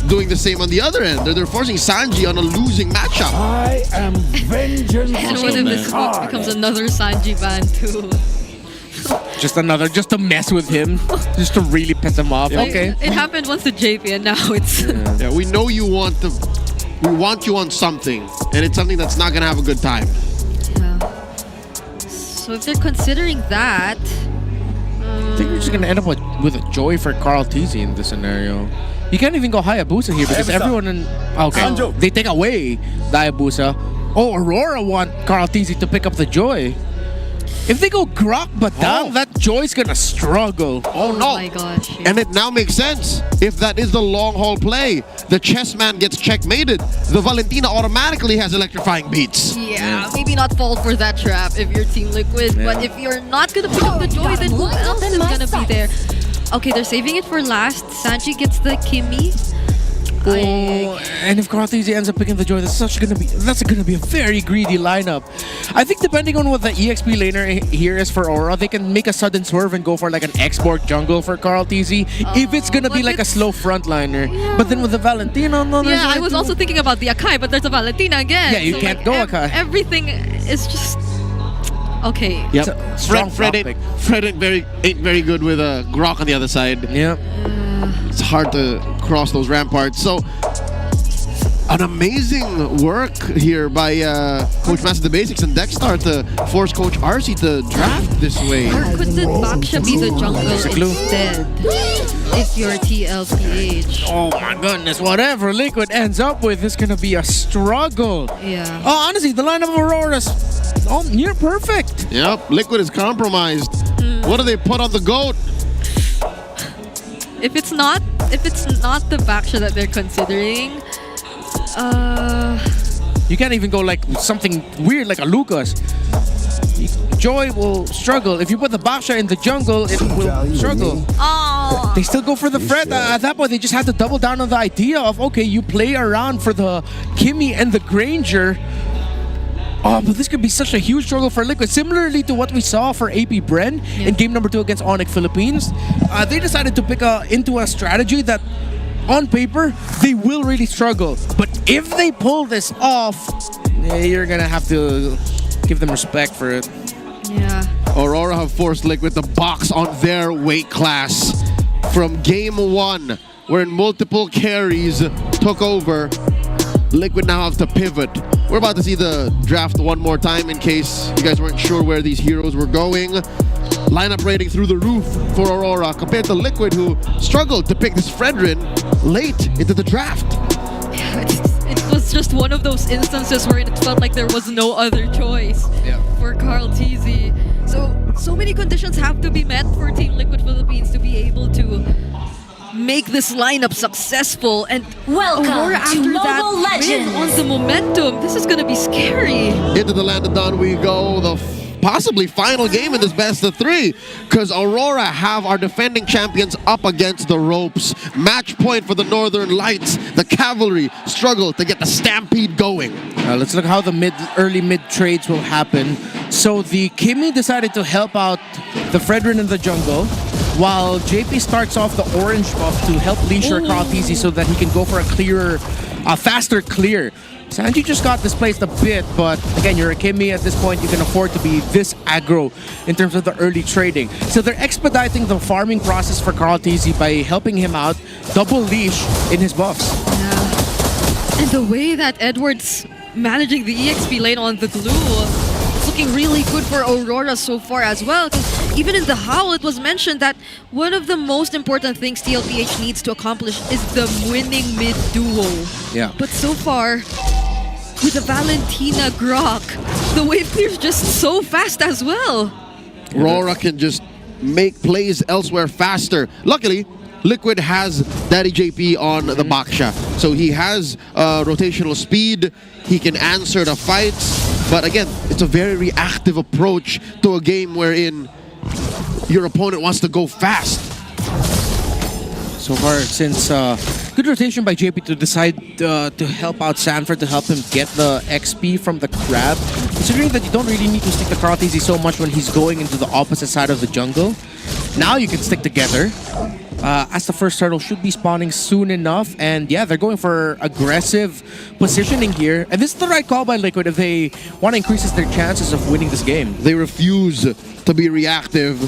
doing the same on the other end. They're forcing Sanji on a losing matchup. I am vengeance. And what if this becomes another Sanji ban too? Just to mess with him, just to really piss him off. Yeah. Okay. It happened once to JP and now it's... Yeah, we know you want to... We want you on something, and it's something that's not going to have a good time. So if they're considering that... I think we're just going to end up with a Joy for Carl TZ in this scenario. You can't even go Hayabusa here because everyone in... Okay, they take away the Hayabusa. Oh, Aurora want Carl TZ to pick up the Joy. If they go Grok but down, that Joy's gonna struggle. Oh no! My gosh! And it now makes sense. If that is the long haul play, the chess man gets checkmated. The Valentina automatically has electrifying beats. Yeah, maybe not fall for that trap if you're Team Liquid, but if you're not gonna pick up the Joy, then who else is gonna be there? Okay, they're saving it for last. Sanji gets the Kimmy. And if Carl TZ ends up picking the Joy, that's gonna be a very greedy lineup. I think depending on what the EXP laner here is for Aura, they can make a sudden swerve and go for like an export jungle for Carl TZ if it's gonna be like a slow frontliner. But then with the Valentina, I was also thinking about the Akai, but there's a Valentina again. Yeah, you can't go Akai. Everything is just okay. Yep. Fred ain't very good with a Grok on the other side. Yep. It's hard to cross those ramparts. So, an amazing work here by Coach Master the Basics and Dexstar to force Coach RC to draft this way. Or could the Baksha be the jungle instead? If you're TLPH. Oh my goodness, whatever Liquid ends up with is gonna be a struggle. Yeah. Oh, honestly, the lineup of Aurora's near perfect. Yep, Liquid is compromised. What do they put on the GOAT? If it's not the Baksha that they're considering, you can't even go like something weird like a Lucas. Joy will struggle. If you put the Baksha in the jungle, it will struggle. Oh. They still go for the Fred. At that point, they just have to double down on the idea of, okay, you play around for the Kimmy and the Granger. Oh, but this could be such a huge struggle for Liquid. Similarly to what we saw for AP Bren in game number 2 against ONIC Philippines. They decided to pick into a strategy that, on paper, they will really struggle. But if they pull this off, you're going to have to give them respect for it. Yeah. Aurora have forced Liquid to box on their weight class from game 1, where multiple carries took over. Liquid now have to pivot. We're about to see the draft one more time in case you guys weren't sure where these heroes were going. Lineup rating through the roof for Aurora compared to Liquid, who struggled to pick this Fredrin late into the draft. It was just one of those instances where it felt like there was no other choice for Carl TZ. So many conditions have to be met for Team Liquid Philippines to be able to make this lineup successful. And Welcome Aurora to after that Mobile Legends. win on the momentum. This is gonna be scary. Into the land of dawn we go. The possibly final game in this best of 3, because Aurora have our defending champions up against the ropes. Match point for the Northern Lights. The Cavalry struggle to get the stampede going. Let's look how the early mid trades will happen. So the Kimmy decided to help out the Fredrin in the jungle, while JP starts off the orange buff to help Leisure Carl TZ so that he can go for a clearer, faster clear. Sanji just got displaced a bit, but again, you're a Kimmy at this point, you can afford to be this aggro in terms of the early trading. So they're expediting the farming process for Carl TZ by helping him out, double leash in his buffs. Yeah. And the way that Edward's managing the EXP lane on the glue, it's looking really good for Aurora so far as well. 'Cause even in the Howl, it was mentioned that one of the most important things TLPH needs to accomplish is the winning mid duo. Yeah. But so far, with the Valentina Grok, the wave clear is just so fast as well. Aurora can just make plays elsewhere faster. Luckily, Liquid has Daddy JP on the Baksha, so he has rotational speed. He can answer the fights, but again, it's a very reactive approach to a game wherein your opponent wants to go fast. So far, since good rotation by JP to decide to help out Sanford, to help him get the XP from the crab. Considering that you don't really need to stick to Carl TZ so much when he's going into the opposite side of the jungle. Now you can stick together. As the first turtle should be spawning soon enough. And yeah, they're going for aggressive positioning here. And this is the right call by Liquid if they want to increase their chances of winning this game. They refuse to be reactive.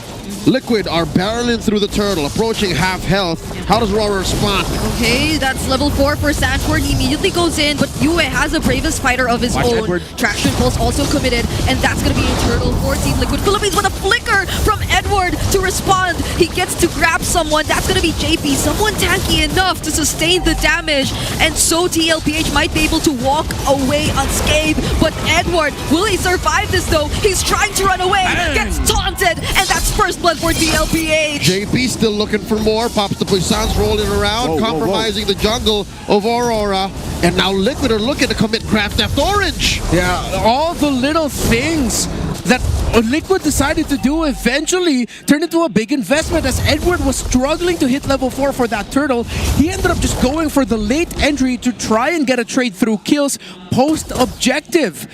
Liquid are barreling through the turtle, approaching half health. How does Aurora respond? Okay, that's level 4 for Sanford. He immediately goes in, but Yue has a bravest fighter of his Watch own. Edward. Traction Pulse also committed, and that's going to be a turtle for Team Liquid Philippines with a flicker from Edward to respond. He gets to grab someone. That's going to be JP, someone tanky enough to sustain the damage, and so TLPH might be able to walk away unscathed. But Edward, will he survive this though? He's trying to run away, gets taunted, and that's first blood for TLPH. JP still looking for more. Pops the Puissance rolling around, compromising the jungle of Aurora. And now Liquid are looking to commit Craft Theft Orange. Yeah, all the little things that Liquid decided to do eventually turned into a big investment. As Edward was struggling to hit level 4 for that turtle, he ended up just going for the late entry to try and get a trade through kills post-objective.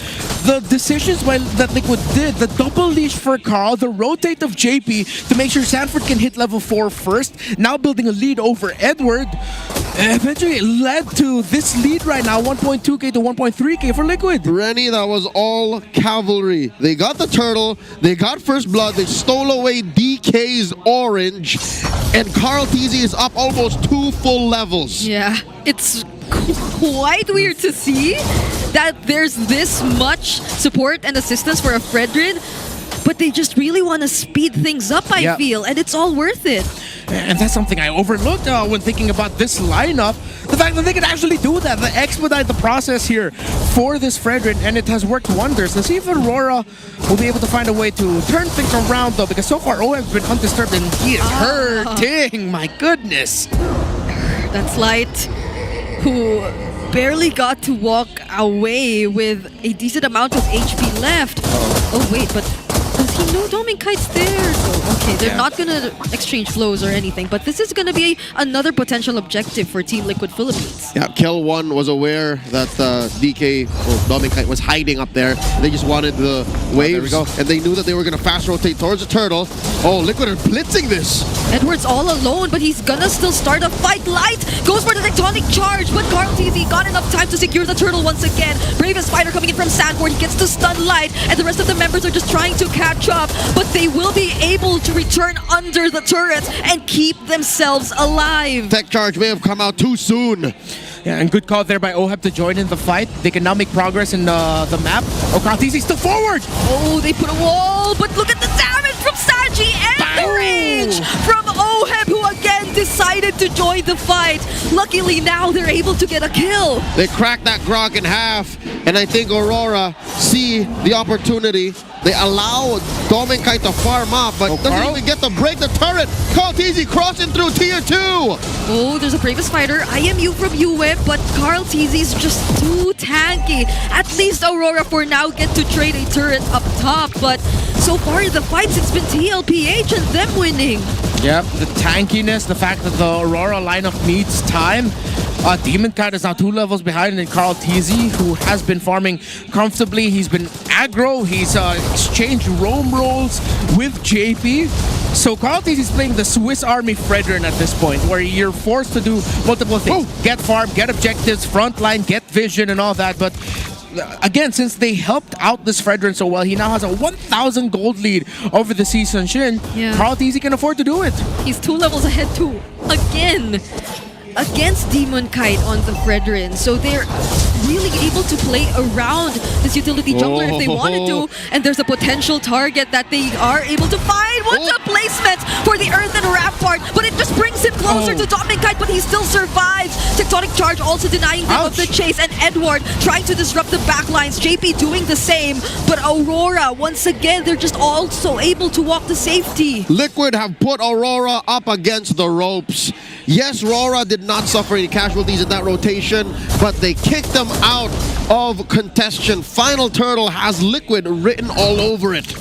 The decisions that Liquid did, the double leash for Carl, the rotate of JP to make sure Sanford can hit level 4 first, now building a lead over Edward, eventually it led to this lead right now, 1.2k to 1.3k for Liquid. Rennie, that was all Cavalry. They got the turtle, they got first blood, they stole away DK's orange, and Carl TZ is up almost 2 full levels. Yeah, it's quite weird to see that there's this much support and assistance for a Fredrin, but they just really want to speed things up, I feel, and it's all worth it. And that's something I overlooked when thinking about this lineup. The fact that they can actually do that, they expedite the process here for this Fredrin, and it has worked wonders. Let's see if Aurora will be able to find a way to turn things around, though, because so far OM's been undisturbed and he is hurting. My goodness. That's Light, who barely got to walk away with a decent amount of HP left. Oh wait, but does he know Doming Kite's there? So, okay, they're not gonna exchange flows or anything, but this is gonna be another potential objective for Team Liquid Philippines. Yeah, Kel1 was aware that DK, or Doming Kite, was hiding up there. They just wanted the waves, and they knew that they were gonna fast rotate towards the turtle. Oh, Liquid are blitzing this. Edward's all alone, but he's gonna still start a fight. Light goes for the tectonic charge, but Carl TZ got enough time to secure the turtle once again. Bravest fighter coming in from Sanford, he gets to stun Light, and the rest of the members are just trying to catch up, but they will be able to return under the turret and keep themselves alive. Tech charge may have come out too soon. Yeah, and good call there by Oheb to join in the fight. They can now make progress in the map. Okatizi still forward. Oh, they put a wall, but look at the damage from Sanji and the rage from Oheb, who again decided to join the fight. Luckily now they're able to get a kill. They cracked that Grok in half, and I think Aurora see the opportunity. They allow Domenkai to farm up, but doesn't even get to break the turret. Karl-TZ crossing through tier 2. Oh, there's a Bravest Fighter, IMU from UWeb, but Karl-TZ is just too tanky. At least Aurora for now get to trade a turret up top, but so far in the fights it's been TLPH and them winning. Yep, the tankiness, the fact that the Aurora lineup needs time. Demon Cat is now 2 levels behind in Karl-TZ, who has been farming comfortably. He's been aggro. He's exchanged roam roles with JP. So Karl-TZ is playing the Swiss Army Fredrin at this point, where you're forced to do multiple things. Get farm, get objectives, frontline, get vision and all that. But again, since they helped out this Fredrin so well, he now has a 1,000 gold lead over the Season Shin. Yeah. Karl-TZ can afford to do it. He's 2 levels ahead too, again, against Demon Kite on the Fredrin. So they're really able to play around this utility jungler if they wanted to. And there's a potential target that they are able to find. What's a placement for the Earth and Rampart? But it just brings him closer to Demon Kite, but he still survives. Tectonic Charge also denying them of the chase. And Edward trying to disrupt the backlines. JP doing the same. But Aurora, once again, they're just also able to walk to safety. Liquid have put Aurora up against the ropes. Yes, Rora did not suffer any casualties in that rotation, but they kicked them out of contention. Final Turtle has Liquid written all over it.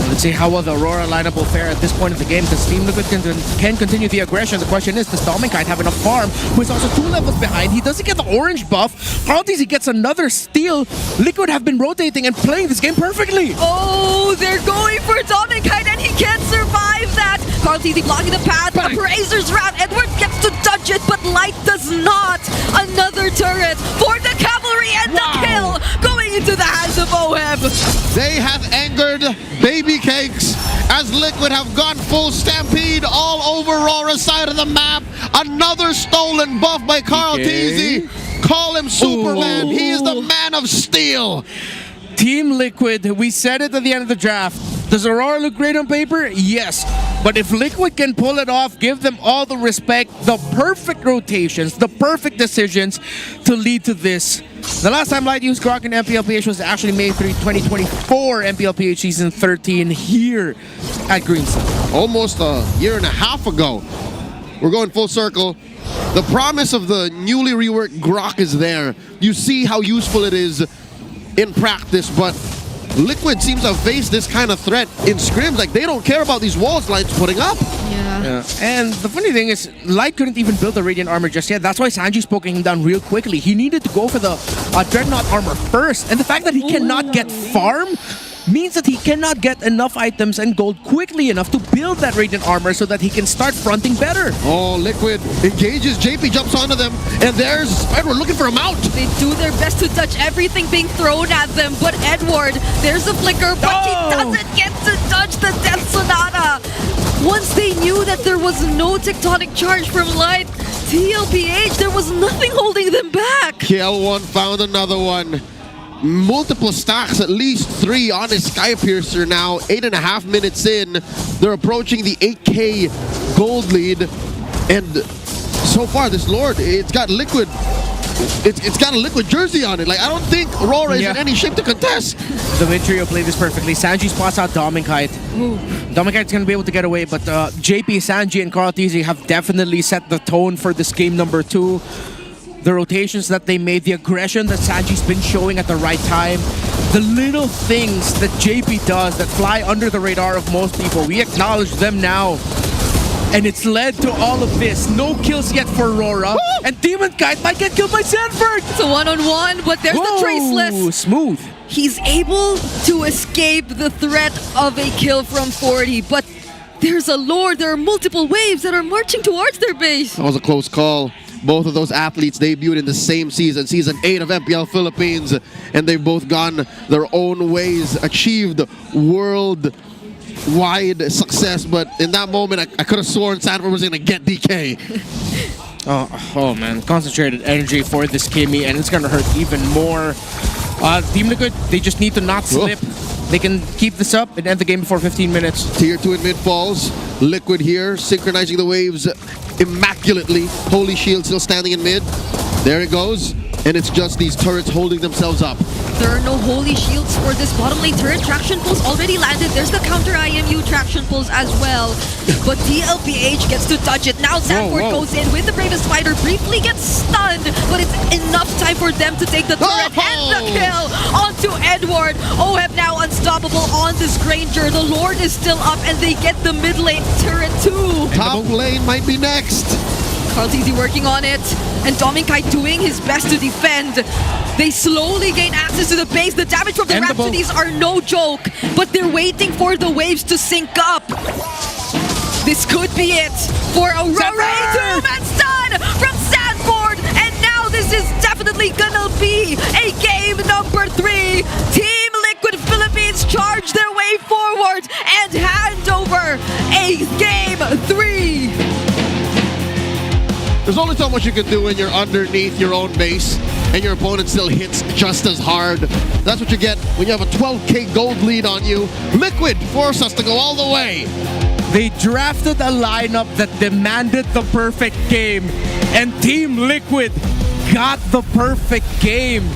Let's see how well the Aurora lineup will fare at this point of the game, because Team Liquid can continue the aggression. The question is, does Dominkite have enough farm, who is also 2 levels behind? He doesn't get the orange buff. Karl-TZ gets another steal. Liquid have been rotating and playing this game perfectly. Oh, they're going for Dominkite and he can't survive that. Karl-TZ blocking the path. Appraiser's route. Edward gets to dodge it, but Light does not. Another turret for the cavalry and the kill going into the hands of Oheb. They have angered Baby Cakes as Liquid have gone full stampede all over Rora's side of the map. Another stolen buff by Karl-TZ. Call him Superman. He is the man of steel. Team Liquid, we said it at the end of the draft. Does Aurora look great on paper? Yes. But if Liquid can pull it off, give them all the respect, the perfect rotations, the perfect decisions to lead to this. The last time Light used Grok in MPLPH was actually May 3, 2024, MPLPH Season 13 here at Greenside. Almost a year and a half ago. We're going full circle. The promise of the newly reworked Grok is there. You see how useful it is in practice, but Liquid seems to have faced this kind of threat in scrims. Like, they don't care about these walls Light's putting up. Yeah. And the funny thing is, Light couldn't even build the Radiant armor just yet. That's why Sanji's poking him down real quickly. He needed to go for the Dreadnought armor first. And the fact that he cannot get farm means that he cannot get enough items and gold quickly enough to build that Radiant armor so that he can start fronting better. Oh, Liquid engages, JP jumps onto them, and there's Edward looking for a mount. They do their best to touch everything being thrown at them, but Edward, there's a flicker, but he doesn't get to touch the Death Sonata. Once they knew that there was no Tectonic Charge from Light, TLPH, there was nothing holding them back. KL1 found another one. Multiple stacks, at least 3 on his Skypiercer now. 8.5 minutes in. They're approaching the 8K gold lead. And so far, this Lord, it's got Liquid. It's got a Liquid jersey on it. Like, I don't think Aurora is in any shape to contest. The Vitrio played this perfectly. Sanji spots out Dominkite. Dominkite's going to be able to get away, but JP, Sanji, and Karl-TZ have definitely set the tone for this game number 2. The rotations that they made, the aggression that Sanji's been showing at the right time, the little things that JP does that fly under the radar of most people, we acknowledge them now. And it's led to all of this. No kills yet for Aurora. And Demon Kite might get killed by Sanford. It's a one-on-one, but there's the Traceless. Smooth. He's able to escape the threat of a kill from 40, but there's a Lord. There are multiple waves that are marching towards their base. That was a close call. Both of those athletes debuted in the same season, Season 8 of MPL Philippines, and they've both gone their own ways, achieved worldwide success, but in that moment, I could have sworn Sanford was going to get DK. Oh man, concentrated energy for this Kimmy, and it's gonna hurt even more. Team Liquid, they just need to not slip. They can keep this up and end the game before 15 minutes. Tier 2 in mid falls. Liquid here, synchronizing the waves immaculately. Holy Shield still standing in mid. There it goes. And it's just these turrets holding themselves up. There are no holy shields for this bottom lane turret. Traction pulls already landed. There's the counter IMU traction pulls as well. But TLPH gets to touch it. Now Sanford goes in with the Bravest Fighter. Briefly gets stunned, but it's enough time for them to take the turret and the kill onto Edward. OHEB now unstoppable on this Granger. The Lord is still up and they get the mid lane turret too. Top lane might be next. Carlteasy working on it, and Dominkite doing his best to defend. They slowly gain access to the base. The damage from the Rhapsodies are no joke, but they're waiting for the waves to sync up. This could be it for Aurora. Two-man stun from Sanford, and now this is definitely gonna be a game number 3. Team Liquid Philippines charge their way forward and hand over a game 3. There's only so much you can do when you're underneath your own base and your opponent still hits just as hard. That's what you get when you have a 12k gold lead on you. Liquid force us to go all the way. They drafted a lineup that demanded the perfect game, and Team Liquid got the perfect game.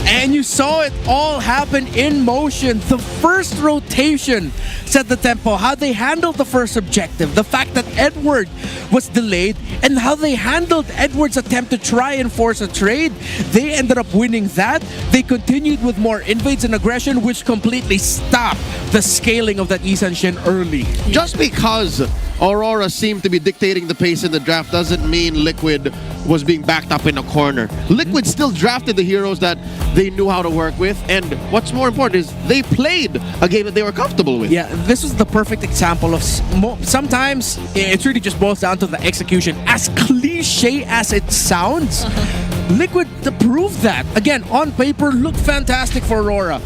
And you saw it all happen in motion. The first rotation set the tempo, how they handled the first objective, the fact that Edward was delayed, and how they handled Edward's attempt to try and force a trade. They ended up winning that. They continued with more invades and aggression, which completely stopped the scaling of that Isan Shin early. Just because Aurora seemed to be dictating the pace in the draft doesn't mean Liquid was being backed up in a corner. Liquid still drafted the heroes that they knew how to work with, and what's more important is they played a game that they were comfortable with. Yeah, this was the perfect example of sometimes it really just boils down to the execution. As cliche as it sounds, Liquid proved that. Again, on paper, looked fantastic for Aurora,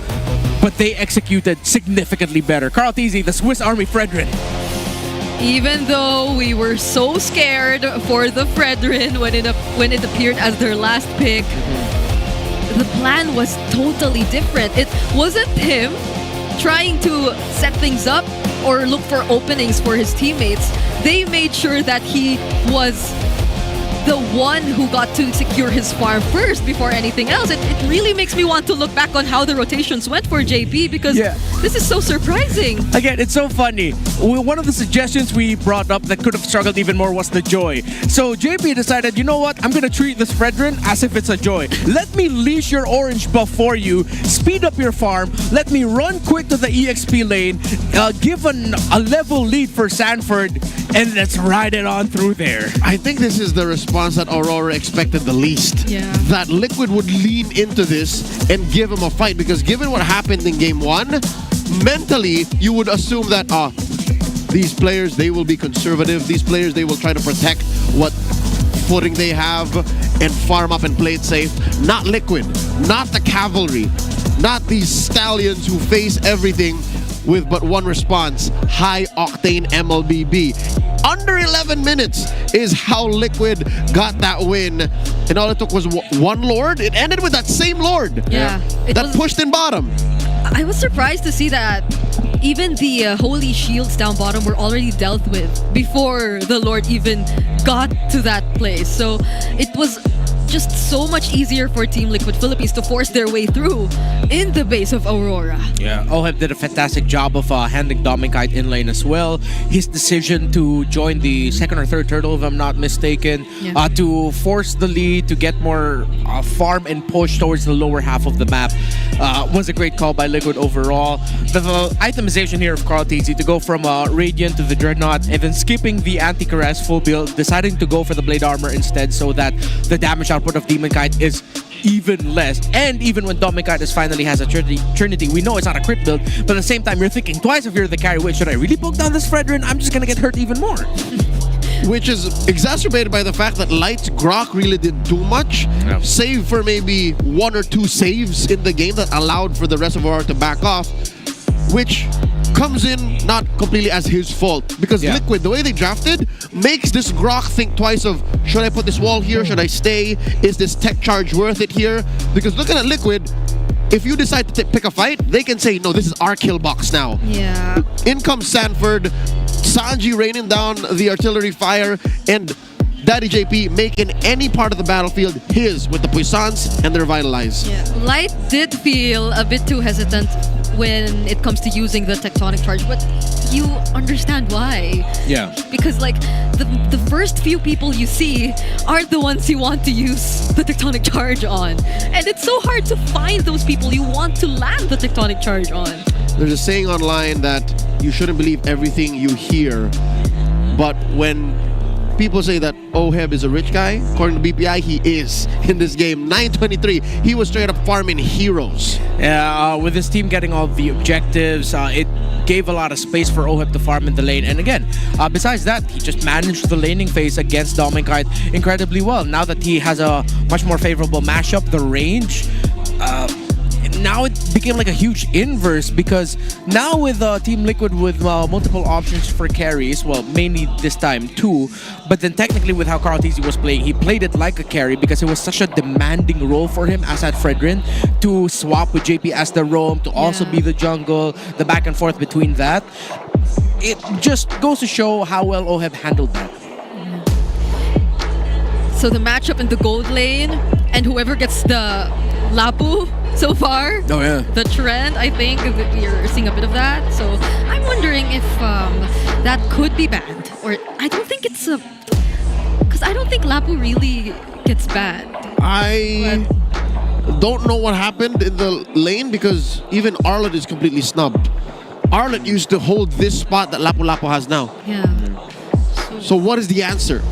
but they executed significantly better. Carlteasy, the Swiss Army Fredrin. Even though we were so scared for the Fredrin when it appeared as their last pick, the plan was totally different. It wasn't him trying to set things up or look for openings for his teammates. They made sure that he was the one who got to secure his farm first before anything else. It really makes me want to look back on how the rotations went for JP, because this is so surprising. Again, it's so funny. One of the suggestions we brought up that could have struggled even more was the Joy. So JP decided, you know what? I'm going to treat this Fredrin as if it's a Joy. Let me leash your orange buff for you, speed up your farm, let me run quick to the EXP lane, give a level lead for Sanford, and let's ride it on through there. I think this is the response that Aurora expected the least. Yeah. That Liquid would lean into this and give him a fight, because given what happened in game 1, mentally you would assume that these players, they will be conservative. These players, they will try to protect what footing they have and farm up and play it safe. Not Liquid, not the cavalry, not these stallions who face everything with but one response: high octane MLBB. Under 11 minutes is how Liquid got that win, and all it took was one Lord. It ended with that same Lord. Yeah. That pushed in bottom. I was surprised to see that even the holy shields down bottom were already dealt with before the Lord even got to that place. So it was just so much easier for Team Liquid Philippines to force their way through in the base of Aurora. Yeah, OHEB did a fantastic job of handling Dominkite in lane as well. His decision to join the second or third turtle, if I'm not mistaken, to force the lead, to get more farm and push towards the lower half of the map, was a great call by Liquid overall. The itemization here of Carlteasy to go from Radiant to the Dreadnought, and then skipping the anti-Caress full build, deciding to go for the Blade Armor instead, so that the damage output of Demonkite is even less. And even when Dominkite finally has a Trinity, we know it's not a crit build, but at the same time, you're thinking twice if you're the carry. Wait, should I really poke down this Fredrin? I'm just gonna get hurt even more. Which is exacerbated by the fact that Light's Grok really didn't do much, save for maybe 1 or 2 saves in the game that allowed for the rest of Aurora to back off, which comes in not completely as his fault because Liquid, the way they drafted, makes this Grok think twice of, should I put this wall here? Should I stay? Is this tech charge worth it here? Because looking at Liquid, if you decide to pick a fight, they can say, no, this is our kill box now. Yeah. In comes Sanford, Sanji raining down the artillery fire, and Daddy JP making any part of the battlefield his with the puissance and the revitalize. Yeah. Light did feel a bit too hesitant when it comes to using the tectonic charge, but you understand why. Yeah. Because like the first few people you see aren't the ones you want to use the tectonic charge on. And it's so hard to find those people you want to land the tectonic charge on. There's a saying online that you shouldn't believe everything you hear, but when people say that Oheb is a rich guy, according to BPI, he is in this game. 923, he was straight up farming heroes. Yeah, with his team getting all the objectives, it gave a lot of space for Oheb to farm in the lane. And again, besides that, he just managed the laning phase against Dominkite incredibly well. Now that he has a much more favorable mashup, the range, now it became like a huge inverse because now with Team Liquid with multiple options for carries, well, mainly this time 2, but then technically with how Carl TZ was playing, he played it like a carry because it was such a demanding role for him as at Fredrin to swap with JP as the roam, to also be the jungle, the back and forth between that. It just goes to show how well Oheb handled that. So the matchup in the gold lane and whoever gets the Lapu so far, the trend, I think you're seeing a bit of that. So I'm wondering if that could be banned, or I don't think it's a, because I don't think Lapu really gets banned. I don't know what happened in the lane because even Arlet is completely snubbed. Arlet used to hold this spot that Lapu Lapu has now. Yeah. So what is the answer?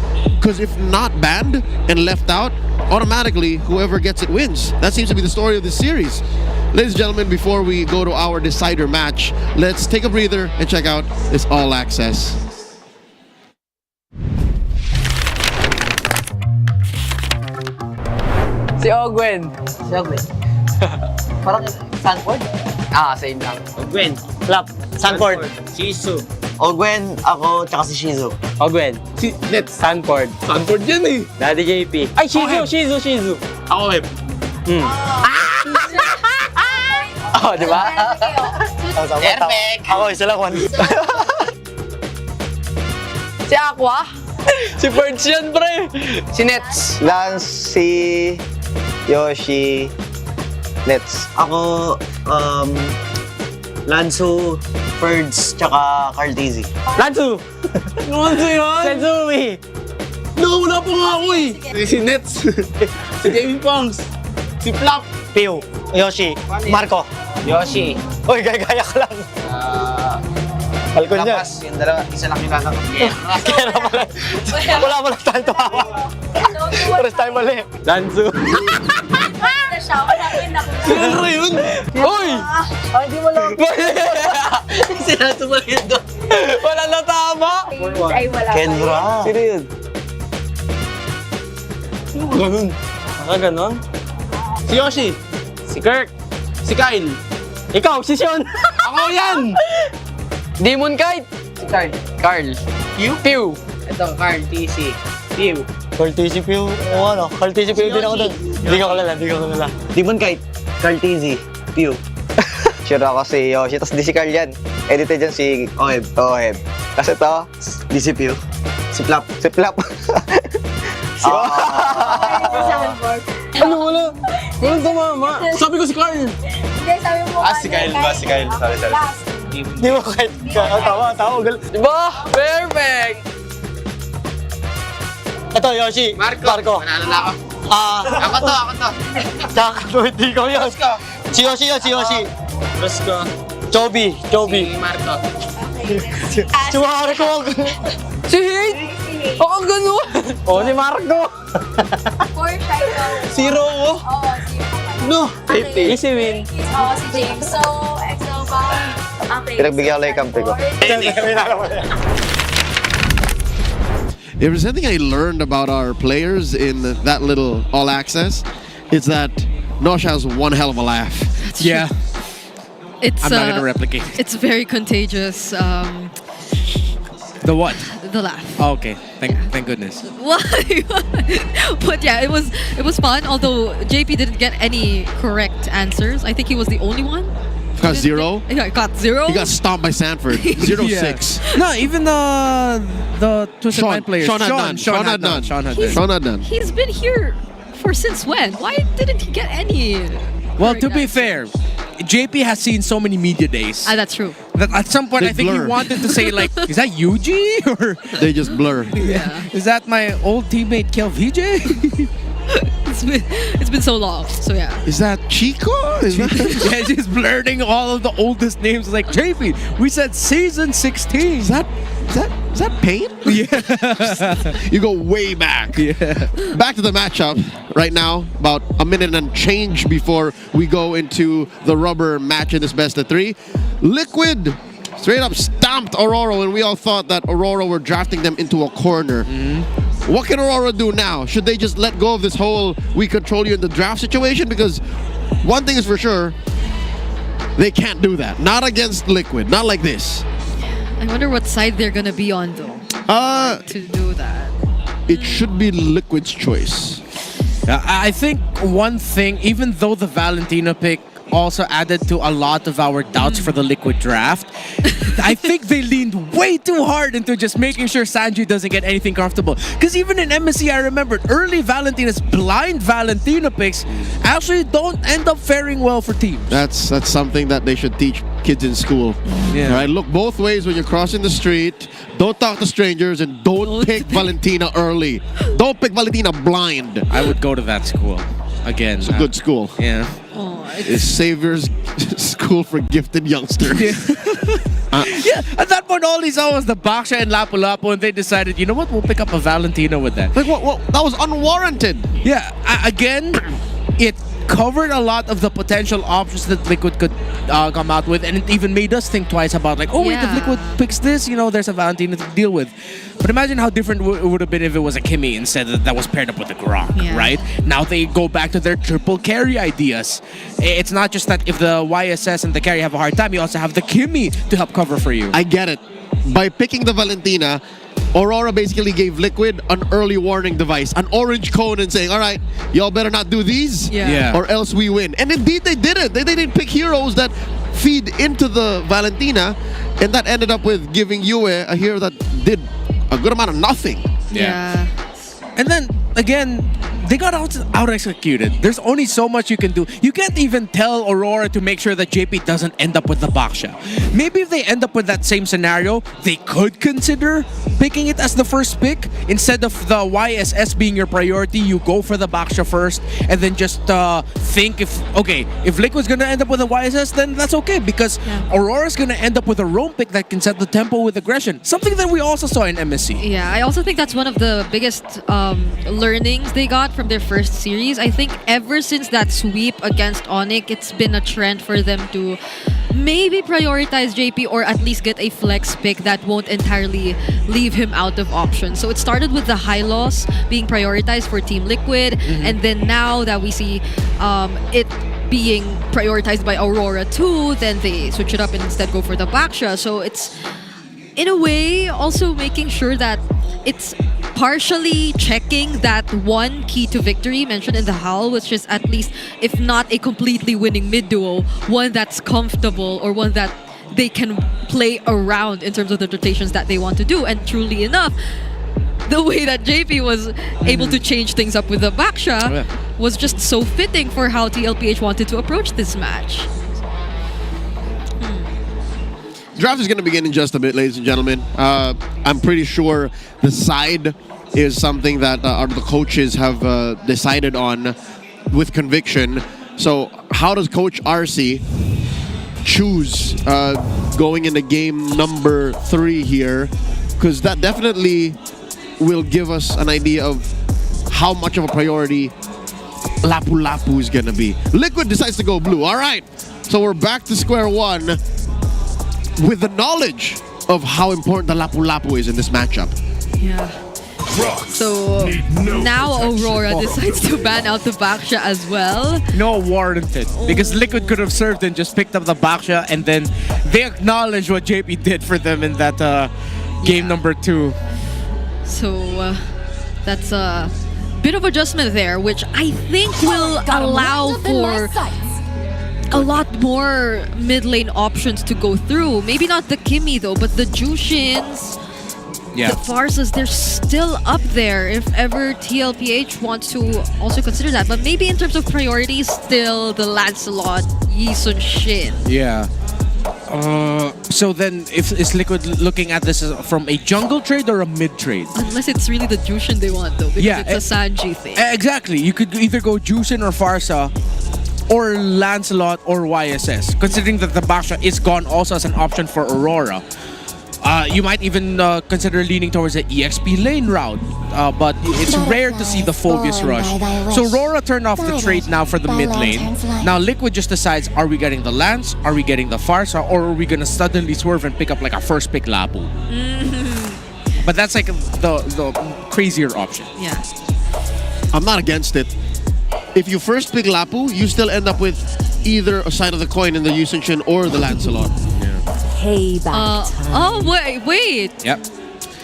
Because if not banned and left out, automatically whoever gets it wins. That seems to be the story of this series. Ladies and gentlemen, before we go to our decider match, let's take a breather and check out this All Access. Si Ogwen. Parang Sanford? Same lang. Ogwen, Clap, Sanford, Shizu. Ogwen, ako, tsaka si Shizu. Ogwen. Si Nets. Sanford. Sanford yan eh. Daddy JP. Ay, Shizu. Ako Oheb. Oh, di ba? Perfect! Ako, isa lang, one. Si Aqua. Si Birds yan, pre. Si Nets. Lance, si Yoshi, Nets. Ako, Lansu, Ferds, tsaka Carl TZ. Lansu. Lansu yun? Sensui. Wala pa nga ako eh. Si Nets. Si Jamie Pongs. Si Flap. Piu, Yoshi, Marco. Yoshi. Uy, gaya ka lang. Falcon niya. Yung dalawa, isa lang yung kakakot. Kaya pala. Wala mo lang tayo tumawa. First time mali. Lansu. Sino yun? Uy! Hindi mo lang. Sinasumal yun doon. Wala na tama. Kendra. Sino yun? Ganun. Ganon? Si Yoshi. Si Kirk. Si Kyle. Ikaw, si Sean. Ako yan! Demon Kite. Si Carl. Carl. Pew. Ito, Carl TC. Pew. Carl TZ, Piu. Oo, ano? Carl TZ, Piu din ako doon. Hindi ko kalala. Demon Kite, Carl TZ, Piu. Sure ako si Yoshi, tapos di si Carl yan. Edited dyan si Oheb. Kasi ito, di si Piu. Si Flap. Si Ano, wala? Walang tumama. Sabi ko si Carl. Hindi, sabi mo si Kyle ba? Si Kyle. Sorry. Di mo kahit tawa. Diba? Perfect. Ito, Yoshi. Marco. Naalala ako. Ako to. Tsaka, hindi ko yun. Si Yoshi. Rosco. Chobi. Si Marco. Si Marco. Si Hate. Ako ganun. Si Marco. Zero ko. Oo, zero. No. 50. Si Win. Oo, si James. So, Excel ba? Okay. Pinagbigyan ko lang yung kampi ko. If there's something I learned about our players in that little All Access, it's that Nosh has one hell of a laugh. Yeah. It's I'm not gonna replicate. It's very contagious. The what? The laugh. Oh, okay. Thank goodness. Why? But yeah, it was fun. Although JP didn't get any correct answers. I think he was the only one. Got 0. Yeah, got 0. He got stomped by Sanford. 0-6. No, even the Twisted Mind players. Sean had none. Sean had none. Sean had none. He's been here for since when? Why didn't he get any? Well, to be fair, JP has seen so many media days. That's true. That at some point, They I think blur. he wanted to say like, is that Yuji? Or They just blur. Yeah. is that my old teammate Kel VJ? It's been so long. So yeah. Is that Chico? Is that Yeah, just blurting all of the oldest names. Like, JP, we said season 16. Is that Pain? Yeah. You go way back. Yeah. Back to the matchup right now. About a minute and change before we go into the rubber match in this best of 3. Liquid straight up stomped Aurora when we all thought that Aurora were drafting them into a corner. What can Aurora do now? Should they just let go of this whole we control you in the draft situation? Because one thing is for sure, they can't do that. Not against Liquid. Not like this. I wonder what side they're gonna be on though. To do that. It should be Liquid's choice. I think one thing, even though the Valentina pick also added to a lot of our doubts for the Liquid draft, I think they leaned way too hard into just making sure Sanji doesn't get anything comfortable. Because even in MSC, I remembered early Valentina's blind Valentina picks actually don't end up faring well for teams. That's something that they should teach kids in school. Yeah. All right, look both ways when you're crossing the street. Don't talk to strangers and don't pick Valentina early. Don't pick Valentina blind. I would go to that school again. It's a good school. Yeah. It's Savior's School for Gifted Youngsters. Yeah, at that point, all he saw was the Baksha and Lapu-Lapu, and they decided, you know what, we'll pick up a Valentina with that. Like, what? That was unwarranted. Yeah, again, it covered a lot of the potential options that Liquid could come out with, and it even made us think twice about like, oh wait, if Liquid picks this, you know, there's a Valentina to deal with. But imagine how different it would have been if it was a Kimmy instead that was paired up with a Grok, right? Now they go back to their triple carry ideas. It's not just that if the YSS and the carry have a hard time, you also have the Kimmy to help cover for you. I get it. By picking the Valentina, Aurora basically gave Liquid an early warning device, an orange cone, and saying, all right, y'all better not do these or else we win. And indeed they did it. They didn't pick heroes that feed into the Valentina, and that ended up with giving Yue a hero that did a good amount of nothing. Yeah. And then, again, they got out-executed. There's only so much you can do. You can't even tell Aurora to make sure that JP doesn't end up with the Baksha. Maybe if they end up with that same scenario, they could consider picking it as the first pick. Instead of the YSS being your priority, you go for the Baksha first and then just think if Liquid's gonna end up with a YSS, then that's okay because Aurora's gonna end up with a roam pick that can set the tempo with aggression. Something that we also saw in MSC. Yeah, I also think that's one of the biggest learnings they got from their first series. I think ever since that sweep against ONIC, it's been a trend for them to maybe prioritize JP or at least get a flex pick that won't entirely leave him out of options. So it started with the high loss being prioritized for Team Liquid, and then now that we see it being prioritized by Aurora too, then they switch it up and instead go for the Baksha. So it's in a way also making sure that it's partially checking that one key to victory mentioned in the HAL, which is at least, if not a completely winning mid-duo, one that's comfortable or one that they can play around in terms of the rotations that they want to do. And truly enough, the way that JP was able to change things up with the Baksha was just so fitting for how TLPH wanted to approach this match. Draft is going to begin in just a bit, ladies and gentlemen. I'm pretty sure the side is something that the coaches have decided on with conviction. So how does Coach RC choose going into game number 3 here? Because that definitely will give us an idea of how much of a priority Lapu-Lapu is going to be. Liquid decides to go blue. All right. So we're back to square one with the knowledge of how important the Lapu-Lapu is in this matchup. Yeah. So now Aurora decides to ban out the Baksha as well. No, warranted. Because Liquid could have served and just picked up the Baksha, and then they acknowledged what JP did for them in that game number 2. So that's a bit of adjustment there, which I think will allow for a lot more mid lane options to go through. Maybe not the Kimi though, but the Jushins, the Farsas, they're still up there if ever TLPH wants to also consider that. But maybe in terms of priorities, still the Lancelot, Yi Sun Shin. Yeah. So then, is Liquid looking at this from a jungle trade or a mid trade? Unless it's really the Jushin they want though, because it's a Sanji thing. Exactly. You could either go Jushin or Farsa, or Lancelot or YSS, considering that the Baksha is gone also as an option for Aurora. You might even consider leaning towards the EXP lane route, but it's rare to see the Phobius rush. So Aurora turned off the trade now for the mid lane. Now Liquid just decides, are we getting the Lance, are we getting the Farsa, or are we gonna suddenly swerve and pick up like a first pick Lapu? But that's like the crazier option. Yeah. I'm not against it. If you first pick Lapu, you still end up with either a side of the coin in the Yusunshin or the Lancelot. Payback time. Oh, wait. Yep.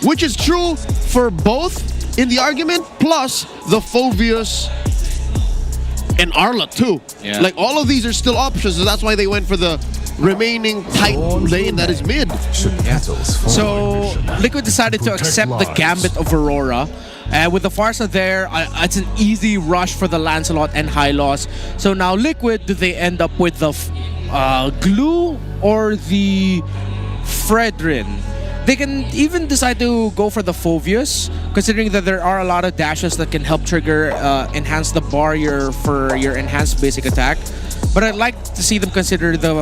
Which is true for both in the argument, plus the Phobius and Arla too. Yeah. Like all of these are still options, so that's why they went for the remaining tight lane that is mid. Yeah. So Liquid decided to accept the gambit of Aurora. With the Farsa there, it's an easy rush for the Lancelot and high loss. So now Liquid, do they end up with the Glue or the Fredrin? They can even decide to go for the Phobius, considering that there are a lot of dashes that can help trigger, enhance the barrier for your enhanced basic attack. But I'd like to see them consider the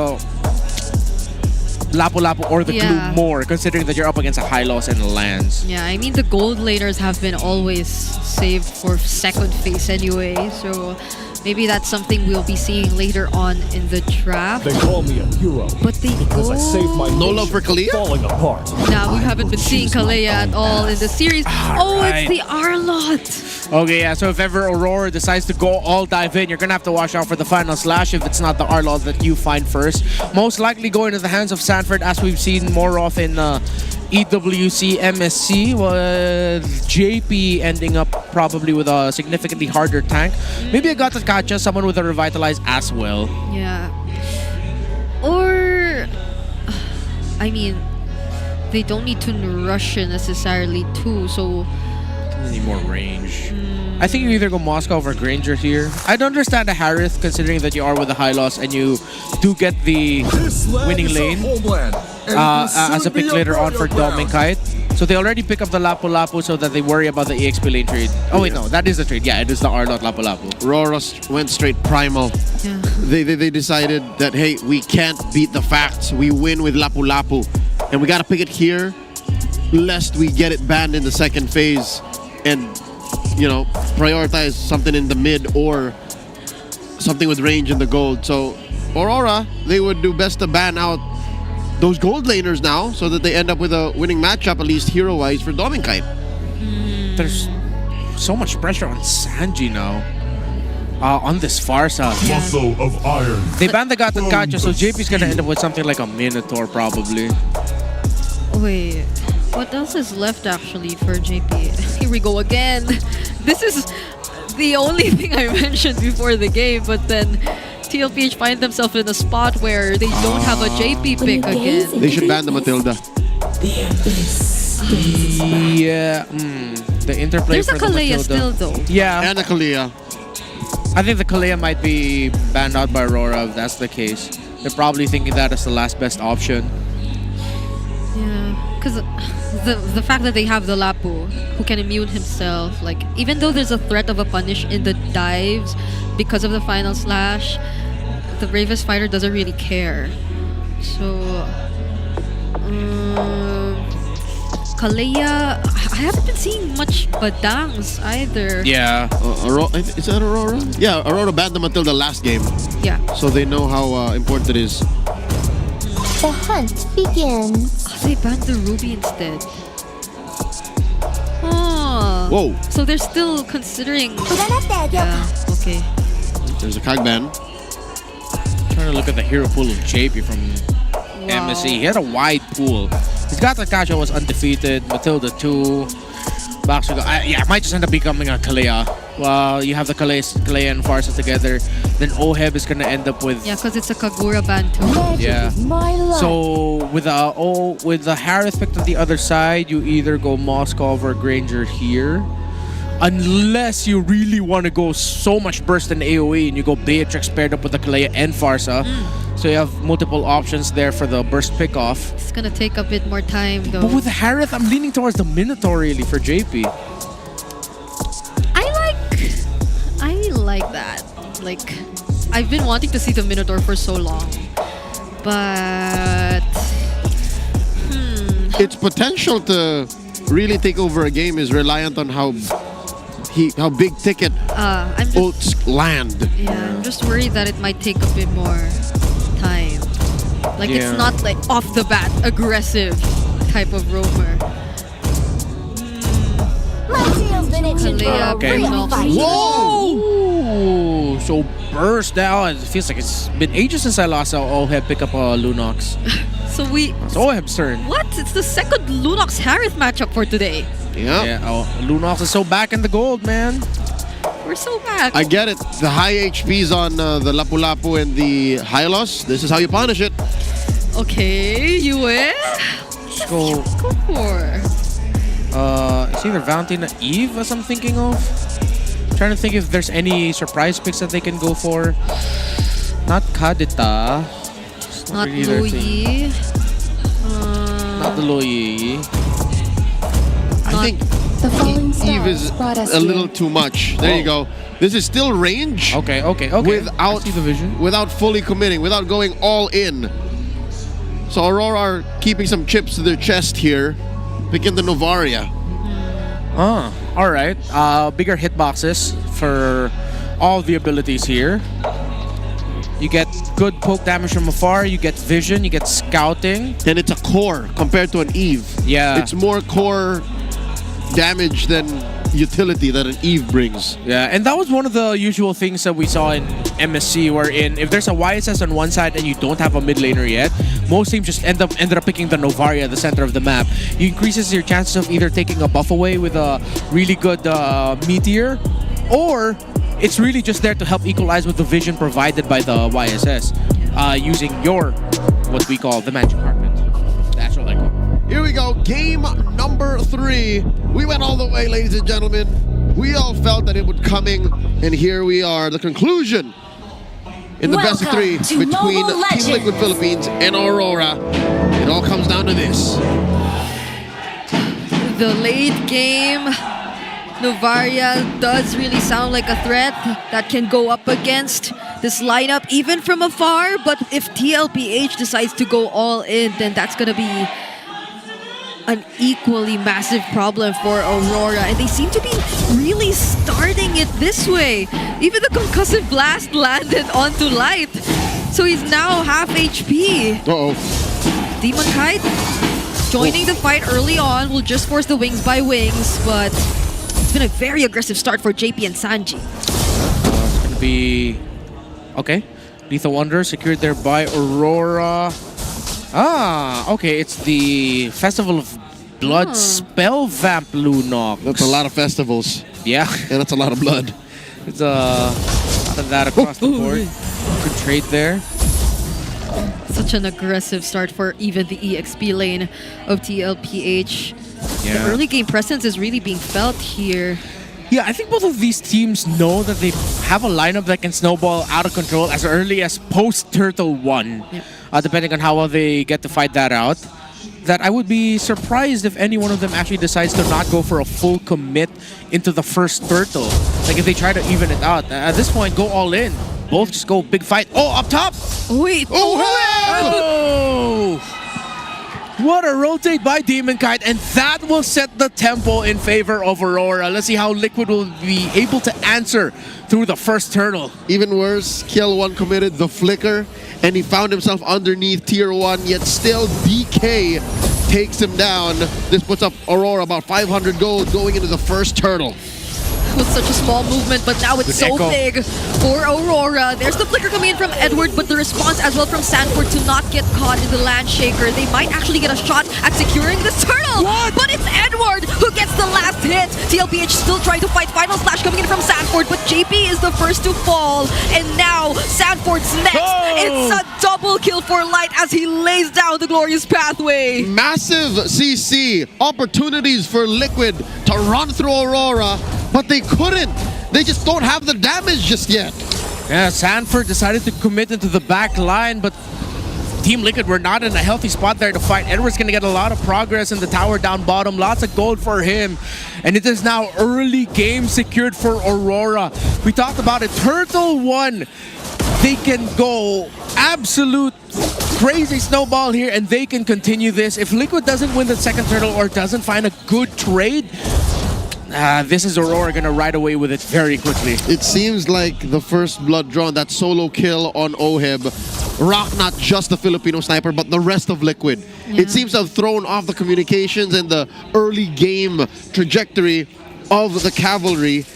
Lapu-Lapu or the Glue more, considering that you're up against a high loss and lands. Yeah, I mean the gold laners have been always saved for second phase anyway, so maybe that's something we'll be seeing later on in the draft. They call me a hero, but they because I saved my no love for Kalia falling apart. Now we haven't been seeing Kalea at all in the series. It's the Arlot. Okay, yeah, so if ever Aurora decides to go all dive in, you're gonna have to watch out for the final slash if it's not the Arlot that you find first. Most likely go into the hands of Sanford, as we've seen more of in EWC MSC, with JP ending up probably with a significantly harder tank. Maybe a Gatakacha, someone with a Revitalize as well. Yeah. Or, I mean, they don't need to rush it necessarily too, so... Need more range. I think you either go Moscow or Granger here. I'd understand a Harith, considering that you are with a high loss and you do get the winning lane as a pick later on for Dominkite. So they already pick up the Lapu-Lapu so that they worry about the EXP lane trade. Oh wait, no, that is the trade. Yeah, it is the Arlot Lapu-Lapu. Aurora went straight primal. Yeah. They decided that, hey, we can't beat the facts. We win with Lapu-Lapu. And we gotta pick it here, lest we get it banned in the second phase. And, you know, prioritize something in the mid or something with range in the gold. So Aurora, they would do best to ban out those gold laners now so that they end up with a winning matchup, at least hero-wise, for Dominkite. There's so much pressure on Sanji now. On this Farsa. Muscle of iron. They banned the Gatakacha, so JP's gonna end up with something like a Minotaur probably. Wait, what else is left actually for JP? Here we go again. This is the only thing I mentioned before the game, but then TLPH find themselves in a spot where they don't have a JP pick again. They should ban the Matilda. Yeah, the interplay There's for a the Kalea Matilda. still though. Yeah. And a Kalia. I think the Kalea might be banned out by Aurora if that's the case. They're probably thinking that is the last best option. Yeah, because the fact that they have the Lapu, who can immune himself, like, even though there's a threat of a punish in the dives because of the final slash, the bravest fighter doesn't really care. So, Kalea, I haven't been seeing much Badangs either. Yeah. Is that Aurora? Yeah, Aurora banned the Matilda last game. Yeah. So they know how important it is. The hunt begins. Oh, they banned the Ruby instead. Oh. Whoa. So they're still considering. Yeah. Okay. There's a Kagban. Trying to look at the hero pool of JP from MSC. He had a wide pool. He's got Takasha was undefeated. Matilda 2. Baxter, yeah, it might just end up becoming a Kalea. Well, you have the Kalea and Farsa together. Then Oheb is gonna end up with. Yeah, because it's a Kagura band too. Yeah. So with the Harith picked on the other side, you either go Moskov or Granger here. Unless you really want to go so much burst in AoE and you go Beatrix paired up with the Kalea and Farsa. So you have multiple options there for the burst pickoff. It's gonna take a bit more time though. But with Harith, I'm leaning towards the Minotaur really for JP. I like that. Like, I've been wanting to see the Minotaur for so long. But Its potential to really take over a game is reliant on how big ticket ults land. Yeah, I'm just worried that it might take a bit more time. Like, it's not like off the bat aggressive type of roamer. Okay. Whoa! So burst now. It feels like it's been ages since I last saw Oheb pick up a Lunox. So it's Oheb's turn. What? It's the second Lunox Harith matchup for today. Yeah. Lunox is so back in the gold, man. We're so back. I get it. The high HPs on the Lapu-Lapu and the Hylos. This is how you punish it. Okay, you win. Let's go. Go for. It's either Valentina Eve as I'm thinking of. Trying to think if there's any surprise picks that they can go for. Not Kadita. Not really their thing. Louis. Not the Loyi. I think Eve is a little too much. There you go. This is still range. Okay. Without the vision. Without fully committing, without going all in. So Aurora are keeping some chips to their chest here. Picking the Novaria. Alright. Bigger hitboxes for all the abilities here. You get good poke damage from afar, you get vision, you get scouting. And it's a core compared to an Eve. Yeah. It's more core damage than utility that an Eve brings. Yeah, and that was one of the usual things that we saw in MSC, wherein if there's a YSS on one side and you don't have a mid laner yet, most teams just ended up picking the Novaria at the center of the map. It increases your chances of either taking a buff away with a really good meteor, or it's really just there to help equalize with the vision provided by the YSS, using your, what we call the magic carpet. That's what I call. Here we go, game number 3. We went all the way, ladies and gentlemen. We all felt that it would coming, and here we are, the conclusion in the best of 3 between Team Liquid Philippines and Aurora. It all comes down to this. The late game, Novaria does really sound like a threat that can go up against this lineup even from afar, but if TLPH decides to go all in, then that's gonna be an equally massive problem for Aurora, and they seem to be really starting it this way. Even the concussive blast landed onto Light, so he's now half HP. Demon Kite joining the fight early on will just force the wings by wings, but it's been a very aggressive start for JP and Sanji. It's gonna be okay. Lethal Wonder secured there by Aurora. Okay, it's the Festival of Blood Spell Vamp Lunox. That's a lot of festivals. Yeah. And that's a lot of blood. It's a lot of that across the board. Good trade there. Such an aggressive start for even the EXP lane of TLPH. Yeah. The early game presence is really being felt here. Yeah, I think both of these teams know that they have a lineup that can snowball out of control as early as post-Turtle 1. Yeah. Depending on how well they get to fight that out. That I would be surprised if any one of them actually decides to not go for a full commit into the first Turtle. Like if they try to even it out. At this point, go all in. Both just go big fight. Oh, up top! Wait! Oh! What a rotate by Demon Kite, and that will set the tempo in favor of Aurora. Let's see how Liquid will be able to answer through the first turtle. Even worse, Kill 1 committed the flicker, and he found himself underneath tier 1, yet still DK takes him down. This puts up Aurora about 500 gold going into the first turtle. With such a small movement, but now it's Good so echo. big for Aurora. There's the flicker coming in from Edward, but the response as well from Sanford to not get caught in the land shaker. They might actually get a shot at securing this turtle. But it's Edward who gets the last hit. TLPH still trying to fight. Final slash coming in from Sanford, but JP is the first to fall. And now Sanford's next. It's a double kill for Light as he lays down the glorious pathway. Massive CC. Opportunities for Liquid to run through Aurora, but they couldn't. They just don't have the damage just yet. Yeah, Sanford decided to commit into the back line, but Team Liquid were not in a healthy spot there to fight. Edward's gonna get a lot of progress in the tower down bottom. Lots of gold for him. And it is now early game secured for Aurora. We talked about it. Turtle 1. They can go absolute crazy snowball here and they can continue this. If Liquid doesn't win the second turtle or doesn't find a good trade, this is Aurora gonna ride away with it very quickly. It seems like the first blood drawn, that solo kill on Oheb, rocked not just the Filipino sniper, but the rest of Liquid. It seems to have thrown off the communications and the early game trajectory of the cavalry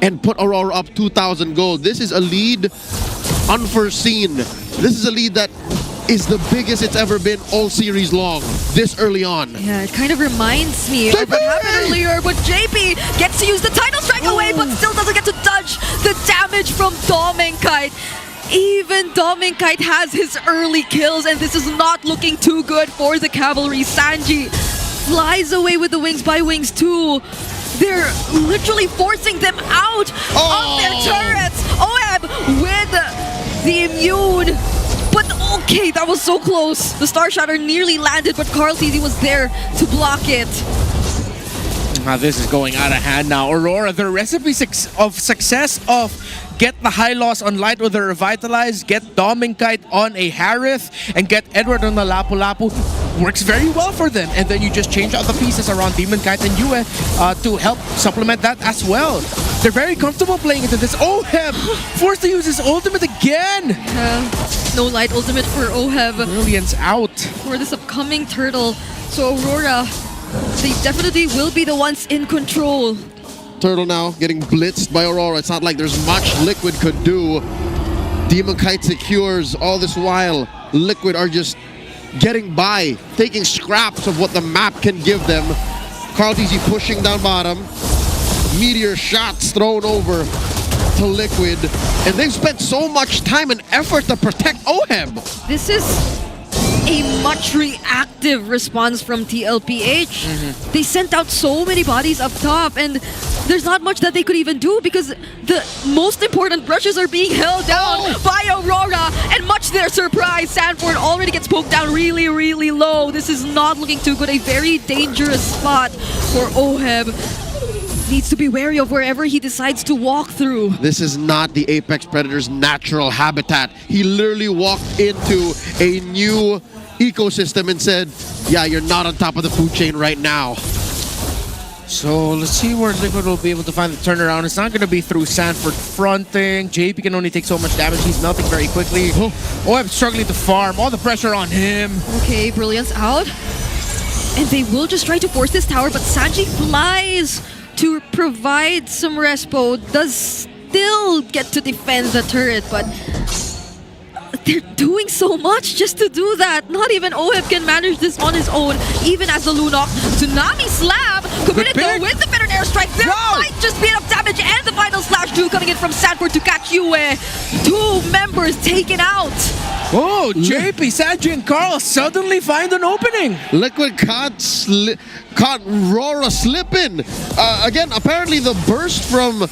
and put Aurora up 2,000 gold. This is a lead unforeseen. This is a lead that is the biggest it's ever been all series long, this early on. Yeah, it kind of reminds me of what happened earlier, but JP gets to use the title strike away, but still doesn't get to dodge the damage from Dominkite. Even Dominkite has his early kills, and this is not looking too good for the cavalry. Sanji flies away with the Wings by Wings 2. They're literally forcing them out of their turrets. Oheb with the immune. But okay, that was so close. The Star Shatter nearly landed, but Carl TZ was there to block it. This is going out of hand now. Aurora, their recipe of success of get the high loss on Light with the Revitalize, get Dominkite on a Harith, and get Edward on the Lapu Lapu works very well for them. And then you just change out the pieces around Demonkite and Yue to help supplement that as well. They're very comfortable playing into this. Oheb forced to use his ultimate again. No Light ultimate for Oheb. Brilliance out. For this upcoming turtle. So Aurora, they definitely will be the ones in control. Turtle now getting blitzed by Aurora. It's not like there's much Liquid could do. Demonkite secures all this while. Liquid are just getting by, taking scraps of what the map can give them. Carl TZ pushing down bottom. Meteor shots thrown over to Liquid. And they've spent so much time and effort to protect Oheb. This is a much reactive response from TLPH. They sent out so many bodies up top, and there's not much that they could even do because the most important brushes are being held down by Aurora, and much to their surprise, Sanford already gets poked down really, really low. This is not looking too good. A very dangerous spot for Oheb. Needs to be wary of wherever he decides to walk through. This is not the Apex Predator's natural habitat. He literally walked into a new ecosystem and said, yeah, you're not on top of the food chain right now. So let's see where Liquid will be able to find the turnaround. It's not going to be through Sanford fronting. JP can only take so much damage. He's melting very quickly. I'm struggling to farm. All the pressure on him. Okay, Brilliance out. And they will just try to force this tower, but Sanji flies to provide some respo. Does still get to defend the turret, but they're doing so much just to do that. Not even Oheb can manage this on his own, even as the Lunok. Tsunami Slab committed though with the better airstrike. There might just be enough damage, and the final slash 2 coming in from Sanford to catch Yue. 2 members taken out. Oh, JP, Sanji, and Carl suddenly find an opening. Liquid caught Rora slipping. Again, apparently the burst from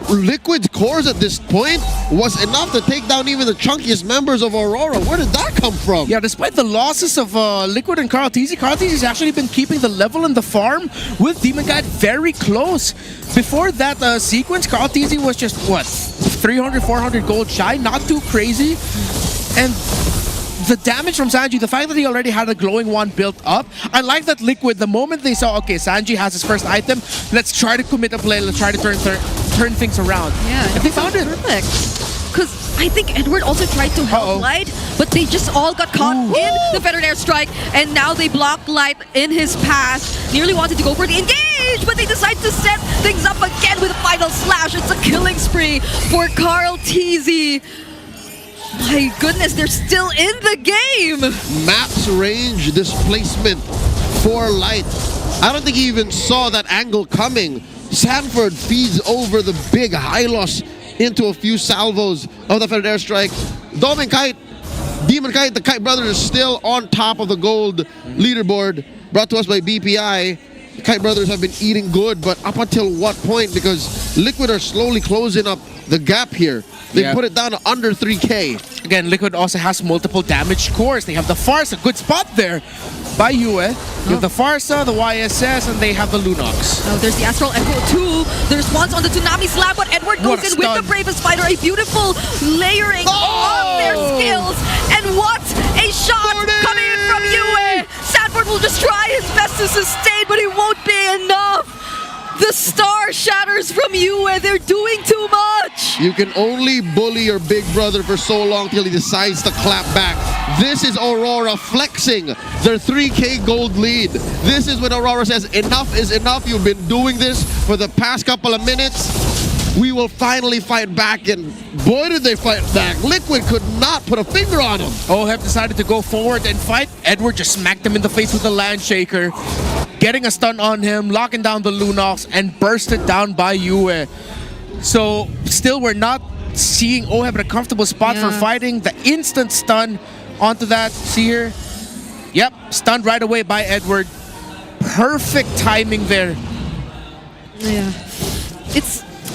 Liquid's cores at this point was enough to take down even the chunkiest members of Aurora. Where did that come from? Yeah, despite the losses of Liquid and Carl TZ has actually been keeping the level in the farm with Demonkite very close. Before that sequence, Carl TZ was just, what, 300, 400 gold shy? Not too crazy. And the damage from Sanji, the fact that he already had a glowing wand built up, I like that Liquid, the moment they saw, okay, Sanji has his first item, let's try to commit a play, let's try to turn things around. Yeah, and they found it. Perfect. because I think Edward also tried to help Light, but they just all got caught in the feathered airstrike, and now they block Light in his path. Nearly wanted to go for the engage, but they decide to set things up again with a final slash. It's a killing spree for Carl TZ. My goodness, they're still in the game. Max range displacement for Light. I don't think he even saw that angle coming. Sanford feeds over the big high loss into a few salvos of the feathered airstrike. Demon Kite, the Kite brothers, is still on top of the gold leaderboard, brought to us by BPI. The Kite brothers have been eating good, but up until what point? Because Liquid are slowly closing up the gap here. They put it down to under 3K. Again, Liquid also has multiple damage cores. They have the Farsa, good spot there by Yue. You have the Farsa, the YSS, and they have the Lunox. Oh, there's the Astral Echo too. The response on the Tsunami Slap, but Edward goes in with the Bravest Fighter. A beautiful layering of their skills. And what a shot coming in from Yue. Sanford will just try his best to sustain, but it won't be enough. The star shatters from Yue. They're doing too much. You can only bully your big brother for so long till he decides to clap back. This is Aurora flexing their 3K gold lead. This is when Aurora says, enough is enough. You've been doing this for the past couple of minutes. We will finally fight back, and boy did they fight back. Liquid could not put a finger on him. OHEP decided to go forward and fight. Edward just smacked him in the face with the Land Shaker, getting a stun on him, locking down the Lunox, and bursted down by Yue. So still we're not seeing OHEP in a comfortable spot for fighting. The instant stun onto that. See here? Yep, stunned right away by Edward. Perfect timing there. Yeah.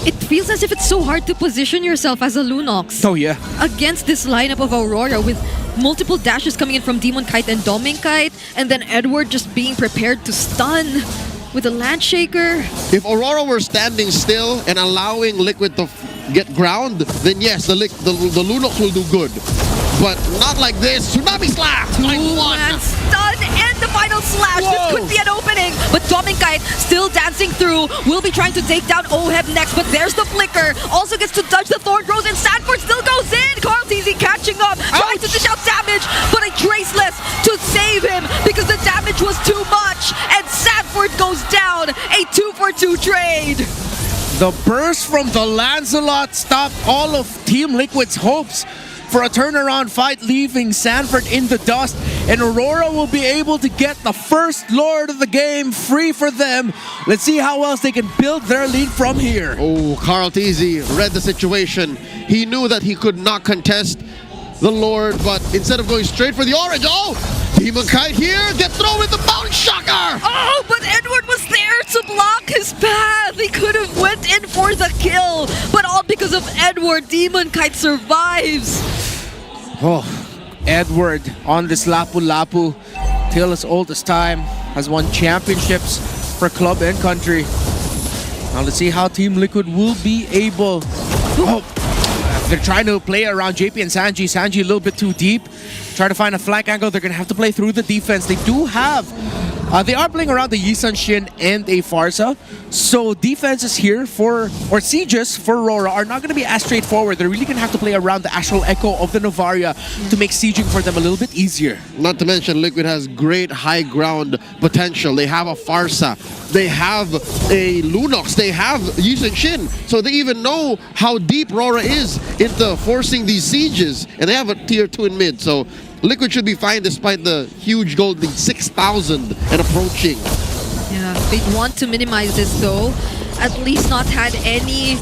It feels as if it's so hard to position yourself as a Lunox. Oh yeah. Against this lineup of Aurora with multiple dashes coming in from Demon Kite and Doming Kite, and then Edward just being prepared to stun with a Land Shaker. If Aurora were standing still and allowing Liquid to get ground, then yes, the Lunox will do good. But not like this. Tsunami Slap! Two-man stun and the final slash. This could be an opening. But Doming Kite still dancing through. Will be trying to take down OHEP next, but there's the flicker. Also gets to dodge the Thorn Rose, and Sanford still goes in. Carl TZ catching up, trying to dish out damage, but a Traceless to save him because the damage was too much. And Sanford goes down. A 2-for-2 trade. The burst from the Lancelot stopped all of Team Liquid's hopes for a turnaround fight, leaving Sanford in the dust, and Aurora will be able to get the first Lord of the game free for them. Let's see how else they can build their lead from here. Oh, Carl TZ read the situation. He knew that he could not contest the Lord, but instead of going straight for the orange, Demon Kite here, get thrown with the Bounce Shocker! Oh, but Edward was there to block his path. He could have went in for the kill, but all because of Edward. Demon Kite survives. Oh, Edward on this Lapu-Lapu, till as old as time, has won championships for club and country. Now let's see how Team Liquid will be able. They're trying to play around JP and Sanji. Sanji a little bit too deep. Try to find a flank angle. They're going to have to play through the defense. They do have... they are playing around the Yisan Shin and a Farsa. So defenses here or sieges for Aurora are not going to be as straightforward. They're really going to have to play around the Astral Echo of the Novaria to make sieging for them a little bit easier. Not to mention, Liquid has great high ground potential. They have a Farsa. They have a Lunox. They have Yisan Shin. So they even know how deep Aurora is into forcing these sieges. And they have a tier 2 in mid. So Liquid should be fine despite the huge gold lead, 6,000 and approaching. Yeah, they'd want to minimize this though. At least not had any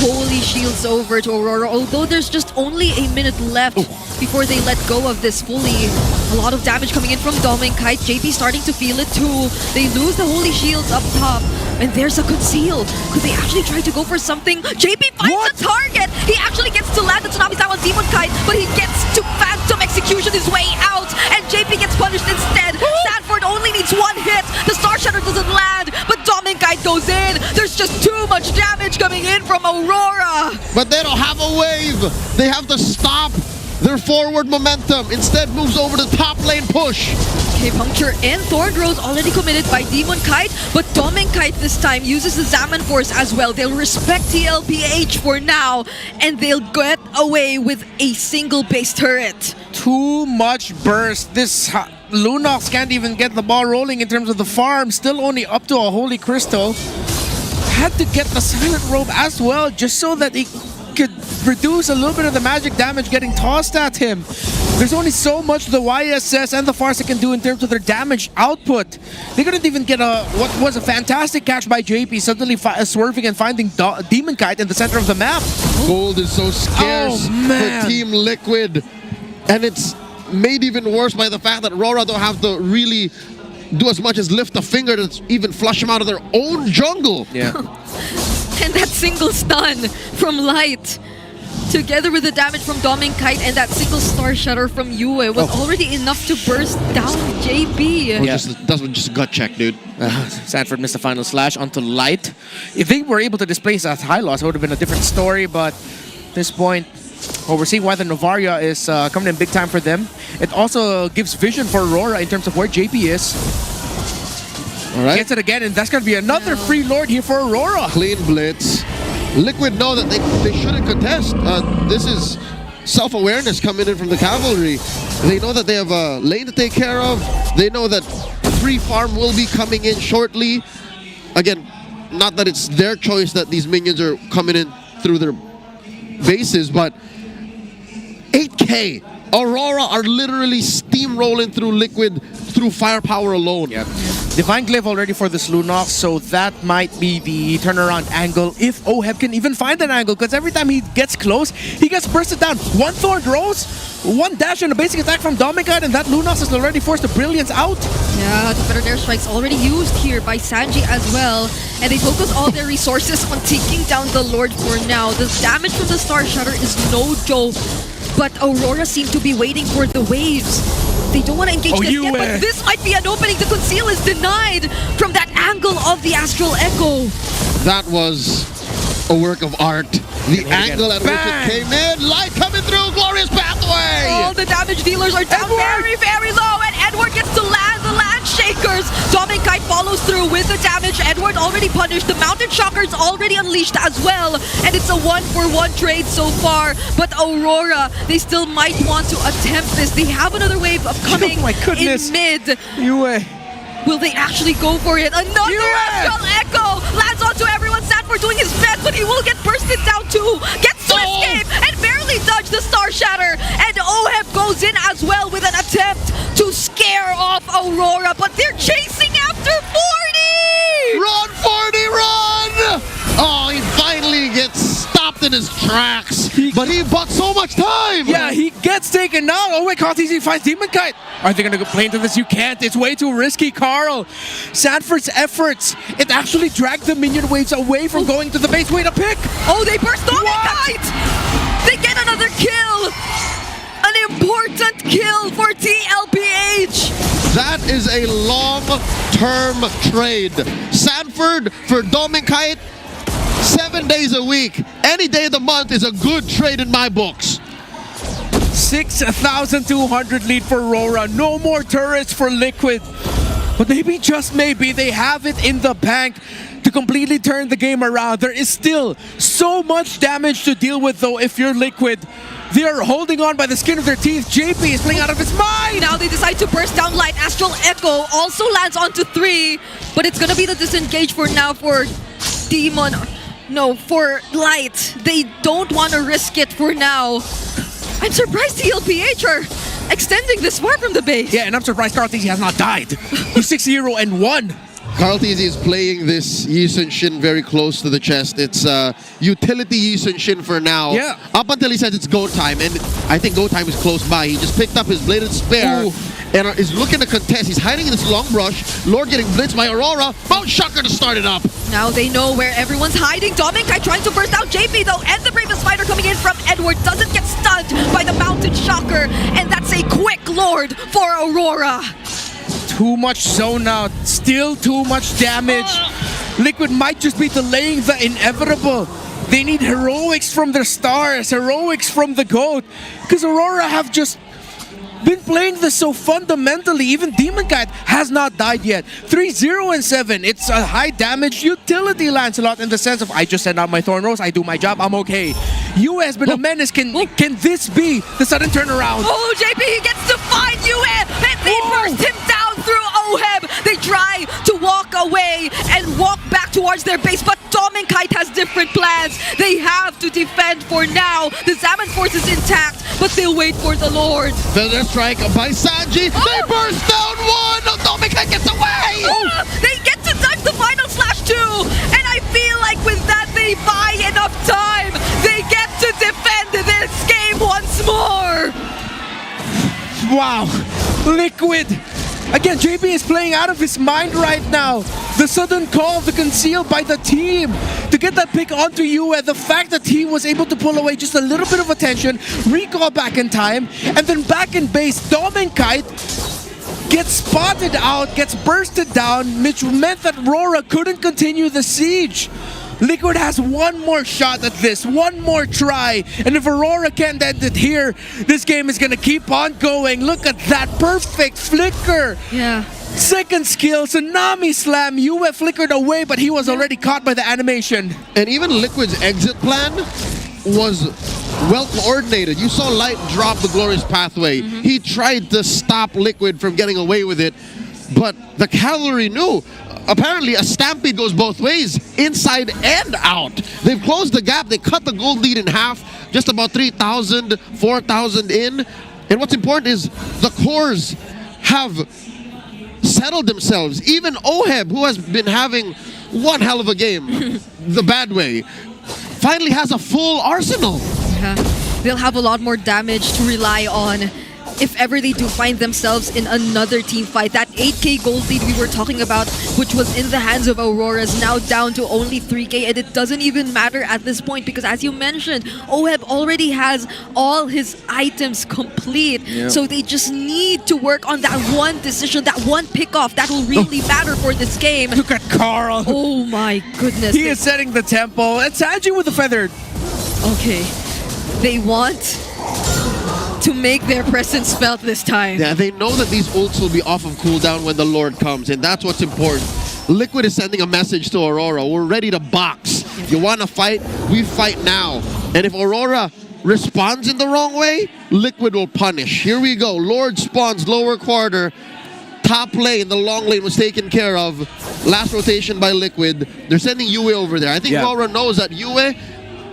holy shields over to Aurora, although there's just only a minute left before they let go of this fully. A lot of damage coming in from Doming Kite. JP starting to feel it too. They lose the holy shields up top. And there's a conceal. Could they actually try to go for something? JP finds a target. He actually gets to land the Tsunami Sound on Demon Kite, but he gets to Phantom Execution his way out. And JP gets punished instead. Sanford only needs one hit. The Star Shatter doesn't land, but Doming Kite goes in. There's just too much damage coming in from Aurora. But they don't have a wave. They have to stop their forward momentum. Instead, moves over to top lane push. Okay, Puncture and Thorn Rose already committed by Demon Kite, but Doming Kite this time uses the Zaman Force as well. They'll respect TLPH for now, and they'll get away with a single base turret. Too much burst. This Lunox can't even get the ball rolling in terms of the farm. Still only up to a Holy Crystal. Had to get the Silent Robe as well, just so that he could reduce a little bit of the magic damage getting tossed at him. There's only so much the YSS and the Farsa can do in terms of their damage output. They couldn't even get what was a fantastic catch by JP, suddenly swerving and finding Demon Kite in the center of the map. Gold is so scarce for Team Liquid. And it's made even worse by the fact that RORA don't have to really do as much as lift a finger to even flush them out of their own jungle. Yeah. And that single stun from Light, together with the damage from Doming Kite and that single Star Shutter from Yue, was already enough to burst down JP. That was just a gut check, dude. Sanford missed the final slash onto Light. If they were able to displace that high loss, it would have been a different story, but at this point, we're seeing why the Novaria is coming in big time for them. It also gives vision for Aurora in terms of where JP is. All right. Gets it again, and that's going to be another free Lord here for Aurora. Clean blitz. Liquid know that they shouldn't contest. This is self-awareness coming in from the Cavalry. They know that they have a lane to take care of. They know that free farm will be coming in shortly. Again, not that it's their choice that these minions are coming in through their bases, but 8K. Aurora are literally steamrolling through Liquid through firepower alone. Yep. Divine Glyph already for this Lunox, so that might be the turnaround angle if OHEB can even find an angle, because every time he gets close, he gets bursted down. One Thorned Rose, one dash and a basic attack from Dominican, and that Lunox is already forced to Brilliance out. Yeah, the Better Dare Strike's already used here by Sanji as well, and they focus all their resources on taking down the Lord for now. The damage from the Star Shutter is no joke, but Aurora seem to be waiting for the waves. They don't want to engage this yet, but this might be an opening. The conceal is denied from that angle of the Astral Echo. That was a work of art. The angle at which it came in. Light coming through. Glorious pathway. All the damage dealers are down very, very low, and Edward gets to land the Land Shakers. Dominic Kite follows through with the damage. Edward already punished. The Mountain Shockers already unleashed as well, and it's a 1-for-1 trade so far. But Aurora, they still might want to attempt this. They have another wave of coming in mid. Will they actually go for it? Another Astral Echo lands onto everyone. Sanford doing his best, but he will get bursted down too. Gets to escape and barely dodge the Star Shatter. And OHEB goes in as well with an attempt to scare off Aurora, but they're chasing after 40! Run, 40, run! Oh, he finally gets stopped in his tracks, but he bought so much time! Yeah, he gets taken out. Oh my god, he finds Demon Kite. Are they going to play into this? You can't. It's way too risky, Carl. Sanford's efforts, it actually dragged the minion waves away from going to the base. Way to pick! Oh, they burst Demon Kite! They get another kill! An important kill for TLPH! That is a long-term trade. Sanford for Dominic Kite, 7 days a week. Any day of the month is a good trade in my books. 6,200 lead for Aurora. No more turrets for Liquid. But maybe, just maybe, they have it in the bank to completely turn the game around. There is still so much damage to deal with, though, if you're Liquid. They're holding on by the skin of their teeth. JP is playing out of his mind! Now they decide to burst down Light. Astral Echo also lands onto 3, but it's gonna be the disengage for now for Demon. No, for Light. They don't want to risk it for now. I'm surprised TLPH are extending this far from the base. Yeah, and I'm surprised Carl Tizzy has not died. He's 6-0-1. Carl Tizzy is playing this Yi Sun Shin very close to the chest. It's utility Yi Sun Shin for now. Yeah. Up until he says it's go time, and I think go time is close by. He just picked up his bladed spear and is looking to contest. He's hiding in this long brush. Lord getting blitzed by Aurora. Mount Shocker to start it up. Now they know where everyone's hiding. Dominic trying to burst out JP though, and the Bravest Fighter coming in from Edward doesn't get stunned by the Mountain Shocker, and that's a quick Lord for Aurora. Too much zone out, still too much damage. Liquid might just be delaying the inevitable. They need heroics from their stars, heroics from the GOAT. Because Aurora have just been playing this so fundamentally. Even Demon Kite has not died yet. 3-0-7. It's a high damage utility Lancelot in the sense of I just send out my Thorn Rose, I do my job, I'm okay. Yue has been a menace. Can this be the sudden turnaround? Oh, JP, he gets to find Yue, and they burst him down through OHEB. They try to walk away and walk back towards their base, but Dom and Kite has different plans. They have to defend for now. The Zaman force is intact, but they'll wait for the Lord. Feather strike by Sanji. They burst down one. No, Dom and Kite gets away. They get to dodge the final slash too, and I feel like with that they buy enough time. They get to defend this game once more. Wow, Liquid. Again, JP is playing out of his mind right now. The sudden call of the conceal by the team to get that pick onto Yue. The fact that he was able to pull away just a little bit of attention, recall back in time, and then back in base, Dom and Kite gets spotted out, gets bursted down, which meant that RORA couldn't continue the siege. Liquid has one more shot at this, one more try, and if Aurora can't end it here, this game is gonna keep on going. Look at that perfect flicker. Yeah. Second skill, Tsunami Slam. Yue flickered away, but he was already caught by the animation. And even Liquid's exit plan was well coordinated. You saw Light drop the Glorious Pathway. He tried to stop Liquid from getting away with it, but the cavalry knew. Apparently, a stampede goes both ways, inside and out. They've closed the gap. They cut the gold lead in half, just about 3,000, 4,000 in. And what's important is the cores have settled themselves. Even OHEB, who has been having one hell of a game, the bad way, finally has a full arsenal. Yeah. They'll have a lot more damage to rely on if ever they do find themselves in another team fight. That 8k gold lead we were talking about, which was in the hands of Aurora, is now down to only 3k, and it doesn't even matter at this point because, as you mentioned, OHEB already has all his items complete. So they just need to work on that one decision, that one pick-off that will really matter for this game. Look at Carl. Oh my goodness. He is setting the tempo. And Sanji with the feathered. Okay. They want to make their presence felt this time. Yeah, they know that these ults will be off of cooldown when the Lord comes, and that's what's important. Liquid is sending a message to Aurora. We're ready to box. You want to fight? We fight now. And if Aurora responds in the wrong way, Liquid will punish. Here we go. Lord spawns lower quarter. Top lane, the long lane was taken care of. Last rotation by Liquid. They're sending Yue over there. I think Aurora knows that Yue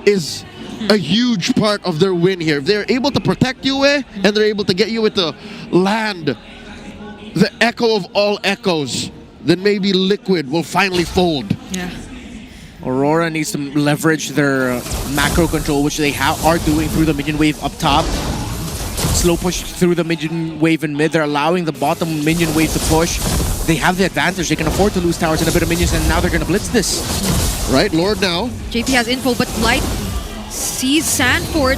is a huge part of their win here. If they're able to protect Yue and they're able to get Yue to land the echo of all echoes, then maybe Liquid will finally fold. Yeah. Aurora needs to leverage their macro control, which they are doing through the minion wave up top. Slow push through the minion wave in mid. They're allowing the bottom minion wave to push. They have the advantage. They can afford to lose towers and a bit of minions, and now they're going to blitz this. Right, Lord now. JP has info, but Light sees Sanford.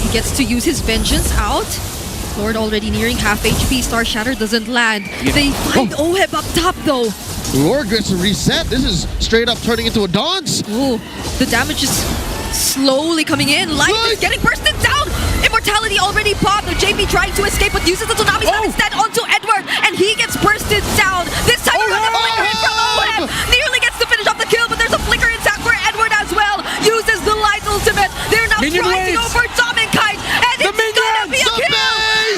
He gets to use his vengeance out. Lord already nearing half HP. Star Shatter doesn't land. They find OHEB up top though. Lord gets a reset. This is straight up turning into a dance. Ooh, the damage is slowly coming in. Light is getting bursted down. Immortality already popped. JP trying to escape, but uses the Tsunami Slam instead onto Edward, and he gets bursted down. This time another flicker in from OHEB. Nearly gets to finish off the kill, but there's a flicker intact for Edward as well. Uses the Light ultimate. They're now trying to go for Dom and Kite, and it's gonna be a kill.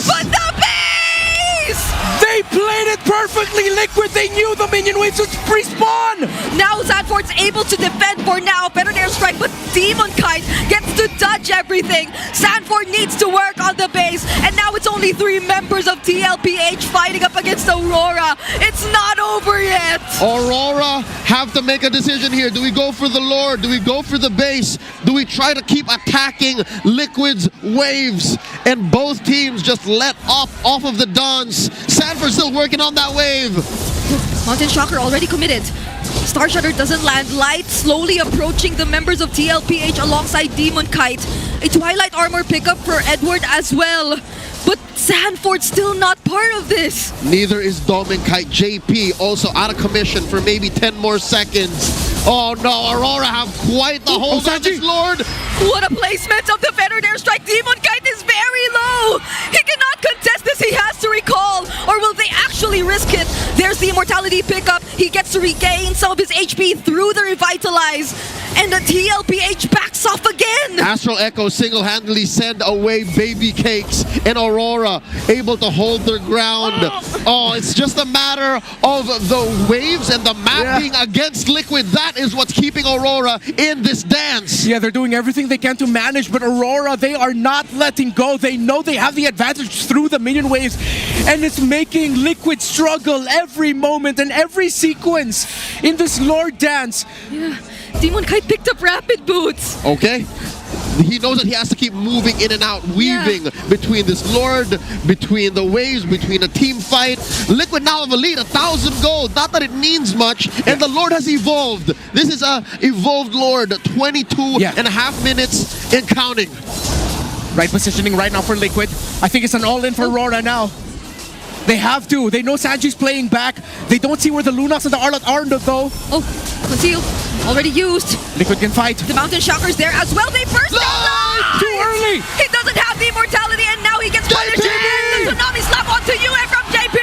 But the base! They played it perfectly, Liquid. They knew the minion waves would respawn. Now Sanford's able to defend for now. Better airstrike, but Demon Kite gets to dodge everything. Sanford needs to work on the base, and now it's only 3 members of TLPH fighting up against Aurora. It's not over yet. Aurora have to make a decision here. Do we go for the Lord? Do we go for the base? Do we try to keep attacking Liquid's waves? And both teams just let off of the dance. Sanford's still working on that wave. Mountain Shocker already committed. Star Shatter doesn't land. Light slowly approaching the members of TLPH alongside Demon Kite. A Twilight Armor pickup for Edward as well. But Sanford's still not part of this. Neither is Dom and Kite. JP also out of commission for maybe 10 more seconds. Oh no, Aurora have quite the hold on this Lord. What a placement of the feathered airstrike. Demon Kite is very low. He cannot contest this. He has to recall. Or will they actually risk it? There's the immortality pickup. He gets to regain some of his HP through the revitalize. And the TLPH backs off again. Astral Echo single-handedly send away baby cakes, and Aurora able to hold their ground. Oh, it's just a matter of the waves and the map being against Liquid. That is what's keeping Aurora in this dance. Yeah, they're doing everything they can to manage, but Aurora, they are not letting go. They know they have the advantage through the minion waves, and it's making Liquid struggle every moment and every sequence in this Lord dance. Yeah. Demon Kite picked up rapid boots. Okay. He knows that he has to keep moving in and out, weaving between this Lord, between the waves, between a team fight. Liquid now have a lead, 1,000 gold. Not that it means much, and the Lord has evolved. This is a evolved Lord, 22 and a half minutes and counting. Right positioning right now for Liquid. I think it's an all-in for Aurora now. They have to. They know Sanji's playing back. They don't see where the Lunox and the Arlot are though. Oh, conceal. Already used. Liquid can fight. The Mountain Shocker's there as well. They burst down. Too early. He doesn't have the immortality, and now he gets punished. And the Tsunami slap onto UA from JP.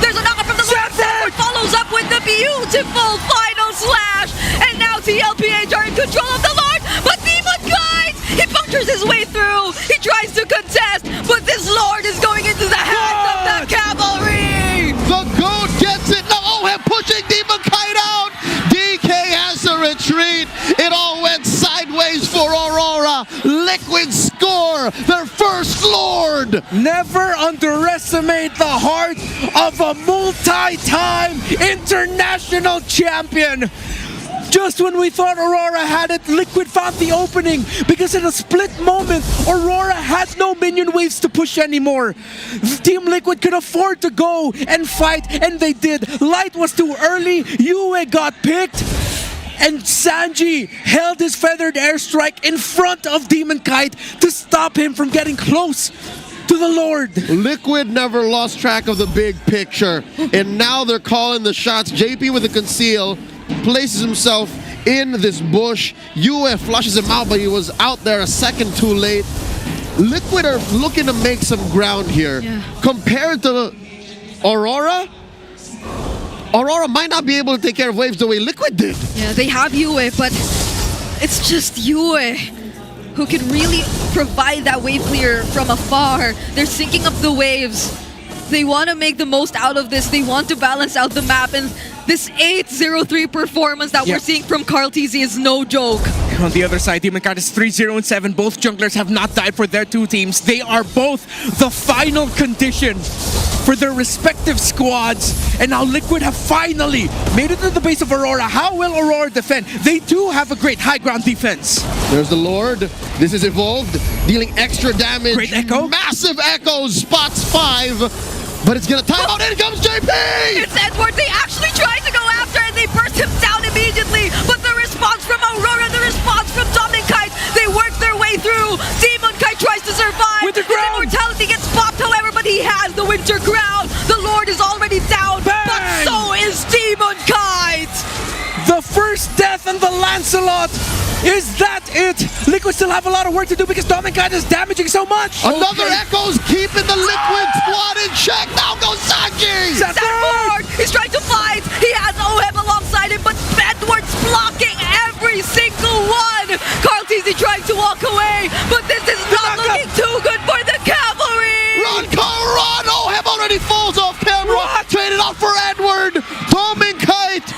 There's a knockup from the Lord. Sanford follows up with the beautiful final slash. And now TLPH are in control of the Lord. But Demon Kite, he punctures his way through. He tries to contest, but this Lord is going into the hands of the cavalry. The goat gets it. No, OHEM pushing Demon Kite out. DK has to retreat. It all went sideways for Aurora. Liquid score their first Lord. Never underestimate the heart of a multi-time international champion. Just when we thought Aurora had it, Liquid found the opening, because in a split moment, Aurora had no minion waves to push anymore. Team Liquid could afford to go and fight, and they did. Light was too early, Yue got picked, and Sanji held his feathered airstrike in front of Demon Kite to stop him from getting close to the Lord. Liquid never lost track of the big picture, and now they're calling the shots. JP with a conceal places himself in this bush. Yue flushes him out, but he was out there a second too late. Liquid are looking to make some ground here. Compared to Aurora, Aurora might not be able to take care of waves the way Liquid did. Yeah, they have Yue, but it's just Yue who can really provide that wave clear from afar. They're syncing up the waves. They want to make the most out of this. They want to balance out the map, and this 8-0-3 performance that we're seeing from Carl TZ is no joke. On the other side, Demon Kite is 3-0-7. Both junglers have not died for their two teams. They are both the final condition for their respective squads. And now Liquid have finally made it to the base of Aurora. How will Aurora defend? They do have a great high ground defense. There's the Lord. This is evolved, dealing extra damage. Great echo. Massive echoes, spots 5. But it's gonna time out. In comes JP! It's Edward. They actually tried to go after, and they burst him down immediately. But the response from Aurora, the response from Demon Kite, they work their way through. Demon Kite tries to survive. Winter Crown. His immortality gets popped, however, but he has the Winter Crown. The Lord is already down, but so is Demon Kite. The first death and the Lancelot. Is that it? Liquid still have a lot of work to do because Demon Kite is damaging so much. Another Echo's keeping the Liquid squad in check. Now goes Sanji. Sanford! He's trying to fight. He has OHEM alongside him, but Edward's blocking every single one. Carl TZ trying to walk away, but this is not looking too good for the cavalry. Run, Carl, run! OHEM already falls off camera. Traded out for Edward. Demon Kite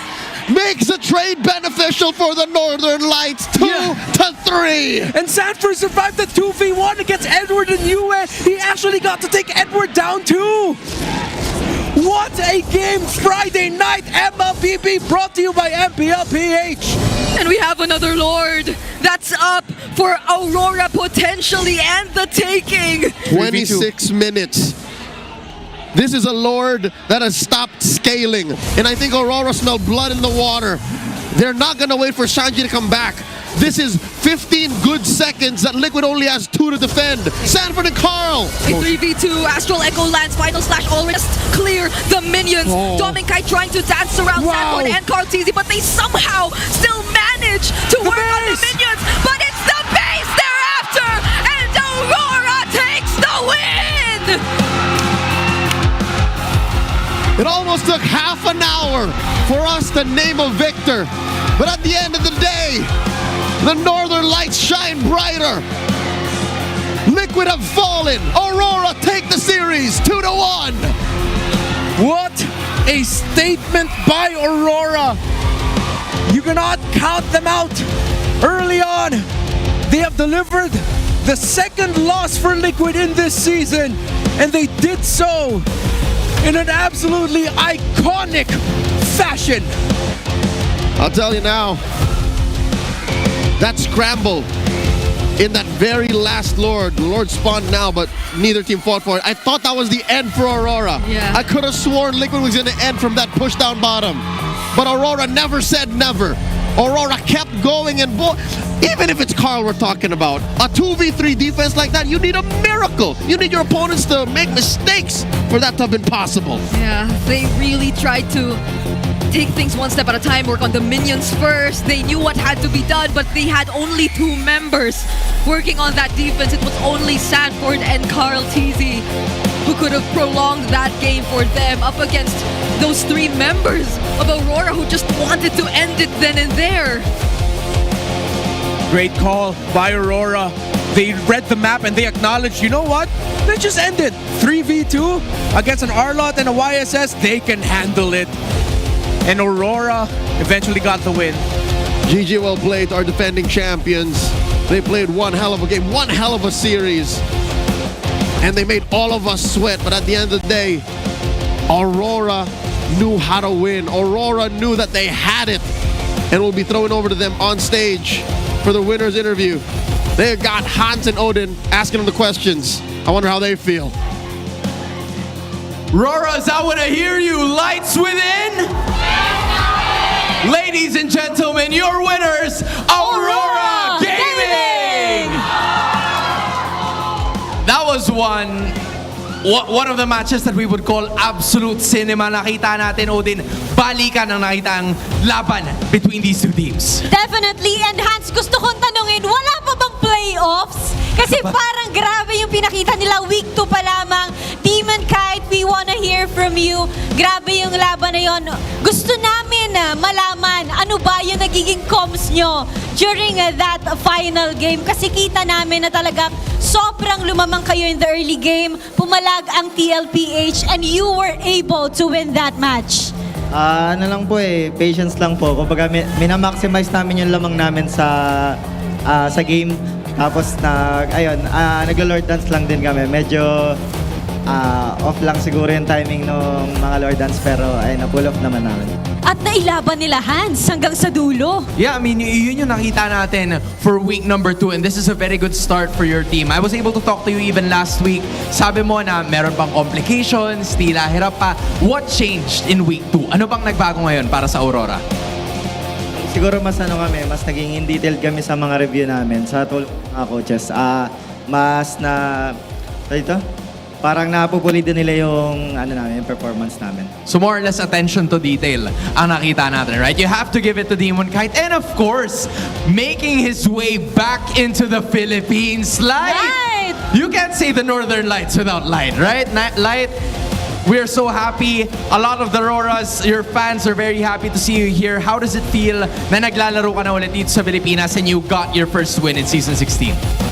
makes the trade beneficial for the Northern Lights, 2-3. And Sanford survived the 2v1 against Edward and Yue. He actually got to take Edward down too. What a game! Friday night MLBB brought to you by MPL PH. And we have another Lord that's up for Aurora potentially and the taking. 26 minutes. This is a Lord that has stopped scaling. And I think Aurora smelled blood in the water. They're not going to wait for Sanji to come back. This is 15 good seconds that Liquid only has 2 to defend. Sanford and Carl. A 3v2, Astral Echo lands, final slash already clear the minions. Dominkai trying to dance around Sanford and Carl TZ, but they somehow still manage to work on the minions. But it's the base they're after, and Aurora takes the win! It almost took half an hour for us to name a victor. But at the end of the day, the Northern Lights shine brighter. Liquid have fallen. Aurora take the series 2-1. What a statement by Aurora. You cannot count them out. Early on, they have delivered the second loss for Liquid in this season, and they did so in an absolutely iconic fashion. I'll tell you now, that scramble in that very last Lord spawned now, but neither team fought for it. I thought that was the end for Aurora. Yeah. I could have sworn Liquid was going to end from that push down bottom. But Aurora never said never. Aurora kept going, and even if it's Carl we're talking about, a 2v3 defense like that, you need a miracle. You need your opponents to make mistakes for that to have been possible. Yeah, they really tried to take things one step at a time, work on the minions first. They knew what had to be done, but they had only 2 members working on that defense. It was only Sanford and Carl TZ who could have prolonged that game for them up against those 3 members of Aurora who just wanted to end it then and there. Great call by Aurora. They read the map and they acknowledged, you know what? Let's just end it. 3v2 against an Arlot and a YSS. They can handle it. And Aurora eventually got the win. GG well played to our defending champions. They played one hell of a game, one hell of a series. And they made all of us sweat. But at the end of the day, Aurora knew how to win. Aurora knew that they had it. And we'll be throwing over to them on stage for the winner's interview. They got Hans and Odin asking them the questions. I wonder how they feel. Roras, I want to hear you. Lights within. Ladies and gentlemen, your winners, Aurora Gaming! That was one of the matches that we would call absolute cinema. Nakita natin, Odin, balikan ang nakitang laban between these 2 teams. Definitely. And Hans, gusto kong tanungin, wala pa bang playoffs? Kasi parang grabe yung pinakita nila. Week 2 pa lamang. Demon Kite, we wanna hear from you. Grabe yung laban na yon. Gusto namin malaman ano ba yung nagiging comms nyo during that final game. Kasi kita namin na talagang sobrang lumamang kayo in the early game. Pumalag ang TLPH and you were able to win that match. Ano lang po patience lang po. Kumbaga minamaximize namin yung lamang namin sa game. Tapos naglo-Lord Dance lang din kami. Medyo off lang siguro yung timing ng mga Lord Dance pero na-pull off naman namin. At nailaban nila Hans hanggang sa dulo. Yeah, I mean, yun yung nakita natin for week number 2 and this is a very good start for your team. I was able to talk to you even last week. Sabi mo na meron pang complications, tila hirap pa. What changed in week 2? Ano bang nagbago ngayon para sa Aurora? Siguro mas mas naging in detail kami sa mga review namin sa tulong ng mga coaches. Parang napupulido nila yung yung performance namin. So more or less attention to detail ang nakita natin, right? You have to give it to Demon Kite. And of course, making his way back into the Philippines. Light! You can't say the Northern Lights without Light, right? Light, we're so happy. A lot of the Roras, your fans are very happy to see you here. How does it feel na naglalaro ka na ulit dito sa Pilipinas and you got your first win in Season 16?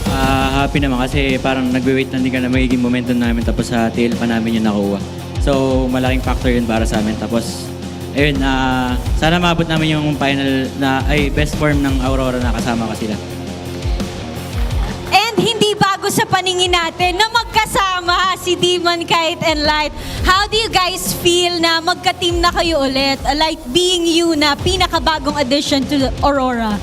Happy naman kasi parang nagwe-wait na din ka na magiging momentum namin tapos sa tail pa namin yung nakuha. So malaking factor yun para sa amin. Tapos ayun, sana maabot namin yung final na best form ng Aurora na kasama ka sila. And hindi bago sa paningin natin na magkasama si Demon Kite and Light. How do you guys feel na magka-team na kayo ulit? Like being you na pinakabagong addition to Aurora?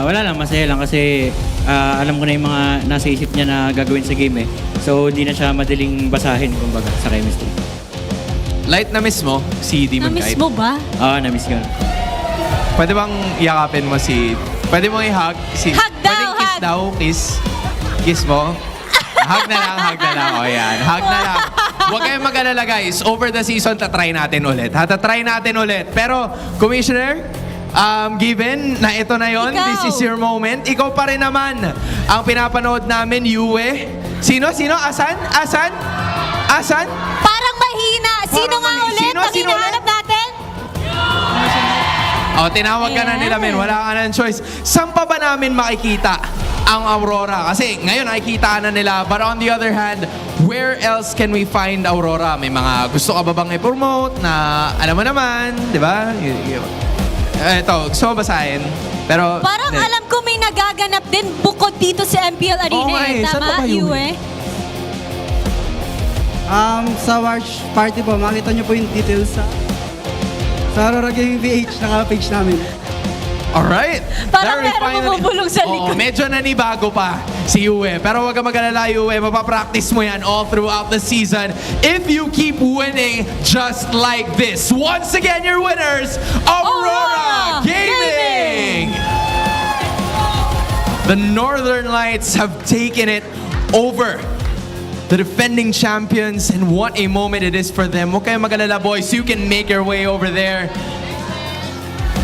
Wala lang, masaya lang kasi alam ko na yung mga nasa isip niya na gagawin sa game So hindi na siya madaling basahin kumbaga sa chemistry. Light na miss mo si Demon Kite? Na-miss mo ba? Na-miss ko. Pwede bang yakapin mo si... Pwede mo i-hug? Hug daw, Pwedeng kiss hug. daw, kiss. Kiss mo. Hug na lang, hug na lang. O yan, hug na lang. Huwag kayong mag-alala guys. Over the season, tatry natin ulit. Tatry natin ulit. Pero, Commissioner, given na ito na yon, this is your moment. Ikaw pa rin naman ang pinapanood namin, Yue. Sino? Asan? Parang mahina. Sino nga ulit ang hinahanap natin? Tinawag ka na nila, men. Wala ka na choice. Saan pa ba namin makikita ang Aurora? Kasi ngayon nakikita na nila. But on the other hand, where else can we find Aurora? May mga gusto ka ba bang i-promote na alam mo naman, di ba? Ito, gusto mo basahin? Pero, Parang alam ko may nagaganap din bukod dito sa MPL Arena. Saan pa ba Tama, yun? Yue? Sa watch party po, makita niyo po yung details sa RORA Gaming PH, naka-page namin. alright. Parang There we meron finally- bumubulong sa likod. Medyo nanibago pa si Yue. Pero huwag ka mag-alala, Yue. Mapapractice mo yan all throughout the season if you keep winning just like this. Once again, your winners, Aurora Gaming! The Northern Lights have taken it over the defending champions, and what a moment it is for them. Huwag kayong mag-alala, boys. You can make your way over there.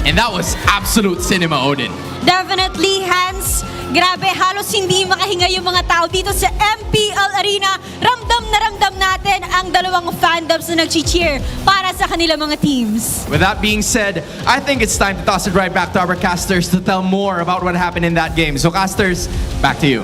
And that was absolute cinema, Odin. Definitely, Hans. Grabe, halos hindi makahinga yung mga tao dito sa MPL Arena. Ramdam na ramdam natin ang dalawang fandoms na nag-cheer para sa kanilang mga teams. With that being said, I think it's time to toss it right back to our casters to tell more about what happened in that game. So casters, back to you.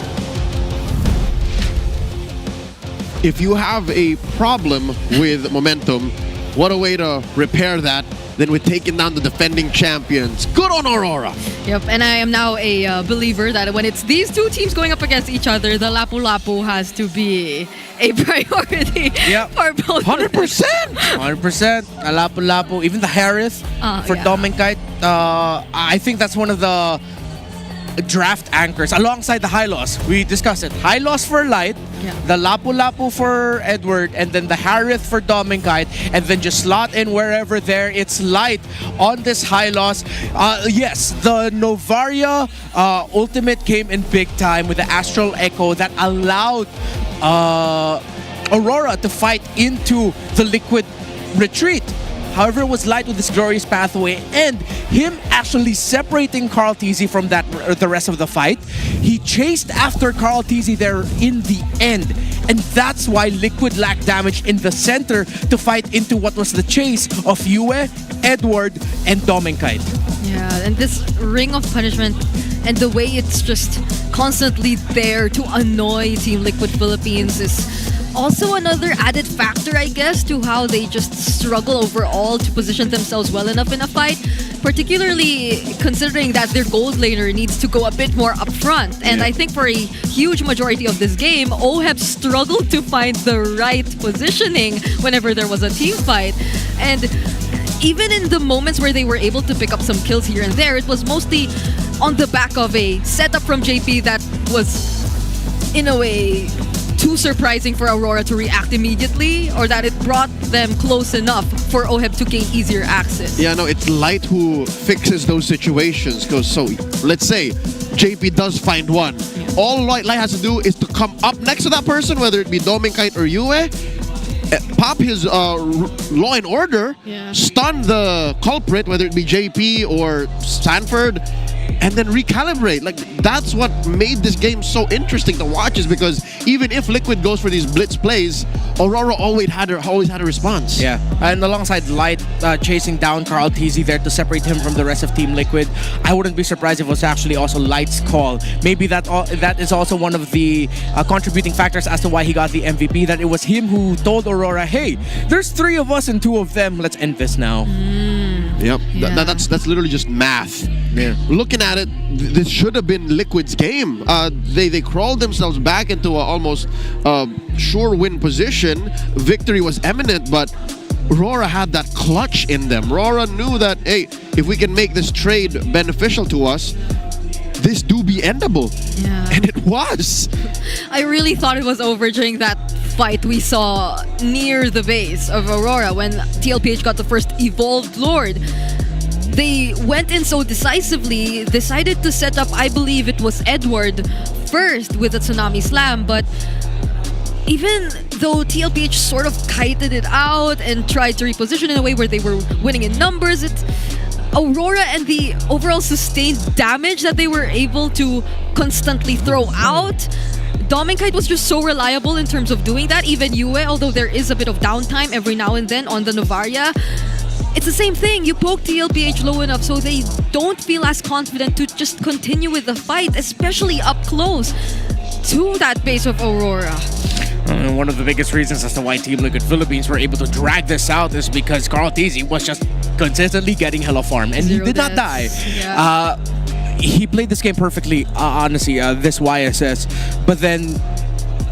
If you have a problem with momentum, what a way to repair that than with taking down the defending champions. Good on Aurora. Yep, and I am now a believer that when it's these two teams going up against each other, the Lapu-Lapu has to be a priority for both. 100%. 100%. Lapu-Lapu, even the Harith for Dominkite. I think that's one of the draft anchors alongside the high loss. We discussed it. High loss for Light, the Lapu-Lapu for Edward, and then the Harith for Dominkite, and then just slot in wherever there it's Light on this high loss. Yes, the Novaria ultimate came in big time with the Astral Echo that allowed Aurora to fight into the Liquid retreat. However, it was Light with his glorious pathway and him actually separating Carl TZ from the rest of the fight. He chased after Carl TZ there in the end. And that's why Liquid lacked damage in the center to fight into what was the chase of Yue, Edward, and Dominkite. Yeah, and this ring of punishment and the way it's just constantly there to annoy Team Liquid Philippines is also another added factor, I guess, to how they just struggle overall to position themselves well enough in a fight, particularly considering that their gold laner needs to go a bit more upfront. And I think for a huge majority of this game, OHEB struggled to find the right positioning whenever there was a team fight. And even in the moments where they were able to pick up some kills here and there, it was mostly on the back of a setup from JP that was, in a way, too surprising for Aurora to react immediately, or that it brought them close enough for OHEB to gain easier access. Yeah, no, it's Light who fixes those situations. Because so, let's say JP does find one. All Light has to do is to come up next to that person, whether it be Dominkite or Yue, pop his Law and Order, stun the culprit, whether it be JP or Sanford, and then recalibrate. Like, that's what made this game so interesting to watch, is because even if Liquid goes for these blitz plays, Aurora always had a response. Yeah, and alongside Light chasing down Carl TZ there to separate him from the rest of Team Liquid, I wouldn't be surprised if it was actually also Light's call. Maybe that is also one of the contributing factors as to why he got the MVP, that it was him who told Aurora, hey, there's 3 of us and 2 of them, let's end this now. Yep, that's literally just math. Yeah. Looking at it, this should have been Liquid's game. They crawled themselves back into a almost sure win position. Victory was imminent, but RORA had that clutch in them. RORA knew that, hey, if we can make this trade beneficial to us, this do be endable. Yeah. And it was. I really thought it was over during that fight we saw near the base of Aurora when TLPH got the first Evolved Lord. they went in so decisively, decided to set up, I believe it was Edward first with the Tsunami Slam, but even though TLPH sort of kited it out and tried to reposition in a way where they were winning in numbers, Aurora and the overall sustained damage that they were able to constantly throw out, Dominkite was just so reliable in terms of doing that. Even Yue, although there is a bit of downtime every now and then on the Novaria, it's the same thing. You poke TLPH low enough so they don't feel as confident to just continue with the fight, especially up close to that base of Aurora. And one of the biggest reasons as to why Team Liquid Philippines were able to drag this out is because Carl Tizzy was just consistently getting hella farm, and he did not die. Yeah. He played this game perfectly, honestly, this YSS, but then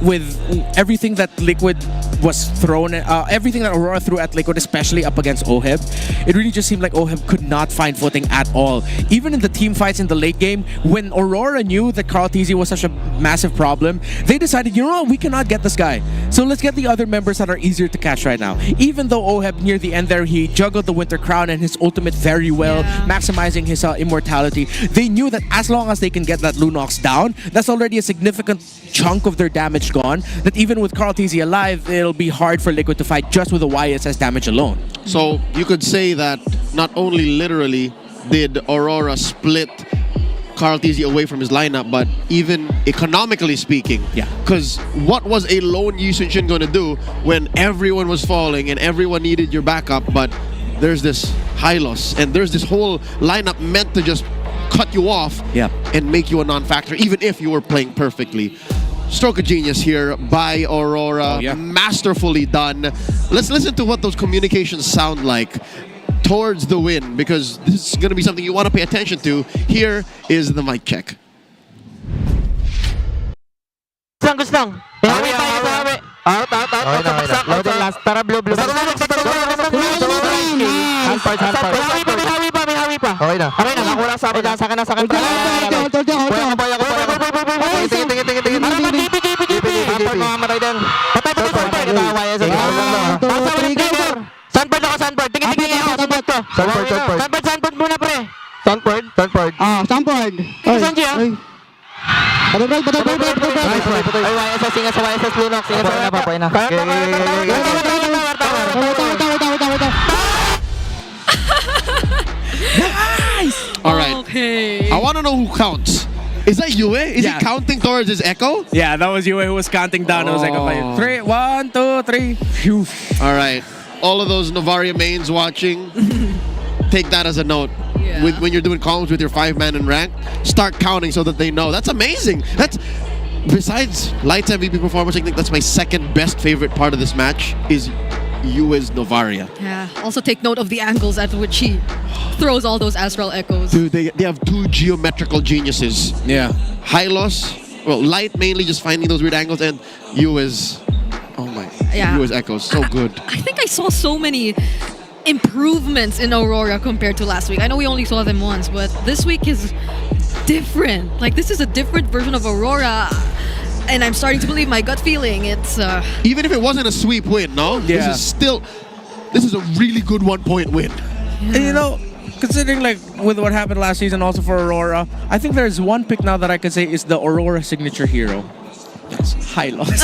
with everything that Liquid was thrown, everything that Aurora threw at Liquid, especially up against OHEB, it really just seemed like OHEB could not find footing at all. Even in the team fights in the late game, when Aurora knew that Carl Tizzy was such a massive problem, they decided, you know what, we cannot get this guy. So let's get the other members that are easier to catch right now. Even though OHEB near the end there, he juggled the Winter Crown and his ultimate very well, maximizing his immortality. They knew that as long as they can get that Lunox down, that's already a significant chunk of their damage gone, that even with Carl Tizzy alive, it'll be hard for Liquid to fight just with the YSS damage alone. So you could say that not only literally did Aurora split Carl Tizzy away from his lineup, but even economically speaking. Yeah. Because what was a lone Yi Sun-shin going to do when everyone was falling and everyone needed your backup, but there's this Hylos and there's this whole lineup meant to just cut you off and make you a non-factor, even if you were playing perfectly. Stroke of genius here by Aurora. Masterfully done. Let's listen to what those communications sound like towards the win, because this is going to be something you want to pay attention to. Here is the mic check. Gustong. Hawi tayo sa hawi. Out. Loading last. Tara, blue. Hawi pa. Okay na. Nakulang sa akin. Sa akin. Tingin. Sanford mamamatay din. Patay. Sanford ako. Tingin ako. Sanford muna, pre. Sanford. Sanford. Saan siya? Patay. Ay, YSS. Ingat sa YSS, Lunox. Patay na. Nice! Alright. Okay. I want to know who counts. Is that Yue? Is he counting towards his echo? Yeah, that was Yue who was counting down. It was echo. 3, 1, 2, 3. Phew. Alright. All of those Novaria mains watching, take that as a note. When you're doing columns with your 5-man in rank, start counting so that they know. That's amazing. That's besides Light's MVP performance, I think that's my second best favorite part of this match is Yue's Novaria. Yeah. Also take note of the angles at which he throws all those Astral Echoes. Dude, they have two geometrical geniuses. Yeah. Hylos, well, Light mainly just finding those weird angles, and Yue's, oh my, Yue's Echoes, so good. I think I saw so many improvements in Aurora compared to last week. I know we only saw them once, but this week is different. Like, this is a different version of Aurora. And I'm starting to believe my gut feeling. It's even if it wasn't a sweep win, no? Yeah. This is a really good 1-point win. And you know, considering like with what happened last season also for Aurora, I think there's one pick now that I could say is the Aurora signature hero. It's Hylos.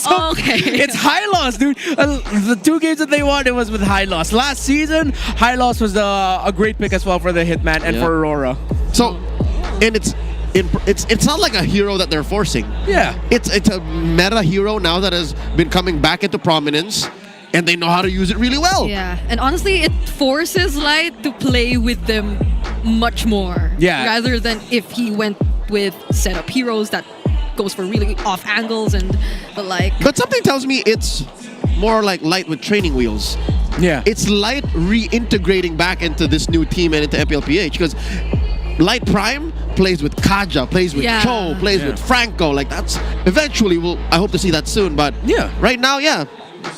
Okay. It's Hylos, dude. The 2 games that they won, it was with Hylos. Last season, Hylos was a great pick as well for the Hitman and for Aurora. So, and it's not like a hero that they're forcing. Yeah. It's a meta hero now that has been coming back into prominence, and they know how to use it really well. Yeah, and honestly, it forces Light to play with them much more. Yeah. Rather than if he went with setup heroes that goes for really off angles But something tells me it's more like Light with training wheels. Yeah. It's Light reintegrating back into this new team and into MPLPH, because Light Prime plays with Kaja, plays with Cho, plays with Franco. Like, that's eventually I hope to see that soon. But right now,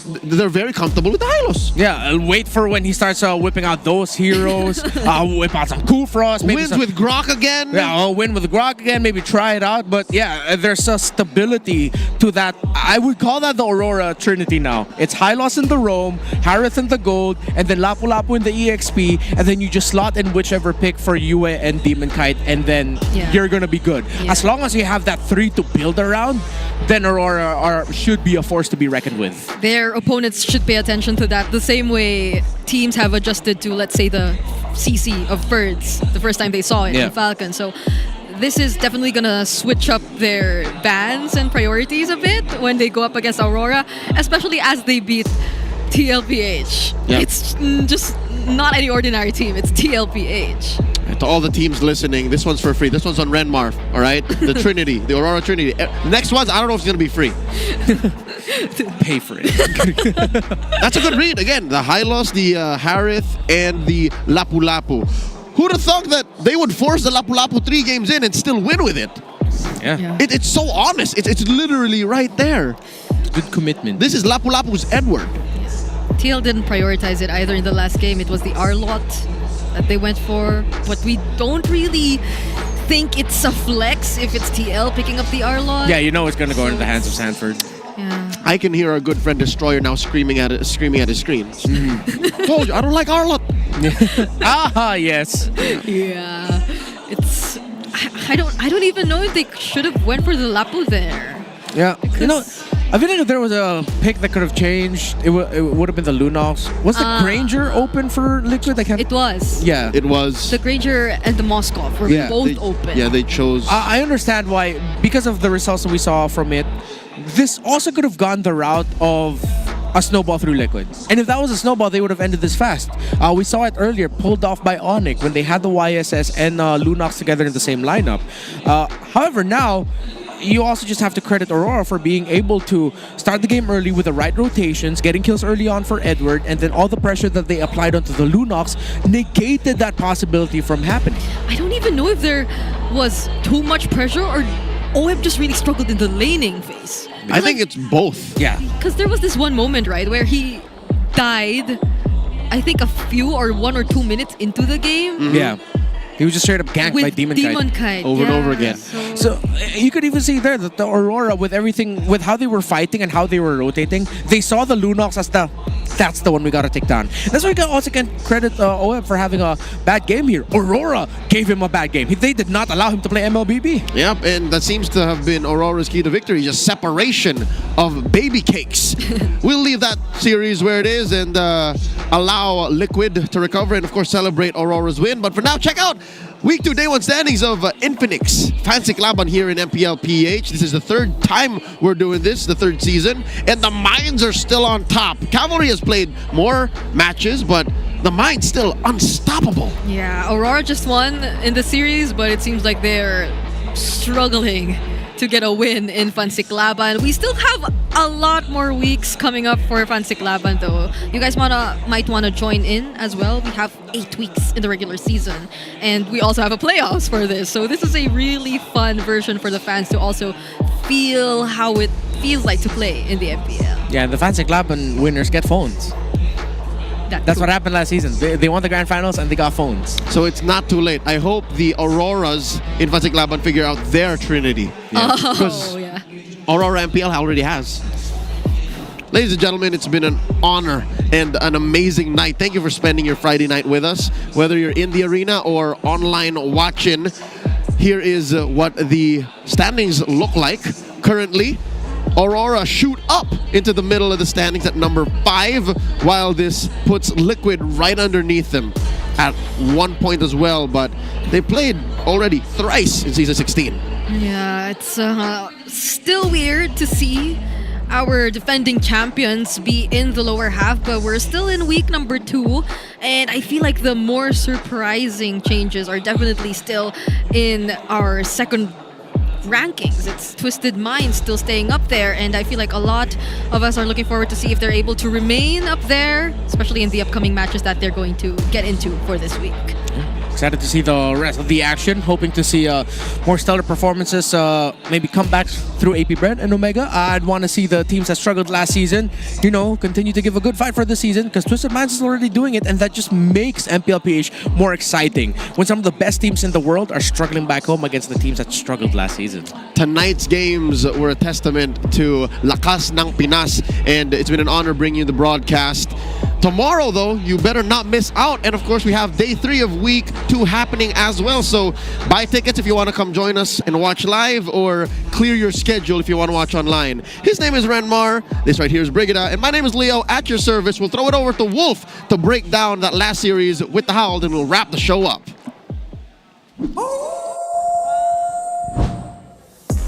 they're very comfortable with the Hylos. Yeah, I'll wait for when he starts whipping out those heroes. Whip out some Kufros. Wins with Grok again. Yeah, I'll win with Grok again. Maybe try it out. But yeah, there's a stability to that. I would call that the Aurora Trinity now. It's Hylos in the Roam, Harith in the Gold, and then Lapu-Lapu in the EXP, and then you just slot in whichever pick for Yue and Demon Kite, and then you're gonna be good. As long as you have that 3 to build around, then Aurora should be a force to be reckoned with. Their opponents should pay attention to that the same way teams have adjusted to, let's say, the CC of Birds the first time they saw it in Falcon. So this is definitely gonna switch up their bans and priorities a bit when they go up against Aurora, especially as they beat TLPH. It's just not any ordinary team, it's TLPH. And to all the teams listening, this one's for free. This one's on Renmar, all right? The Trinity, the Aurora Trinity. Next one's, I don't know if it's going to be free. Pay for it. That's a good read. Again, the Hylos, the Harith, and the Lapu-Lapu. Who'd have thought that they would force the Lapu-Lapu 3 games in and still win with it? Yeah. It's so honest. It's literally right there. Good commitment. This is Lapu-Lapu's Edward. TL didn't prioritize it either in the last game. It was the R-Lot that they went for, but we don't really think it's a flex if it's TL picking up the R-Lot. Yeah, you know it's going to go into the hands of Sanford. Yeah. I can hear our good friend Destroyer now screaming at his screen. Told you, I don't like R-Lot. Yes. Yeah. It's I don't even know if they should have went for the Lapu there. Yeah. You know, I feel like if there was a pick that could have changed, it would have been the Lunox. Was the Granger open for Liquid? It was. Yeah. It was. The Granger and the Moskov were both open. Yeah, they chose. I understand why, because of the results that we saw from it, this also could have gone the route of a snowball through Liquid. And if that was a snowball, they would have ended this fast. We saw it earlier, pulled off by ONIC when they had the YSS and Lunox together in the same lineup. However, now, you also just have to credit Aurora for being able to start the game early with the right rotations, getting kills early on for Edward, and then all the pressure that they applied onto the Lunox negated that possibility from happening. I don't even know if there was too much pressure or OEB just really struggled in the laning phase. I think it's both. Yeah. Because there was this one moment, right, where he died, I think a few or 1 or 2 minutes into the game. Mm-hmm. Yeah. He was just straight up ganked by Demon Kite. Over and over again. So you could even see there that the Aurora, with everything, with how they were fighting and how they were rotating, they saw the Lunox as that's the one we gotta take down. That's why you can also credit OM for having a bad game here. Aurora gave him a bad game. They did not allow him to play MLBB. Yep, and that seems to have been Aurora's key to victory, just separation of baby cakes. We'll leave that series where it is and allow Liquid to recover and, of course, celebrate Aurora's win. But for now, check out Week 2, Day 1 standings of Infinix Fancy Laban here in MPL PH. This is the 3rd time we're doing this, the 3rd season, and the Mines are still on top. Cavalry has played more matches, but the Mines still unstoppable. Yeah, Aurora just won in the series, but it seems like they're struggling to get a win in Fancy Laban. We still have a lot more weeks coming up for Fancy Laban though. You guys might wanna join in as well. We have 8 weeks in the regular season, and we also have a playoffs for this. So this is a really fun version for the fans to also feel how it feels like to play in the MPL. Yeah, and the Fancy Laban winners get phones. That's what happened last season. They won the grand finals and they got phones. So it's not too late. I hope the Auroras in Fancy Laban figure out their trinity. Because Aurora MPL already has. Ladies and gentlemen, it's been an honor and an amazing night. Thank you for spending your Friday night with us. Whether you're in the arena or online watching, here is what the standings look like currently. Aurora shoot up into the middle of the standings at number 5, while this puts Liquid right underneath them at 1 point as well. But they played already thrice in Season 16. Yeah, it's still weird to see our defending champions be in the lower half, but we're still in week number 2, and I feel like the more surprising changes are definitely still in our second rankings. It's Twisted Minds still staying up there, and I feel like a lot of us are looking forward to see if they're able to remain up there, especially in the upcoming matches that they're going to get into for this week. Excited to see the rest of the action. Hoping to see more stellar performances, maybe comebacks through APBR and Omega. I'd want to see the teams that struggled last season, continue to give a good fight for this season, because Twisted Minds is already doing it, and that just makes MPLPH more exciting when some of the best teams in the world are struggling back home against the teams that struggled last season. Tonight's games were a testament to Lakas ng Pinas, and it's been an honor bringing you the broadcast. Tomorrow, though, you better not miss out. And of course, we have day 3 of week 2 happening as well. So buy tickets if you want to come join us and watch live, or clear your schedule if you want to watch online. His name is Renmar. This right here is Brigida. And my name is Leo. At your service, we'll throw it over to Wolf to break down that last series with the Howl, and we'll wrap the show up.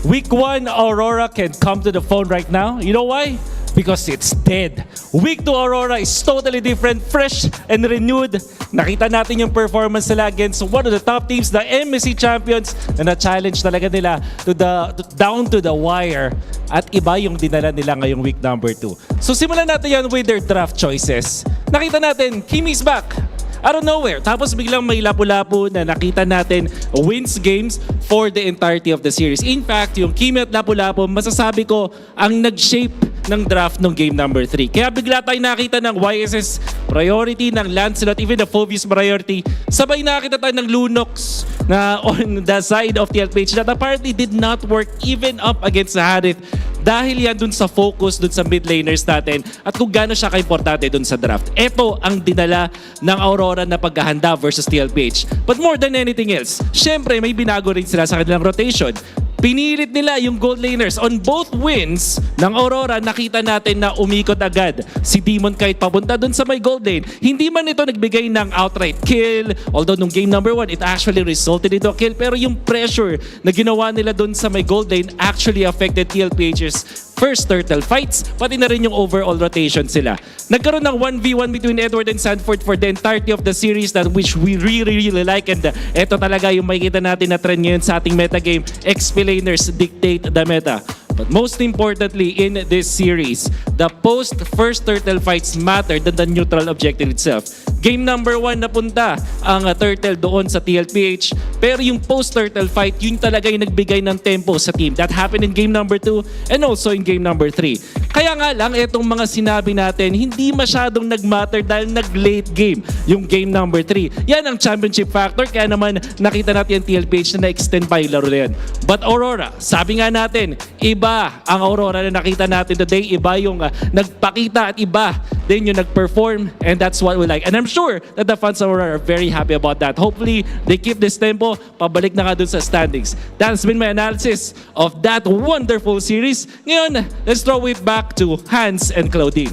Week 1, Aurora can come to the phone right now. You know why? Because it's dead. Week 2 Aurora is totally different, fresh and renewed. Nakita natin yung performance nila against one of the top teams, the MSC champions, na na-challenge talaga nila down to the wire. At iba yung dinala nila ngayong week number 2. So simulan natin yan with their draft choices. Nakita natin, Kimi's back. Out of nowhere. Tapos biglang may lapu-lapu na nakita natin wins games for the entirety of the series. In fact, yung Kimi at lapu-lapu, masasabi ko, ang nag-shape ng draft ng game number 3. Kaya bigla tayo nakita ng YSS priority, ng Lancelot, even the Phobius priority. Sabay nakita tayo ng Lunox na on the side of TLPH that apparently did not work even up against the Harith. Dahil yan dun sa focus dun sa mid laners natin at kung gaano siya ka-importante dun sa draft. Ito ang dinala ng Aurora na paghahanda versus TLPH. But more than anything else, syempre may binago rin sila sa kanilang rotation. Pinilit nila yung gold laners. On both wins ng Aurora, nakita natin na umikot agad si Demon kahit papunta dun sa may gold lane. Hindi man ito nagbigay ng outright kill. Although nung game number 1, it actually resulted into a kill. Pero yung pressure na ginawa nila dun sa may gold lane actually affected TLPH's first turtle fights, pati na rin yung overall rotation sila. Nagkaroon ng 1v1 between Edward and Sanford for the entirety of the series, that which we really like, and ito talaga yung makikita natin na trend ngayon sa ating metagame. XP laners dictate the meta. But most importantly in this series, the post-first turtle fights matter than the neutral objective itself. Game number 1 napunta ang turtle doon sa TLPH, pero yung post-turtle fight, yun talaga yung nagbigay ng tempo sa team. That happened in game number 2 and also in game number 3. Kaya nga lang, itong mga sinabi natin, hindi masyadong nag-matter dahil nag-late game yung game number 3. Yan ang championship factor, kaya naman nakita natin yung TLPH na na-extend pa yung laro na yan. But Aurora, sabi nga natin, iba ang Aurora na nakita natin today, iba yung nagpakita at iba din yung nag-perform, and that's what we like. And I'm sure that the fans of Aurora are very happy about that. Hopefully, they keep this tempo, pabalik na nga dun sa standings. That's been my analysis of that wonderful series. Ngayon, let's throw it back to Hans and Claudine.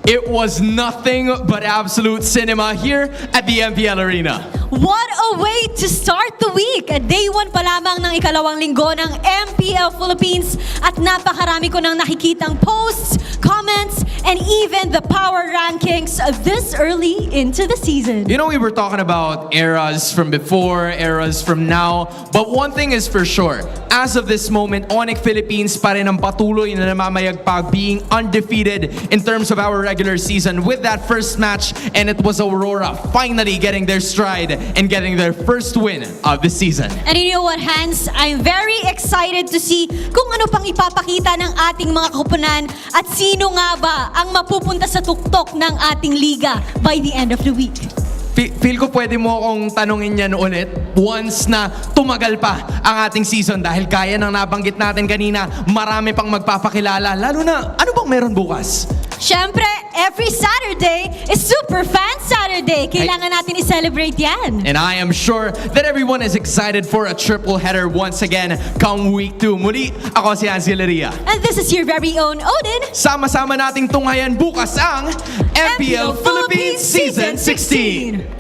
It was nothing but absolute cinema here at the MPL Arena. What a way to start the week! Day 1 pa lamang ng ikalawang linggo ng MPL Philippines at napakarami ko nang nakikitang posts, comments, and even the power rankings this early into the season. You know, we were talking about eras from before, eras from now, but one thing is for sure, as of this moment, ONIC Philippines pa rin ang patuloy na namamayagpag, being undefeated in terms of our regular season with that first match, and it was Aurora finally getting their stride and getting their first win of the season. And you know what, Hans? I'm very excited to see kung ano pang ipapakita ng ating mga kahupunan at sino nga ba ang mapupunta sa tuktok ng ating liga by the end of the week. Feel ko pwede mo akong tanungin yan ulit once na tumagal pa ang ating season, dahil gaya ng nabanggit natin kanina, marami pang magpapakilala, lalo na ano bang meron bukas? Siyempre, every Saturday is Super Fan Saturday. Kailangan natin i-celebrate yan. And I am sure that everyone is excited for a triple header once again come week 2. Muli, ako si Ancileria. And this is your very own Odin. Sama-sama nating tunghayan bukas ang MPL Philippines Season 16.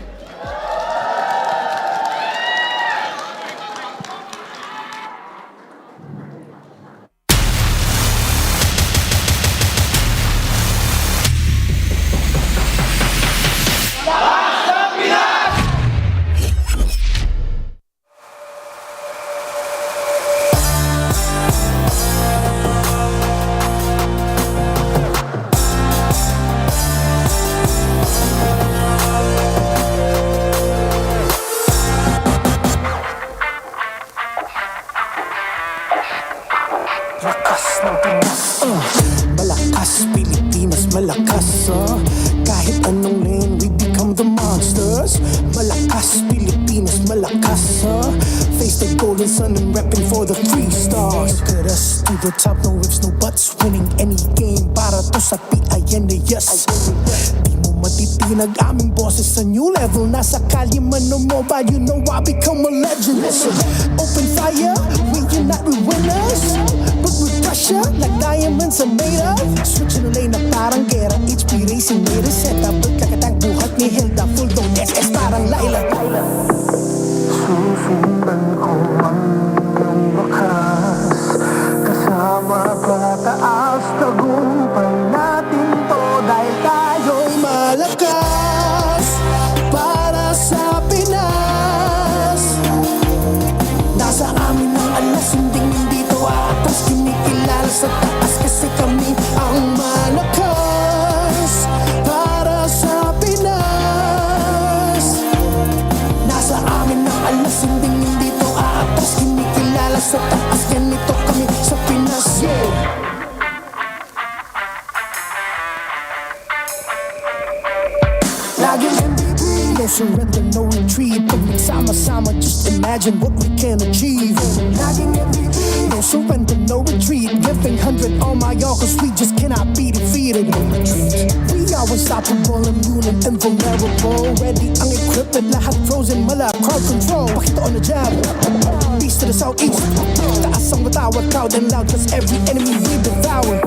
Lakas ng Pinas, malakas Pilipinas, malakas kahit anong lane we become the monsters. Malakas Pilipinas, malakas face the golden sun and repping for the 3 stars. Look at us to the top, no ifs, no buts, winning any game para to sa PINAS. Di mo matitinag aming boses sa new level. Nasa kalye man o mobile, you know I become a legend. Listen, open fire, we unite, we winners. But with pressure, like diamonds are made of. Switching the lane na parang gera, HP racing made a setup. Pagkakatang buhat ni Hilda, full dome SS parang Laila. Susundan ko man yung bakas, kasama pataas, tagumpay natin to dahil tayo'y malakas para sa Pinas. Nasa amin ang alas, hindi to atas, kinikilala sa taas kasi kami ang malakas para sa Pinas. Nasa amin ang alas, hindi to atas, kinikilala sa taas, ganito kami sa Pinas. Laging MLBB, no surrender, no retreat. Pag nagsama-sama, just imagine what we can achieve. Laging MLBB, no surrender, no retreat. Giving 100 on my all, cause we just cannot be defeated. We are unstoppable, immune and invulnerable. Ready ang equipment, lahat frozen, mala, crowd control. Pakita on the jab, east to the southeast. Taas ang matawad, proud and loud, cause every enemy we devour.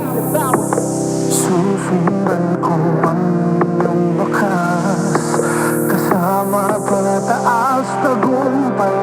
Susundan ko man yung bakas, kasama pataas, tagumpay